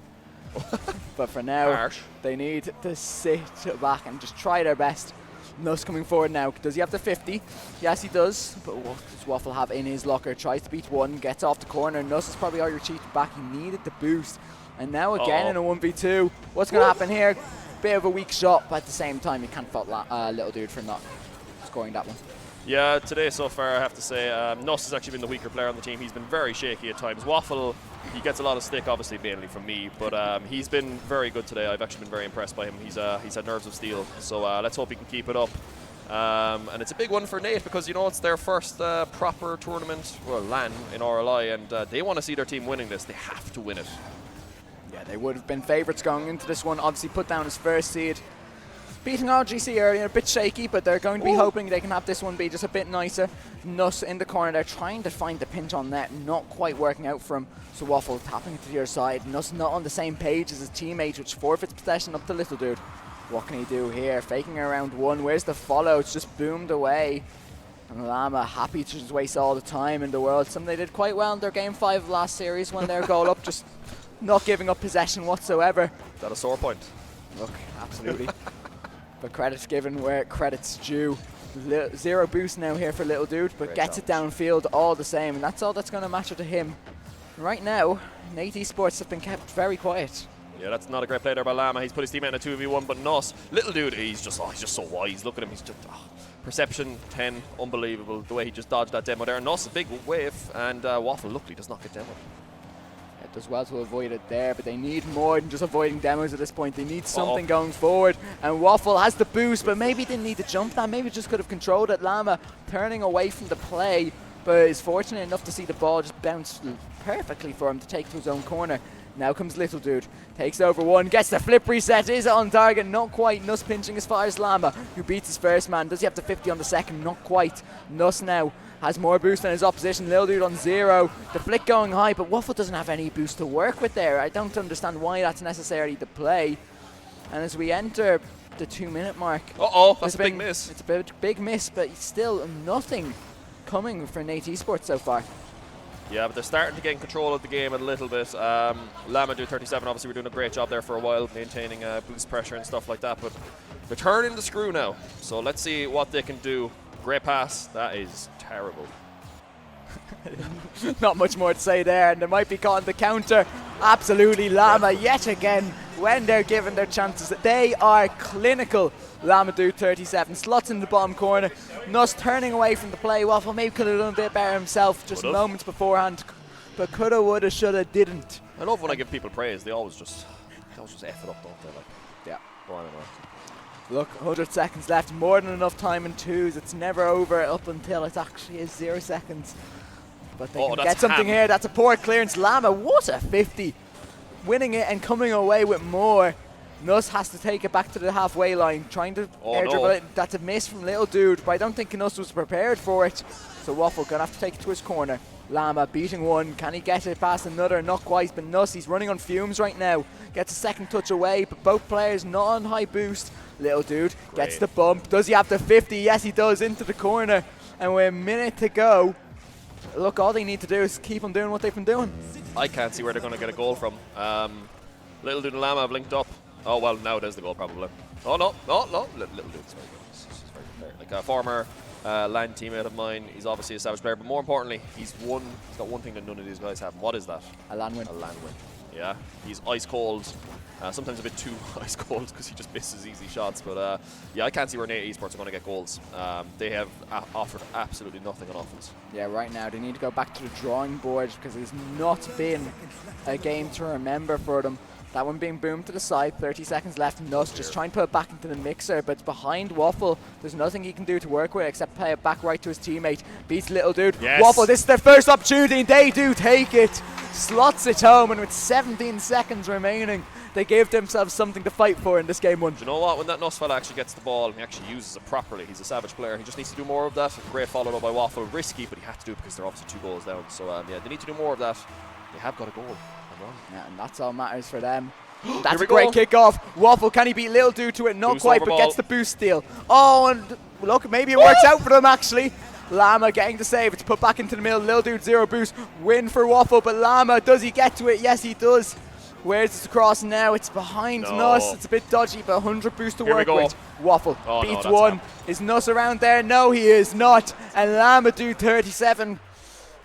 But for now, they need to sit back and just try their best. Nuss coming forward now. Does he have the 50? Yes, he does. But what does Waffle have in his locker? Tries to beat one, gets off the corner. Nuss is probably all your cheat back. He needed the boost. And now again in a 1v2. What's going to happen here? Bit of a weak shot, but at the same time, you can't fault Little Dude for not scoring that one. Yeah, today so far, I have to say, Nuss has actually been the weaker player on the team. He's been very shaky at times. Waffle, he gets a lot of stick, obviously, mainly from me, but he's been very good today. I've actually been very impressed by him. He's had nerves of steel, so let's hope he can keep it up. And it's a big one for Nate because, you know, it's their first proper tournament, well, LAN in RLI, and they want to see their team winning this. They have to win it. Yeah, they would have been favourites going into this one. Obviously put down his first seed. Beating RGC earlier, a bit shaky, but they're going to be hoping they can have this one be just a bit nicer. Nuss in the corner, they're trying to find the pinch on net, not quite working out for him. So Waffle tapping it to your side. Nuss not on the same page as his teammate, which forfeits possession up to Little Dude. What can he do here? Faking around one. Where's the follow? It's just boomed away. And Llama happy to just waste all the time in the world. Something they did quite well in their game 5 of last series when they're goal up, just not giving up possession whatsoever. Is that a sore point? Look, absolutely. But credit's given where credit's due. Zero boost now here for Little Dude, but gets it downfield all the same, and that's all that's going to matter to him. Right now, Nate Esports have been kept very quiet. Yeah, that's not a great play there by Llama. He's put his teammate in a 2v1, but Nuss, Little Dude, he's just so wise. Look at him, he's just perception 10, unbelievable. The way he just dodged that demo there. Nuss, a big wave, and Waffle, luckily, does not get demoed. It does well to avoid it there, but they need more than just avoiding demos at this point. They need something going forward, and Waffle has the boost, but maybe didn't need to jump that. Maybe just could have controlled it. Llama turning away from the play, but is fortunate enough to see the ball just bounce perfectly for him to take to his own corner. Now comes Little Dude, takes over one, gets the flip reset, is on target, not quite. Nuss pinching as far as Llama, who beats his first man. Does he have the 50 on the second? Not quite. Nuss now has more boost than his opposition. Little Dude on 0. The flick going high, but Waffle doesn't have any boost to work with there. I don't understand why that's necessarily the play. And as we enter the 2-minute mark. That's a big miss. It's a big miss, but still nothing coming for Nate Esports so far. Yeah, but they're starting to gain control of the game a little bit. Llama 37, obviously we're doing a great job there for a while, maintaining boost pressure and stuff like that, but they're turning the screw now. So let's see what they can do. Great pass. That is terrible. Not much more to say there, and they might be caught on the counter. Absolutely, Llama yet again, when they're given their chances. They are clinical. Llama 37 slots in the bottom corner. Nuss turning away from the play. Waffle maybe could have done a bit better himself just moments beforehand, but coulda, woulda, shoulda, didn't. I love when I give people praise. They always just F it up, don't they? Like, yeah. Go on anyway. Look, 100 seconds left, more than enough time in twos. It's never over up until it actually is 0 seconds. But they can get something here. That's a poor clearance. Llama, what a 50. Winning it and coming away with more. Nuss has to take it back to the halfway line, trying to air dribble it. That's a miss from Little Dude, but I don't think Nuss was prepared for it. So Waffle gonna have to take it to his corner. Llama beating one. Can he get it past another? Not quite, but Nuss, he's running on fumes right now. Gets a second touch away, but both players not on high boost. Little Dude gets the bump. Does he have the 50? Yes, he does, into the corner. And with a minute to go, look, all they need to do is keep on doing what they've been doing. I can't see where they're going to get a goal from. Little Dude and Llama have linked up. Oh, well, now there's the goal, probably. Oh, no. Little Dude's very good. This is very good player. Like a former LAN teammate of mine, he's obviously a savage player, but more importantly, he's got one thing that none of these guys have. And what is that? A LAN win. A LAN win. Yeah, he's ice cold. Sometimes a bit too ice cold because he just misses easy shots. But yeah, I can't see where Nate Esports are going to get goals. They have offered absolutely nothing on offense. Yeah, right now they need to go back to the drawing board because it's not been a game to remember for them. That one being boomed to the side, 30 seconds left. Nuss just trying to put it back into the mixer, but it's behind Waffle. There's nothing he can do to work with except play it back right to his teammate. Beats Little Dude. Yes. Waffle, this is their first opportunity, and they do take it. Slots it home, and with 17 seconds remaining, they gave themselves something to fight for in this game one. Do you know what? When that Nuss fella actually gets the ball and he actually uses it properly, he's a savage player. He just needs to do more of that. Great follow up by Waffle. Risky, but he had to do it because they're obviously 2 goals down. So yeah, they need to do more of that. They have got a goal. Yeah, and that's all matters for them. That's a great kickoff. Waffle, can he beat Little Dude to it? Not Boost quite, over but ball. gets the boost steal. Oh, and look, maybe it works out for them actually. Llama getting the save. It's put back into the middle. Little Dude 0 boost. Win for Waffle, but Llama, does he get to it? Yes, he does. Where's this across now? It's behind Nuss. It's a bit dodgy, but 100 boost to work with. Waffle beats one. Is Nuss around there? No, he is not. And Llama do 37.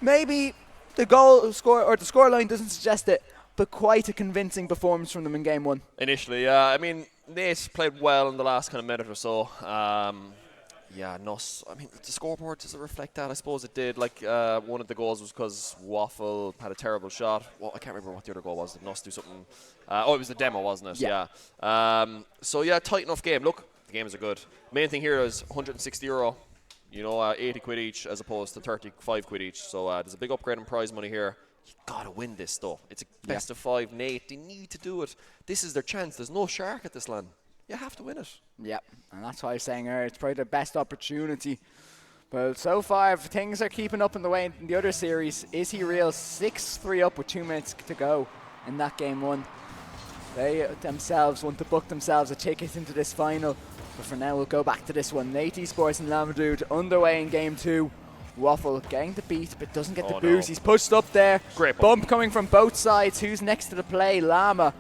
Maybe the goal score or the scoreline doesn't suggest it, but quite a convincing performance from them in game one. Initially, yeah. I mean, Nate played well in the last kind of minute or so. Yeah, Nuss. I mean, the scoreboard, does it reflect that? I suppose it did. Like, one of the goals was because Waffle had a terrible shot. Well, I can't remember what the other goal was. Did Nuss do something? Oh, it was the demo, wasn't it? Yeah. So, yeah, tight enough game. Look, the games are good. Main thing here is €160. You know, 80 quid each as opposed to 35 quid each. So, there's a big upgrade in prize money here. You gotta win this stuff. It's a best of 5. Nate, they need to do it. This is their chance. There's no shark at this LAN. You have to win it. Yep, and that's why I was saying earlier, it's probably the best opportunity. But so far, if things are keeping up in the way in the other series, Is He Real 6-3 up with 2 minutes to go in that game one. They themselves want to book themselves a ticket into this final. But for now, we'll go back to this one. Nate Esports and Lamadude underway in game 2. Waffle getting the beat, but doesn't get the boost. He's pushed up there. Great bump coming from both sides. Who's next to the play? Llama.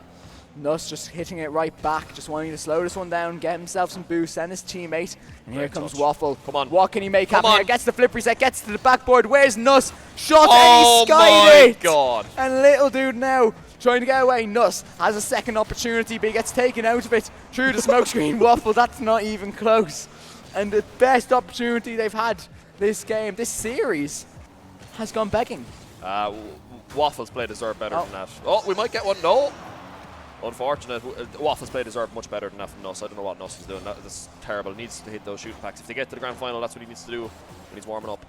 Nuss just hitting it right back, just wanting to slow this one down, get himself some boost, send his teammate. And here comes Waffle. Come on. What can he make Come happen here? on. Gets the flip reset, gets to the backboard. Where's Nuss? Shot Oh and he skied my it! God. And little dude now trying to get away. Nuss has a second opportunity, but he gets taken out of it through the smoke screen. Waffle, that's not even close. And the best opportunity they've had this game, this series, has gone begging. Waffle's play deserved better than that. Oh, we might get one. No. Unfortunate. Waffle's play deserved much better than that from Nuss. I don't know what Nuss is doing. That's terrible. He needs to hit those shooting packs. If they get to the grand final, that's what he needs to do when he's warming up.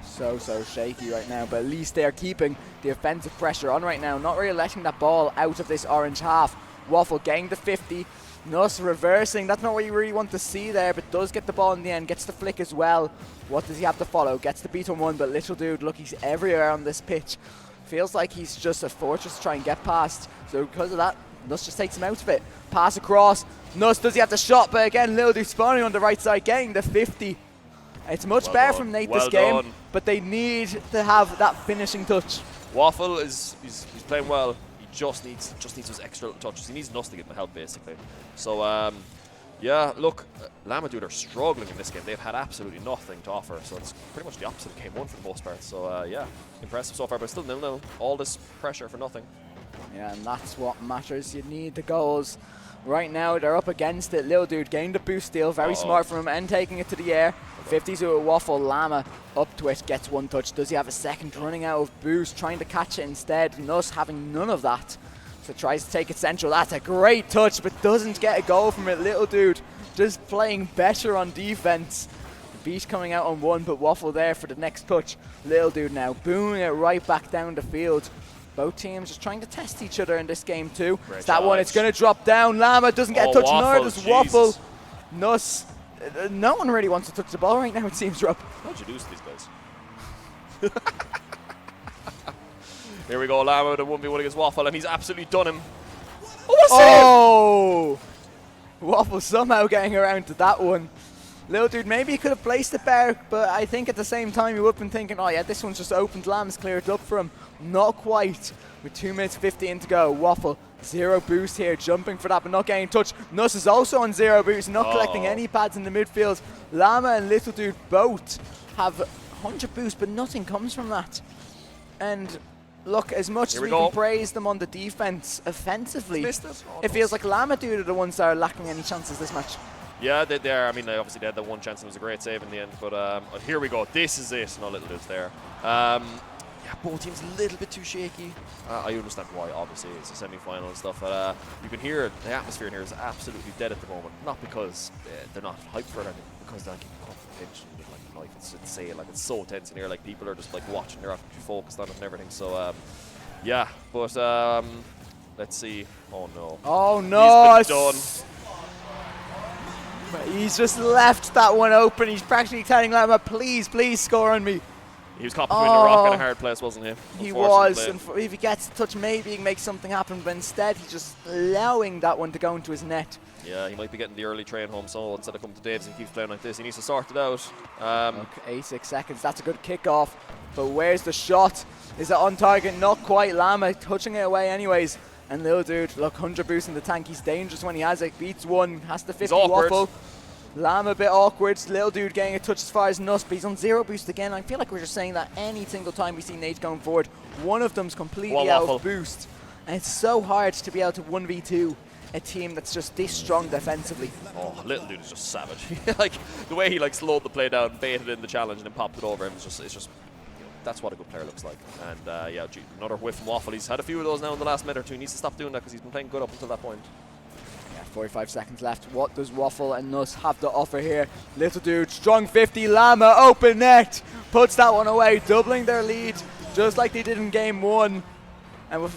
So shaky right now, but at least they are keeping the offensive pressure on right now. Not really letting that ball out of this orange half. Waffle getting the 50. Nuss reversing. That's not what you really want to see there, but does get the ball in the end. Gets the flick as well. What does he have to follow? Gets the beat on one, but little dude, look, he's everywhere on this pitch. Feels like he's just a fortress to try and get past. So because of that, Nuss just takes him out of it. Pass across. Nuss, does he have the shot? But again, little dude spawning on the right side, getting the 50. It's much better from Nate this game, but they need to have that finishing touch. Waffle is he's playing well. He just needs those extra little touches. He needs Nuss to give him help basically. So yeah, look, Lamadou are struggling in this game. They've had absolutely nothing to offer, so it's pretty much the opposite of game one for the most part. So yeah, impressive so far, but still 0-0. All this pressure for nothing. Yeah, and that's what matters. You need the goals. Right now, they're up against it. Little dude gained the boost steal. Very smart from him, and taking it to the air. 50s to a Waffle. Llama up to it, gets one touch. Does he have a second? Running out of boost, trying to catch it instead. Nuss having none of that. So tries to take it central. That's a great touch, but doesn't get a goal from it. Little dude just playing better on defense. The beat coming out on one, but Waffle there for the next touch. Little dude now booming it right back down the field. Both teams just trying to test each other in this game too. It's that one, it's going to drop down. Llama doesn't get a touch, nor does Waffle. Nuss, no one really wants to touch the ball right now, it seems, Rob. How'd you do to these guys? Here we go, Llama with a 1v1 against Waffle, and he's absolutely done him. Oh! Waffle somehow getting around to that one. Little dude, maybe he could have placed it better, but I think at the same time he would have been thinking, oh yeah, this one's just opened. Lamb's cleared up for him. Not quite. With 2 minutes 15 to go. Waffle, 0 boost here, jumping for that, but not getting touch. Nuss is also on 0 boost, not collecting any pads in the midfield. Llama and Little Dude both have 100 boost, but nothing comes from that. And look, as much as we can praise them on the defense, offensively, it feels like Llama Dude are the ones that are lacking any chances this match. Yeah, they are. I mean, obviously they had that one chance and it was a great save in the end. But here we go. This is it. No, Little Dude's there. Yeah, both teams a little bit too shaky. I understand why, obviously. It's a semi-final and stuff. But you can hear the atmosphere in here is absolutely dead at the moment. Not because they're not hyped for it, I think, because they're like off the pitch and like life. It's insane. Like, it's so tense in here. Like, people are just like watching. They're actually focused on it and everything. So, yeah. But let's see. Oh, no. Oh, no. He's been done. He's just left that one open. He's practically telling Llama, please, please score on me. He was caught between a rock and a hard place, wasn't he? He was, and if he gets a touch, maybe he can make something happen, but instead he's just allowing that one to go into his net. Yeah, he might be getting the early train home, so instead of coming to Dave's and keeps playing like this, he needs to sort it out. Okay, 6 seconds, that's a good kickoff, but where's the shot? Is it on target? Not quite. Llama touching it away anyways. And Little Dude, look, 100 boost in the tank. He's dangerous when he has it. Beats one, has the 50 Waffle. Llama a bit awkward. Little Dude getting a touch as far as Nuss, but he's on 0 boost again. I feel like we're just saying that any single time we see Nate going forward. One of them's completely out of boost. And it's so hard to be able to 1v2 a team that's just this strong defensively. Oh, Little Dude is just savage. Like, the way he like slowed the play down, baited in the challenge, and then popped it over him, it's just that's what a good player looks like. And yeah, another whiff from Waffle. He's had a few of those now in the last minute or two. He needs to stop doing that because he's been playing good up until that point. Yeah, 45 seconds left. What does Waffle and Nuss have to offer here? Little Dude, strong 50, Llama, open net. Puts that one away, doubling their lead, just like they did in game one. And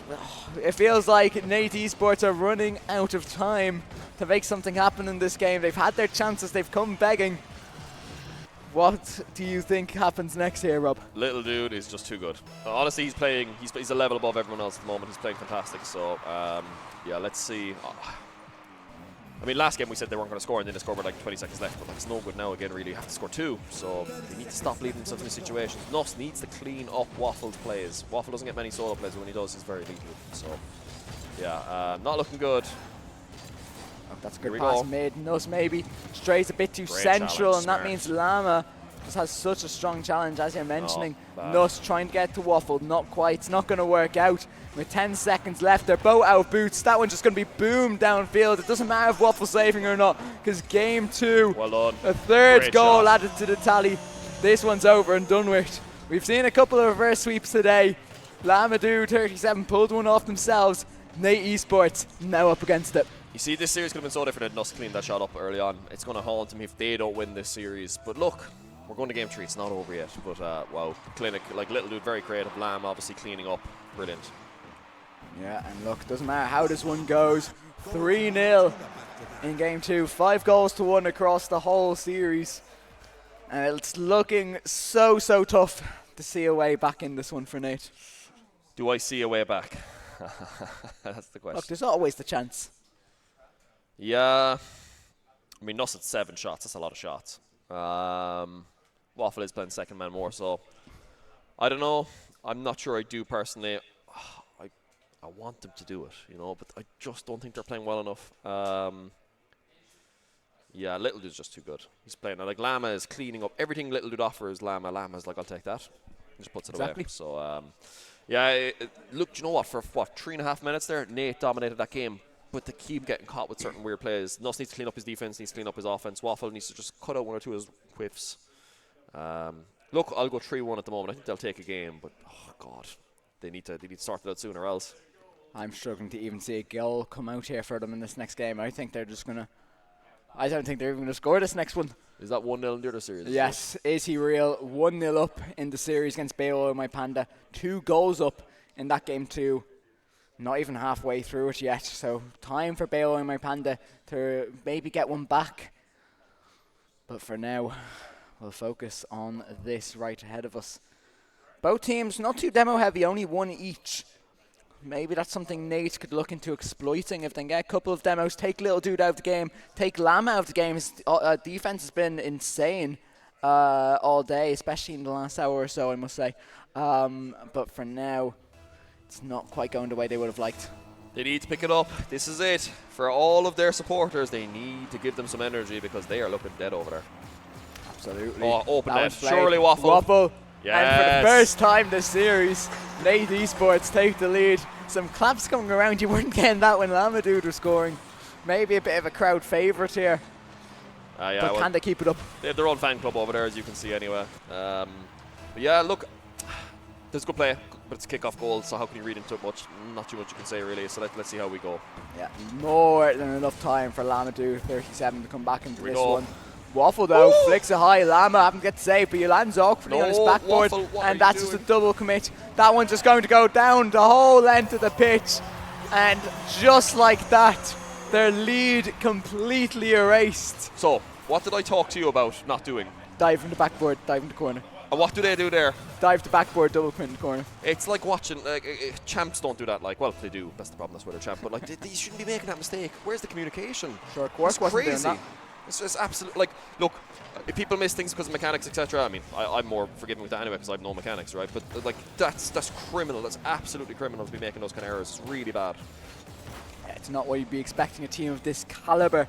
it feels like Nate Esports are running out of time to make something happen in this game. They've had their chances, they've come begging. What do you think happens next here, Rob? Little Dude is just too good. Honestly, he's playing. He's a level above everyone else at the moment. He's playing fantastic. So yeah, let's see. I mean, last game we said they weren't going to score, and then they scored with like 20 seconds left. But like, it's no good now. Again, really, you have to score 2. So they need to stop leaving themselves in these situations. Nuss needs to clean up Waffle's plays. Waffle doesn't get many solo plays, but when he does, he's very lethal. So Yeah, not looking good. Oh, that's a Here good we pass go. mid. Nuss maybe strays a bit too Great central, challenge, and that smart. means Llama just has such a strong challenge, as you're mentioning. bad. Nuss trying to get to Waffle, not quite. It's not going to work out. With 10 seconds left, they're both out of boots. That one's just going to be boomed downfield. It doesn't matter if Waffle's saving or not, because game 2, well done. a third Great goal shot. added to the tally. This one's over and done with. We've seen a couple of reverse sweeps today. Lamadou 37 pulled one off themselves. Nate Esports now up against it. You see, this series could have been so different if Nuss cleaned that shot up early on. It's going to haunt them if they don't win this series. But look, we're going to game 3. It's not over yet. But wow, Clinic, like Little Dude, very creative. Lamb obviously cleaning up. Brilliant. Yeah, and look, doesn't matter how this one goes. 3-0 in game 2. 5 goals to 1 across the whole series. And it's looking so tough to see a way back in this one for Nate. Do I see a way back? That's the question. Look, there's always the chance. Yeah. I mean, Nuss at 7 shots. That's a lot of shots. Waffle is playing second man more, so I don't know. I'm not sure I do personally. I want them to do it, you know, but I just don't think they're playing well enough. Yeah, Little Dude's just too good. He's playing. Like, Llama is cleaning up everything Little Dude offers. Llama's like, I'll take that. He just puts it away. So, yeah, look, you know what? For 3.5 minutes there, Nate dominated that game. But they keep getting caught with certain weird plays. Nuss needs to clean up his defense, needs to clean up his offense. Waffle needs to just cut out 1 or 2 of his whiffs. Look, I'll go 3-1 at the moment. I think they'll take a game, but oh god, they need to sort it out sooner else. I'm struggling to even see a goal come out here for them in this next game. I think they're just gonna. I don't think they're even gonna score this next one. Is that 1-0 in the other series? Yes, is he real? 1-0 up in the series against Bayo My Panda. 2 goals up in that game 2. Not even halfway through it yet, so time for Bayo My Panda to maybe get one back. But for now, we'll focus on this right ahead of us. Both teams not too demo heavy, only 1 each. Maybe that's something Nate could look into exploiting if they can get a couple of demos. Take Little Dude out of the game, take Lamb out of the game. His defense has been insane all day, especially in the last hour or so, I must say. But for now, it's not quite going the way they would have liked. They need to pick it up. This is it. For all of their supporters, they need to give them some energy because they are looking dead over there. Absolutely. Oh, open That net. was played. Surely Waffle. Waffle. Yes. And for the first time this series, Nate Esports take the lead. Some claps coming around. You weren't getting that when Lamadou was scoring. Maybe a bit of a crowd favourite here. Yeah, but can they keep it up? They have their own fan club over there, as you can see anyway. But yeah, look, there's good play, but it's a kick-off goal, so how can you read into it much? Not too much you can say, really, so let's see how we go. Yeah, more than enough time for Lamadou, 37, to come back into this go. one. Waffle though, flicks it high. Lama haven't get saved, but he lands awkwardly on his backboard, Waffle, what are and you that's just doing? a double commit. That one's just going to go down the whole length of the pitch, and just like that, their lead completely erased. So, what did I talk to you about not doing? Dive from the backboard, dive in the corner. And what do they do there? Dive to backboard, double commit in the corner. It's like watching, champs don't do that, like, well, they do, that's the problem, that's why they're champ, but like, they shouldn't be making that mistake. Where's the communication? Sure, Quark It's wasn't doing crazy. that. It's just absolute. Like, look, if people miss things because of mechanics, etc. I mean, I'm more forgiving with that anyway because I have no mechanics, right? But like, that's criminal. That's absolutely criminal to be making those kind of errors. It's really bad. Yeah, it's not what you'd be expecting a team of this caliber.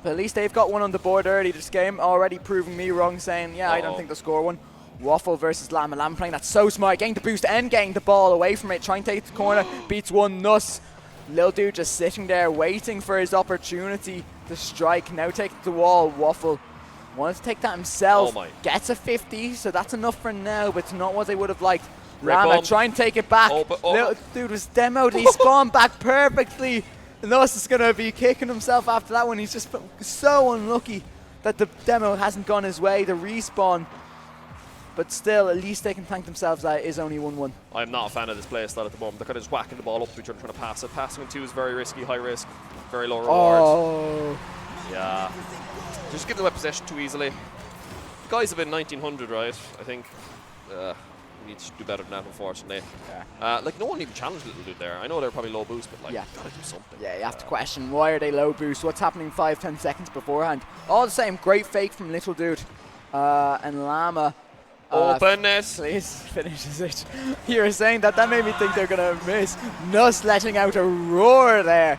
But at least they've got one on the board early this game, already proving me wrong, saying, yeah, I don't think they'll score one. Waffle versus Lamb. Lamb playing that so smart, getting the boost and getting the ball away from it, trying to take it to the corner, beats one Nuss. Lil Dude just sitting there waiting for his opportunity to strike. Now take it to the wall. Waffle wanted to take that himself. Oh my. Gets a 50, so that's enough for now, but it's not what they would have liked. Red Lama bomb. try and take it back. Lil Dude was demoed. He spawned back perfectly. Nuss is going to be kicking himself after that one. He's just so unlucky that the demo hasn't gone his way. The respawn. But still, at least they can thank themselves that it is only 1-1. I'm not a fan of this play style at the moment. They're kind of just whacking the ball up to each other, trying to pass it. Passing in 2 is very risky, high risk, very low reward. Oh. Yeah. Just give them a possession too easily. The guys have been 1900, right? I think we need to do better than that, unfortunately. Yeah. Like, no one even challenged Little Dude there. I know they're probably low boost, but like, Yeah. you gotta do something. Yeah, you have to question, why are they low boost? What's happening 5-10 seconds beforehand? All the same, great fake from Little Dude. And Lama Openness. Please finishes it. You were saying that made me think they're going to miss. Nuss letting out a roar there.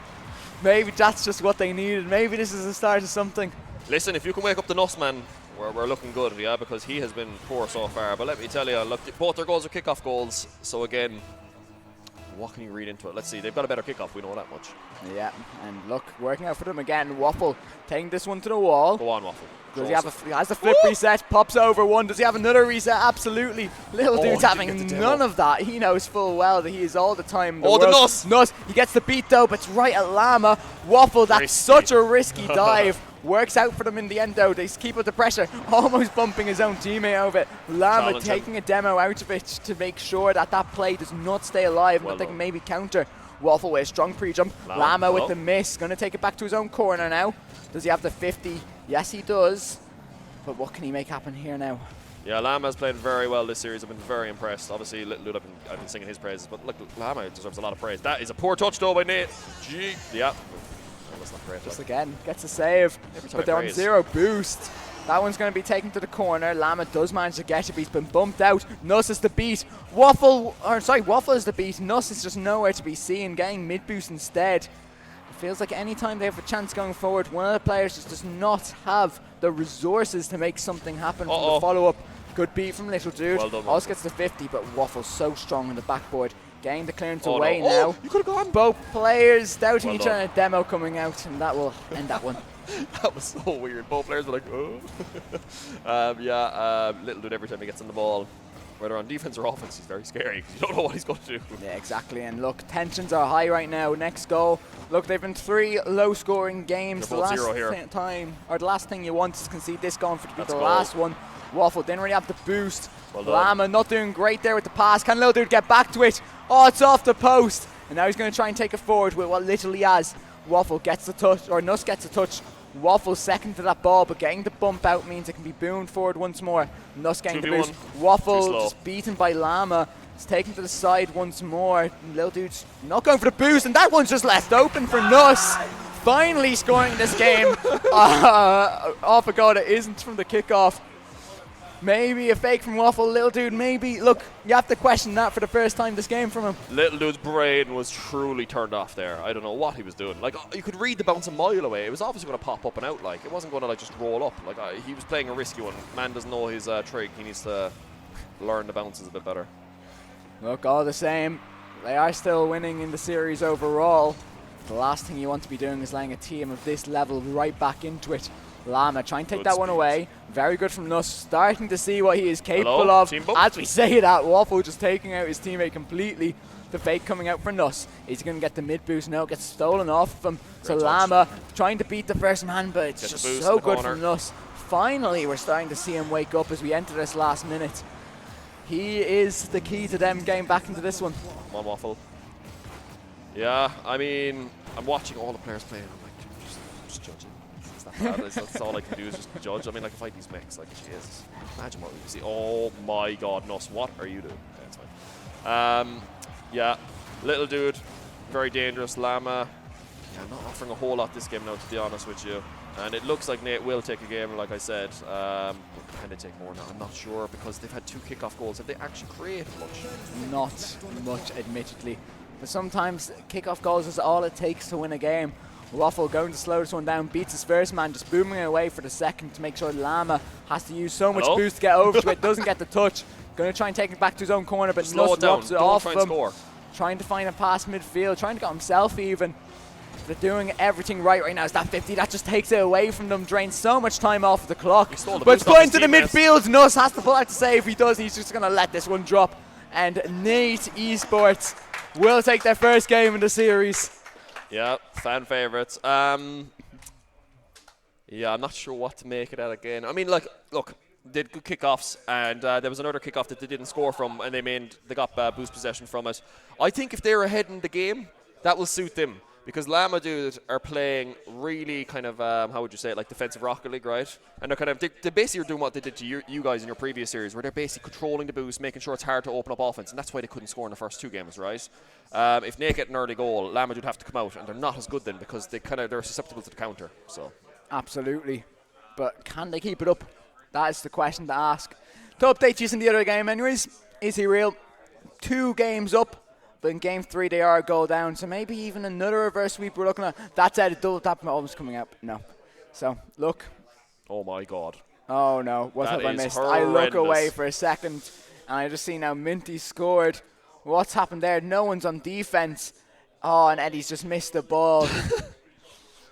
Maybe that's just what they needed. Maybe this is the start of something. Listen, if you can wake up the Nuss man, we're looking good, yeah, because he has been poor so far. But let me tell you, look, both their goals are kickoff goals. So again, what can you read into it? Let's see. They've got a better kickoff. We know that much. Yeah, and look, working out for them again. Waffle taking this one to the wall. Go on, Waffle. Does he have he has the flip reset, pops over one. Does he have another reset? Absolutely. Little dude's having none of that. He knows full well that he is all the time. The Nuss. Nuss. He gets the beat though, but it's right at Llama. Waffle, that's such a risky dive. Works out for them in the end though. They keep up the pressure, almost bumping his own teammate over it. Llama taking a demo out of it to make sure that play does not stay alive, and that they can maybe counter. Waffle with a strong pre-jump. Llama with the miss. Going to take it back to his own corner now. Does he have the 50? Yes, he does. But what can he make happen here now? Yeah, Llama's played very well this series. I've been very impressed. Obviously, Little Dude, I've been singing his praises. But look, Llama deserves a lot of praise. That is a poor touch, though, by Nate. Gee. Yeah. Oh, that's not great. Just again, gets a save. But they're on 0 boost. That one's going to be taken to the corner. Llama does manage to get it, but he's been bumped out. Nuss is the beat. Waffle is the beat. Nuss is just nowhere to be seen, getting mid boost instead. It feels like any time they have a chance going forward, one of the players just does not have the resources to make something happen from the follow-up. Good beat from Little Dude. Well done, also gets the 50, but Waffle's so strong on the backboard. Getting the clearance away now. Oh, you could have gone. Both players doubting each other, and a demo coming out, and that will end that one. That was so weird. Both players were like, oh. Little Dude, every time he gets on the ball, whether on defense or offense, he's very scary because you don't know what he's going to do. Yeah, exactly. And look, tensions are high right now. Next goal. Look, they've been 3 low-scoring games. The last the last thing you want is concede this goal for to be the last one. Waffle didn't really have the boost. Llama not doing great there with the pass. Can Little Dude get back to it? Oh, it's off the post. And now he's going to try and take it forward with what little he has. Waffle gets the touch, or Nuss gets the touch. Waffle second to that ball, but getting the bump out means it can be boomed forward once more. Nuss getting the boost. Waffle just beaten by Llama. It's taken to the side once more. Little Dude's not going for the boost, and that one's just left open for Nuss. Finally scoring this game off a goal that isn't from the kickoff. Maybe a fake from Waffle. Little Dude, maybe. Look, you have to question that for the first time this game from him. Little Dude's brain was truly turned off there. I don't know what he was doing. Like, you could read the bounce a mile away. It was obviously going to pop up and out. Like, it wasn't going to like just roll up. Like, he was playing a risky one. Man doesn't know his trick. He needs to learn the bounces a bit better. Look, all the same, they are still winning in the series overall. The last thing you want to be doing is letting a team of this level right back into it. Llama trying to take that one away. Very good from Nuss. Starting to see what he is capable of. As we say that, Waffle just taking out his teammate completely. The fake coming out for Nuss. Is he going to get the mid boost? No, it gets stolen off of him. So Llama trying to beat the first man, but it's just so good from Nuss. Finally, we're starting to see him wake up as we enter this last minute. He is the key to them getting back into this one. Come on, Waffle. Yeah, I mean, I'm watching all the players playing. I'm like, just judging. That's all I can do is just judge. I mean, I can fight these mechs, like, Jesus. Imagine what we see. Oh my God, Nuss, what are you doing? Okay, that's fine. Yeah, Little Dude, very dangerous. Llama, yeah, not offering a whole lot this game now, to be honest with you. And it looks like Nate will take a game, like I said. But can they take more now? I'm not sure, because they've had 2 kickoff goals. Have they actually created much? Not much, admittedly. But sometimes kickoff goals is all it takes to win a game. Waffle going to slow this one down, beats his first man, just booming away for the second to make sure Llama has to use so much boost to get over to it, doesn't get the touch. Going to try and take it back to his own corner, but Nuss drops it off him. Trying to find a pass midfield, trying to get himself even. They're doing everything right now. It's that 50, that just takes it away from them, drains so much time off the clock. But it's going to the midfield, Nuss has to pull out the save. He does, he's just going to let this one drop. And Nate Esports will take their first game in the series. Yeah, fan favourites. Yeah, I'm not sure what to make of that again. I mean, like, look, they did good kickoffs, and there was another kickoff that they didn't score from, and they got boost possession from it. I think if they're ahead in the game, that will suit them, because Llama Dude are playing really kind of, how would you say it, like defensive Rocket League, right? And they're kind of, they basically are doing what they did to you guys in your previous series, where they're basically controlling the boost, making sure it's hard to open up offense, and that's why they couldn't score in the first 2 games, right? If Nate get an early goal, Llama would have to come out, and they're not as good then because they're susceptible to the counter. So absolutely, but can they keep it up? That is the question to ask. To update you in the other game anyways, is he real? 2 games up, but in game 3 they are a goal down, so maybe even another reverse sweep we're looking at. That's a double tap almost coming up. No. So, look. Oh my god. Oh no, what have I missed? I look away for a second, and I just see now Minty scored. What's happened there? No one's on defense. Oh, and Eddie's just missed the ball.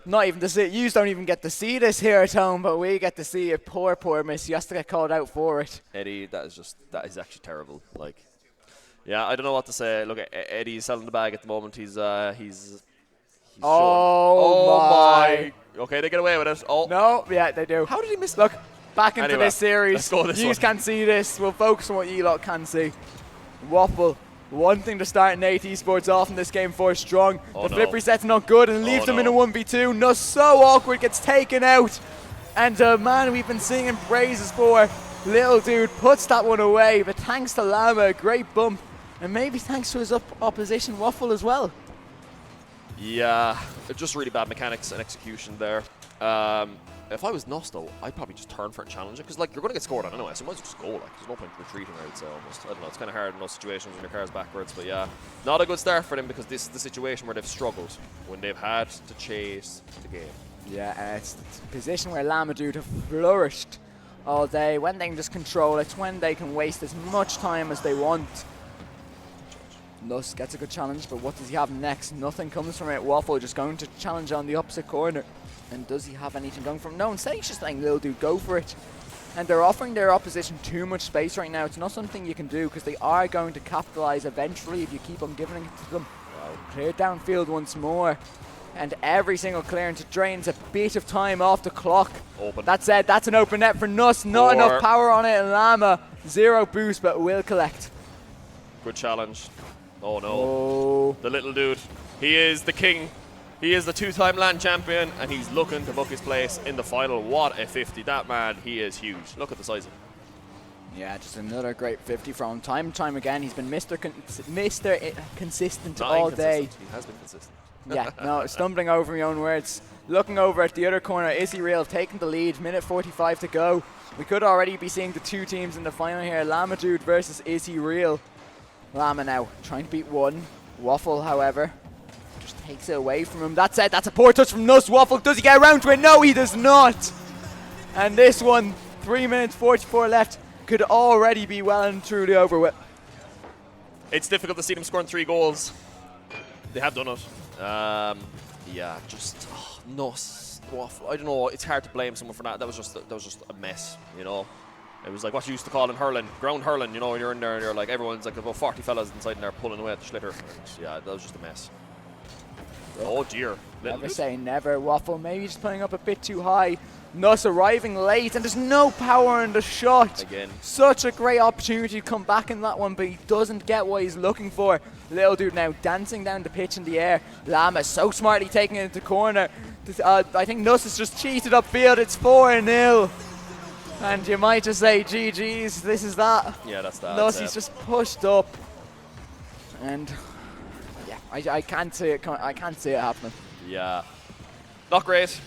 Not even to see it. You don't even get to see this here at home, but we get to see it. Poor miss. You have to get called out for it. Eddie, that is actually terrible. Like, yeah, I don't know what to say. Look, Eddie's selling the bag at the moment. He's oh my. Okay, they get away with it. Oh no, yeah, they do. How did he miss? Look, back into Anyway, this series. let's go this You one. can't see this. We'll focus on what you lot can see. Waffle. One thing to start Nate Esports off in this game for strong. Oh, the no. flip reset's not good and leaves them in a 1v2. No, so awkward, gets taken out. And the man we've been singing praises for, little dude, puts that one away. But thanks to Llama, great bump. And maybe thanks to his opposition Waffle as well. Yeah, just really bad mechanics and execution there. If I was Nosto, I'd probably just turn for it and challenge it, because like you're going to get scored on anyway, so you might as well just go. Like, there's no point retreating, I would say almost. I don't know, it's kind of hard in those situations when your car's backwards, but yeah, not a good start for them, because this is the situation where they've struggled when they've had to chase the game. Yeah, it's a position where Lamadou have flourished all day. When they can just control it, it's when they can waste as much time as they want. Nuss gets a good challenge, but what does he have next? Nothing comes from it. Waffle just going to challenge on the opposite corner. And does he have anything going from? No, instead he's just letting Lil Dude go for it. And they're offering their opposition too much space right now. It's not something you can do, because they are going to capitalize eventually if you keep on giving it to them. Wow. Clear downfield once more. And every single clearance drains a bit of time off the clock. Open. That's it. That's an open net for Nuss. Not enough power on it. And Llama, 0 boost, but will collect. Good challenge. Oh no. Oh. The little dude. He is the king. He is the 2-time land champion, and he's looking to book his place in the final. What a 50. That man, he is huge. Look at the size of him. Yeah, just another great 50 from time and time again. He's been Mr. Consistent Not all day. inconsistent. He has been consistent. Yeah, no, stumbling over my own words. Looking over at the other corner, Izzy Real taking the lead, minute 45 to go. We could already be seeing the 2 teams in the final here. Lamadude versus Izzy Real. Llama now trying to beat one. Waffle, however, just takes it away from him. That's it. That's a poor touch from Nuss. Waffle, does he get around to it? No, he does not. And this one, 3 minutes 44 left, could already be well and truly over with. It's difficult to see them scoring 3 goals. They have done it. Yeah, just Nuss, Waffle. I don't know. It's hard to blame someone for that. That was just a mess, you know. It was like what you used to call in hurling, ground hurling, you know, when you're in there and you're like, everyone's like about 40 fellas inside in there pulling away at the schlitter. And yeah, that was just a mess. Oh dear. Never say never. Waffle maybe just playing up a bit too high. Nuss arriving late, and there's no power in the shot. Again. Such a great opportunity to come back in that one, but he doesn't get what he's looking for. Little dude now dancing down the pitch in the air. Llama so smartly taking it into the corner. I think Nuss has just cheated upfield. It's 4-0. And you might just say, GG's, this is that. Yeah, that's that. Nuss, just pushed up. And yeah, I can't see it. I can't see it happening. Yeah, not great.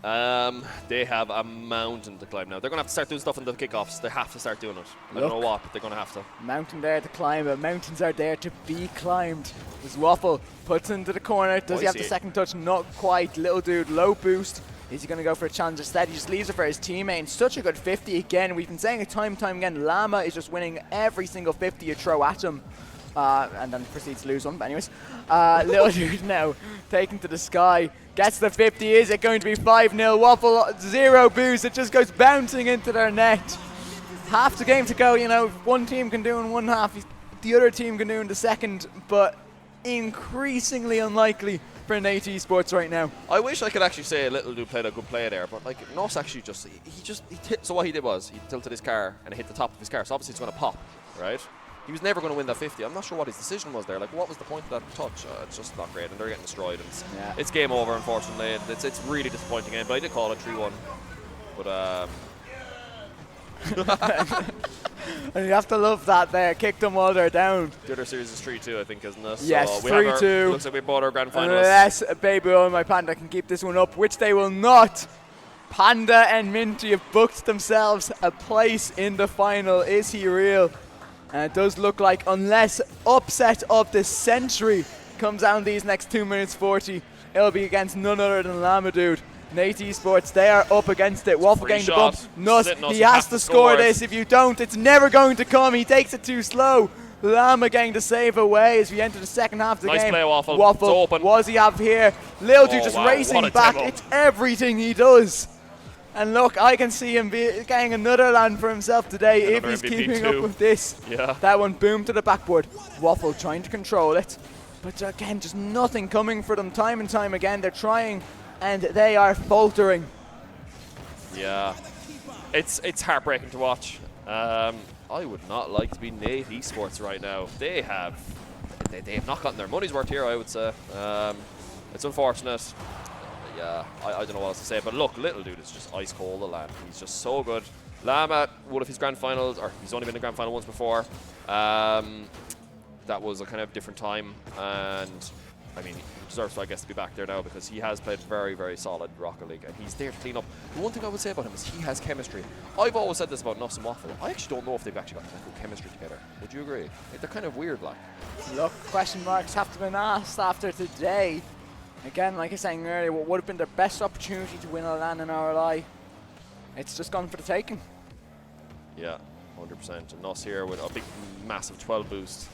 They have a mountain to climb now. They're going to have to start doing stuff in the kickoffs. They have to start doing it. I don't know what, but they're going to have to. Mountain there to climb, but mountains are there to be climbed. As Waffle puts into the corner. Does he have the second touch? Not quite. Little dude, low boost. Is he going to go for a challenge instead? He just leaves it for his teammate. And such a good 50 again. We've been saying it time and time again. Llama is just winning every single 50 you throw at him. And then proceeds to lose one. But anyways, little dude now taken to the sky. Gets the 50. Is it going to be 5-0? Waffle, 0 boost. It just goes bouncing into their net. Half the game to go. You know, one team can do in one half. The other team can do in the second. But increasingly unlikely for Nate Esports right now. I wish I could actually say Little Dude played a good play there, but like Nuss actually so what he did was he tilted his car and it hit the top of his car, so obviously it's going to pop, right? He was never going to win that 50. I'm not sure what his decision was there. Like, what was the point of that touch? It's just not great, and they're getting destroyed. And it's game over, unfortunately. It's really disappointing game, but I did call it 3-1. But and you have to love that there. Kicked them while they're down. The other series is 3-2, I think, isn't it? Yes, so 3-2. Looks like we bought our grand finalists. Unless Baby O and my Panda can keep this one up, which they will not. Panda and Minty have booked themselves a place in the final. Is he real? And it does look like, unless upset of the century comes out in these next 2 minutes 40, it'll be against none other than Lamadude. Nate Esports, they are up against it. Waffle getting the bump. Nuss, he has to score this. If you don't, it's never going to come. He takes it too slow. Lama getting the save away as we enter the second half of the game. Nice play, Waffle. Waffle, It's open. what does he have here? Lil Dude just wow, racing what a back. demo. It's everything he does. And look, I can see him getting another land for himself today Another if he's MVP keeping too. up with this. Yeah. That one boomed to the backboard. Waffle trying to control it. But again, just nothing coming for them time and time again. They're trying and they are faltering. Yeah, it's heartbreaking to watch. I would not like to be Nate Esports right now. They have not gotten their money's worth here, I would say. It's unfortunate. Yeah, I don't know what else to say. But look, little dude is just ice cold the land. He's just so good. Lama, one of his grand finals, or he's only been in the grand final once before. That was a kind of different time, and I mean, he deserves, I guess, to be back there now because he has played very, very solid Rocket League, and he's there to clean up. The one thing I would say about him is he has chemistry. I've always said this about Nuss and Waffle. I actually don't know if they've actually got good chemistry together. Would you agree? They're kind of weird, like. Look, question marks have to be asked after today. Again, like I was saying earlier, what would have been their best opportunity to win a LAN in RLI, it's just gone for the taking. Yeah, 100%. And Nuss here with a big, massive 12 boost.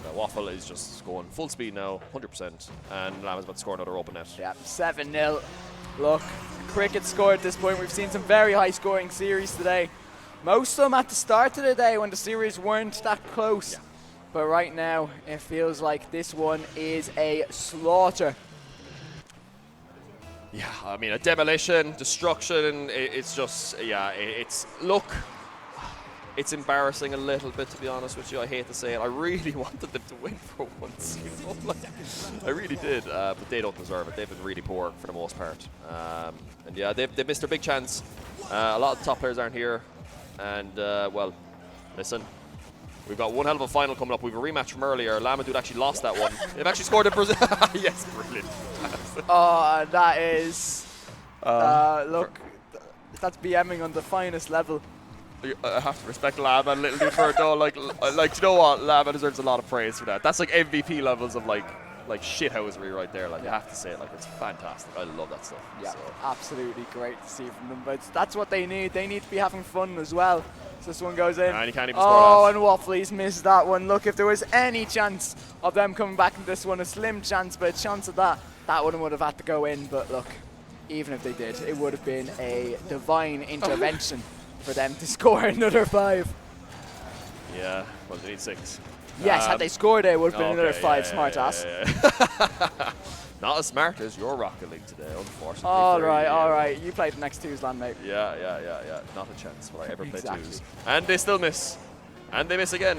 And Waffle is just going full speed now, 100%. And Lama's about to score another open net. Yeah, 7-0. Look, Cricket scored at this point. We've seen some very high scoring series today. Most of them at the start of the day when the series weren't that close. Yeah. But right now, it feels like this one is a slaughter. Yeah, I mean, a demolition, destruction, it's just, yeah, look, it's embarrassing a little bit, to be honest with you. I hate to say it. I really wanted them to win for once, you know, like, I really did, but they don't deserve it. They've been really poor for the most part. And yeah, they've missed their big chance. A lot of the top players aren't here. And, well, listen, we've got one hell of a final coming up. We have a rematch from earlier. Lamadude actually lost that one. They've actually scored in Brazil. Yes, brilliant. Oh, that is, look, that's BMing on the finest level. I have to respect Lama and little dude for it though. Like, you know what? Lama deserves a lot of praise for that. That's like MVP levels of like shithousery right there. Like, you have to say it. Like, it's fantastic. I love that stuff. Yeah, so. absolutely great to see from them. But that's what they need. They need to be having fun as well. So this one goes in. And he can't even score that. Oh, and Waffley's missed that one. Look, if there was any chance of them coming back in this one, a slim chance, but a chance of that one would have had to go in. But look, even if they did, it would have been a divine intervention for them to score another 5. Yeah, well, they need 6. Yes, had they scored it, would have been another 5, smart ass. Yeah. Not as smart as your Rocket League today, unfortunately. All right. You played the next 2's land, mate. Yeah. Not a chance will I ever play Exactly. 2's. And they still miss. And they miss again.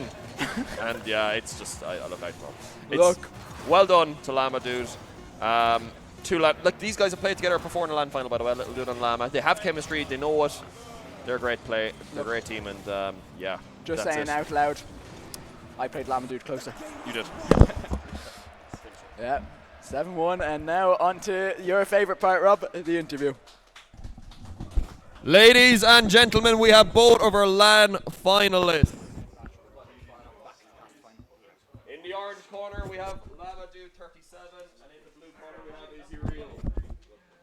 And yeah, it's just, I look out for them. Look. Well done to Lama Dude. Like, these guys have played together before in the land final, by the way, Little Dude and Lama. They have chemistry, they know it. They're a great play. They're a great team, and yeah. Just that's saying it. out loud, I played Lamadude closer. You did. Yeah, 7-1, and now on to your favourite part, Rob, the interview. Ladies and gentlemen, we have both of our LAN finalists. In the orange corner, we have Lamadude 37, and in the blue corner, we have Is He Real.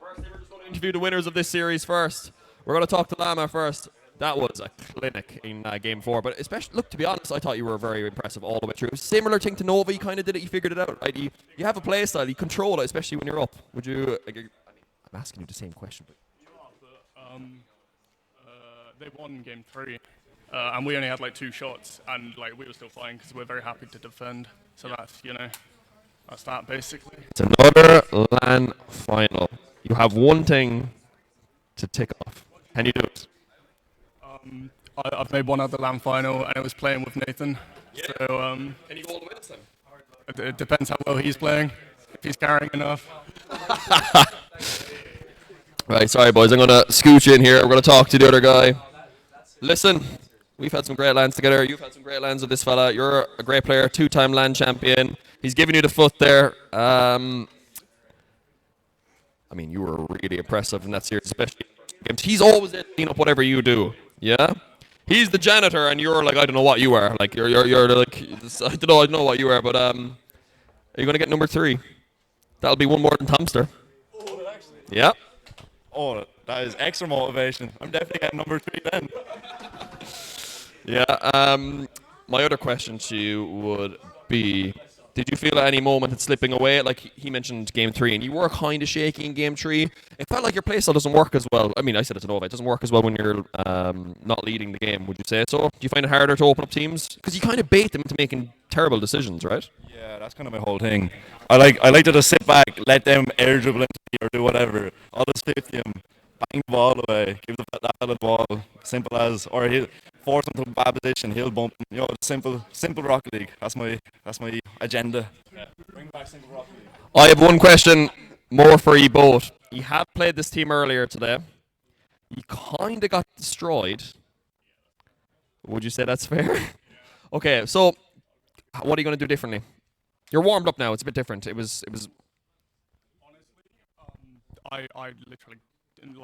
Firstly, we're just going to Interview the winners of this series first. We're going to talk to Lama first. That was a clinic in Game 4, but especially, look, to be honest, I thought you were very impressive all the way through. Similar thing to Nova, you kind of did it, you figured it out. Right? You have a play style, you control it, especially when you're up. Would you, I'm asking you the same question. But they won Game 3, and we only had like 2 shots, and like we were still flying because we're very happy to defend. So that's, that's that basically. It's another LAN final. You have one thing to tick off. Can you do it? I've made one other LAN final, and it was playing with Nathan. Yeah. So, can you go all the way this time? It depends how well he's playing. If he's carrying enough. Right, sorry boys, I'm going to scooch in here. We're going to talk to the other guy. Listen, we've had some great LANs together. You've had some great LANs with this fella. You're a great player, 2-time LAN champion. He's giving you the foot there. I mean, you were really impressive in that series, especially games. He's always there to clean up whatever you do. Yeah. He's the janitor, and you're like, I don't know what you are. Like you're like I don't know what you are, but are you gonna get number 3? That'll be one more than Tomster. Yeah. Oh, that is extra motivation. I'm definitely getting number 3 then. Yeah. My other question to you would be, did you feel at any moment it's slipping away? Like he mentioned game 3, and you were kind of shaky in game 3. It felt like your playstyle doesn't work as well. I mean, I said it to Nova. It doesn't work as well when you're not leading the game. Would you say so? Do you find it harder to open up teams? Because you kind of bait them into making terrible decisions, right? Yeah, that's kind of my whole thing. I like to just sit back, let them air dribble into me or do whatever. I'll just 50 him, bang the ball away, give that fella the ball, simple as. Or he'll force him to a bad position, he'll bump him. You know, simple Rocket League. That's my agenda. Yeah. Bring back simple Rocket League. I have one question more for you both. You have played this team earlier today. You kind of got destroyed. Would you say that's fair? Okay, so what are you going to do differently? You're warmed up now. It's a bit different. It was. I literally,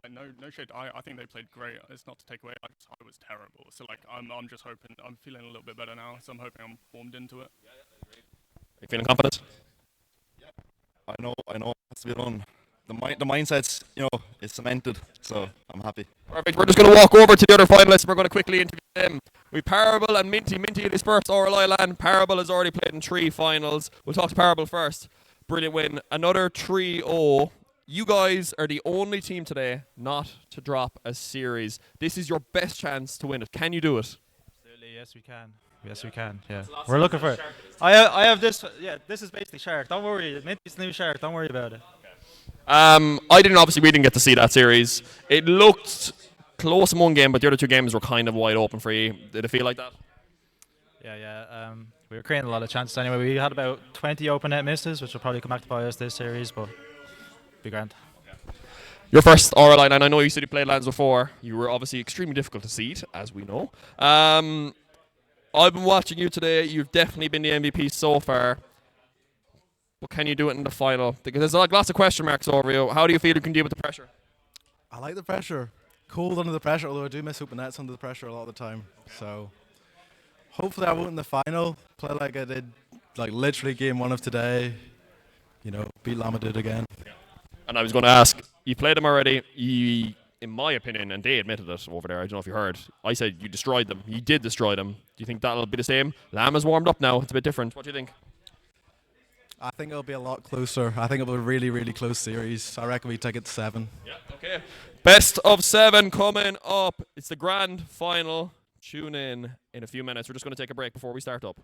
like, no shit. I think they played great. It's not to take away. I was terrible. So like, I'm just hoping. I'm feeling a little bit better now. So I'm hoping I'm warmed into it. Are you feeling confident? I know. It has to be done. The mindset's, is cemented. So I'm happy. Perfect. We're just going to walk over to the other finalists. We're going to quickly interview them. We Parable and Minty. Minty in his first RLI LAN. Parable has already played in 3 finals. We'll talk to Parable first. Brilliant win. Another 3-0. You guys are the only team today not to drop a series. This is your best chance to win it. Can you do it? Absolutely, yes we can. Yes we can. Yeah, we're looking for it. I have this. Yeah, this is basically Shark. Don't worry, Minty's new Shark. Don't worry about it. We didn't get to see that series. It looked close in one game, but the other 2 games were kind of wide open for you. Did it feel like that? Yeah. We were creating a lot of chances anyway. We had about 20 open net misses, which will probably come back to bite us this series, but be grand. Your first RLI, and I know you said you played LANs before. You were obviously extremely difficult to seed, as we know. I've been watching you today. You've definitely been the MVP so far. But can you do it in the final? Because there's lots of question marks over you. How do you feel you can deal with the pressure? I like the pressure. Cold under the pressure, although I do miss open nets under the pressure a lot of the time. So hopefully I won't in the final. Play like I did, like literally game 1 of today. Beat Lamadud again. And I was going to ask, you played them already. In my opinion, and they admitted it over there, I don't know if you heard, I said you destroyed them. You did destroy them. Do you think that'll be the same? Lama's warmed up now. It's a bit different. What do you think? I think it'll be a lot closer. I think it'll be a really, really close series. I reckon we take it to 7. Yeah, okay. Best of 7 coming up. It's the grand final. Tune in a few minutes. We're just going to take a break before we start up.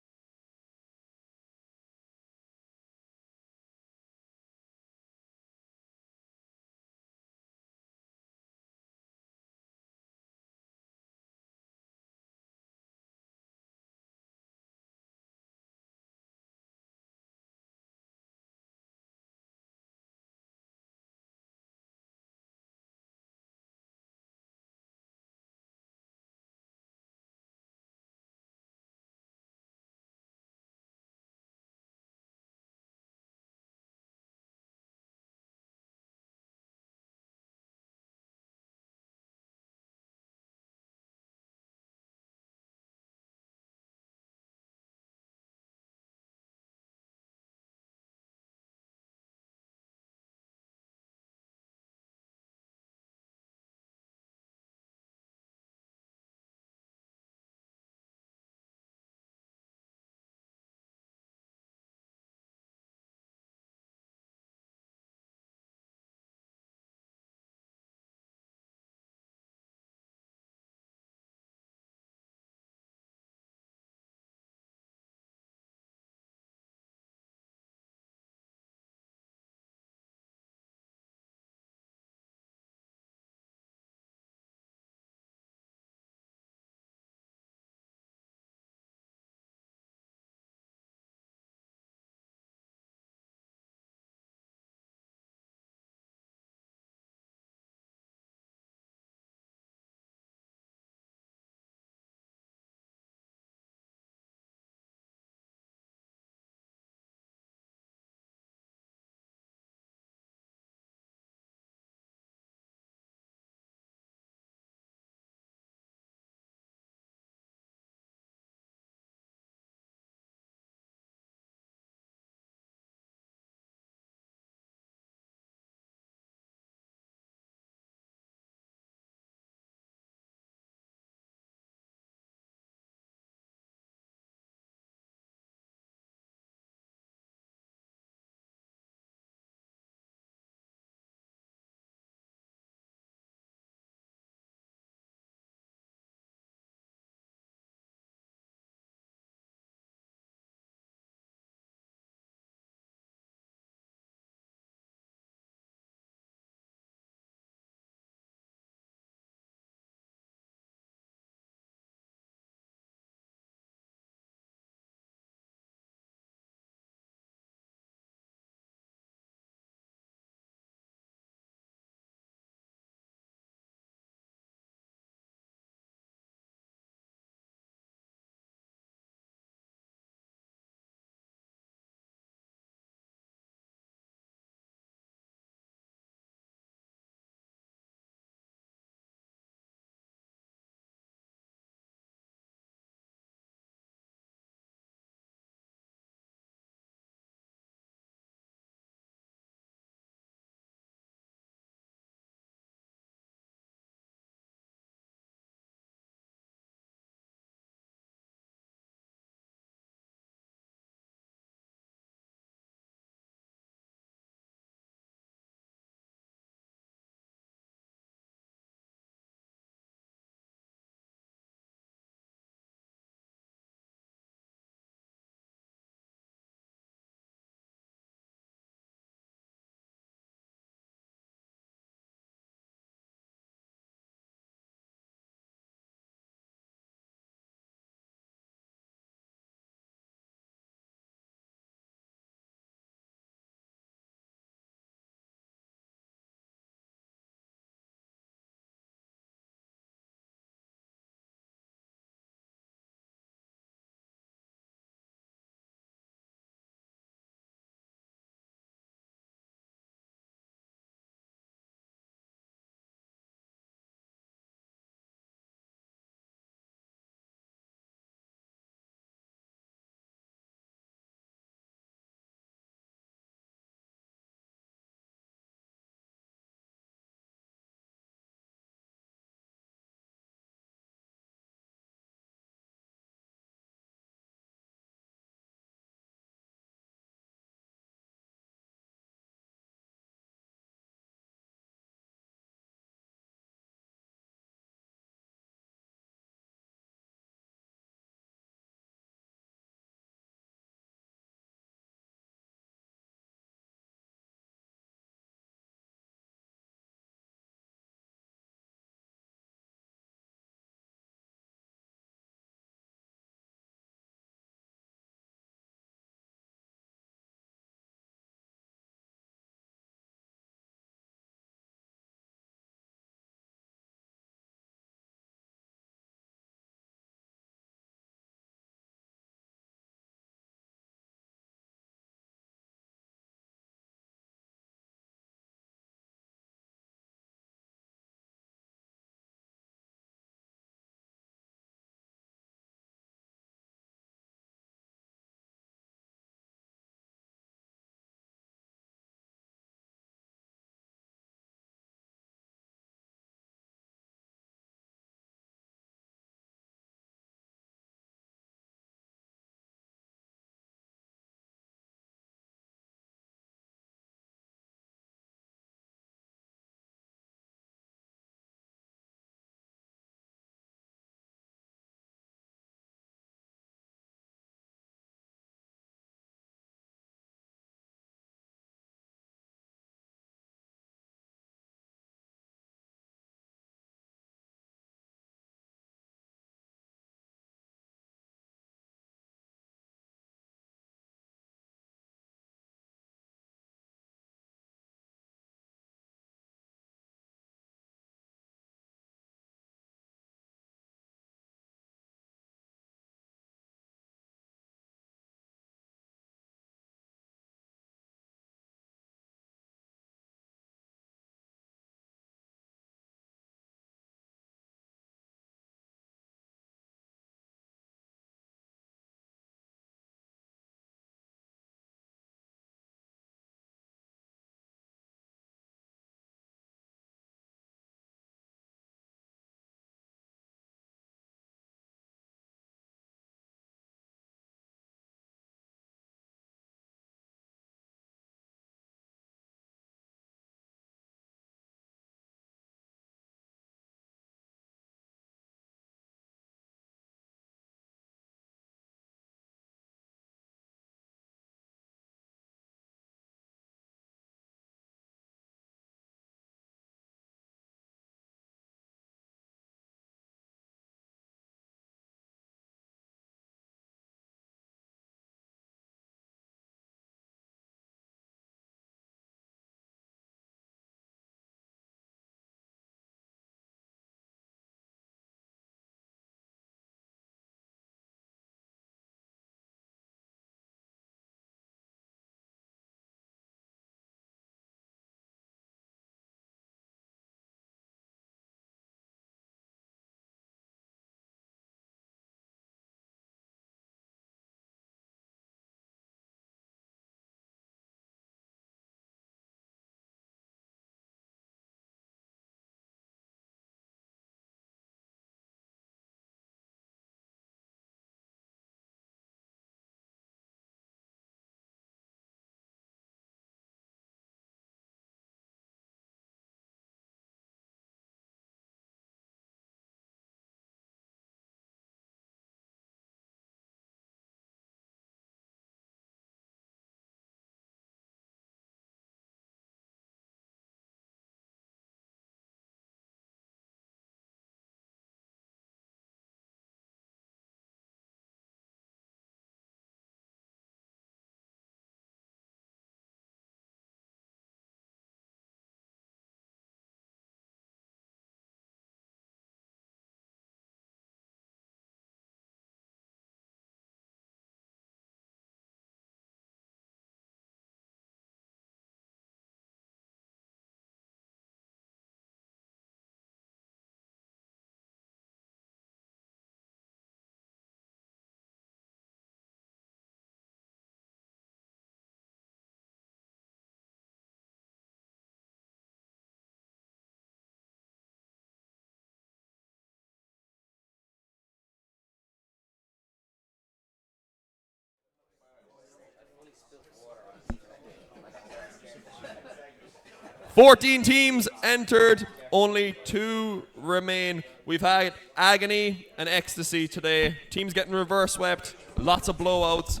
14 teams entered, only 2 remain. We've had agony and ecstasy today. Teams getting reverse swept, lots of blowouts,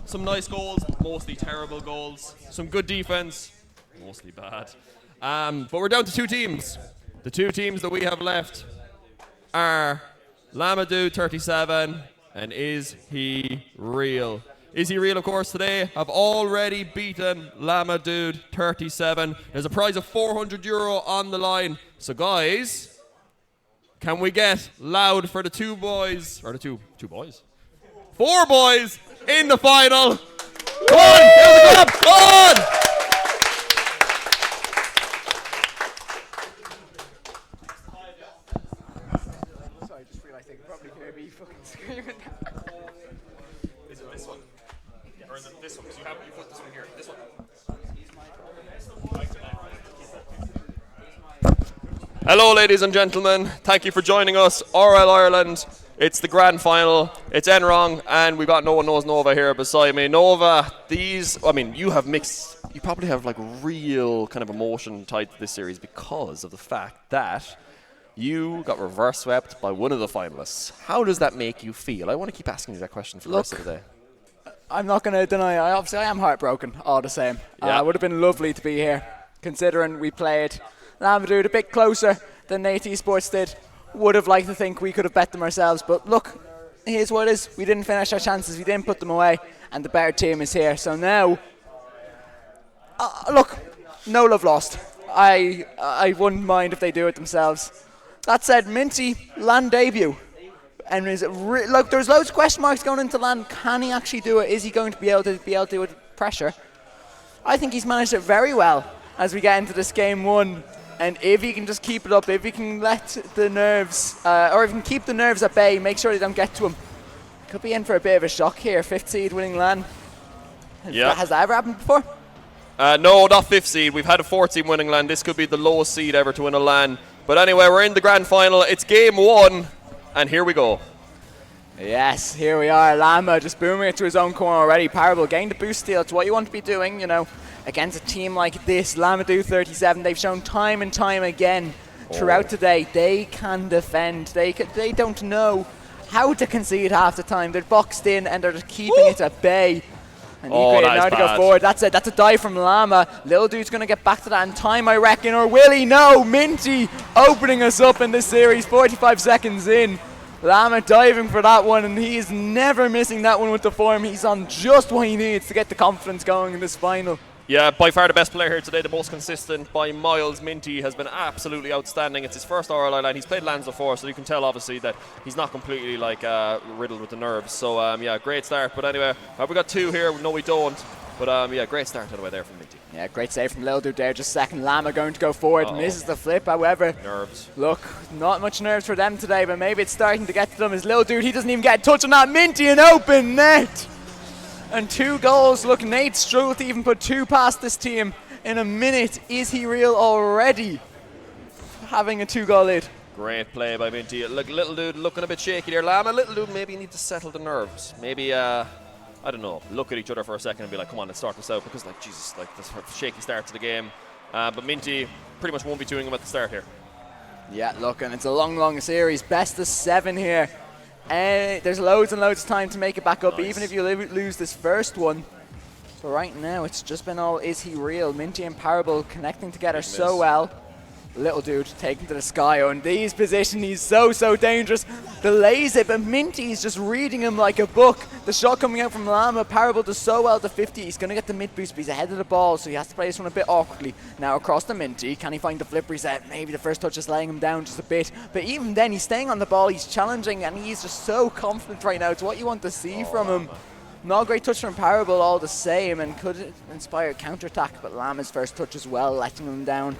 some nice goals, mostly terrible goals, some good defense, mostly bad. But we're down to 2 teams. The 2 teams that we have left are Lamadou 37 and Is He Real. Is He Real, of course, today have already beaten Lamadou 37. There's a prize of €400 on the line. So guys, can we get loud for the 2 boys, or the two boys? 4 boys in the final. Come on, give us a clap, come on! Sorry, I just realised I could probably hear me fucking screaming. Is it this one? Or is it this one? Because you put this one here. This one. Hello, ladies and gentlemen. Thank you for joining us. RL Ireland. It's the grand final. It's Enrong, and we've got No One Knows Nova here beside me. Nova, you have mixed. You probably have like real kind of emotion tied to this series because of the fact that you got reverse swept by one of the finalists. How does that make you feel? I want to keep asking you that question for the rest of the day. I'm not going to deny, I am heartbroken all the same. Yeah. It would have been lovely to be here, considering we played Lamadou a bit closer than Nate Esports did. Would have liked to think we could have bet them ourselves, but look, here's what it is. We didn't finish our chances, we didn't put them away, and the better team is here. So now, look, no love lost. I wouldn't mind if they do it themselves. That said, Minty, LAN debut. And look, there's loads of question marks going into LAN. Can he actually do it? Is he going to be able to do it with pressure? I think he's managed it very well as we get into this game 1. And if he can just keep it up, if he can let the nerves, or if he can keep the nerves at bay, make sure they don't get to him, could be in for a bit of a shock here. 5th seed winning LAN. Has that ever happened before? No, not 5th seed. We've had a 4th seed winning LAN. This could be the lowest seed ever to win a LAN. But anyway, we're in the grand final. It's game 1, and here we go. Yes, here we are. Lama just booming it to his own corner already. Parable getting the boost steal. It's what you want to be doing, you know, against a team like this. Lamadou 37, they've shown time and time again throughout today they can defend. They don't know how to concede half the time. They're boxed in and they're just keeping it at bay. And now to go forward. That's a dive from Lama. Little dude's going to get back to that in time, I reckon. Or will he? No. Minty opening us up in this series. 45 seconds in. Lama diving for that one, and he is never missing that one with the form. He's on just what he needs to get the confidence going in this final. Yeah, by far the best player here today, the most consistent by miles. Minty has been absolutely outstanding. It's his first RLI LAN. He's played LANs before, so you can tell obviously that he's not completely like riddled with the nerves. So yeah, great start. But anyway, we got 2 here. No, we don't. But yeah, great start anyway there from Minty. Yeah, great save from Lil Dude there. Just second. Lama going to go forward. Misses the flip, however. Nerves. Look, not much nerves for them today, but maybe it's starting to get to them. As Lil Dude, he doesn't even get a touch on that. Minty an open net. And 2 goals. Look, Nate struggled to even put 2 past this team in a minute. Is he real already? Having a 2-goal lead. Great play by Minty. Look, Little Dude looking a bit shaky there. Lama, Little Dude maybe need to settle the nerves. Maybe, I don't know, look at each other for a second and be like, come on, let's start this out. Because, like, Jesus, like, this shaky start to the game. But Minty pretty much won't be doing him at the start here. Yeah, look, and it's a long, long series. Best of 7 here. There's loads and loads of time to make it back up, even if you lose this first one. So right now, it's just been all Is He Real? Minty and Parable connecting together so well. Little Dude taken to the sky. Oh, in these positions, he's so dangerous. Delays it, but Minty's just reading him like a book. The shot coming out from Lama. Parable does so well to 50. He's going to get the mid boost, but he's ahead of the ball, so he has to play this one a bit awkwardly. Now across to Minty. Can he find the flip reset? Maybe the first touch is laying him down just a bit. But even then, he's staying on the ball. He's challenging, and he's just so confident right now. It's what you want to see from him. Not a great touch from Parable all the same, and could inspire a counter-attack, but Lama's first touch as well, letting him down.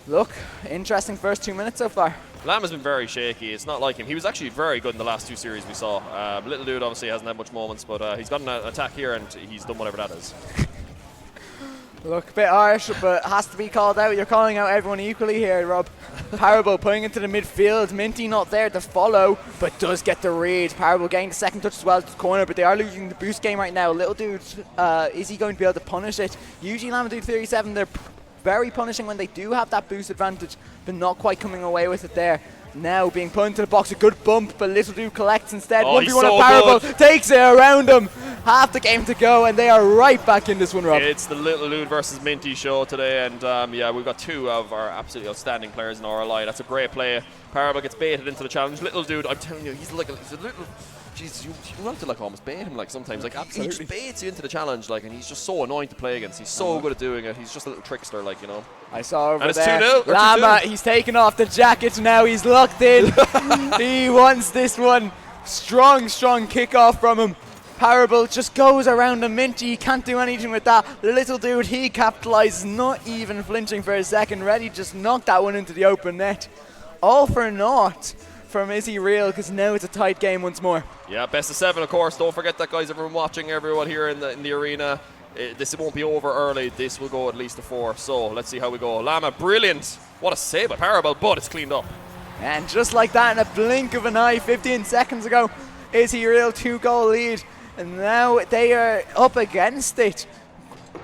Look, interesting first 2 minutes so far. Lama's been very shaky. It's not like him. He was actually very good in the last 2 series we saw. Little Dude obviously hasn't had much moments, but he's got an attack here and he's done whatever that is. Look, a bit harsh, but has to be called out. You're calling out everyone equally here, Rob. Parable putting into the midfield. Minty not there to follow, but does get the read. Parable getting the second touch as well to the corner, but they are losing the boost game right now. Little Dude, is he going to be able to punish it? Usually Lamadou 37, they're very punishing when they do have that boost advantage, but not quite coming away with it there. Now being put into the box, a good bump, but Little Dude collects instead. 1v1 so Parable, good. takes it around him. Half the game to go, and they are right back in this one, Rob. It's the Little Dude versus Minty show today, and yeah, we've got two of our absolutely outstanding players in RLI. That's a great play. Parable gets baited into the challenge. Little Dude, I'm telling you, he's a little. Jeez, you want to like almost bait him like sometimes. Like he just baits you into the challenge, like, and he's just so annoying to play against. He's so good at doing it. He's just a little trickster, like, you know. I saw over and it's there. 2-0. Llama, he's taking off the jacket now. He's locked in. He wants this one. Strong kickoff from him. Parable just goes around the Minty. He can't do anything with that. Little Dude, he capitalizes, not even flinching for a second. Ready, just knock that one into the open net. All for naught from Is He Real, because now it's a tight game once more. Yeah, best of 7, of course. Don't forget that, guys. Everyone watching, everyone here in the arena. This won't be over early. This will go at least to 4. So let's see how we go. Llama, brilliant. What a save by Parable, but it's cleaned up. And just like that, in a blink of an eye, 15 seconds ago, Is He Real 2-goal lead. And now they are up against it.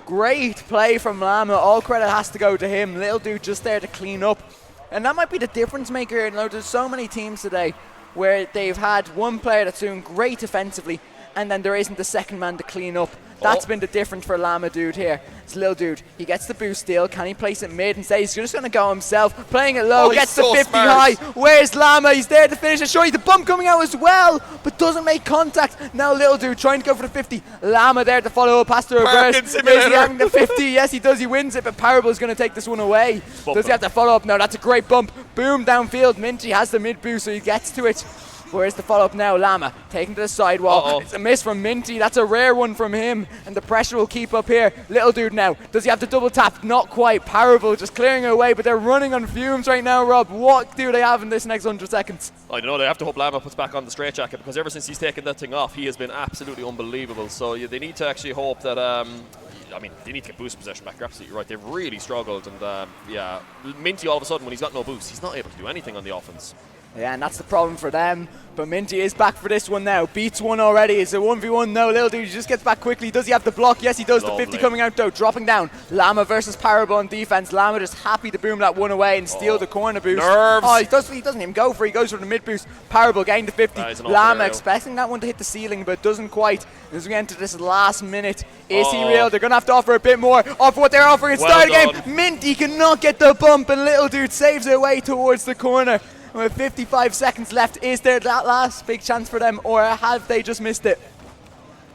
Great play from Llama. All credit has to go to him. Little Dude just there to clean up. And that might be the difference maker. You know, there's so many teams today where they've had one player that's doing great defensively, and then there isn't the second man to clean up. That's been the difference for Llama Dude here. It's Little Dude. He gets the boost steal. Can he place it mid and say he's just going to go himself? Playing it low, gets the 50 high. Where's Llama? He's there to finish it. Sure, the bump coming out as well, but doesn't make contact. Now Little Dude trying to go for the 50. Llama there to follow up, has to reverse. Is he having the 50? Yes, he does. He wins it, but Parable is going to take this one away. Does he have to follow up? No, that's a great bump. Boom, downfield. Minty has the mid boost, so he gets to it. Where's the follow-up now? Llama taking to the sidewall. It's a miss from Minty. That's a rare one from him. And the pressure will keep up here. Little Dude now. Does he have the double tap? Not quite. Parable just clearing away, but they're running on fumes right now, Rob. What do they have in this next 100 seconds? I don't know. They have to hope Llama puts back on the straitjacket, because ever since he's taken that thing off, he has been absolutely unbelievable. So yeah, they need to actually hope that... I mean, they need to get boost possession back. You're absolutely right. They've really struggled. And yeah, Minty all of a sudden, when he's got no boost, he's not able to do anything on the offense. Yeah, and that's the problem for them. But Minty is back for this one now. Beats one already. It's a 1v1 now. Little Dude just gets back quickly. Does he have the block? Yes, he does. Lovely. The 50 coming out though. Dropping down. Llama versus Parable on defense. Llama just happy to boom that one away and steal the corner boost. Nerves. Oh, he doesn't even go for it. He goes for the mid boost. Parable getting the 50. Llama expecting that one to hit the ceiling, but doesn't quite. As we get into this last minute, Is He Real? They're going to have to offer a bit more. Offer what they're offering at start of the game. Minty cannot get the bump, and Little Dude saves it away towards the corner. With 55 seconds left, is there that last big chance for them, or have they just missed it?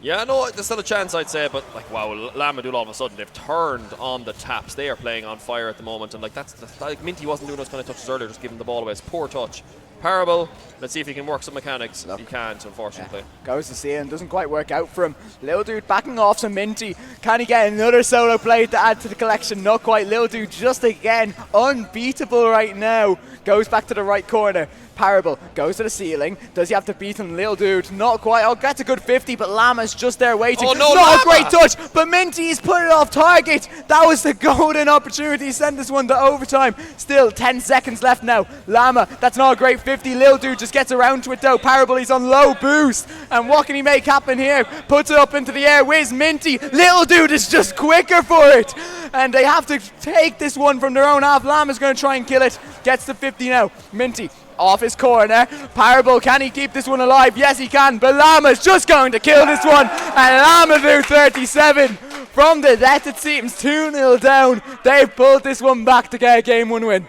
Yeah, no, there's still a chance, I'd say, but like, wow, Llama all of a sudden, they've turned on the taps. They are playing on fire at the moment, and like like Minty wasn't doing those kind of touches earlier, just giving the ball away. It's poor touch. Parable, let's see if he can work some mechanics. He can't, unfortunately. Goes to see and doesn't quite work out for him. Little Dude backing off some Minty. Can he get another solo play to add to the collection? Not quite. Little Dude just again unbeatable right now. Goes back to the right corner. Parable goes to the ceiling. Does he have to beat him? Little Dude, not quite. Oh, gets a good 50, but Llama's just there waiting. Oh, no, not Llama! a great touch, but Minty's put it off target. That was the golden opportunity. Send this one to overtime. Still 10 seconds left now. Llama, that's not a great 50. Little Dude just gets around to it though. Parable, he's on low boost. And what can he make happen here? Puts it up into the air. Where's Minty? Little Dude is just quicker for it. And they have to take this one from their own half. Llama's going to try and kill it. Gets the 50 now. Minty off his corner. Parable, can he keep this one alive? Yes, he can. But Llama's just going to kill this one. And Llama do 37. From the death, it seems 2-0 down. They've pulled this one back to get a game 1 win.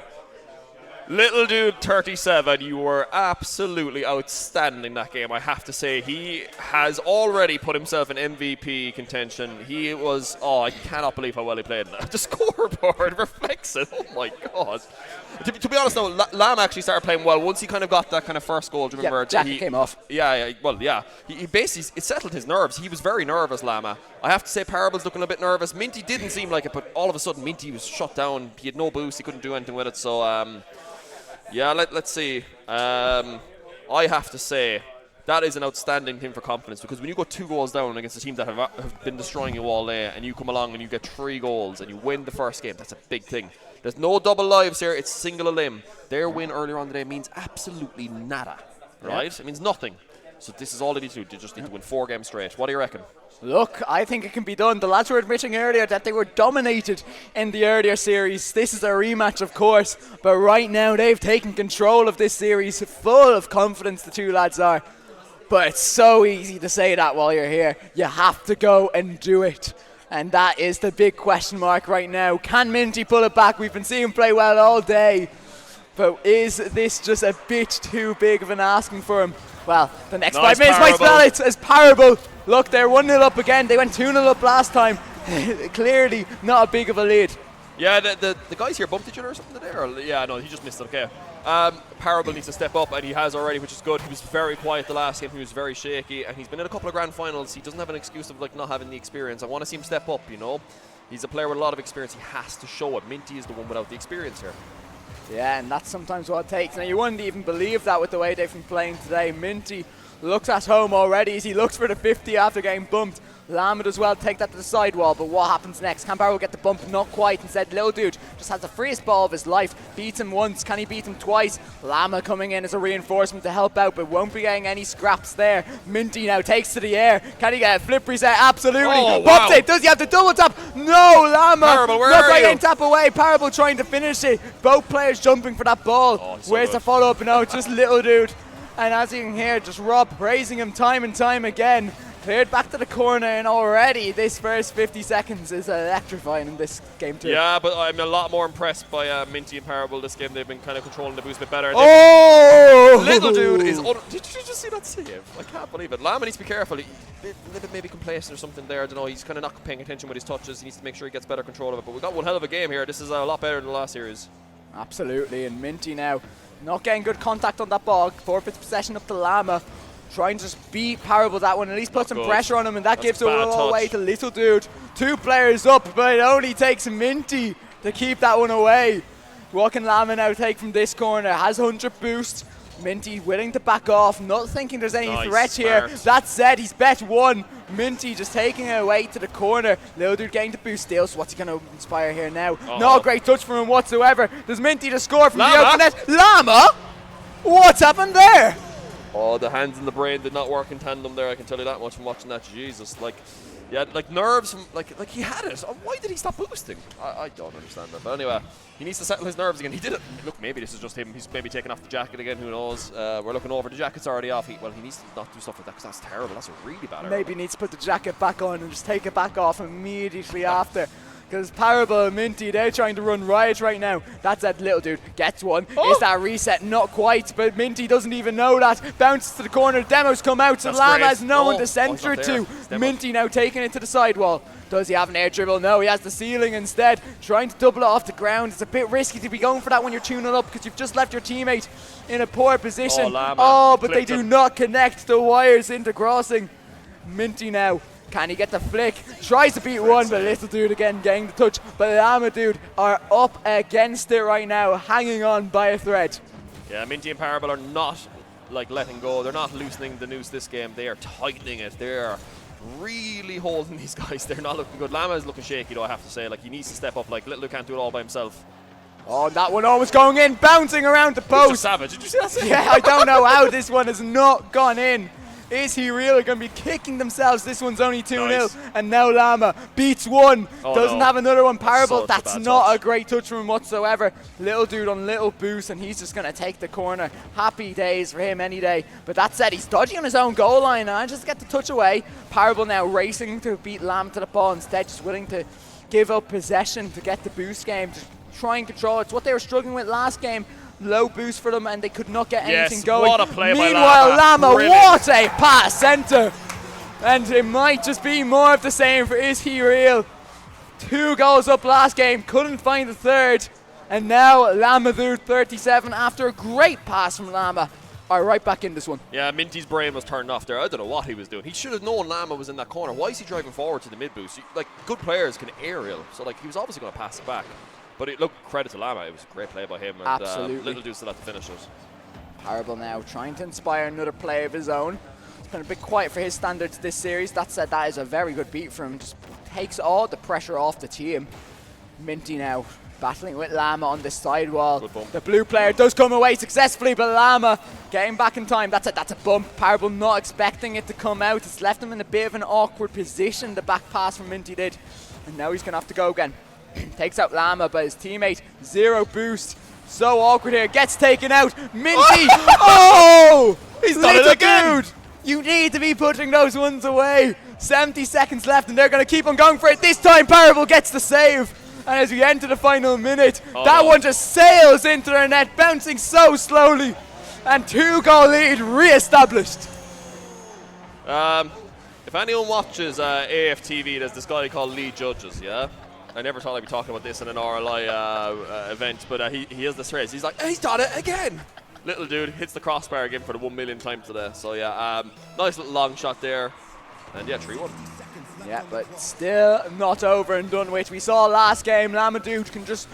Little Dude 37, you were absolutely outstanding that game, I have to say. He has already put himself in MVP contention. He was, I cannot believe how well he played. The scoreboard reflects it, oh my god. To be honest though, Lam actually started playing well once he kind of got that kind of first goal. Do you remember? Jack came off. Yeah. He basically, it settled his nerves. He was very nervous, Llama. I have to say Parable's looking a bit nervous. Minty didn't seem like it, but all of a sudden Minty was shut down. He had no boost, he couldn't do anything with it, so yeah, let's see. I have to say, that is an outstanding thing for confidence, because when you go 2 goals down against a team that have been destroying you all day, and you come along and you get 3 goals and you win the first game, that's a big thing. There's no double lives here, it's single a limb. Their win earlier on today means absolutely nada, right? It means nothing. So this is all they need to do. They just need to win 4 games straight. What do you reckon? Look, I think it can be done. The lads were admitting earlier that they were dominated in the earlier series. This is a rematch, of course, but right now they've taken control of this series, full of confidence, the two lads are. But it's so easy to say that while you're here. You have to go and do it. And that is the big question mark right now. Can Minty pull it back? We've been seeing him play well all day. But is this just a bit too big of an asking for him? Well, the next 5 minutes might spell it as Parable. Look, they're 1-0 up again. They went 2-0 up last time. Clearly not a big of a lead. Yeah, the guys here bumped each other or something today? Or, yeah, no, he just missed it. Okay. Parable needs to step up, and he has already, which is good. He was very quiet the last game. He was very shaky, and he's been in a couple of grand finals. He doesn't have an excuse of like not having the experience. I want to see him step up, you know. He's a player with a lot of experience. He has to show it. Minty is the one without the experience here. Yeah, and that's sometimes what it takes. Now, you wouldn't even believe that with the way they've been playing today. Minty looks at home already as he looks for the 50 after getting bumped. Lama as well take that to the sidewall, but what happens next? Can Barrow get the bump? Not quite. Instead, Lil Dude just has the freest ball of his life. Beats him once. Can he beat him twice? Lama coming in as a reinforcement to help out, but won't be getting any scraps there. Minty now takes to the air. Can he get a flip reset? Absolutely. Oh, Bump wow. tape. Does he have the double tap? No, Lama. Parable, where not are quite you? getting tap away. Parable trying to finish it. Both players jumping for that ball. Oh, so Where's good. the follow-up? No, it's just Little Dude. And as you can hear, just Rob praising him time and time again. Cleared back to the corner, and already this first 50 seconds is electrifying in this game too. Yeah, but I'm a lot more impressed by Minty and Parable this game. They've been kind of controlling the boost a bit better. Oh! Little Dude is... Did you just see that save? I can't believe it. Lama needs to be careful. A little bit maybe complacent or something there. I don't know. He's kind of not paying attention with his touches. He needs to make sure he gets better control of it. But we've got one hell of a game here. This is a lot better than the last series. Absolutely, and Minty now not getting good contact on that ball. Forfeits possession up to Lama. Trying to just beat Parable that one, at least put some good. pressure on him, and that That's gives a it bad all away touch. to Little Dude. 2 players up, but it only takes Minty to keep that one away. What can Lama now take from this corner? Has 100 boost. Minty willing to back off, not thinking there's any Nice, threat here. smart. That said, he's bet 1. Minty just taking it away to the corner. Little Dude getting the boost still, so what's he going to inspire here now? No great touch from him whatsoever. Does Minty to score from the Lama? open net? Lama? What's happened there? Oh, the hands and the brain did not work in tandem there. I can tell you that much from watching that. Jesus, like, yeah, like nerves. Like he had it. Why did he stop boosting? I don't understand that. But anyway, he needs to settle his nerves again. He did it. Look, maybe this is just him. He's maybe taking off the jacket again. Who knows? We're looking over. The jacket's already off. He needs to not do stuff like that because that's terrible. That's a really bad error. Maybe needs to put the jacket back on and just take it back off immediately after. Because Parable and Minty, they're trying to run riot right now. That's that Little Dude. Gets one. Is that reset? Not quite, but Minty doesn't even know that. Bounces to the corner. Demo's come out, so That's Lama great. has no one Oh, to center he's it not to. there. It's Demo. Minty now taking it to the sidewall. Does he have an air dribble? No, he has the ceiling instead. Trying to double it off the ground. It's a bit risky to be going for that when you're 2-0 up because you've just left your teammate in a poor position. Oh, Lama. Oh, but they Flicked do him. not connect the wires into crossing. Minty now. Can he get the flick? Tries to beat one, but Little Dude again getting the touch. But Lama Dude are up against it right now, hanging on by a thread. Yeah, Minty and Parable are not like letting go. They're not loosening the noose this game. They are tightening it. They are really holding these guys. They're not looking good. Lama is looking shaky though, I have to say. Like he needs to step up. Like Little Dude can't do it all by himself. Oh, that one almost going in, bouncing around the He's post. just savage. Did you see that? Yeah, I don't know how this one has not gone in. Is he really going to be kicking themselves? This one's only 2-0. Nice. And now Lama beats one. Oh, Doesn't no. have another one. Parable, Such a that's bad not touch. a great touch from him whatsoever. Little Dude on little boost, and he's just going to take the corner. Happy days for him any day. But that said, he's dodging on his own goal line. And just get the touch away. Parable now racing to beat Lama to the ball. Instead, just willing to give up possession to get the boost game. Just try and control it. It's what they were struggling with last game. Low boost for them, and they could not get Yes, anything going. what a play by Meanwhile, Lama. Brilliant. what a pass centre. And it might just be more of the same for Is He Real. 2 goals up last game, couldn't find the third. And now Lama Dude 37, after a great pass from Lama, are right back in this one. Yeah, Minty's brain was turned off there. I don't know what he was doing. He should have known Lama was in that corner. Why is he driving forward to the mid boost? Like, good players can aerial, so like he was obviously going to pass it back. But look, credit to Lama. It was a great play by him. And, Absolutely. Little Dude still had to finish it. Parable now trying to inspire another play of his own. It's been a bit quiet for his standards this series. That said, that is a very good beat for him. Just takes all the pressure off the team. Minty now battling with Llama on the sidewall. The blue player does come away successfully, but Llama getting back in time. That's a bump. Parable not expecting it to come out. It's left him in a bit of an awkward position, the back pass from Minty did. And now he's going to have to go again. Takes out Llama, but his teammate, 0 boost. So awkward here. Gets taken out. Minty! Oh! He's done it again! Dude! You need to be putting those ones away. 70 seconds left, and they're going to keep on going for it. This time, Parable gets the save. And as we enter the final minute, that one just sails into their net, bouncing so slowly. And 2-goal lead re-established. If anyone watches AFTV, there's this guy called Lee Judges, yeah? I never thought I'd be talking about this in an RLI event, but he has this phrase. He's like, he's done it again! Little dude hits the crossbar again for the 1 million time today. So yeah, nice little long shot there. And yeah, 3-1. Yeah, but still not over and done with. We saw last game, Lamadou can just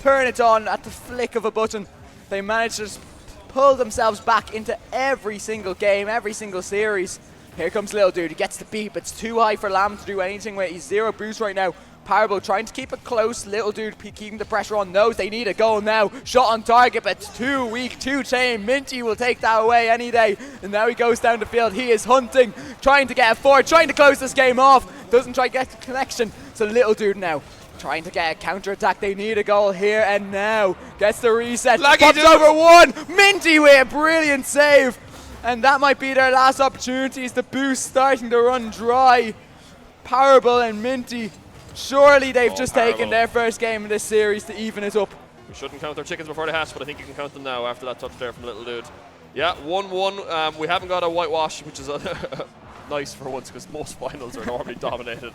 turn it on at the flick of a button. They managed to just pull themselves back into every single game, every single series. Here comes Little Dude, he gets the beat, but it's too high for Lam to do anything with. He's 0 boost right now. Parable trying to keep it close. Little Dude keeping the pressure on. Knows they need a goal now. Shot on target, but it's too weak, too tame. Minty will take that away any day. And now he goes down the field. He is hunting, trying to get a forward, trying to close this game off. Doesn't try to get the connection. So Little Dude now trying to get a counter attack. They need a goal here and now. Gets the reset. Pops over one. Minty with a brilliant save. And that might be their last opportunities. The boost starting to run dry. Parable and Minty. Surely they've just taken their first game in this series to even it up. We shouldn't count their chickens before they hatch, but I think you can count them now after that touch there from Little Dude. Yeah, 1-1. We haven't got a whitewash, which is nice for once because most finals are normally dominated.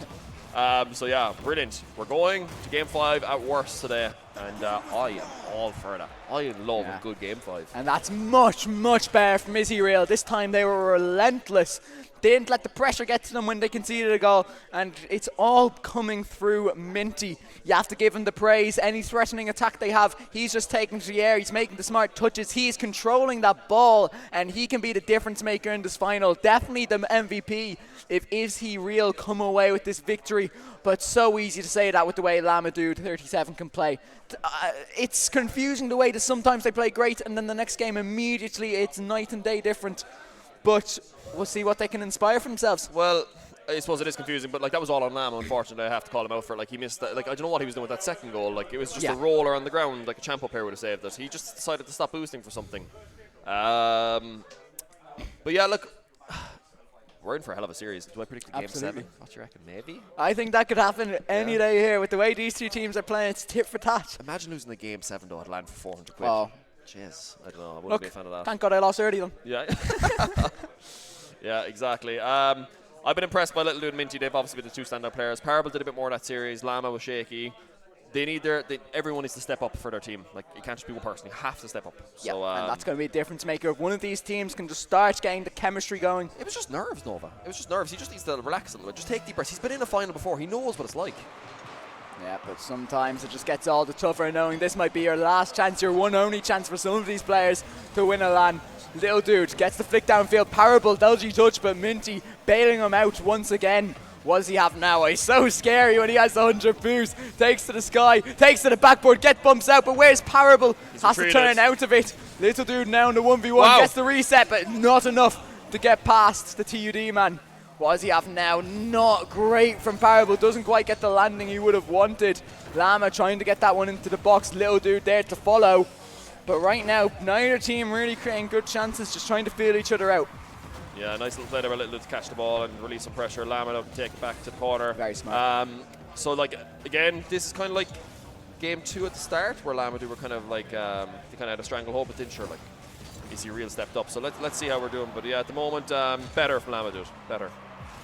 So yeah, brilliant. We're going to Game 5 at worst today, and I am all for that. I love a good Game 5. And that's much, much better from Izzy Real. This time they were relentless. They didn't let the pressure get to them when they conceded a goal, and it's all coming through Minty. You have to give him the praise. Any threatening attack they have, he's just taking to the air. He's making the smart touches. He's controlling that ball, and he can be the difference maker in this final. Definitely the MVP if Izzy Real come away with this victory, but so easy to say that with the way Lamadou 37 can play. It's confusing the way that sometimes they play great, and then the next game immediately it's night and day different. But we'll see what they can inspire for themselves. Well, I suppose it is confusing, but like that was all on Lam. Unfortunately, I have to call him out for it. Like he missed that. Like I don't know what he was doing with that second goal. Like it was just a roller on the ground. Like a Champo player would have saved it. He just decided to stop boosting for something. But yeah, look, we're in for a hell of a series. Do I predict Game 7? What do you reckon? Maybe. I think that could happen any day here with the way these two teams are playing. It's tit for tat. Imagine losing the Game 7 though at land for 400 quid. Oh. Jeez, I don't know. I wouldn't be a fan of that. Thank God I lost early then. Yeah. Yeah, exactly. I've been impressed by Little Dude and Minty. They've obviously been the two standout players. Parable did a bit more in that series. Llama was shaky. They need everyone needs to step up for their team. Like, it can't just be one person. You have to step up. Yeah, so, and that's going to be a difference maker. If one of these teams can just start getting the chemistry going. It was just nerves, Nova. It was just nerves. He just needs to relax a little bit. Just take deep breaths. He's been in a final before. He knows what it's like. Yeah, but sometimes it just gets all the tougher knowing this might be your last chance, your one only chance for some of these players to win a LAN. Little Dude gets the flick downfield. Parable, dodgy touch, but Minty bailing him out once again. What does he have now? He's so scary when he has the 100 boost. Takes to the sky, takes to the backboard, bumps out, but where's Parable? Has to turn out of it. Little Dude now in the 1v1, gets the reset, but not enough to get past the TUD man. What does he have now? Not great from Parable. Doesn't quite get the landing he would have wanted. Llama trying to get that one into the box. Little Dude there to follow. But right now, neither team really creating good chances, just trying to feel each other out. Yeah, nice little play there by Little Dude to catch the ball and release some pressure. Llama to take it back to the corner. Very smart. So, like, again, this is kind of like Game 2 at the start, where Lamadou were kind of like, they kind of had a stranglehold, but didn't sure, like, Izzy Real stepped up. So let's see how we're doing. But yeah, at the moment, better from Lamadou. Better.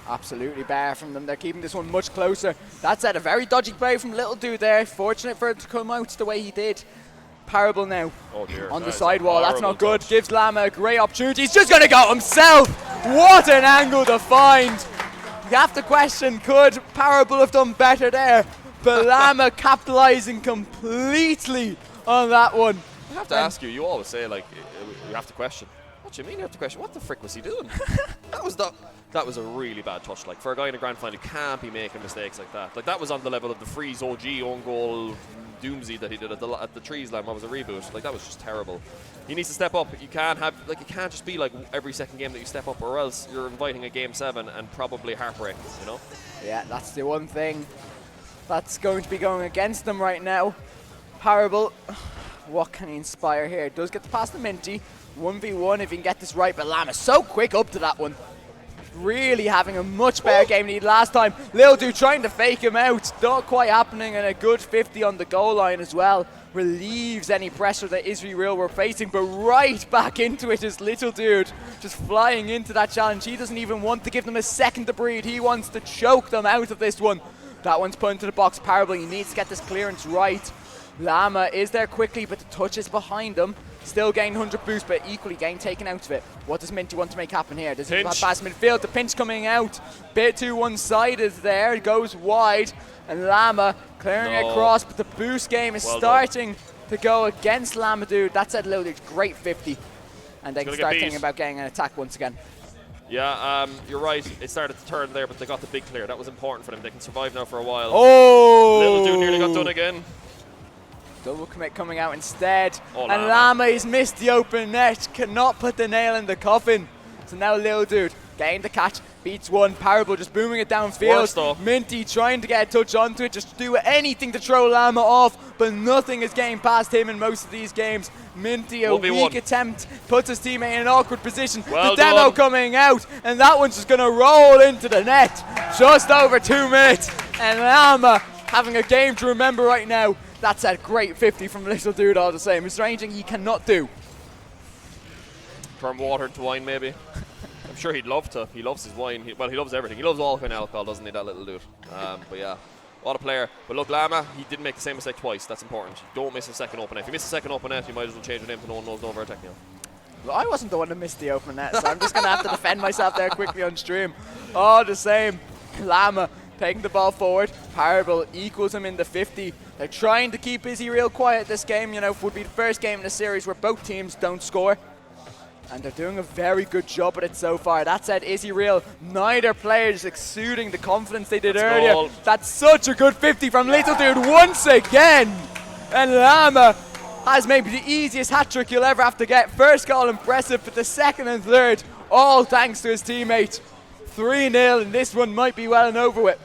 Absolutely better from them. They're keeping this one much closer. That said, a very dodgy play from Little Dude there. Fortunate for it to come out the way he did. Parable now on the sidewall. That's not good. Gives Llama a great opportunity. He's just going to go himself. What an angle to find. You have to question, could Parable have done better there? But Llama capitalizing completely on that one. I have to ask you, you always say, like, you have to question. What do you mean you have to question? What the frick was he doing? That was a really bad touch. Like, for a guy in a grand final, you can't be making mistakes like that. Like, that was on the level of the Freeze OG own goal doomsy that he did at the trees line. What was a reboot? Like that was just terrible. He needs to step up. You can't just be like every second game that you step up, or else you're inviting a game 7 and probably heartbreak. You know? Yeah, that's the one thing that's going to be going against them right now. Parable, what can he inspire here? Does get the pass to Minty. 1v1 if he can get this right, but Llama so quick up to that one. Really having a much better game than he did last time. Lil Dude trying to fake him out. Not quite happening, and a good 50 on the goal line as well. Relieves any pressure that Israel were facing, but right back into it is Little Dude. Just flying into that challenge. He doesn't even want to give them a second to breathe. He wants to choke them out of this one. That one's put into the box. Parable, he needs to get this clearance right. Llama is there quickly, but the touch is behind him. Still gain 100 boost, but equally gain taken out of it. What does Minty want to make happen here? Does he have pass midfield? The pinch coming out. Bit too one-sided there. It goes wide. And Llama clearing across, but the boost game is starting to go against Llama Dude. That's at Lil Dude's great 50. And they can start thinking about getting an attack once again. Yeah, you're right. It started to turn there, but they got the big clear. That was important for them. They can survive now for a while. Oh! Little Dude nearly got done again. Double commit coming out instead. Oh, and Llama has missed the open net. Cannot put the nail in the coffin. So now Lil Dude getting the catch. Beats one. Parable just booming it downfield. Minty trying to get a touch onto it. Just do anything to throw Llama off. But nothing is getting past him in most of these games. Minty, a weak attempt. Puts his teammate in an awkward position. The demo coming out. And that one's just going to roll into the net. Just over 2 minutes. And Llama having a game to remember right now. That's a great 50 from Little Dude all the same. It's ranging he cannot do. Turn water into wine, maybe. I'm sure he'd love to. He loves his wine. He loves everything. He loves all kind of alcohol, doesn't he, that Little Dude? But yeah, what a player. But look, Llama, he didn't make the same mistake twice. That's important. Don't miss a second open net. If you miss a second open net, you might as well change your name to No One Knows No Vertech now. Well, I wasn't the one that missed the open net, so I'm just going to have to defend myself there quickly on stream. All the same, Llama taking the ball forward. Parable equals him in the 50. They're trying to keep Izzy real quiet this game. You know, it would be the first game in the series where both teams don't score. And they're doing a very good job at it so far. That said, Izzy real, neither player is exuding the confidence they did earlier. That's such a good 50 from Little Dude once again. And Llama has maybe the easiest hat trick you'll ever have to get. First goal impressive, but the second and third, all thanks to his teammate. 3-0, and this one might be well and over with.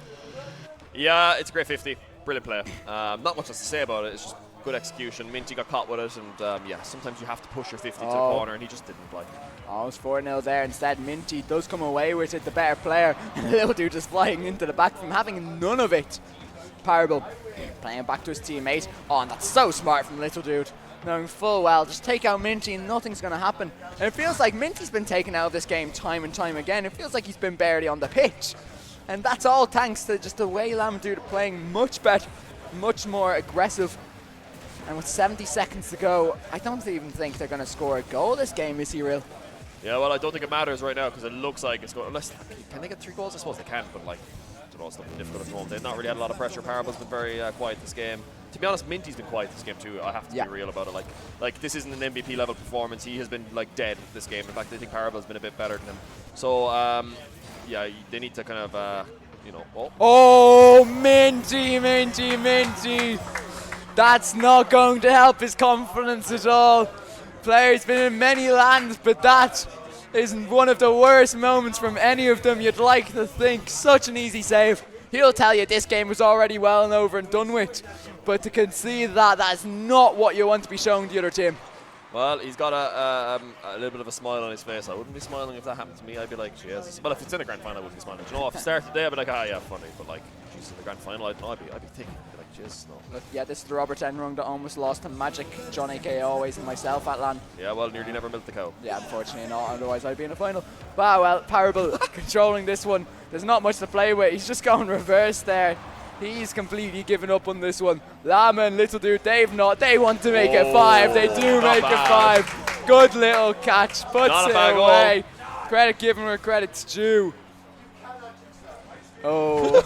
Yeah, it's a great 50. Brilliant play. Not much else to say about it. It's just good execution. Minty got caught with it, and yeah, sometimes you have to push your 50 to the corner, and he just didn't play. Oh, it's 4-0 there. Instead, Minty does come away with it, the better player. And Little Dude just flying into the back from having none of it. Parable playing back to his teammate. Oh, and that's so smart from Little Dude. Knowing full well, just take out Minty and nothing's going to happen. And it feels like Minty's been taken out of this game time and time again. It feels like he's been barely on the pitch. And that's all thanks to just the way Llama Dude are playing much better, much more aggressive. And with 70 seconds to go, I don't even think they're going to score a goal this game, is he real? Yeah, well, I don't think it matters right now because it looks like it's going. Unless can they get 3 goals? I suppose they can, but like, I don't know, it's looking difficult at the moment. They've not really had a lot of pressure. Parable's been very quiet this game. To be honest, Minty's been quiet this game too. I have to be real about it. Like this isn't an MVP level performance. He has been like dead this game. In fact, I think Parable's been a bit better than him. So yeah, they need to kind of you know. Oh, Minty, Minty, Minty. That's not going to help his confidence at all. Player's been in many lands, but that isn't one of the worst moments from any of them. You'd like to think. Such an easy save. He'll tell you this game was already well and over and done with. But to concede that, that's not what you want to be showing the other team. Well, he's got a little bit of a smile on his face. I wouldn't be smiling if that happened to me. I'd be like, Jesus. Well, if it's in the grand final, I wouldn't be smiling. You know, if it started today, I'd be like, ah, yeah, funny. But like, Jesus, in the grand final, I'd be thinking, I'd be like, Jesus, no. Look, yeah, this is the Robert Enrung that almost lost to Magic, John A.K. Always, and myself at LAN. Yeah, well, nearly never milked the cow. Yeah, unfortunately not. Otherwise, I'd be in the final. But well, Parable controlling this one. There's not much to play with. He's just going reverse there. He's completely given up on this one. Llama and Little Dude, they want to make it 5. They do make it 5. Good little catch. Puts it away. Credit given where credit's due. Oh.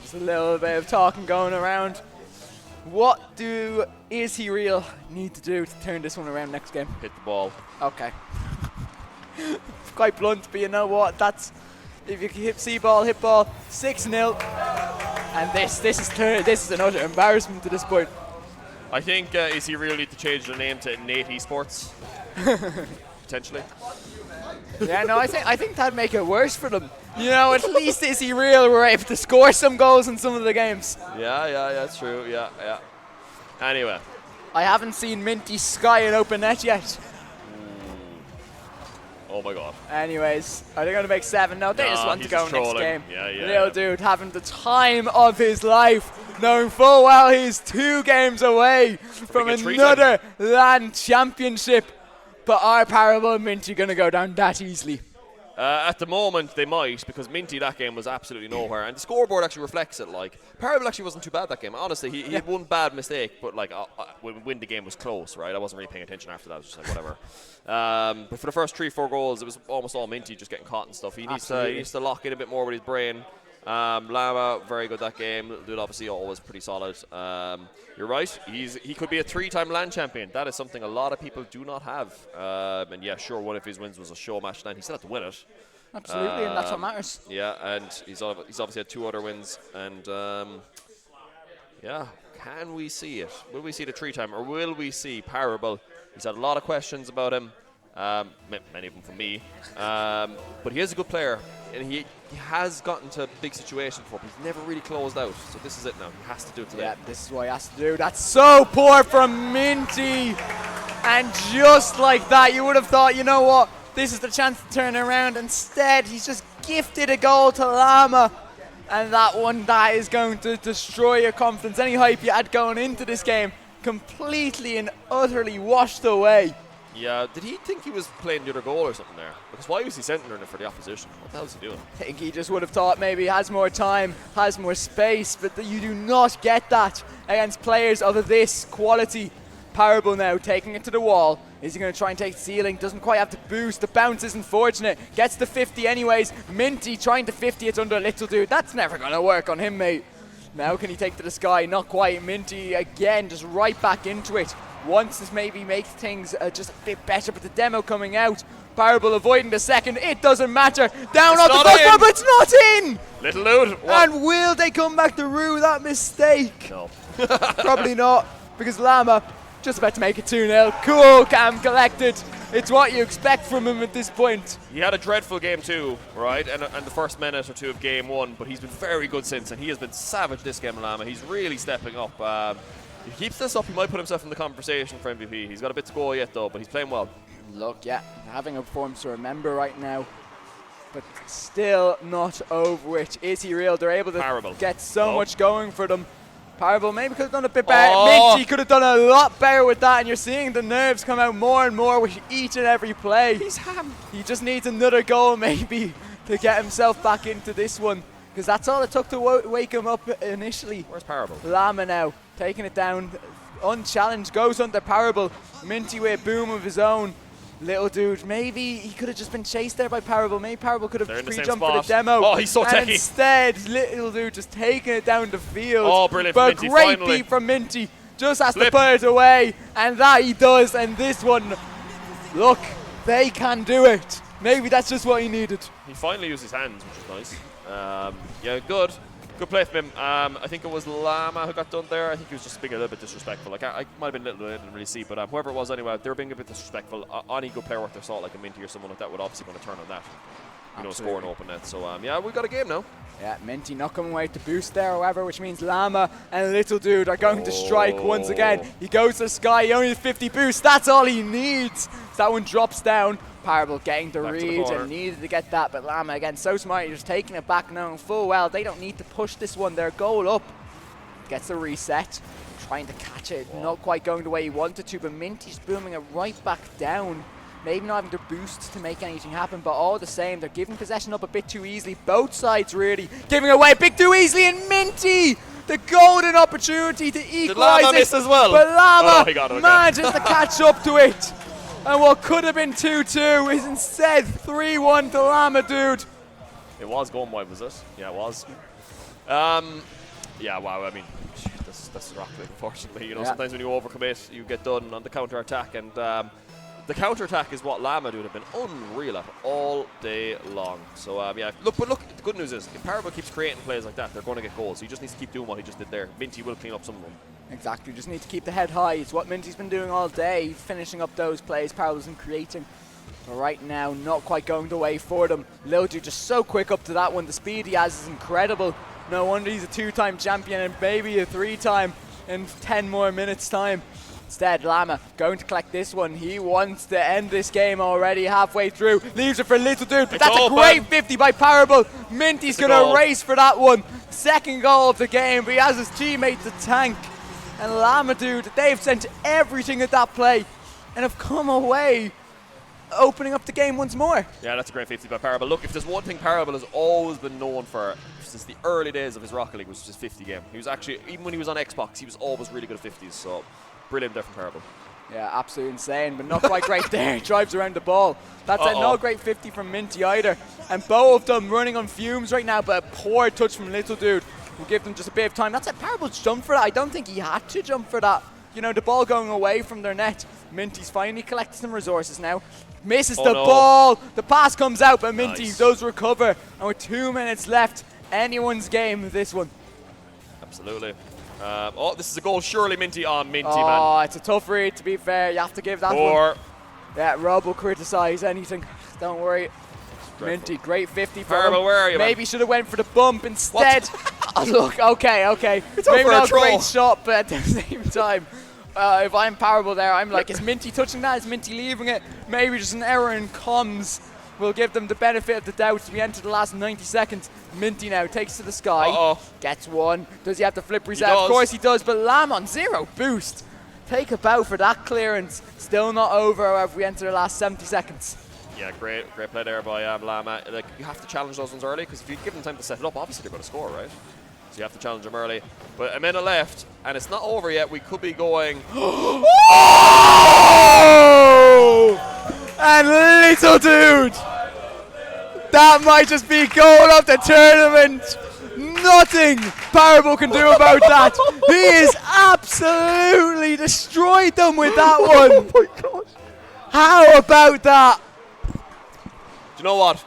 Just a little bit of talking going around. What do Is He Real need to do to turn this one around next game? Hit the ball. Okay. Quite blunt, but you know what? That's... If you can hit C-ball, hit ball, 6-0. And this is an utter embarrassment to this point. I think is he really need to change the name to Nate Esports? Potentially. Yeah, no, I think that'd make it worse for them. You know, at least Is He Real were able to score some goals in some of the games. Yeah, that's true. Yeah. Anyway. I haven't seen Minty Sky in open net yet. Oh my god. Anyways, are they going to make 7? No, they just want to go next game. Yeah. Little dude having the time of his life, knowing full well he's 2 games away from another LAN championship. But are Parable and Minty going to go down that easily? At the moment, they might, because Minty that game was absolutely nowhere, and the scoreboard actually reflects it. Like Parable actually wasn't too bad that game. Honestly, he had one bad mistake, but like when the game was close, right? I wasn't really paying attention after that. I was just like whatever. But for the first 3-4 goals, it was almost all Minty just getting caught and stuff. He needs to lock in a bit more with his brain. Lama, very good that game. Little dude obviously always pretty solid. You're right. He could be a 3-time LAN champion. That is something a lot of people do not have. And yeah, sure, one of his wins was a show match. Then he still had to win it. Absolutely, and that's what matters. Yeah, and he's obviously had 2 other wins. And yeah, can we see it? Will we see the 3-time, or will we see Parable? He's had a lot of questions about him. Many of them from me. But he is a good player. And he has gotten to big situations before, but he's never really closed out. So this is it now. He has to do it today. Yeah, this is what he has to do. That's so poor from Minty. And just like that, you would have thought, you know what, this is the chance to turn around. Instead, he's just gifted a goal to Lama. And that is going to destroy your confidence. Any hype you had going into this game, completely and utterly washed away. Yeah, did he think he was playing the other goal or something there? Because why was he centering it for the opposition? What the hell is he doing? I think he just would have thought maybe he has more time, has more space, but you do not get that against players of this quality. Parable now taking it to the wall. Is he going to try and take the ceiling? Doesn't quite have the boost. The bounce isn't fortunate. Gets the 50 anyways. Minty trying to 50 it under Little Dude. That's never going to work on him, mate. Now can he take to the sky? Not quite. Minty again just right back into it. Wants to maybe make things just a bit better, but the demo coming out. Parable avoiding the second. It doesn't matter. Down on the crossbar, but it's not in! Little Dude. And will they come back to rue that mistake? No. Probably not, because Lama just about to make it 2-0. Cool, calm, collected. It's what you expect from him at this point. He had a dreadful game 2, right? And the first minute or 2 of game 1, but he's been very good since, and he has been savage this game, Lama. He's really stepping up. If he keeps this up, he might put himself in the conversation for MVP. He's got a bit to go yet, though, but he's playing well. Look, yeah, having a performance to remember right now, but still not over it. Is he real? They're able to get so much going for them. Parable maybe could have done a bit better. Minty could have done a lot better with that, and you're seeing the nerves come out more and more with each and every play. He's ham. He just needs another goal maybe to get himself back into this one, because that's all it took to wake him up initially. Where's Parable? Lama now taking it down, unchallenged, goes under Parable. Minty with a boom of his own. Little Dude, maybe he could have just been chased there by Parable. Maybe Parable could have free jumped for the demo. Oh, he's so techie. And instead, Little Dude just taking it down the field. Oh, brilliant But from Minty, great finally. beat from Minty. Just has to put it away. And that he does. And this one, look, they can do it. Maybe that's just what he needed. He finally used his hands, which is nice. Yeah, good. Good play from him. I think it was Lama who got done there. I think he was just being a little bit disrespectful. Like I might have been Little, I didn't really see, but whoever it was anyway, they were being a bit disrespectful. Any good player worth their salt, like a Minty or someone like that, would obviously want to turn on that. You know, score and open net. So yeah, we've got a game now. Yeah, Minty not coming away to boost there, however, which means Lama and Little Dude are going to strike once again. He goes to the sky, he only has 50 boost. That's all he needs. So that one drops down. Parable getting the read and needed to get that, but Lama again so smart, he's just taking it back, knowing full well they don't need to push this one. Their goal up. Gets the reset, trying to catch it, not quite going the way he wanted to, but Minty's booming it right back down. Maybe not having to boost to make anything happen, but all the same, they're giving possession up a bit too easily. Both sides really giving away a bit too easily, and Minty, the golden opportunity to equalize Did Lama miss as well? But Lama he got it, manages to catch up to it. And what could have been 2-2 is instead 3-1 to Lama, dude. It was going wide, was it? Yeah, it was. Yeah, wow, I mean, that's Rocket League, unfortunately. You know, sometimes when you overcommit, you get done on the counter-attack, and the counter-attack is what Lama Dude have been unreal at all day long. So, yeah, look, the good news is, if Parable keeps creating plays like that, they're going to get goals. So he just needs to keep doing what he just did there. Minty will clean up some of them. Exactly, just need to keep the head high. It's what Minty's been doing all day, finishing up those plays Parable's been creating. But right now, not quite going the way for them. Lil Dude just so quick up to that one. The speed he has is incredible. No wonder he's a 2-time champion and maybe a 3-time in 10 more minutes time. Instead, Lama going to collect this one. He wants to end this game already halfway through. Leaves it for Little Dude, but that's a great 50 by Parable. Minty's going to race for that one. Second goal of the game, but he has his teammate to tank. And Lama Dude, they've sent everything at that play and have come away opening up the game once more. Yeah, that's a great 50 by Parable. Look, if there's one thing Parable has always been known for since the early days of his Rocket League was just 50 game. He was actually, even when he was on Xbox, he was always really good at 50s. So brilliant there from Parable. Yeah, absolutely insane, but not quite great there. He drives around the ball. That's a no great 50 from Minty either. And both of them running on fumes right now, but a poor touch from Little Dude will give them just a bit of time. That's a Parable jump for that. I don't think he had to jump for that. You know, the ball going away from their net. Minty's finally collected some resources now. Misses the ball. The pass comes out, but Minty does recover. And with 2 minutes left, anyone's game this one. Absolutely. Oh, this is a goal surely Minty on Minty, man. Oh, it's a tough read, to be fair. You have to give that one. Yeah, Rob will criticise anything. Don't worry. Minty, great 50 for him. Where are you, Maybe should have went for the bump instead. Oh, look, okay. It's maybe not a great shot, but at the same time, if I'm Parable there, I'm like, is Minty touching that? Is Minty leaving it? Maybe just an error in comms will give them the benefit of the doubt as we enter the last 90 seconds. Minty now takes to the sky. Gets one. Does he have to flip reset? Of course he does, but Lam on 0 boost. Take a bow for that clearance. Still not over, however, we enter the last 70 seconds. Yeah, great play there by Lama. Like, you have to challenge those ones early, because if you give them time to set it up, obviously they're going to score, right? So you have to challenge them early. But a minute left, and it's not over yet. We could be going. And Little Dude, that might just be going off the tournament. Nothing Parable can do about that. He is absolutely destroyed them with that one. Oh my gosh. How about that? Do you know what?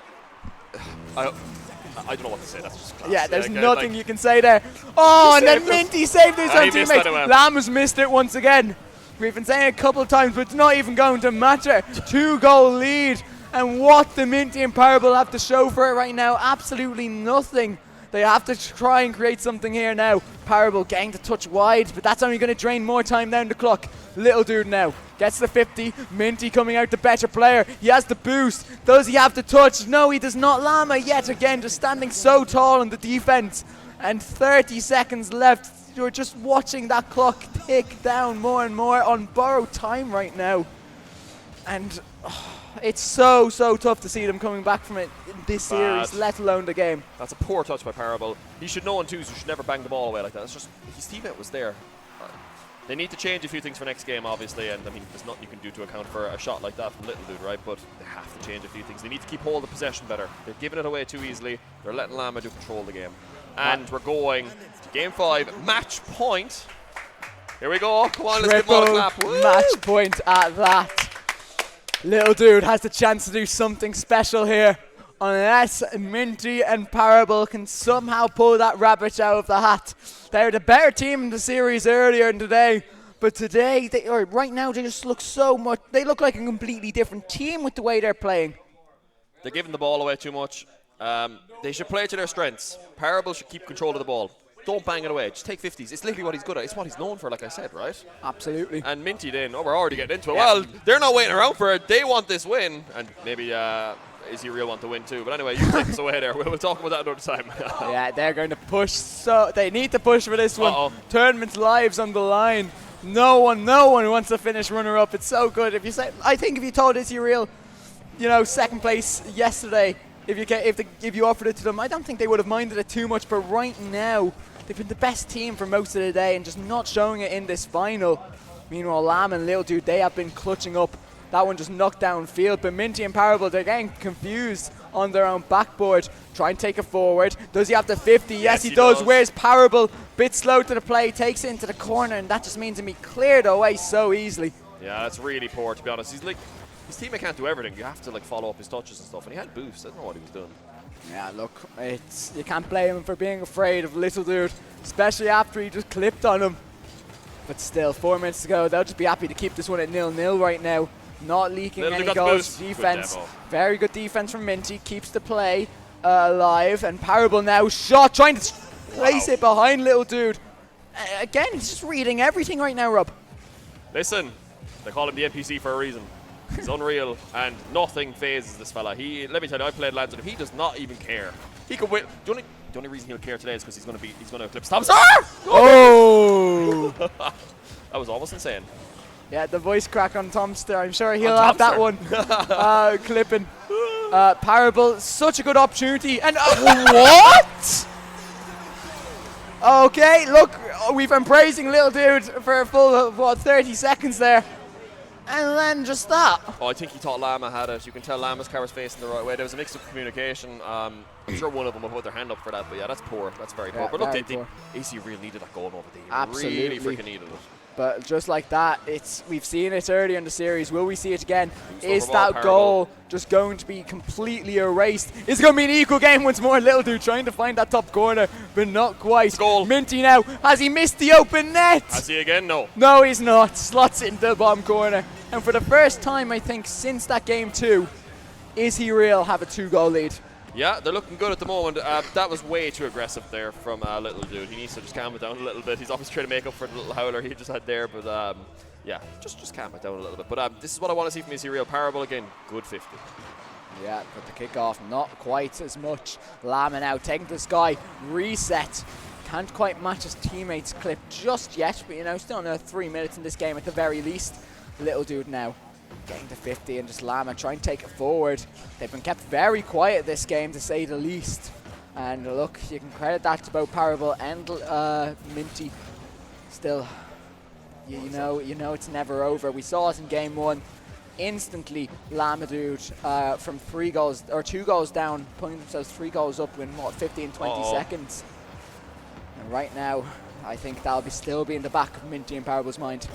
I don't know what to say. That's just class. Yeah, there's nothing you can say there. Oh, and then Minty saved his own teammate. Lam has missed it once again. We've been saying it a couple of times, but it's not even going to matter. 2-goal lead. And what the Minty and Parable have to show for it right now, absolutely nothing. They have to try and create something here now. Parable getting the touch wide, but that's only going to drain more time down the clock. Little Dude now gets the 50. Minty coming out the better player. He has the boost. Does he have the touch? No, he does not. Lama yet again just standing so tall in the defense. And 30 seconds left. You're just watching that clock tick down more and more on borrowed time right now. And it's so tough to see them coming back from it in this series, let alone the game. That's a poor touch by Parable. He should know on twos, you should never bang the ball away like that. It's just, his teammate was there. They need to change a few things for next game, obviously, and I mean, there's nothing you can do to account for a shot like that from Little Dude, right? But they have to change a few things. They need to keep hold of possession better. They're giving it away too easily. They're letting Lama do control the game. And we're going to game 5, match point. Here we go. Come on, let's give them all a clap. Woo! Match point at that. Little Dude has the chance to do something special here, unless Minty and Parable can somehow pull that rabbit out of the hat. They're the better team in the series earlier in the day, but today, right now, they just look they look like a completely different team with the way they're playing. They're giving the ball away too much. They should play to their strengths. Parable should keep control of the ball. Don't bang it away. Just take 50s. It's literally what he's good at. It's what he's known for, like I said, right? Absolutely. And Minty then, we're already getting into it. Yeah. Well, they're not waiting around for it. They want this win. And maybe Is He Real want to win too. But anyway, you take us away there. We'll talk about that another time. Yeah, they're going to push. So they need to push for this one. Tournament lives on the line. No one wants to finish runner-up. It's so good. If you say, I think if you told Is He Real, second place yesterday, if you offered it to them, I don't think they would have minded it too much. But right now, they've been the best team for most of the day and just not showing it in this final. Meanwhile, Lam and Lil Dude, they have been clutching up. That one just knocked downfield. But Minty and Parable, they're getting confused on their own backboard. Try and take it forward. Does he have the 50? Yes, he does. Where's Parable? Bit slow to the play, takes it into the corner, and that just means him be cleared away so easily. Yeah, that's really poor, to be honest. his teammate can't do everything. You have to like follow up his touches and stuff. And he had boosts. I don't know what he was doing. Yeah, look, you can't blame him for being afraid of little dude, especially after he just clipped on him. But still, 4 minutes to go. They'll just be happy to keep this one at 0-0 right now. Not leaking any goals. Defense, very good defense from Minty. Keeps the play alive. And Parable now shot, trying to place it behind little dude. Again, he's just reading everything right now, Rob. Listen, they call him the NPC for a reason. He's unreal, and nothing phases this fella. Let me tell you, I played Lads with him. He does not even care. He could win. The only reason he'll care today is because he's going to eclipse Thompson. Oh! That was almost insane. Yeah, the voice crack on Tomster. I'm sure he'll have that one. Clipping. Parable, such a good opportunity. And what? Okay, look, we've been praising little dude for a full 30 seconds there. And then just that. Oh, I think he thought Llama had it. You can tell Llama's car was facing the right way. There was a mix of communication. I'm sure one of them will put their hand up for that. But yeah, that's poor. That's very poor. But look, AC really needed that goal over there. Absolutely. Really freaking needed it. But just like that, we've seen it earlier in the series. Will we see it again? Is that goal just going to be completely erased? Is it going to be an equal game once more? Little dude trying to find that top corner, but not quite. Goal. Minty now. Has he missed the open net? Has he again? No. No, he's not. Slots it into the bottom corner. And for the first time, I think, since that game 2, Is He Real have a 2-goal lead. Yeah, they're looking good at the moment. That was way too aggressive there from little dude. He needs to just calm it down a little bit. He's obviously trying to make up for the little howler he just had there, but yeah, just calm it down a little bit. But this is what I want to see from Is He Real. Parable again, good 50. Yeah, but the kickoff not quite as much. Lama now taking to the sky, reset. Can't quite match his teammates' clip just yet, but you know, still another 3 minutes in this game at the very least. Little dude now getting to 50 and just Lama trying to take it forward. They've been kept very quiet this game, to say the least. And look, you can credit that to both Parable and Minty. Still, you know it's never over. We saw it in game 1. Instantly, Lama dude from 2 goals down, putting themselves 3 goals up in what, 15, 20 seconds. And right now, I think that'll still be in the back of Minty and Parable's mind.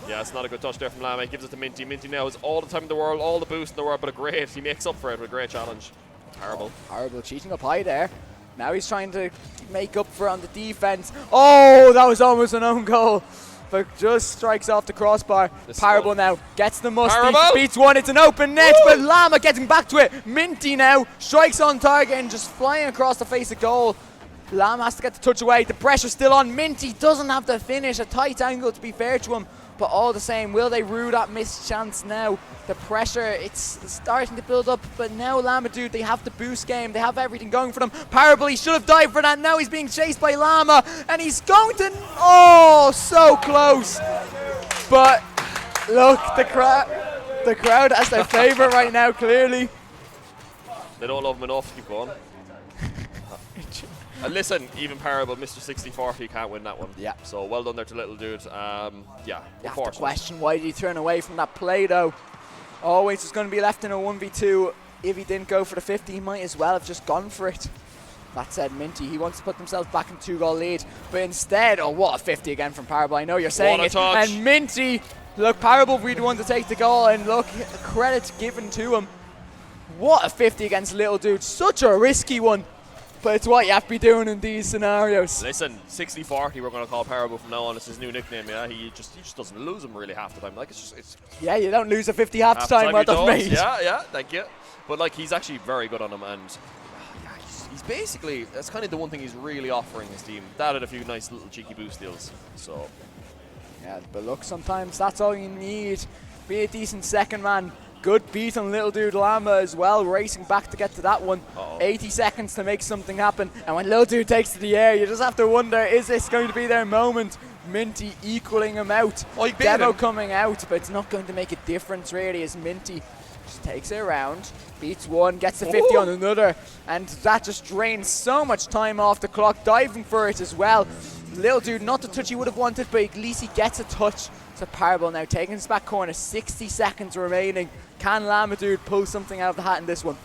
Yeah, it's not a good touch there from Lama. He gives it to Minty. Minty now has all the time in the world, all the boost in the world, but he makes up for it with a great challenge. Parable. Parable cheating up high there. Now he's trying to make up for it on the defense. Oh, that was almost an own goal, but just strikes off the crossbar. Parable now gets the musty, beats one. It's an open net, but Lama getting back to it. Minty now strikes on target and just flying across the face of goal. Lama has to get the touch away. The pressure's still on. Minty doesn't have the finish. A tight angle, to be fair to him. But all the same, will they rue that missed chance now? The pressure, it's starting to build up. But now Lama dude, they have the boost game. They have everything going for them. Parable, he should have dived for that. Now he's being chased by Lama. And he's going to... Oh, so close. But look, the crowd has their favourite right now, clearly. They don't love him enough. Keep going. Listen, even Parable, Mr. 60-40 can't win that one. Yeah. So well done there to little dude. Yeah. You have to question why did he turn away from that play though. Always was going to be left in a 1v2. If he didn't go for the 50, he might as well have just gone for it. That said, Minty, he wants to put themselves back in 2-goal lead. But instead, oh, what a 50 again from Parable. I know you're saying it. Touch. And Minty, look, Parable will be the one to take the goal. And look, credit given to him. What a 50 against little dude. Such a risky one. But it's what you have to be doing in these scenarios. Listen, 60-40 we're going to call Parable from now on. It's his new nickname, yeah. He just doesn't lose him really half the time. Like it's yeah, you don't lose a 50 half the time. Well done, mate. Yeah, thank you. But like he's actually very good on him, and yeah, he's basically, that's kind of the one thing he's really offering his team. That and a few nice little cheeky boost deals. So yeah, but look, sometimes that's all you need. Be a decent second man. Good beat on little dude Lama as well, racing back to get to that one. 80 seconds to make something happen. And when little dude takes to the air, you just have to wonder, is this going to be their moment? Minty equaling him out. Demo coming out, but it's not going to make a difference really as Minty just takes it around, beats one, gets the 50 on another. And that just drains so much time off the clock, diving for it as well. Little dude, not the touch he would have wanted, but at least he gets a touch. So Parable now taking his back corner, 60 seconds remaining. Can Lama dude pull something out of the hat in this one?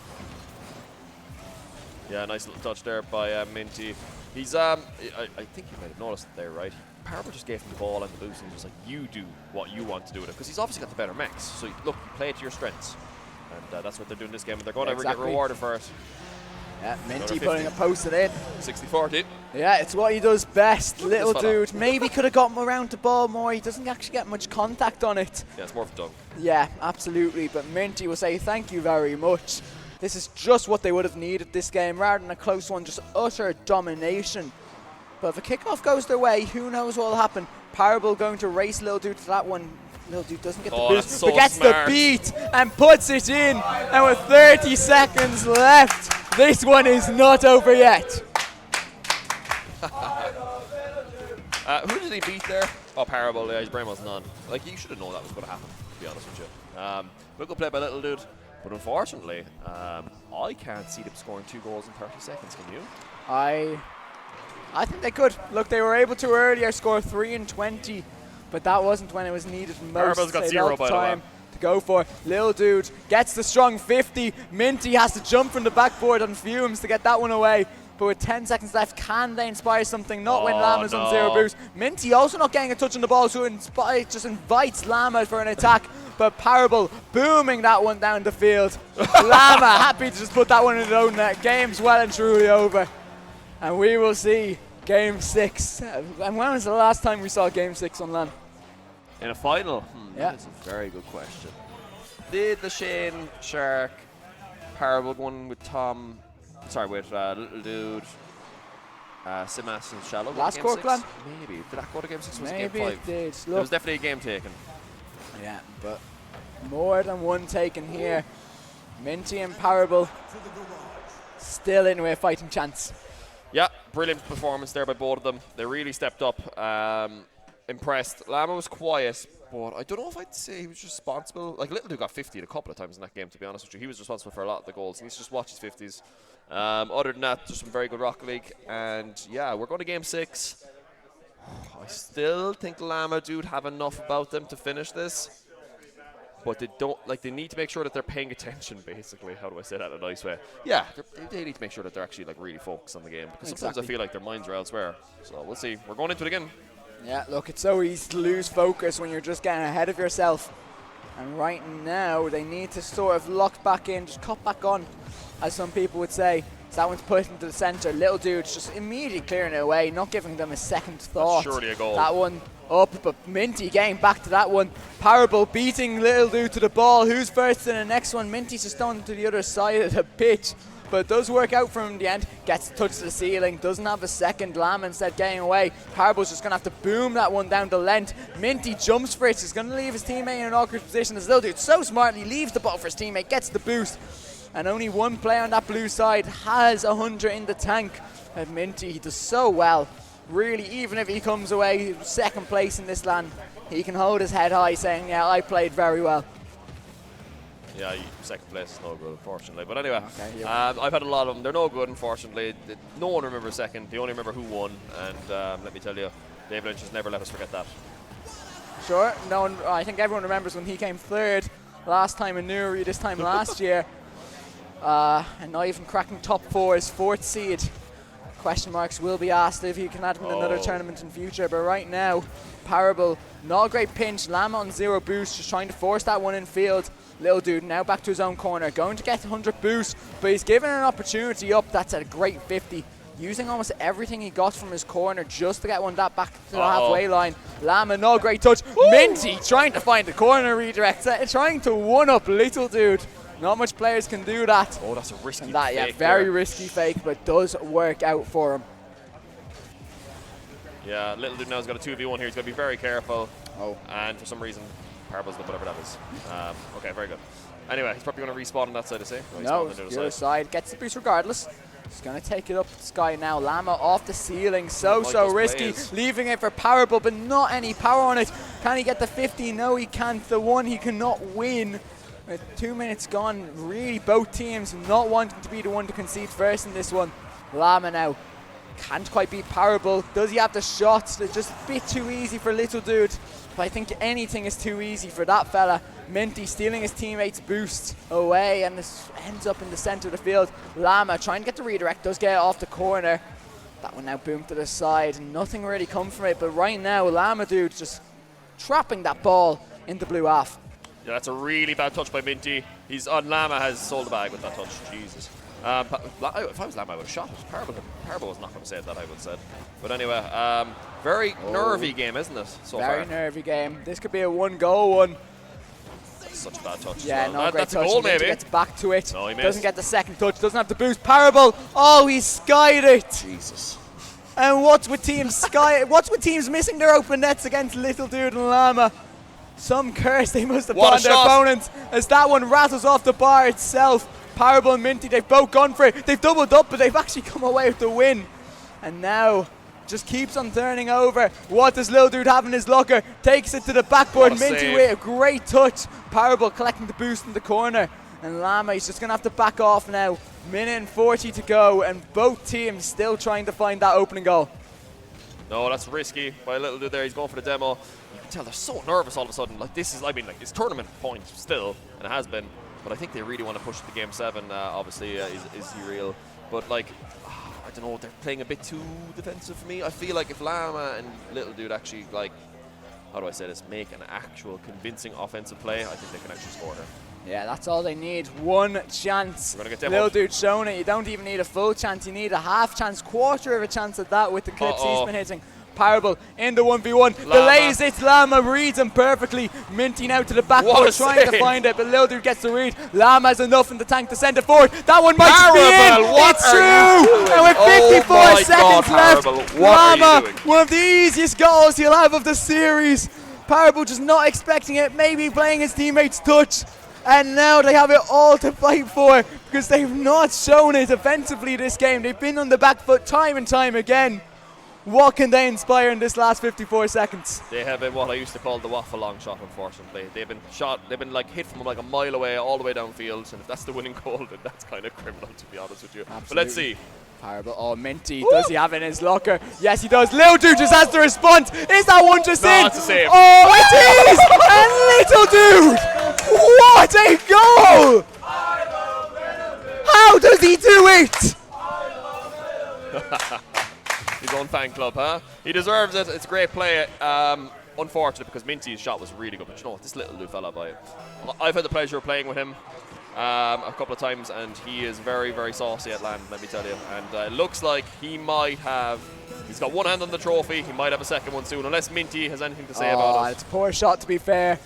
yeah, nice little touch there by Minty. He's I think you might have noticed it there, right? Parable just gave him the ball and the boost and was like, you do what you want to do with it. Because he's obviously got the better mechs. So, look, you play it to your strengths. And that's what they're doing this game. And they're going to get rewarded for it. Yeah, Minty putting a posted in. 60-40. Yeah, it's what he does best. Little dude. Maybe could have got him around the ball more. He doesn't actually get much contact on it. Yeah, it's more of a dunk. Yeah, absolutely. But Minty will say thank you very much. This is just what they would have needed this game. Rather than a close one, just utter domination. But if a kickoff goes their way, who knows what will happen. Parable going to race Little Dude to that one. Little Dude doesn't get the boost, so but gets smart. the beat and puts it in. And with 30 seconds left, this one is not over yet. Who did he beat there? Oh, Parable. Yeah, his brain wasn't on. Like, you should have known that was going to happen, to be honest with you. But good play by Little Dude. But unfortunately, I can't see them scoring 2 goals in 30 seconds. Can you? I think they could. Look, they were able to earlier score 3 in 20, but that wasn't when it was needed most. Parable's got 0, by the way. To go for. Little Dude gets the strong 50. Minty has to jump from the backboard on fumes to get that one away. But with 10 seconds left, can they inspire something? Not when Lama's on 0 boost. Minty also not getting a touch on the ball, so just invites Lama for an attack. But Parable booming that one down the field. Lama happy to just put that one in his own net. Game's well and truly over. And we will see Game 6. And when was the last time we saw Game 6 on LAN? In a final? Yeah. That's a very good question. Did the Shane, Shark, Parable going with Tom, with Little Dude, Simas and Shallow? Last Cork LAN? Maybe. Did that go to Game 6? Was Maybe Game 5? it did. There was definitely a game taken. Yeah, but more than one taken here. Minty and Parable still in with a fighting chance. Yeah, brilliant performance there by both of them. They really stepped up. Impressed. Lama was quiet, but I don't know if I'd say he was responsible. Like, Little Dude got 50 a couple of times in that game, to be honest with you. He was responsible for a lot of the goals. He needs to just watch his 50s. Other than that, just some very good Rocket League. And yeah, we're going to Game 6. I still think Lama Dude have enough about them to finish this. But they don't, like, they need to make sure that they're paying attention, basically. How do I say that in a nice way? Yeah, they need to make sure that they're actually, like, really focused on the game. Because sometimes I feel like their minds are elsewhere. So we'll see. We're going into it again. Yeah, look, it's so easy to lose focus when you're just getting ahead of yourself. And right now, they need to sort of lock back in, just cut back on, as some people would say. So that one's put into the centre. Little Dude's just immediately clearing it away, not giving them a second thought. That's surely a goal. That one up, but Minty getting back to that one. Parable beating Little Dude to the ball. Who's first in the next one? Minty's just on to the other side of the pitch. But it does work out for him in the end. Gets the touch to the ceiling. Doesn't have a second. Lam instead getting away. Parable's just going to have to boom that one down the length. Minty jumps for it. He's going to leave his teammate in an awkward position. As Little Dude so smartly leaves the ball for his teammate. Gets the boost. And only one player on that blue side has 100 in the tank. And Minty, he does so well. Really, even if he comes away second place in this LAN, he can hold his head high saying, yeah, I played very well. Yeah, second place is no good, unfortunately. But anyway, I've had a lot of them. They're no good, unfortunately. No one remembers second. They only remember who won. And let me tell you, David Lynch has never let us forget that. Sure. No one, I think everyone remembers when he came third last time in Newry, this time last year. And not even cracking top 4 is 4th seed. Question marks will be asked if he can add him in another tournament in future. But right now, Parable, not a great pinch. Lama on 0 boost, just trying to force that one in field. Little Dude now back to his own corner, going to get 100 boost, but he's given an opportunity up. That's a great 50. Using almost everything he got from his corner just to get one that back to the halfway line. Lama, no great touch. Woo! Minty trying to find the corner redirect, trying to one-up Little Dude. Not much players can do that. Oh, that's a risky fake. Yeah, very risky fake, but does work out for him. Yeah, Little Dude now has got a 2v1 here. He's got to be very careful. Oh. And for some reason, Parable's whatever that is. Okay, very good. Anyway, he's probably going to respawn on that side, I say. No, the other side. Gets the boost regardless. He's going to take it up to the sky now. Lama off the ceiling. So risky. Leaving it for Parable, but not any power on it. Can he get the 50? No, he can't. The one he cannot win. With 2 minutes gone, really both teams not wanting to be the one to concede first in this one. Lama now can't quite beat Parable. Does he have the shots? They're just a bit too easy for Little Dude. But I think anything is too easy for that fella. Minty stealing his teammate's boost away, and this ends up in the center of the field. Lama trying to get the redirect, does get it off the corner. That one now boomed to the side. Nothing really come from it, but right now, Lamadude just trapping that ball in the blue half. Yeah, that's a really bad touch by Minty. He's on Lama has sold the bag with that touch. Jesus. If I was Lama, I would have shot it. Parable was not going to say that, I would have said. But anyway, very nervy game, isn't it, so far? Very nervy game. This could be a 1-goal one. That's such a bad touch. Yeah, well. no, great that's touch. a goal, Minty maybe. gets back to it. No, he missed. Doesn't get the second touch. Doesn't have the boost. Parable. Oh, he skied it. Jesus. And what's with teams missing their open nets against Little Dude and Llama? Some curse they must have What put a on their shot. opponents as that one rattles off the bar itself. Parable and Minty, they've both gone for it. They've doubled up, but they've actually come away with the win. And now just keeps on turning over. What does Little Dude have in his locker? Takes it to the backboard. What a Minty save. with a great touch. Parable collecting the boost in the corner. And Llama, he's just going to have to back off now. Minute and 40 to go, and both teams still trying to find that opening goal. No, that's risky by Little Dude there. He's going for the demo. You can tell they're so nervous all of a sudden. Like this is, I mean, like it's tournament point still, and it has been. But I think they really want to push it to Game 7. Obviously, is he real? But like, I don't know. They're playing a bit too defensive for me. I feel like if Llama and Little Dude actually like, how do I say this, make an actual convincing offensive play, I think they can actually score here. Yeah, that's all they need. One chance. We're gonna get Little demoed. Dude showing it. You don't even need a full chance. You need a half chance, quarter of a chance at that with the clips he's been hitting. Parable in the 1v1. Delays it. Llama reads him perfectly. Minty now to the backboard, trying to save. find it, but Little Dude gets the read. Llama has enough in the tank to send it forward. That one might Parable, be in. what It's are true. you doing? And with Oh 54 my seconds God, left, Parable, what are you Llama, doing? one of the easiest goals he'll have of the series. Parable just not expecting it, maybe playing his teammates' touch. And now they have it all to fight for because they've not shown it offensively this game. They've been on the back foot time and time again. What can they inspire in this last 54 seconds? They have been what I used to call the waffle long shot, unfortunately. They've been like hit from like a mile away, all the way downfield, and if that's the winning goal, then that's kind of criminal, to be honest with you. Absolutely. But let's see. Parable, oh, Minty, does he have it in his locker? Yes, he does. Little Dude just has to respond. Is that one just in? It's a save. Oh, it is! And Little Dude, what a goal! How does he do it? His own fan club, huh? He deserves it. It's a great play. Unfortunate because Minty's shot was really good, but you know what? This little new fella, I've had the pleasure of playing with him a couple of times, and he is very, very saucy at LAN, let me tell you. And it looks like he's got one hand on the trophy. He might have a second one soon, unless Minty has anything to say about it. It's a poor shot, to be fair.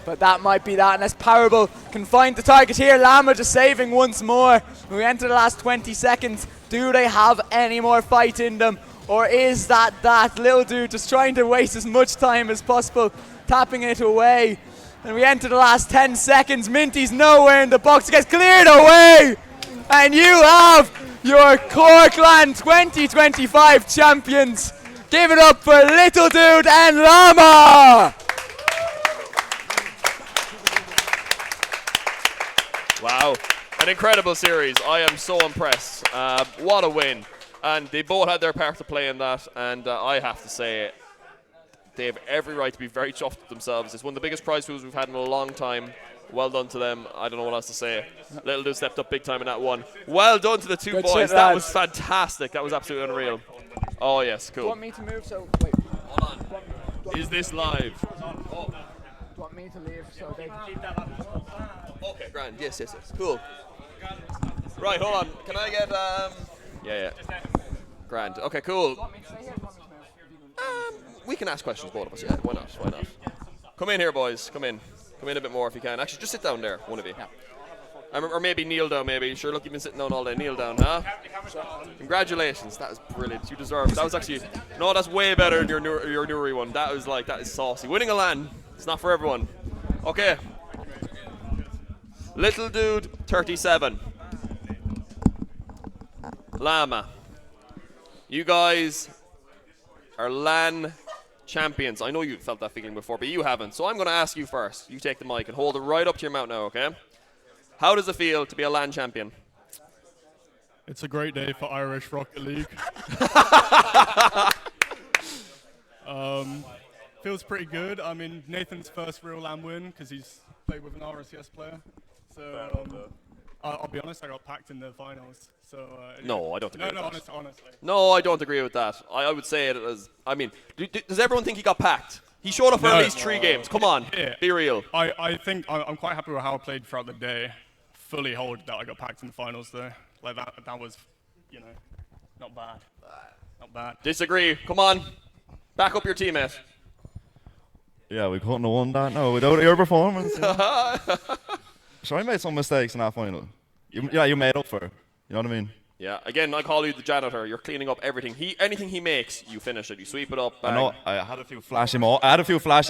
But that might be that, unless Parable can find the target here. Llama just saving once more. We enter the last 20 seconds. Do they have any more fight in them? Or is that Little Dude just trying to waste as much time as possible, tapping it away? And we enter the last 10 seconds. Minty's nowhere in the box. It gets cleared away. And you have your Cork LAN 2025 champions. Give it up for Little Dude and Llama. Wow, an incredible series. I am so impressed. What a win. And they both had their part to play in that, and I have to say, they have every right to be very chuffed with themselves. It's one of the biggest prize pools we've had in a long time. Well done to them. I don't know what else to say. Little Dude stepped up big time in that one. Well done to the two Good boys. shit, That lads. was fantastic. That was absolutely unreal. Oh, yes, Do you cool. want me to move? So, wait. Hold on. Is this live? Oh. Do you want me to leave? So they Okay, grand. Yes. Cool. Right, hold on. Can I get, Yeah. Grand. Okay, cool. We can ask questions, both of us. Yeah, why not? Come in here, boys. Come in a bit more if you can. Actually, just sit down there, one of you. Or maybe kneel down, maybe. Sure, look, you've been sitting down all day. Kneel down, huh? Congratulations. That was brilliant. You deserve it. That was actually... No, that's way better than your Nuri one. That is saucy. Winning a LAN, it's not for everyone. Okay. Little Dude, 37. Llama. You guys are LAN champions. I know you felt that feeling before, but you haven't. So I'm going to ask you first. You take the mic and hold it right up to your mouth now, okay? How does it feel to be a LAN champion? It's a great day for Irish Rocket League. Feels pretty good. I mean, Nathan's first real LAN win because he's played with an RSCS player. So I'll be honest, I got packed in the finals. So No, I don't agree with that. Honestly. No, I don't agree with that. I would say it as, I mean, does everyone think he got packed? He showed up for at least 3 games. Come on, be real. I think I'm quite happy with how I played throughout the day. Fully hold that I got packed in the finals though. Like that was, not bad. Not bad. Disagree. Come on, back up your teammate. Yeah, we couldn't have won that. No, without your performance. Sure, I made some mistakes in that final. You made up for it. You know what I mean? Yeah. Again, I call you the janitor. You're cleaning up everything. Anything he makes, you finish it. You sweep it up. Bang. I know. I had a few flashy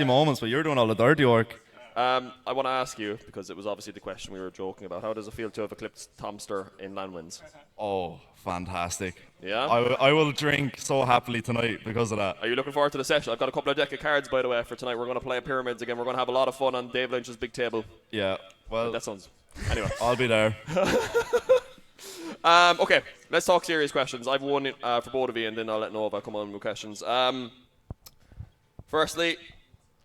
moments, but you're doing all the dirty work. I want to ask you, because it was obviously the question we were joking about, how does it feel to have eclipsed Tomster in LAN wins? Oh, fantastic. Yeah? I will drink so happily tonight because of that. Are you looking forward to the session? I've got a couple of deck of cards, by the way, for tonight. We're going to play Pyramids again. We're going to have a lot of fun on Dave Lynch's big table. Yeah, well... That sounds... Anyway. I'll be there. Okay, let's talk serious questions. I've one for both of you, and then I'll let Nova come on with questions. Firstly,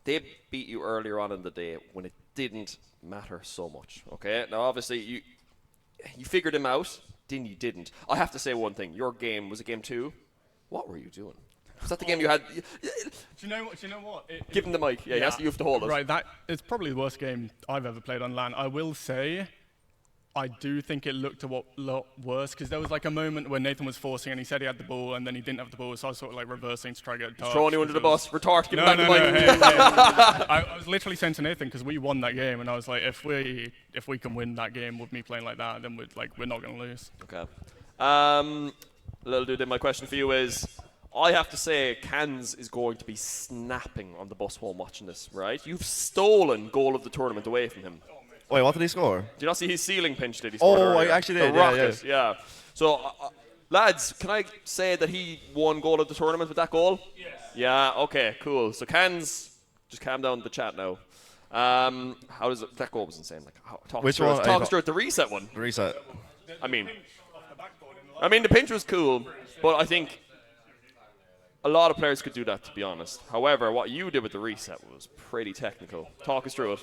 they beat you earlier on in the day when it didn't matter so much. Okay, now obviously you figured him out, then you didn't. I have to say one thing. Your game was a game 2. What were you doing? Was that the game you had? Do you know what? Give him the mic. Yeah, you have to hold it. Right, it's probably the worst game I've ever played on LAN. I will say, I do think it looked a lot worse because there was like a moment where Nathan was forcing and he said he had the ball and then he didn't have the ball, so I was sort of like reversing to try to get a touch. Throwing you under the bus. Retort, give him back the mic. Hey. I was literally saying to Nathan, because we won that game, and I was like, if we can win that game with me playing like that, then we're not going to lose. Okay. Little dude, my question for you is, I have to say, Cans is going to be snapping on the bus home watching this, right? You've stolen goal of the tournament away from him. Wait, what did he score? Do you not see his ceiling pinch that he scored earlier? I actually did, the rocket, yeah. So, lads, can I say that he won goal of the tournament with that goal? Yes. Yeah, okay, cool. So, Cans, just calm down the chat now. How does it, that goal was insane. Like, talk us through it. The reset one. The reset. I mean, the pinch was cool, but I think a lot of players could do that, to be honest. However, what you did with the reset was pretty technical. Talk us through it.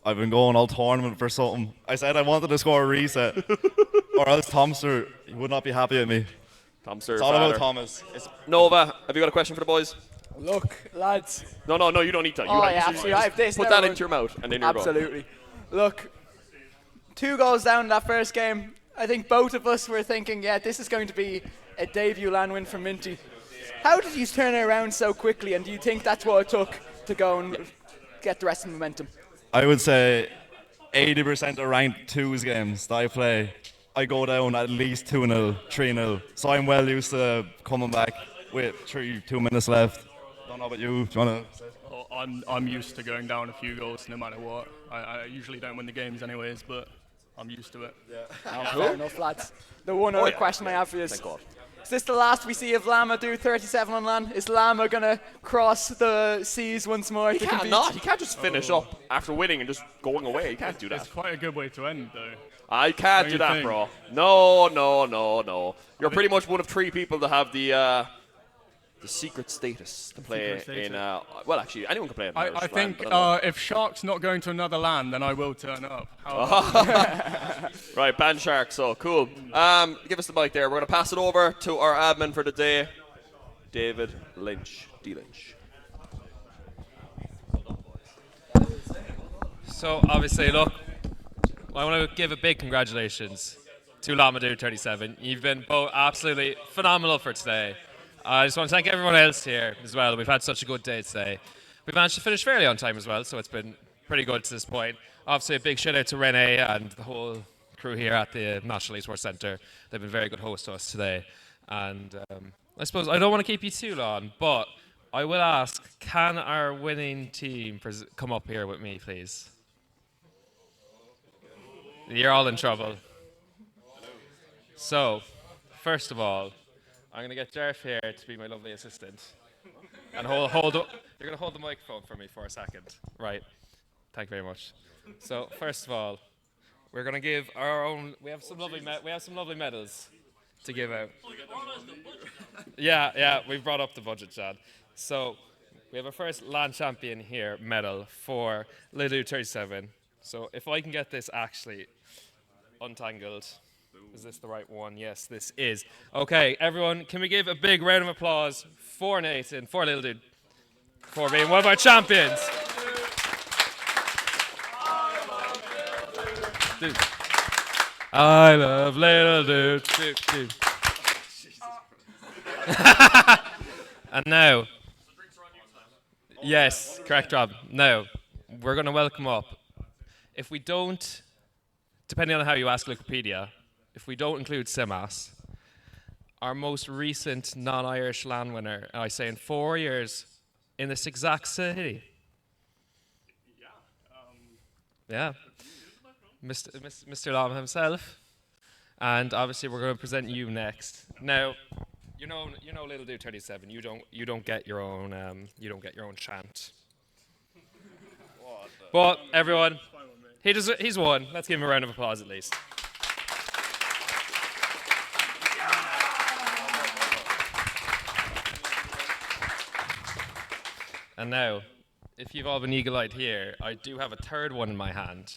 I've been going all tournament for something. I said I wanted to score a reset, or else Tomster would not be happy with me. Tomster, it's all about Thomas. Nova, have you got a question for the boys? Look, lads. No, you don't need to. Absolutely. I have this. Put that into your mouth, and then you're absolutely. Look, 2 goals down in that first game. I think both of us were thinking, yeah, this is going to be a debut LAN win for Minty. How did you turn it around so quickly, and do you think that's what it took to go and get the rest of the momentum? I would say 80% of ranked 2's games that I play, I go down at least 2-0, 3-0. So I'm well used to coming back with 2 minutes left. Don't know about you. Do you want to say? I'm used to going down a few goals no matter what. I usually don't win the games anyways, but I'm used to it. Yeah. Fair enough, lads. The one other question I have for you is, is this the last we see of Llama do 37 on LAN? Is Llama going to cross the seas once more? He can't not. He can't just finish up after winning and just going away. He can't do that. It's quite a good way to end, though. I can't do that, bro. No. You're pretty much one of 3 people that have the secret status to play in. Well, actually, anyone can play in. I think if Shark's not going to another LAN, then I will turn up. Right, ban Shark. So cool. Give us the mic there. We're gonna pass it over to our admin for the day, David Lynch. D Lynch. So obviously, look, I want to give a big congratulations to Lamadou 37. You've been both absolutely phenomenal for today. I just want to thank everyone else here as well. We've had such a good day today. We've managed to finish fairly on time as well, so it's been pretty good to this point. Obviously, a big shout out to Rene and the whole crew here at the National Esports Centre. They've been very good hosts to us today. And I suppose I don't want to keep you too long, but I will ask, can our winning team come up here with me, please? You're all in trouble. So, first of all, I'm going to get Jarf here to be my lovely assistant. And you're going to hold the microphone for me for a second. Right. Thank you very much. So, first of all, we're going to give our own... We have some lovely medals to give out. Yeah, we've brought up the budget, Chad. So, we have our first LAN champion here medal for Lidu 37. So, if I can get this actually Untangled. Is this the right one? Yes, this is. Okay, everyone, can we give a big round of applause for Nathan, for Little Dude, for being one of our champions? Dude. I love Little Dude. Dude. And now, yes, correct, Rob. Now, we're going to welcome up. If we don't, depending on how you ask Wikipedia, if we don't include Simas, our most recent non-Irish LAN winner, I say in 4 years, in this exact city. Yeah. Mr. Lam himself. And obviously we're going to present you next. Now, you know Little Dude 37. You don't get your own chant. But everyone, he's won. Let's give him a round of applause at least. And now, if you've all been eagle-eyed here, I do have a third one in my hand,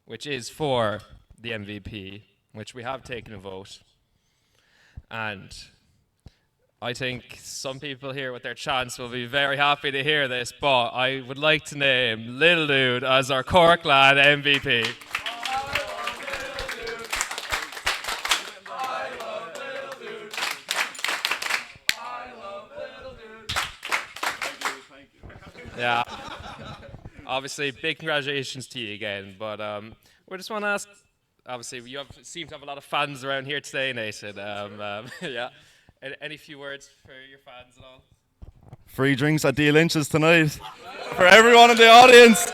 which is for the MVP, which we have taken a vote. And I think some people here with their chance will be very happy to hear this, but I would like to name Little Dude as our Cork LAN MVP. Yeah. Obviously, big congratulations to you again. But we just want to ask, obviously, you seem to have a lot of fans around here today, Nathan. Yeah. Any few words for your fans and all? Free drinks at D. Lynch's tonight for everyone in the audience.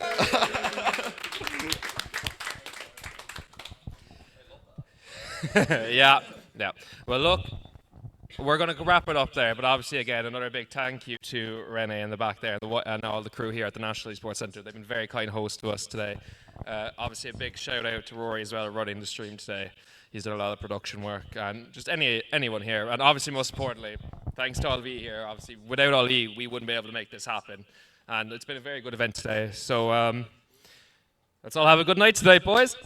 Yeah. Well, look, we're going to wrap it up there, but obviously, again, another big thank you to Renee in the back there and all the crew here at the National Esports Centre. They've been very kind hosts to us today. Obviously, a big shout out to Rory as well, running the stream today. He's done a lot of production work, and just anyone here. And obviously, most importantly, thanks to all of you here. Obviously, without all of you, we wouldn't be able to make this happen. And it's been a very good event today. So let's all have a good night today, boys.